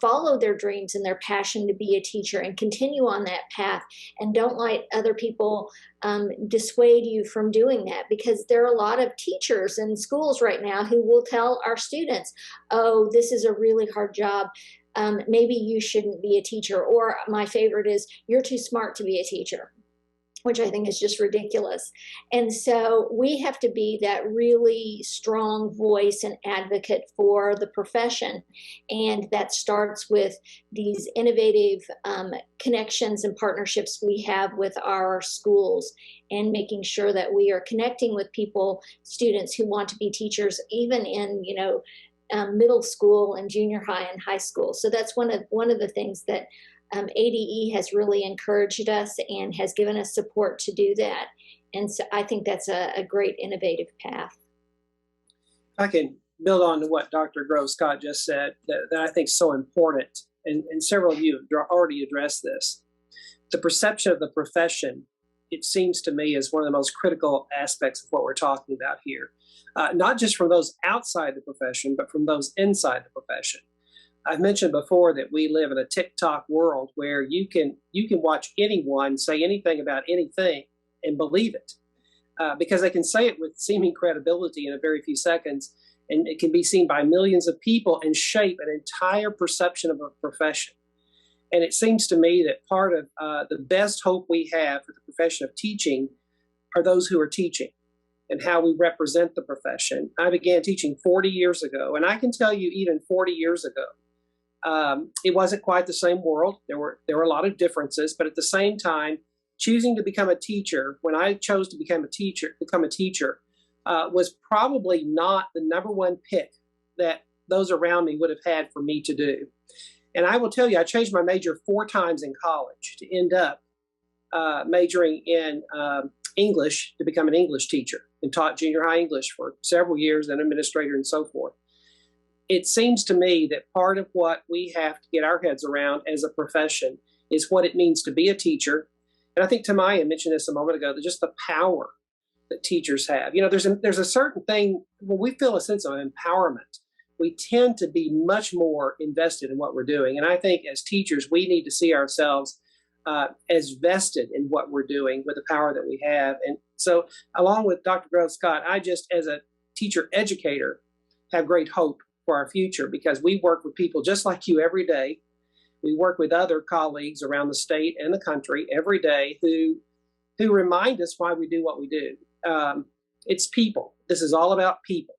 follow their dreams and their passion to be a teacher and continue on that path, and don't let other people dissuade you from doing that, because there are a lot of teachers in schools right now who will tell our students, oh, this is a really hard job. Maybe you shouldn't be a teacher. Or my favorite is, you're too smart to be a teacher, which I think is just ridiculous. And so we have to be that really strong voice and advocate for the profession. And that starts with these innovative connections and partnerships we have with our schools, and making sure that we are connecting with people, students who want to be teachers, even in, middle school and junior high and high school. So that's one of the things that ADE has really encouraged us and has given us support to do that. And so I think that's a great innovative path. I can build on to what Dr. Grove-Scott just said, that I think is so important, and several of you have already addressed this. The perception of the profession, it seems to me, is one of the most critical aspects of what we're talking about here. Not just from those outside the profession, but from those inside the profession. I've mentioned before that we live in a TikTok world where you can watch anyone say anything about anything and believe it, because they can say it with seeming credibility in a very few seconds, and it can be seen by millions of people and shape an entire perception of a profession. And it seems to me that part of the best hope we have for the profession of teaching are those who are teaching, and how we represent the profession. I began teaching 40 years ago, and I can tell you, even 40 years ago, it wasn't quite the same world. There were a lot of differences, but at the same time, choosing to become a teacher, when I chose to become a teacher, was probably not the number one pick that those around me would have had for me to do. And I will tell you, I changed my major 4 times in college to end up majoring in English, to become an English teacher, and taught junior high English for several years, and administrator and so forth. It seems to me that part of what we have to get our heads around as a profession is what it means to be a teacher. And I think Tamaya mentioned this a moment ago, that just the power that teachers have. There's a certain thing, when we feel a sense of empowerment, we tend to be much more invested in what we're doing. And I think as teachers, we need to see ourselves as vested in what we're doing with the power that we have. And so, along with Dr. Grove-Scott, I just, as a teacher educator, have great hope for our future, because we work with people just like you every day. We work with other colleagues around the state and the country every day who remind us why we do what we do. It's people. This is all about people.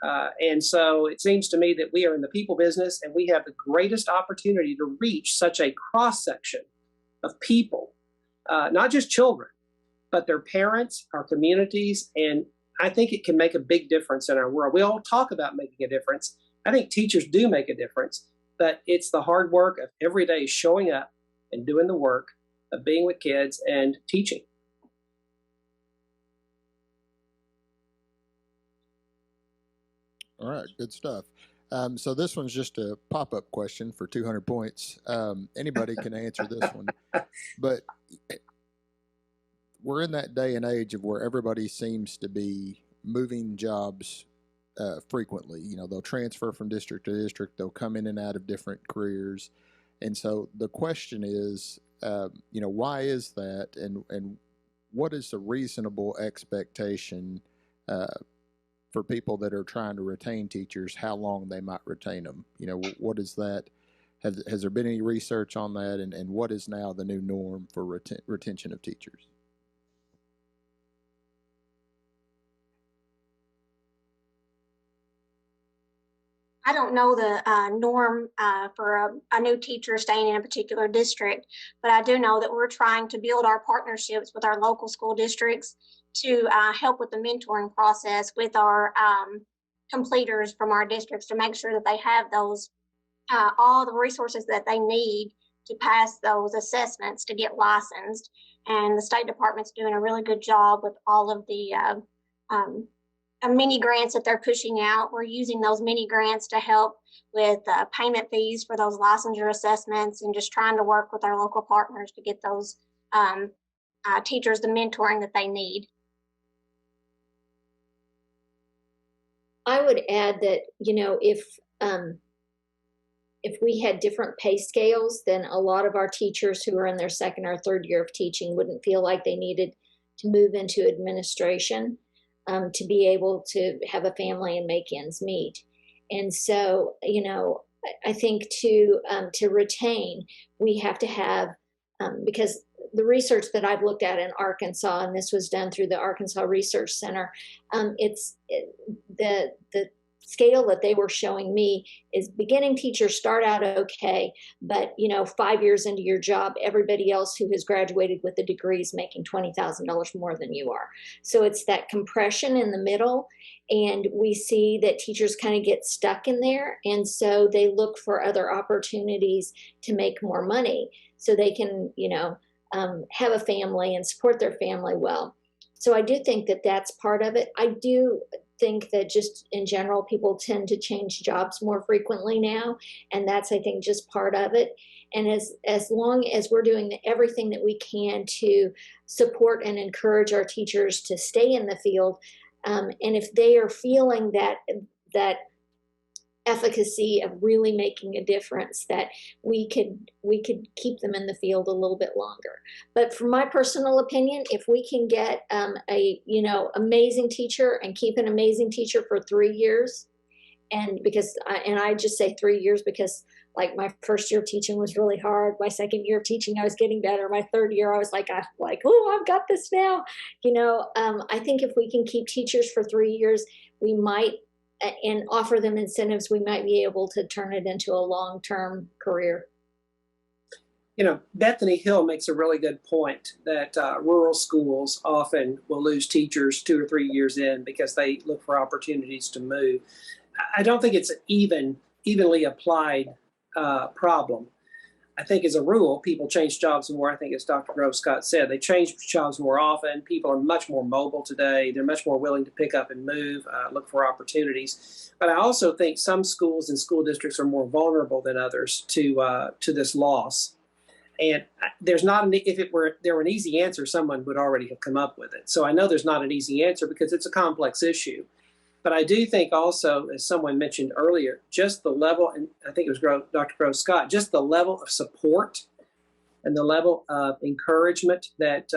And so it seems to me that we are in the people business, and we have the greatest opportunity to reach such a cross-section of people, not just children, but their parents, our communities, and I think it can make a big difference in our world. We all talk about making a difference. I think teachers do make a difference, but it's the hard work of every day showing up and doing the work of being with kids and teaching. All right, good stuff. So this one's just a pop-up question for 200 points. Anybody can answer this one, but we're in that day and age of where everybody seems to be moving jobs frequently. They'll transfer from district to district. They'll come in and out of different careers. And so the question is, why is that? And what is a reasonable expectation for people that are trying to retain teachers, how long they might retain them? What is that? Has there been any research on that? And what is now the new norm for retention of teachers? I don't know the norm for a new teacher staying in a particular district, but I do know that we're trying to build our partnerships with our local school districts to help with the mentoring process with our completers from our districts, to make sure that they have those all the resources that they need to pass those assessments to get licensed. And the State Department's doing a really good job with all of the mini grants that they're pushing out. We're using those mini grants to help with payment fees for those licensure assessments, and just trying to work with our local partners to get those teachers the mentoring that they need. I would add that, you know, if we had different pay scales, then a lot of our teachers who are in their second or third year of teaching wouldn't feel like they needed to move into administration to be able to have a family and make ends meet. And so, you know, I think to retain, we have to have, because the research that I've looked at in Arkansas, and this was done through the Arkansas Research Center, the scale that they were showing me is beginning teachers start out okay, but, you know, 5 years into your job, everybody else who has graduated with a degree is making $20,000 more than you are. So it's that compression in the middle, and we see that teachers kind of get stuck in there, and so they look for other opportunities to make more money so they can, you know, have a family and support their family well. So I do think that that's part of it. I do think that just in general, people tend to change jobs more frequently now, and that's, I think, just part of it. And as long as we're doing everything that we can to support and encourage our teachers to stay in the field, and if they are feeling that efficacy of really making a difference, that we could keep them in the field a little bit longer. But from my personal opinion, if we can get a, you know, amazing teacher and keep an amazing teacher for 3 years, and I just say 3 years because, like, my first year of teaching was really hard. My second year of teaching, I was getting better. My third year, I was like, oh, I've got this now. You know, I think if we can keep teachers for 3 years, we might, and offer them incentives, we might be able to turn it into a long-term career. You know, Bethany Hill makes a really good point that rural schools often will lose teachers 2 or 3 years in because they look for opportunities to move. I don't think it's an evenly applied problem. I think as a rule, people change jobs more. I think as Dr. Grove Scott said, they change jobs more often. People are much more mobile today. They're much more willing to pick up and move, look for opportunities. But I also think some schools and school districts are more vulnerable than others to this loss. And there's not if there were an easy answer, someone would already have come up with it. So I know there's not an easy answer because it's a complex issue. But I do think also, as someone mentioned earlier, just the level, and I think it was Dr. Grove Scott, just the level of support and the level of encouragement that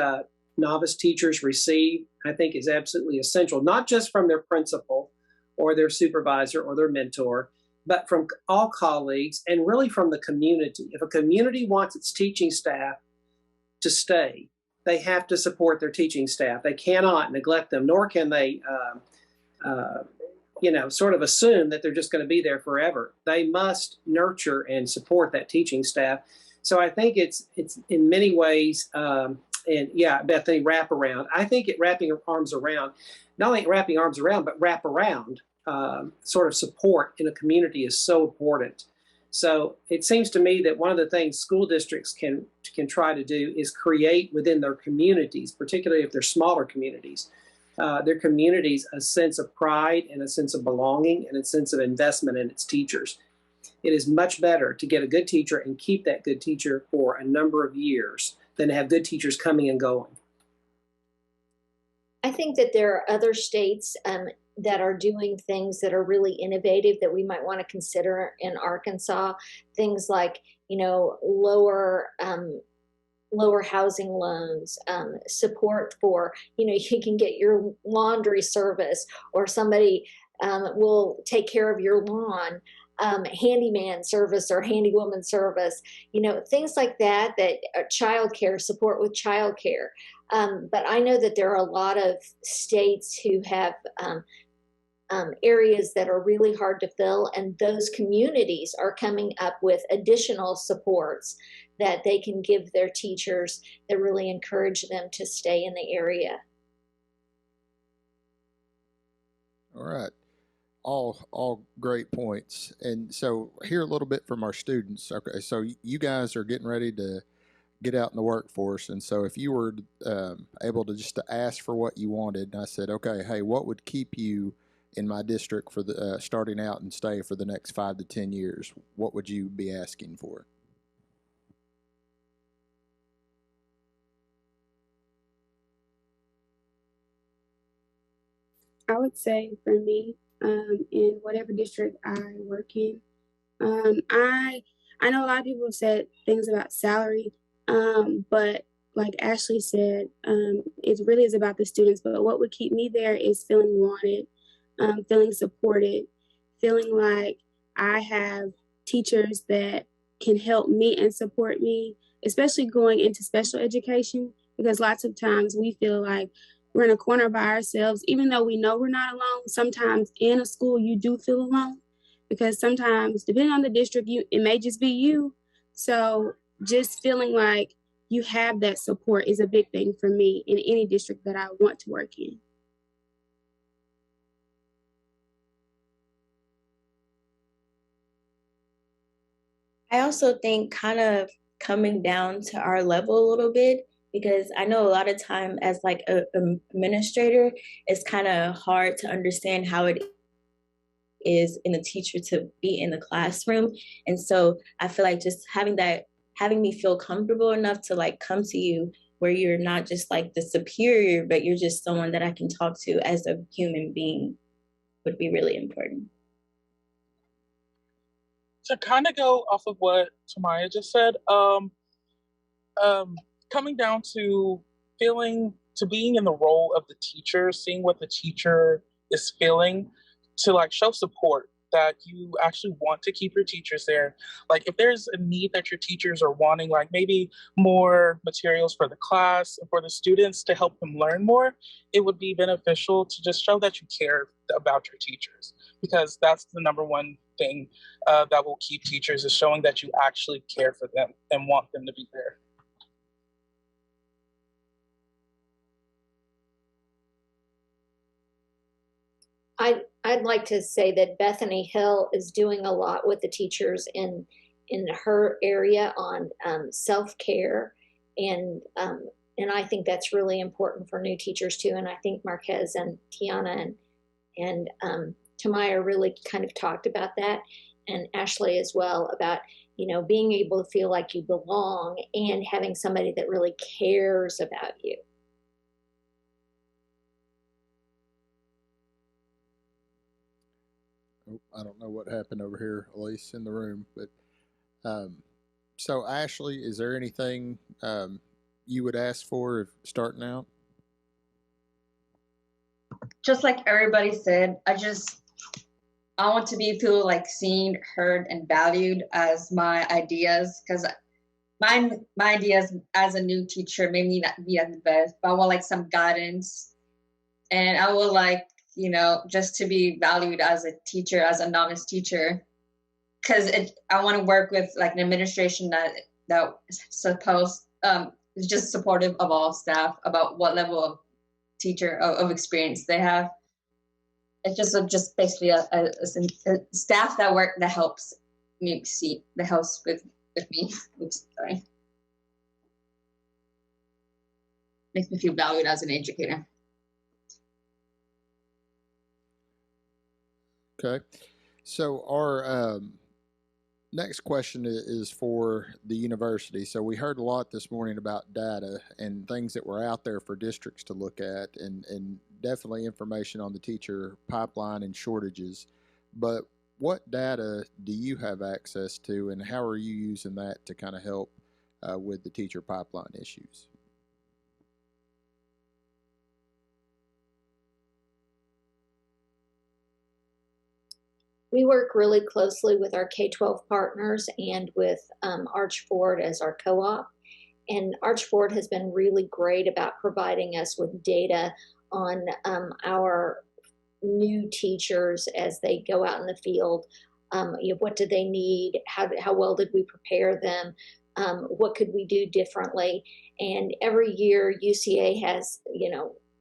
novice teachers receive, I think is absolutely essential, not just from their principal or their supervisor or their mentor, but from all colleagues and really from the community. If a community wants its teaching staff to stay, they have to support their teaching staff. They cannot neglect them, nor can they you know, sort of assume that they're just going to be there forever. They must nurture and support that teaching staff. So I think it's in many ways, and yeah, Bethany, wrap around. I think wrapping arms around, not only wrapping arms around, but wrap around sort of support in a community is so important. So it seems to me that one of the things school districts can try to do is create within their communities, particularly if they're smaller communities, their communities a sense of pride and a sense of belonging and a sense of investment in its teachers. It is much better to get a good teacher and keep that good teacher for a number of years than to have good teachers coming and going. I think that there are other states that are doing things that are really innovative that we might want to consider in Arkansas. Things like, you know, lower housing loans, support for, you know, you can get your laundry service, or somebody will take care of your lawn, handyman service or handywoman service, you know, things like that, childcare, support with childcare. But I know that there are a lot of states who have areas that are really hard to fill, and those communities are coming up with additional supports that they can give their teachers that really encourage them to stay in the area. All right. all great points. And so hear a little bit from our students. Okay, so you guys are getting ready to get out in the workforce, and so if you were able to just to ask for what you wanted, and I said, okay, hey, what would keep you in my district for the starting out and stay for the next 5 to 10 years? What would you be asking for? I would say for me, in whatever district I work in, I know a lot of people have said things about salary, but like Ashley said, it really is about the students. But what would keep me there is feeling wanted, feeling supported, feeling like I have teachers that can help me and support me, especially going into special education, because lots of times we feel like we're in a corner by ourselves, even though we know we're not alone. Sometimes in a school, you do feel alone because sometimes, depending on the district, it may just be you. So just feeling like you have that support is a big thing for me in any district that I want to work in. I also think kind of coming down to our level a little bit, because I know a lot of time as like a administrator, it's kind of hard to understand how it is in a teacher to be in the classroom. And so I feel like just having me feel comfortable enough to like come to you where you're not just like the superior, but you're just someone that I can talk to as a human being would be really important. To kind of go off of what Tamaya just said, coming down to being in the role of the teacher, seeing what the teacher is feeling, to like show support that you actually want to keep your teachers there. Like if there's a need that your teachers are wanting, like maybe more materials for the class and for the students to help them learn more, it would be beneficial to just show that you care about your teachers, because that's the number one thing that will keep teachers, is showing that you actually care for them and want them to be there. I'd like to say that Bethany Hill is doing a lot with the teachers in her area on self-care, and I think that's really important for new teachers too. And I think Marquez and Tiana and Tamaya really kind of talked about that, and Ashley as well, about being able to feel like you belong and having somebody that really cares about you. I don't know what happened over here, Elise, in the room, but so Ashley, is there anything you would ask for if starting out? Just like everybody said, I want to feel like seen, heard, and valued as my ideas, because my ideas as a new teacher may not be at the best, but I want like some guidance, and I would like just to be valued as a teacher, as a novice teacher, because I want to work with like an administration that is just supportive of all staff about what level of teacher of experience they have. It's just basically a staff that helps me see, that helps with me. Oops, sorry. Makes me feel valued as an educator. Okay, so our next question is for the university. So we heard a lot this morning about data and things that were out there for districts to look at, and definitely information on the teacher pipeline and shortages. But what data do you have access to, and how are you using that to kind of help with the teacher pipeline issues? We work really closely with our K-12 partners and with Archford as our co-op. And Archford has been really great about providing us with data on our new teachers as they go out in the field. What do they need? How well did we prepare them? What could we do differently? And every year UCA has,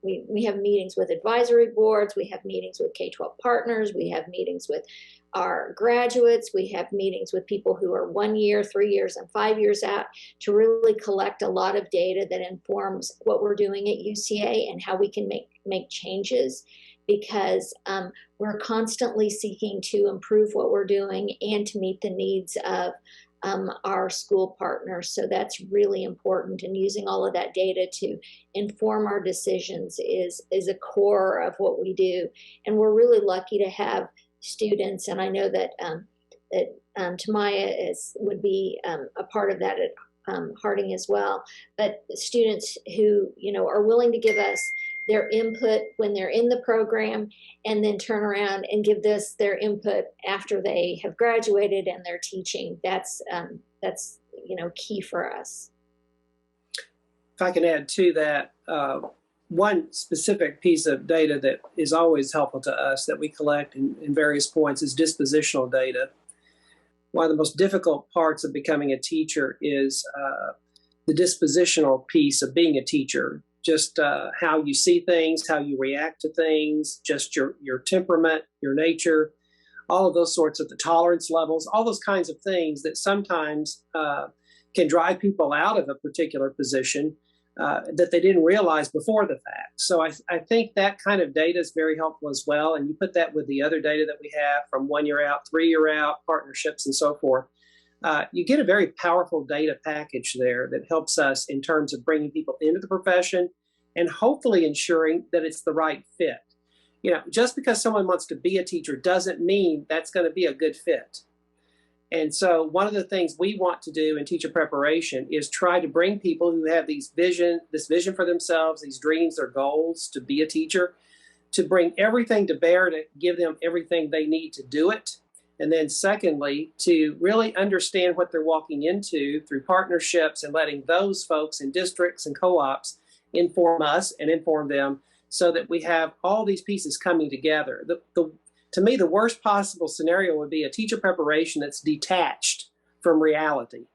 we have meetings with advisory boards, we have meetings with K-12 partners, we have meetings with our graduates, we have meetings with people who are 1 year, 3 years, and 5 years out to really collect a lot of data that informs what we're doing at UCA and how we can make changes, because we're constantly seeking to improve what we're doing and to meet the needs of our school partners. So that's really important, and using all of that data to inform our decisions is a core of what we do. And we're really lucky to have students, and I know that Tamaya would be a part of that at Harding as well, but students who are willing to give us their input when they're in the program, and then turn around and give this their input after they have graduated and they're teaching. That's key for us. If I can add to that, one specific piece of data that is always helpful to us that we collect in various points is dispositional data. One of the most difficult parts of becoming a teacher is the dispositional piece of being a teacher. Just how you see things, how you react to things, just your temperament, your nature, all of those sorts of the tolerance levels, all those kinds of things that sometimes can drive people out of a particular position that they didn't realize before the fact. So I think that kind of data is very helpful as well. And you put that with the other data that we have from 1 year out, 3 year out, partnerships and so forth. You get a very powerful data package there that helps us in terms of bringing people into the profession and hopefully ensuring that it's the right fit. Just because someone wants to be a teacher doesn't mean that's going to be a good fit. And so one of the things we want to do in teacher preparation is try to bring people who have this vision for themselves, these dreams or goals to be a teacher, to bring everything to bear to give them everything they need to do it. And then secondly, to really understand what they're walking into through partnerships and letting those folks in districts and co-ops inform us and inform them so that we have all these pieces coming together. To me, the worst possible scenario would be a teacher preparation that's detached from reality.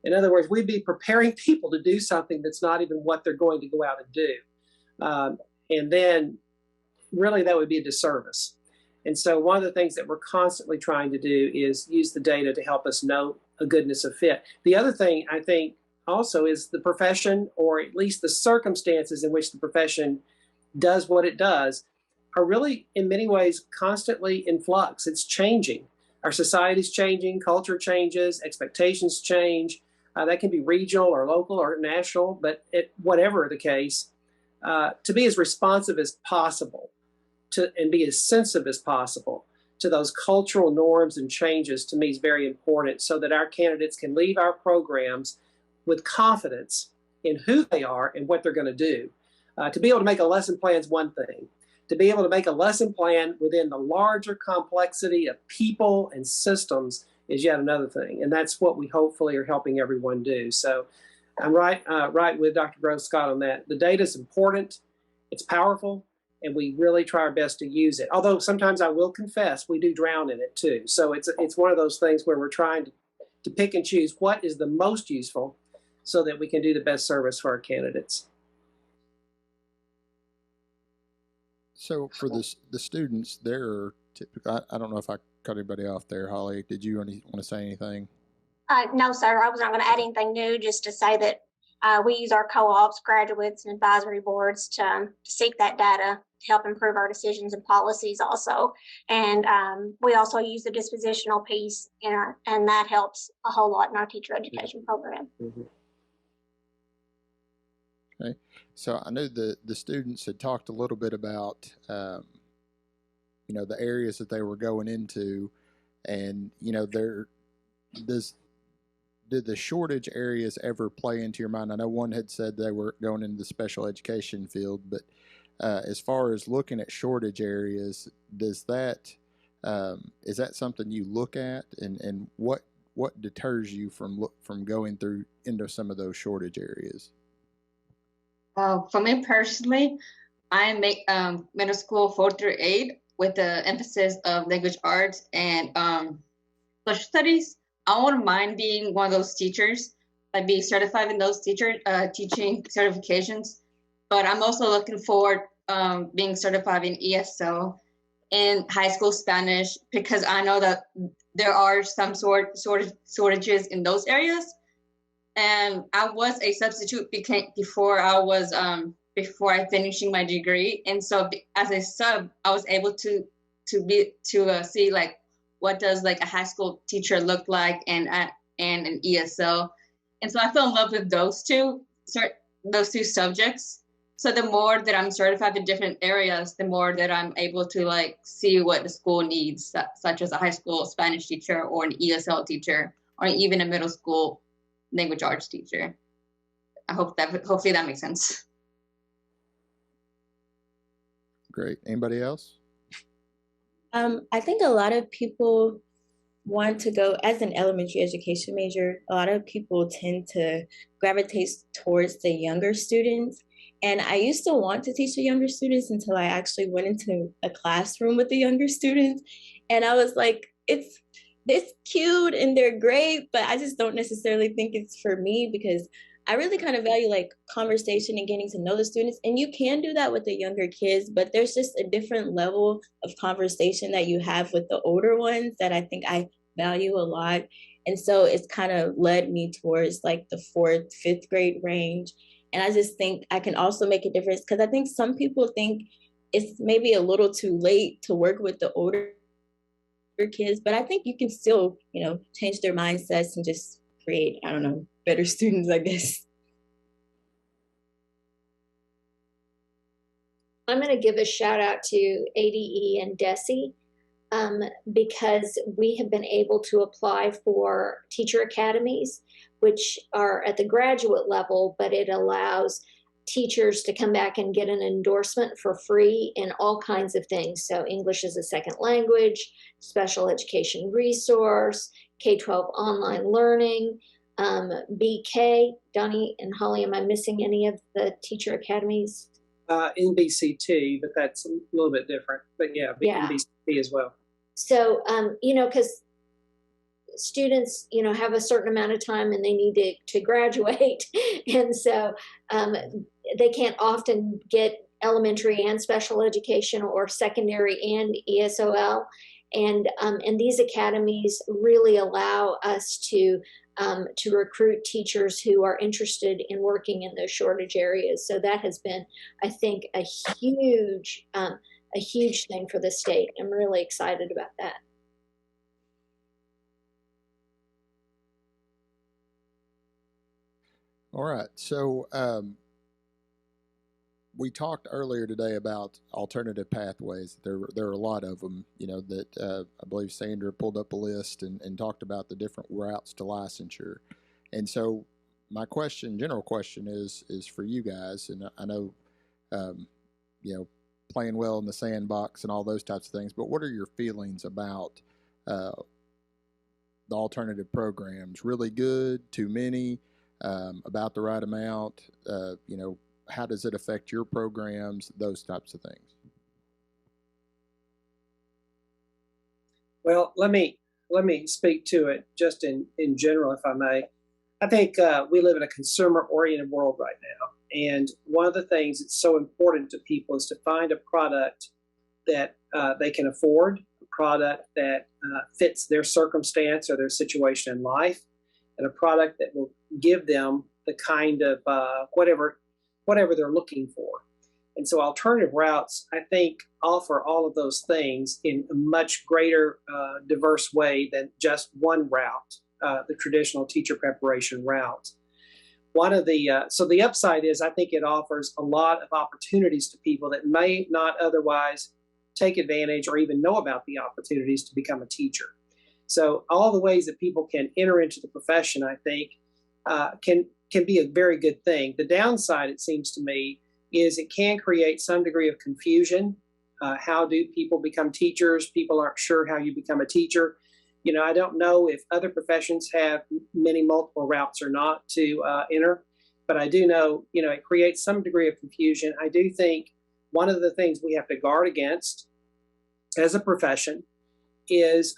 In other words, we'd be preparing people to do something that's not even what they're going to go out and do. And then really that would be a disservice. And so one of the things that we're constantly trying to do is use the data to help us know a goodness of fit. The other thing I think also is the profession, or at least the circumstances in which the profession does what it does, are really in many ways constantly in flux. It's changing. Our society's changing, culture changes, expectations change. That can be regional or local or national, but whatever the case, to be as responsive as possible and be as sensitive as possible to those cultural norms and changes, to me, is very important, so that our candidates can leave our programs with confidence in who they are and what they're going to do. To be able to make a lesson plan is one thing. To be able to make a lesson plan within the larger complexity of people and systems is yet another thing. And that's what we hopefully are helping everyone do. So I'm right with Dr. Grove-Scott on that. The data is important, it's powerful, and we really try our best to use it. Although sometimes I will confess we do drown in it too. So it's one of those things where we're trying to pick and choose what is the most useful so that we can do the best service for our candidates. So for the students, they're typically, I don't know if I cut anybody off there. Holly, did you want to say anything? No, sir. I was not going to add anything new, just to say that we use our co-ops, graduates, and advisory boards to seek that data to help improve our decisions and policies also. And we also use the dispositional piece, and that helps a whole lot in our teacher education program. Mm-hmm. Okay. So I know the students had talked a little bit about, the areas that they were going into, and, did the shortage areas ever play into your mind? I know one had said they were going into the special education field, but as far as looking at shortage areas, is that something you look at, and what deters you from going through into some of those shortage areas? For me personally, I make middle school 4 through 8 with the emphasis of language arts and social studies. I wouldn't mind being one of those teachers, like being certified in those teaching certifications. but I'm also looking forward being certified in ESL in high school Spanish, because I know that there are some shortages in those areas. And I was a substitute before I finishing my degree, and so as a sub, I was able to see like what does like a high school teacher look like, and an ESL, and so I fell in love with those two subjects. So the more that I'm certified in different areas, the more that I'm able to like see what the school needs, such as a high school Spanish teacher or an ESL teacher, or even a middle school language arts teacher. Hopefully that makes sense. Great. Anybody else? I think a lot of people want to go, as an elementary education major, a lot of people tend to gravitate towards the younger students. And I used to want to teach the younger students until I actually went into a classroom with the younger students. And I was like, it's cute and they're great, but I just don't necessarily think it's for me, because I really kind of value like conversation and getting to know the students. And you can do that with the younger kids, but there's just a different level of conversation that you have with the older ones that I think I value a lot. And so it's kind of led me towards like the 4th, 5th grade range. And I just think I can also make a difference, because I think some people think it's maybe a little too late to work with the older kids, but I think you can still, change their mindsets and just create, I don't know, better students, I guess. I'm going to give a shout out to ADE and DESE because we have been able to apply for teacher academies, which are at the graduate level, but it allows teachers to come back and get an endorsement for free in all kinds of things. So English as a second language, special education resource, K-12 online learning, BK. Donnie and Holly, am I missing any of the teacher academies? NBCT, but that's a little bit different. But yeah, NBCT as well. So, because students, have a certain amount of time and they need to graduate. And so they can't often get elementary and special education or secondary and ESOL. And these academies really allow us to recruit teachers who are interested in working in those shortage areas. So that has been, I think, a huge thing for the state. I'm really excited about that. All right. So we talked earlier today about alternative pathways. There are a lot of them, that I believe Sandra pulled up a list and talked about the different routes to licensure. And so my general question is for you guys, and I know, playing well in the sandbox and all those types of things, but what are your feelings about the alternative programs? Really good, too many, about the right amount, how does it affect your programs, those types of things? Well, let me speak to it just in general, if I may. I think we live in a consumer-oriented world right now. And one of the things that's so important to people is to find a product that they can afford, a product that fits their circumstance or their situation in life, and a product that will give them the kind of whatever they're looking for. And so alternative routes, I think, offer all of those things in a much greater diverse way than just one route, the traditional teacher preparation route. So the upside is I think it offers a lot of opportunities to people that may not otherwise take advantage or even know about the opportunities to become a teacher. So all the ways that people can enter into the profession, I think, can be a very good thing. The downside, it seems to me, is it can create some degree of confusion. How do people become teachers? People aren't sure how you become a teacher. I don't know if other professions have multiple routes or not to enter, but I do know, it creates some degree of confusion. I do think one of the things we have to guard against as a profession is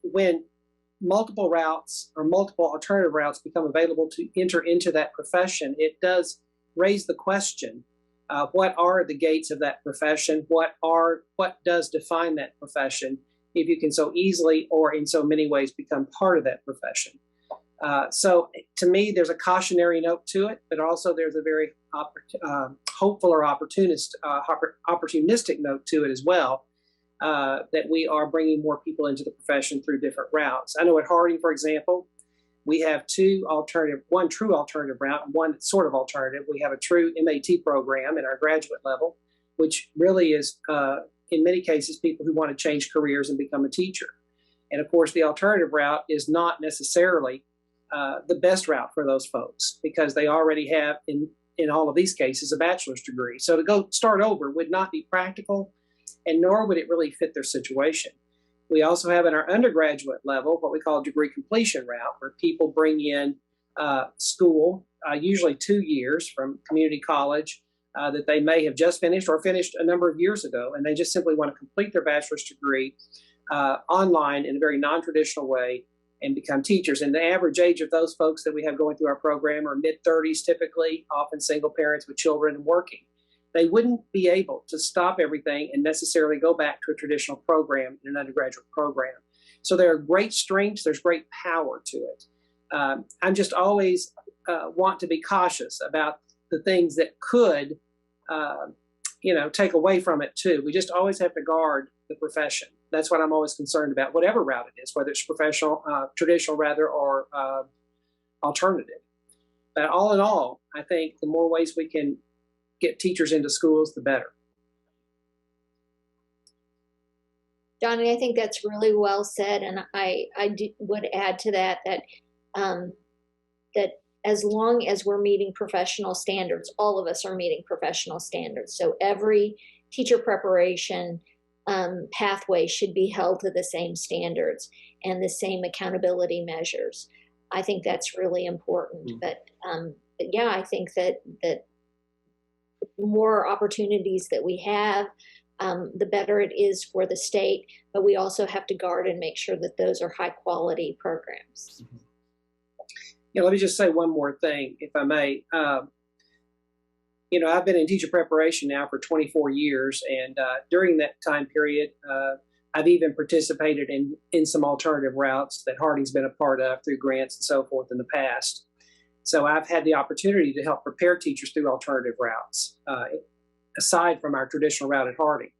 when multiple routes or multiple alternative routes become available to enter into that profession, it does raise the question, what are the gates of that profession? What does define that profession? If you can so easily or in so many ways become part of that profession. So to me, there's a cautionary note to it, but also there's a very hopeful or opportunistic note to it as well, that we are bringing more people into the profession through different routes. I know at Harding, for example, we have one true alternative route and one sort of alternative. We have a true MAT program in our graduate level, which really is, in many cases, people who want to change careers and become a teacher. And of course, the alternative route is not necessarily the best route for those folks because they already have, in all of these cases, a bachelor's degree. So to go start over would not be practical, and nor would it really fit their situation. We also have in our undergraduate level what we call a degree completion route, where people bring in school, usually 2 years from community college that they may have just finished or finished a number of years ago, and they just simply want to complete their bachelor's degree online in a very non-traditional way and become teachers. And the average age of those folks that we have going through our program are mid-30s typically, often single parents with children and working. They wouldn't be able to stop everything and necessarily go back to a traditional program in an undergraduate program. So there are great strengths, there's great power to it. I'm just always want to be cautious about the things that could, take away from it too. We just always have to guard the profession. That's what I'm always concerned about, whatever route it is, whether it's professional, traditional rather, or alternative. But all in all, I think the more ways we can get teachers into schools, the better. Johnny, I think that's really well said, and I would add to that that as long as we're meeting professional standards, all of us are meeting professional standards. So every teacher preparation pathway should be held to the same standards and the same accountability measures. I think that's really important. But yeah, I think that more opportunities that we have, the better it is for the state, but we also have to guard and make sure that those are high quality programs. Let me just say one more thing, if I may. I've been in teacher preparation now for 24 years, and during that time period, I've even participated in some alternative routes that Harding's been a part of through grants and so forth in the past. So I've had the opportunity to help prepare teachers through alternative routes, aside from our traditional route at Harding.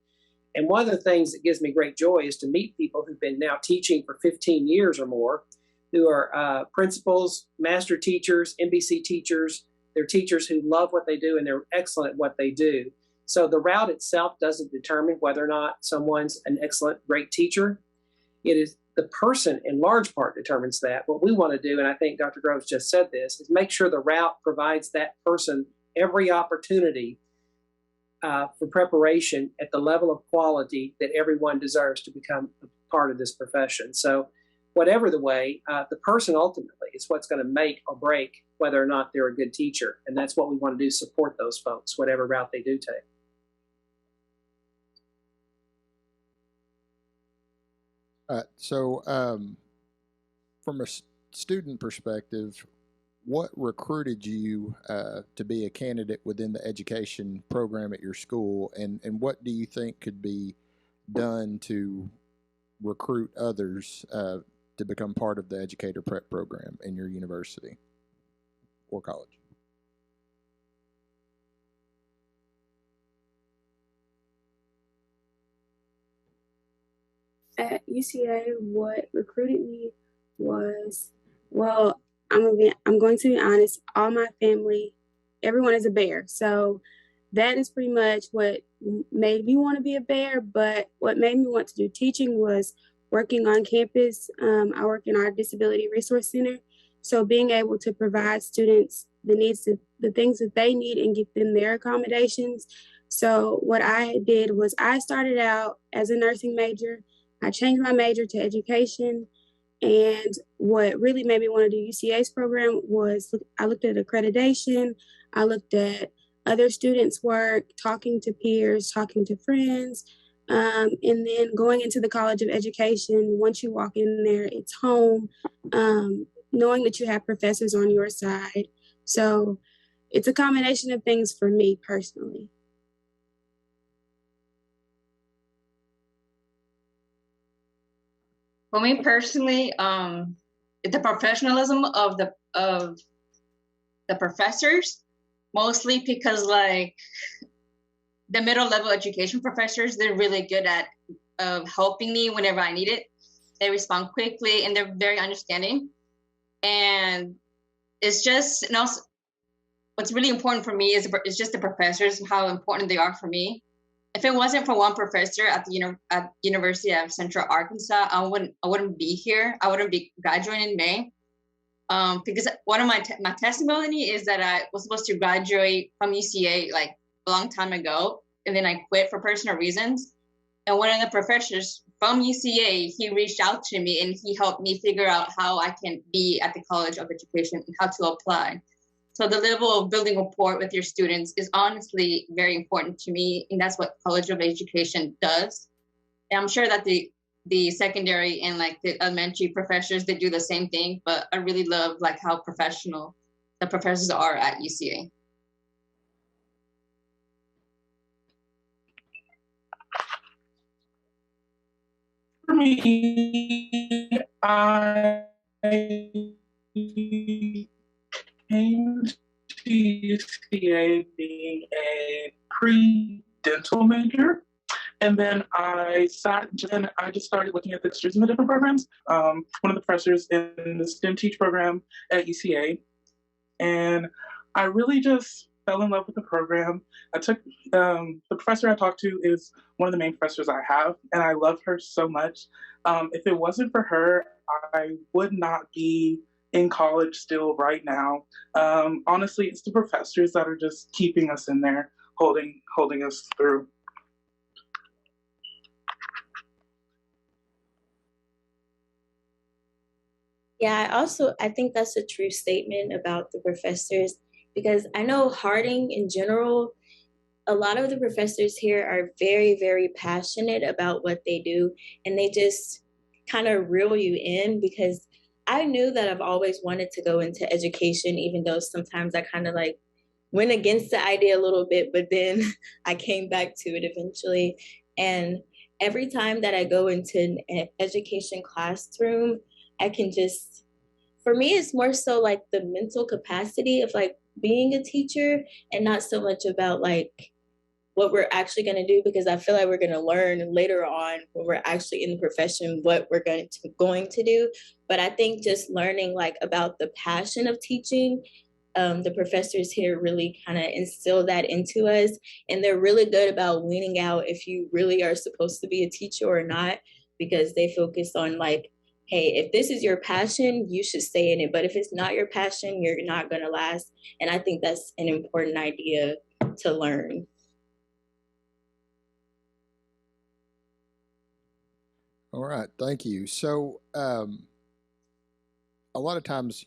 And one of the things that gives me great joy is to meet people who've been now teaching for 15 years or more, who are principals, master teachers, MBC teachers. They're teachers who love what they do and they're excellent at what they do. So the route itself doesn't determine whether or not someone's an excellent, great teacher. It is the person in large part determines that. What we want to do, and I think Dr. Groves just said this, is make sure the route provides that person every opportunity for preparation at the level of quality that everyone deserves to become a part of this profession. So whatever the way, the person ultimately is what's going to make or break whether or not they're a good teacher. And that's what we want to do, support those folks, whatever route they do take. So from a student perspective, what recruited you to be a candidate within the education program at your school, and what do you think could be done to recruit others to become part of the educator prep program in your university or college? At UCA, what recruited me was, well, I'm going to be honest, all my family, everyone is a bear. So that is pretty much what made me want to be a bear. But what made me want to do teaching was working on campus. I work in our Disability Resource Center. So being able to provide students the things that they need and get them their accommodations. So what I did was I started out as a nursing major. I changed my major to education. And what really made me want to do UCA's program was I looked at accreditation. I looked at other students' work, talking to peers, talking to friends. And then going into the College of Education, once you walk in there, it's home, knowing that you have professors on your side. So it's a combination of things for me personally. For me personally, the professionalism of the professors, mostly because like the middle level education professors, they're really good at helping me whenever I need it. They respond quickly and they're very understanding. And it's just, and also what's really important for me is just the professors, how important they are for me. If it wasn't for one professor at the University of Central Arkansas, I wouldn't be here. I wouldn't be graduating in May. Because one of my testimony is that I was supposed to graduate from UCA like a long time ago, and then I quit for personal reasons. And one of the professors from UCA, he reached out to me and he helped me figure out how I can be at the College of Education and how to apply. So the level of building rapport with your students is honestly very important to me, and that's what College of Education does. And I'm sure that the secondary and like the elementary professors, they do the same thing, but I really love like how professional the professors are at UCA. For me, I came to UCA being a pre-dental major. And then I just started looking at the histories in the different programs. One of the professors in the STEM Teach program at UCA. And I really just fell in love with the program. I took, the professor I talked to is one of the main professors I have, and I love her so much. If it wasn't for her, I would not be in college still right now. Honestly, it's the professors that are just keeping us in there, holding us through. Yeah, I think that's a true statement about the professors, because I know Harding in general, a lot of the professors here are very, very passionate about what they do, and they just kind of reel you in, because I knew that I've always wanted to go into education, even though sometimes I kind of like went against the idea a little bit, but then I came back to it eventually. And every time that I go into an education classroom, I can just, for me, it's more so like the mental capacity of like being a teacher, and not so much about like what we're actually going to do, because I feel like we're going to learn later on when we're actually in the profession what we're going to do. But I think just learning like about the passion of teaching, the professors here really kind of instill that into us, and they're really good about weaning out if you really are supposed to be a teacher or not, because they focus on like, hey, if this is your passion, you should stay in it. But if it's not your passion, you're not going to last. And I think that's an important idea to learn. All right, thank you. So, a lot of times,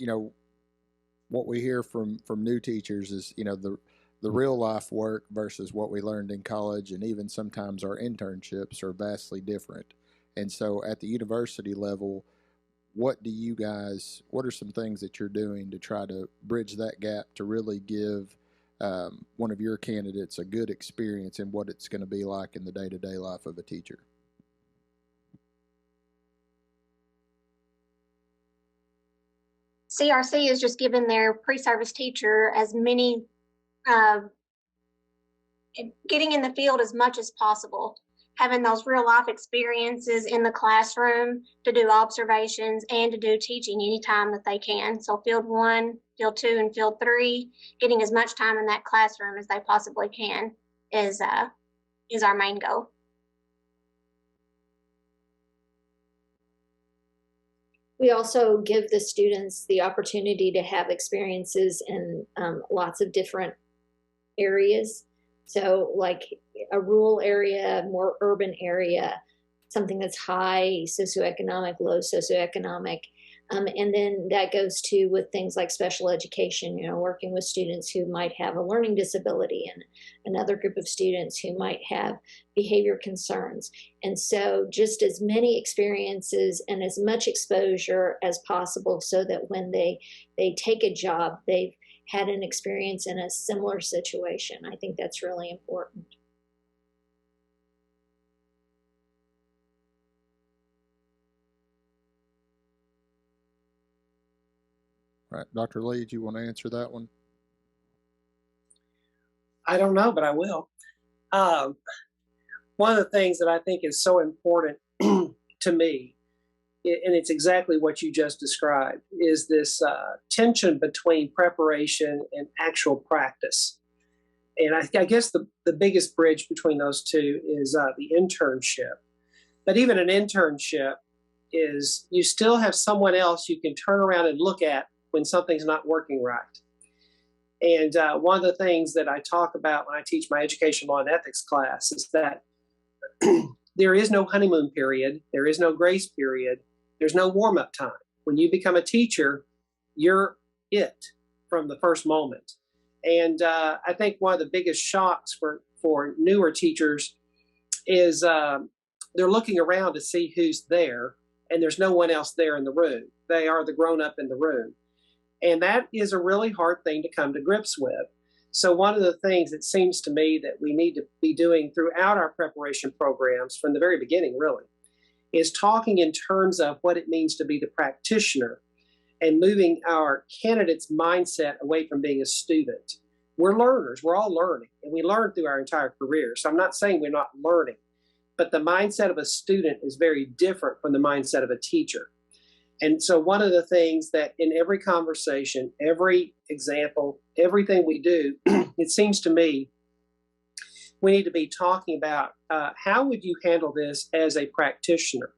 what we hear from new teachers is, the real life work versus what we learned in college, and even sometimes our internships are vastly different. And so, at the university level, what are some things that you're doing to try to bridge that gap to really give one of your candidates a good experience in what it's going to be like in the day-to-day life of a teacher? CRC is just giving their pre-service teacher as many, getting in the field as much as possible, having those real life experiences in the classroom to do observations and to do teaching anytime that they can. So field 1, field 2, and field 3, getting as much time in that classroom as they possibly can is our main goal. We also give the students the opportunity to have experiences in lots of different areas. So like a rural area, more urban area, something that's high socioeconomic, low socioeconomic. And then that goes to with things like special education, working with students who might have a learning disability, and another group of students who might have behavior concerns. And so just as many experiences and as much exposure as possible, so that when they take a job, they've had an experience in a similar situation. I think that's really important. Right. Dr. Lee, do you want to answer that one? I don't know, but I will. One of the things that I think is so important to me, and it's exactly what you just described, is this tension between preparation and actual practice. And I guess the biggest bridge between those two is the internship. But even an internship is you still have someone else you can turn around and look at when something's not working right. And one of the things that I talk about when I teach my education law and ethics class is that there is no honeymoon period. There is no grace period. There's no warm-up time. When you become a teacher, you're it from the first moment. And I think one of the biggest shocks for newer teachers is they're looking around to see who's there, and there's no one else there in the room. They are the grown-up in the room. And that is a really hard thing to come to grips with. So one of the things it seems to me that we need to be doing throughout our preparation programs from the very beginning, really, is talking in terms of what it means to be the practitioner and moving our candidate's mindset away from being a student. We're learners. We're all learning, and we learn through our entire career. So I'm not saying we're not learning, but the mindset of a student is very different from the mindset of a teacher. And so one of the things that in every conversation, every example, everything we do, it seems to me we need to be talking about how would you handle this as a practitioner?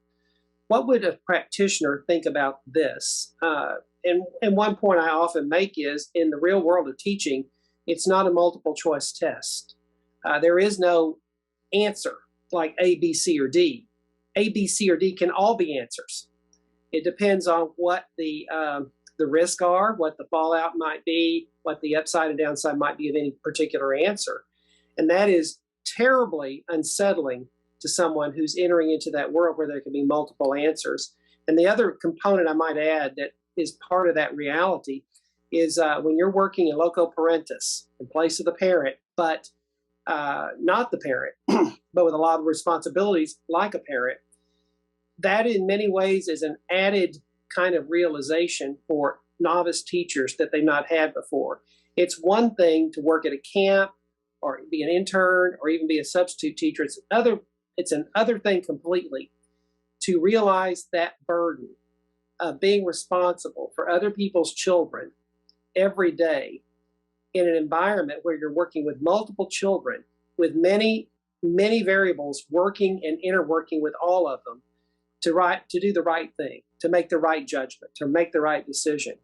What would a practitioner think about this? And one point I often make is in the real world of teaching, it's not a multiple choice test. There is no answer like A, B, C, or D. A, B, C, or D can all be answers. It depends on what the risks are, what the fallout might be, what the upside and downside might be of any particular answer. And that is terribly unsettling to someone who's entering into that world where there can be multiple answers. And the other component I might add that is part of that reality is when you're working in loco parentis, in place of the parent, but not the parent, but with a lot of responsibilities like a parent, that in many ways is an added kind of realization for novice teachers that they've not had before. It's one thing to work at a camp or be an intern or even be a substitute teacher. It's another thing completely to realize that burden of being responsible for other people's children every day in an environment where you're working with multiple children, with many, many variables working and interworking with all of them, to do the right thing, to make the right judgment, to make the right decision.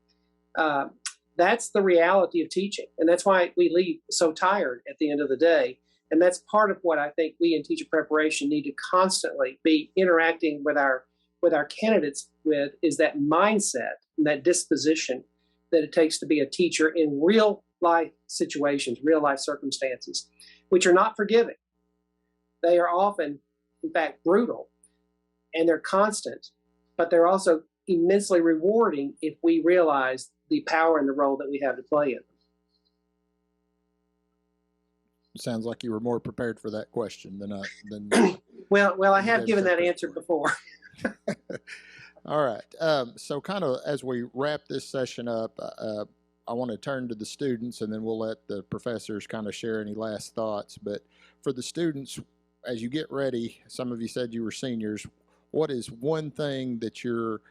That's the reality of teaching. And that's why we leave so tired at the end of the day. And that's part of what I think we in teacher preparation need to constantly be interacting with our candidates with, is that mindset and that disposition that it takes to be a teacher in real life situations, real life circumstances, which are not forgiving. They are often, in fact, brutal. And they're constant, but they're also immensely rewarding if we realize the power and the role that we have to play in them. Sounds like you were more prepared for that question than well, I have given that answer before. All right. So kind of as we wrap this session up, I want to turn to the students, and then we'll let the professors kind of share any last thoughts. But for the students, as you get ready, some of you said you were seniors. What is one thing that you're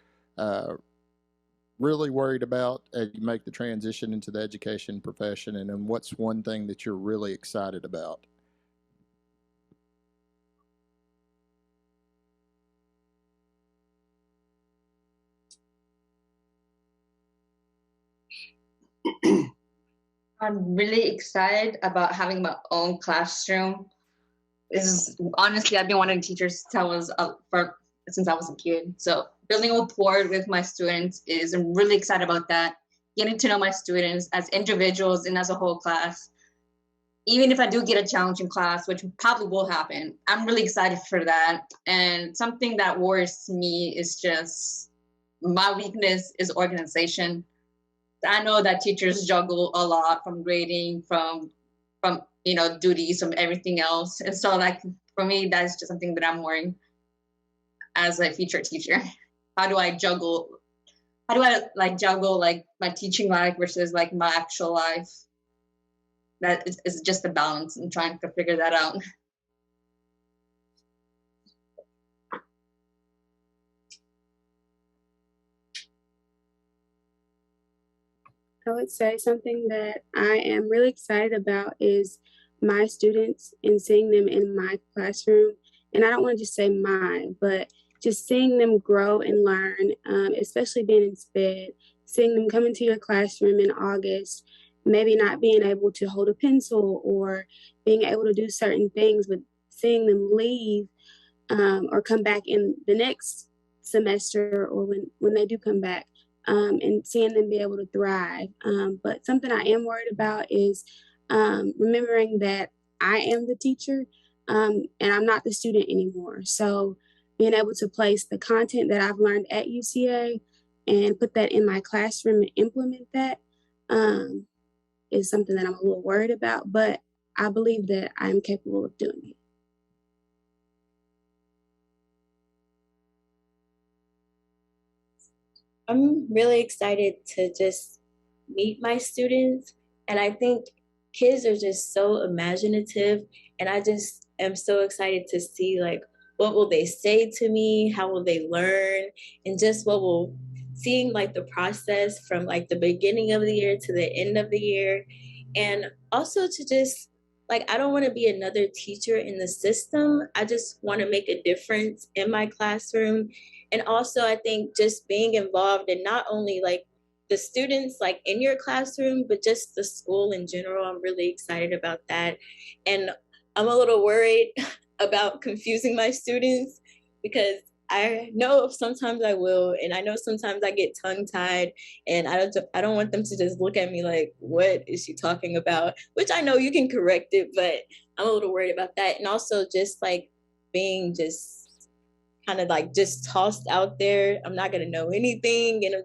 really worried about as you make the transition into the education profession? And then what's one thing that you're really excited about? I'm really excited about having my own classroom. Honestly, I've been wanting teachers since I was a kid. So building a rapport with my students I'm really excited about that. Getting to know my students as individuals and as a whole class. Even if I do get a challenging class, which probably will happen, I'm really excited for that. And something that worries me is just my weakness is organization. I know that teachers juggle a lot from grading, from duties, from everything else. And so like for me, that's just something that I'm worrying as a future teacher. How do I juggle like my teaching life versus like my actual life? That is just a balance. I'm trying to figure that out. I would say something that I am really excited about is my students and seeing them in my classroom. And I don't want to just say mine, but just seeing them grow and learn, especially being in SPED, seeing them come into your classroom in August, maybe not being able to hold a pencil or being able to do certain things, but seeing them leave or come back in the next semester or when they do come back. And seeing them be able to thrive. But something I am worried about is remembering that I am the teacher and I'm not the student anymore. So being able to place the content that I've learned at UCA and put that in my classroom and implement that is something that I'm a little worried about, but I believe that I'm capable of doing it. I'm really excited to just meet my students. And I think kids are just so imaginative. And I just am so excited to see like, what will they say to me? How will they learn? And just seeing like the process from like the beginning of the year to the end of the year. And also to just like, I don't want to be another teacher in the system. I just want to make a difference in my classroom. And also I think just being involved in not only like the students like in your classroom, but just the school in general. I'm really excited about that. And I'm a little worried about confusing my students because I know sometimes I will, and I know sometimes I get tongue-tied, and I don't want them to just look at me like, what is she talking about? Which I know you can correct it, but I'm a little worried about that. And also just like being just kind of like just tossed out there. I'm not gonna know anything, and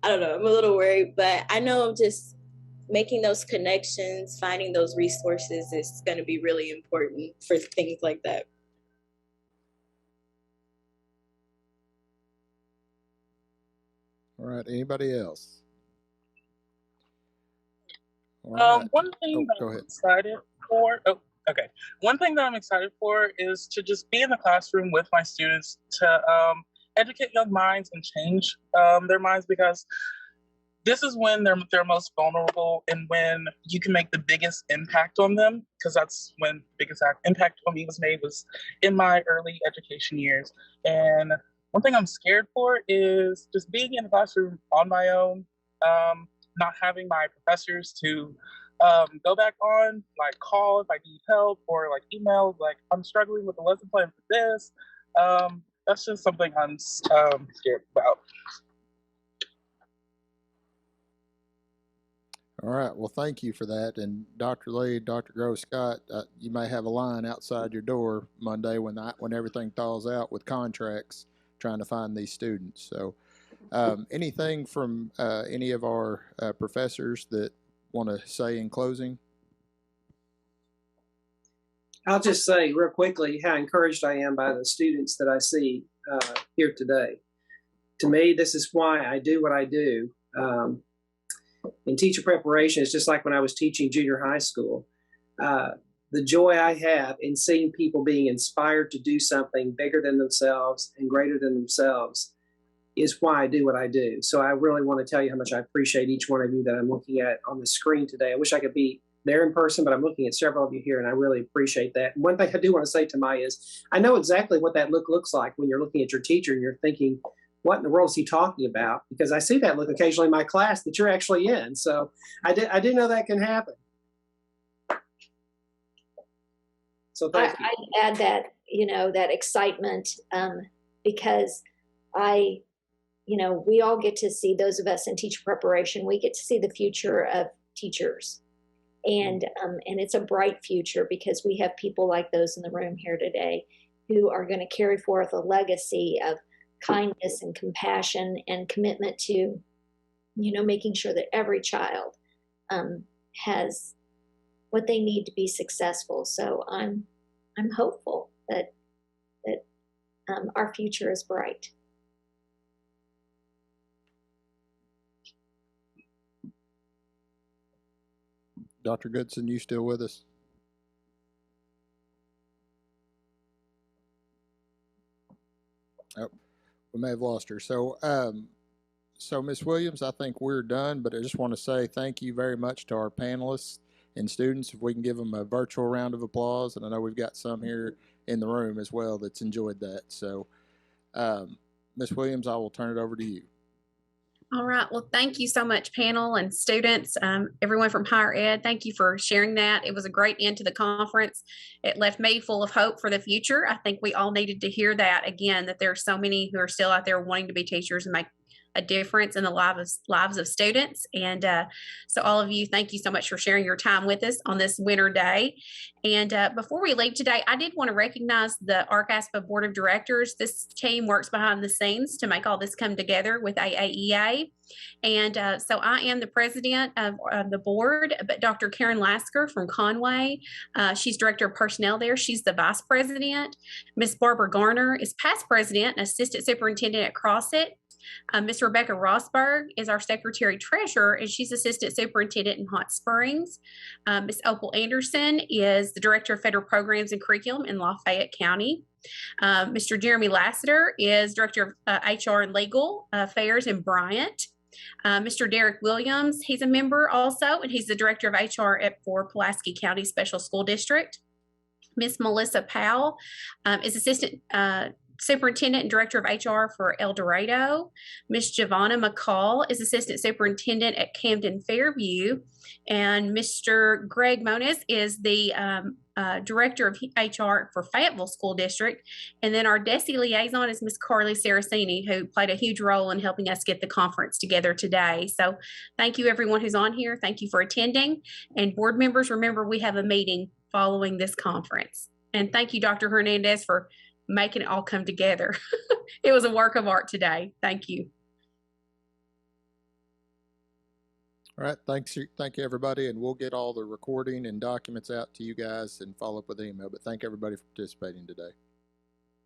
I don't know, I'm a little worried, but I know just making those connections, finding those resources is gonna be really important for things like that. All right. Anybody else? All right. One thing that I'm excited for. Oh, okay. One thing that I'm excited for is to just be in the classroom with my students to educate young minds and change their minds, because this is when they're most vulnerable and when you can make the biggest impact on them, because that's when the biggest impact on me was made was in my early education years. And one thing I'm scared for is just being in the classroom on my own, not having my professors to go back on, like call if I need help, or like email, like I'm struggling with the lesson plan for this. That's just something I'm scared about. All right. Well, thank you for that. And Dr. Lee, Dr. Grove Scott, you may have a line outside your door Monday when everything thaws out with contracts trying to find these students. So anything from any of our professors that want to say in closing? I'll just say real quickly how encouraged I am by the students that I see here today. To me, this is why I do what I do. In teacher preparation, it's just like when I was teaching junior high school. The joy I have in seeing people being inspired to do something bigger than themselves and greater than themselves is why I do what I do. So I really want to tell you how much I appreciate each one of you that I'm looking at on the screen today. I wish I could be there in person, but I'm looking at several of you here, and I really appreciate that. And one thing I do want to say to Maya is I know exactly what that look looks like when you're looking at your teacher and you're thinking, what in the world is he talking about? Because I see that look occasionally in my class that you're actually in. So I do know that can happen. So thank you. I'd add that, that excitement, because we all get to see, those of us in teacher preparation, we get to see the future of teachers. And it's a bright future because we have people like those in the room here today who are going to carry forth a legacy of kindness and compassion and commitment to making sure that every child has what they need to be successful. So I'm hopeful that our future is bright. Dr. Goodson, you still with us? Oh, we may have lost her. So, Ms. Williams, I think we're done, but I just want to say thank you very much to our panelists and students. If we can give them a virtual round of applause, and I know we've got some here in the room as well that's enjoyed that. So, Ms. Williams, I will turn it over to you. All right. Well, thank you so much, panel and students, everyone from higher ed. Thank you for sharing that. It was a great end to the conference. It left me full of hope for the future. I think we all needed to hear that again, that there are so many who are still out there wanting to be teachers and make a difference in the lives of students. And so all of you, thank you so much for sharing your time with us on this winter day. And before we leave today, I did want to recognize the ArkASPA Board of Directors. This team works behind the scenes to make all this come together with AAEA. And so I am the president of the board, but Dr. Karen Lasker from Conway, she's director of personnel there. She's the vice president. Miss Barbara Garner is past president and assistant superintendent at CrossIT. Miss Rebecca Rosberg is our secretary treasurer, and she's assistant superintendent in Hot Springs. Miss Opal Anderson is the director of federal programs and curriculum in Lafayette County. Mr. Jeremy Lassiter is director of HR and legal affairs in Bryant. Mr. Derek Williams, he's a member also, and he's the director of HR for Pulaski County Special School District. Miss Melissa Powell is assistant superintendent and director of HR for El Dorado. Miss Giovanna McCall is assistant superintendent at Camden Fairview. And Mr. Greg Moniz is the director of HR for Fayetteville School District. And then our DESE liaison is Miss Carly Saraceni, who played a huge role in helping us get the conference together today. So thank you everyone who's on here. Thank you for attending. And board members, remember we have a meeting following this conference. And thank you, Dr. Hernandez, for making it all come together. It was a work of art today. Thank you. All right. Thank you, everybody. And we'll get all the recording and documents out to you guys and follow up with email. But thank everybody for participating today.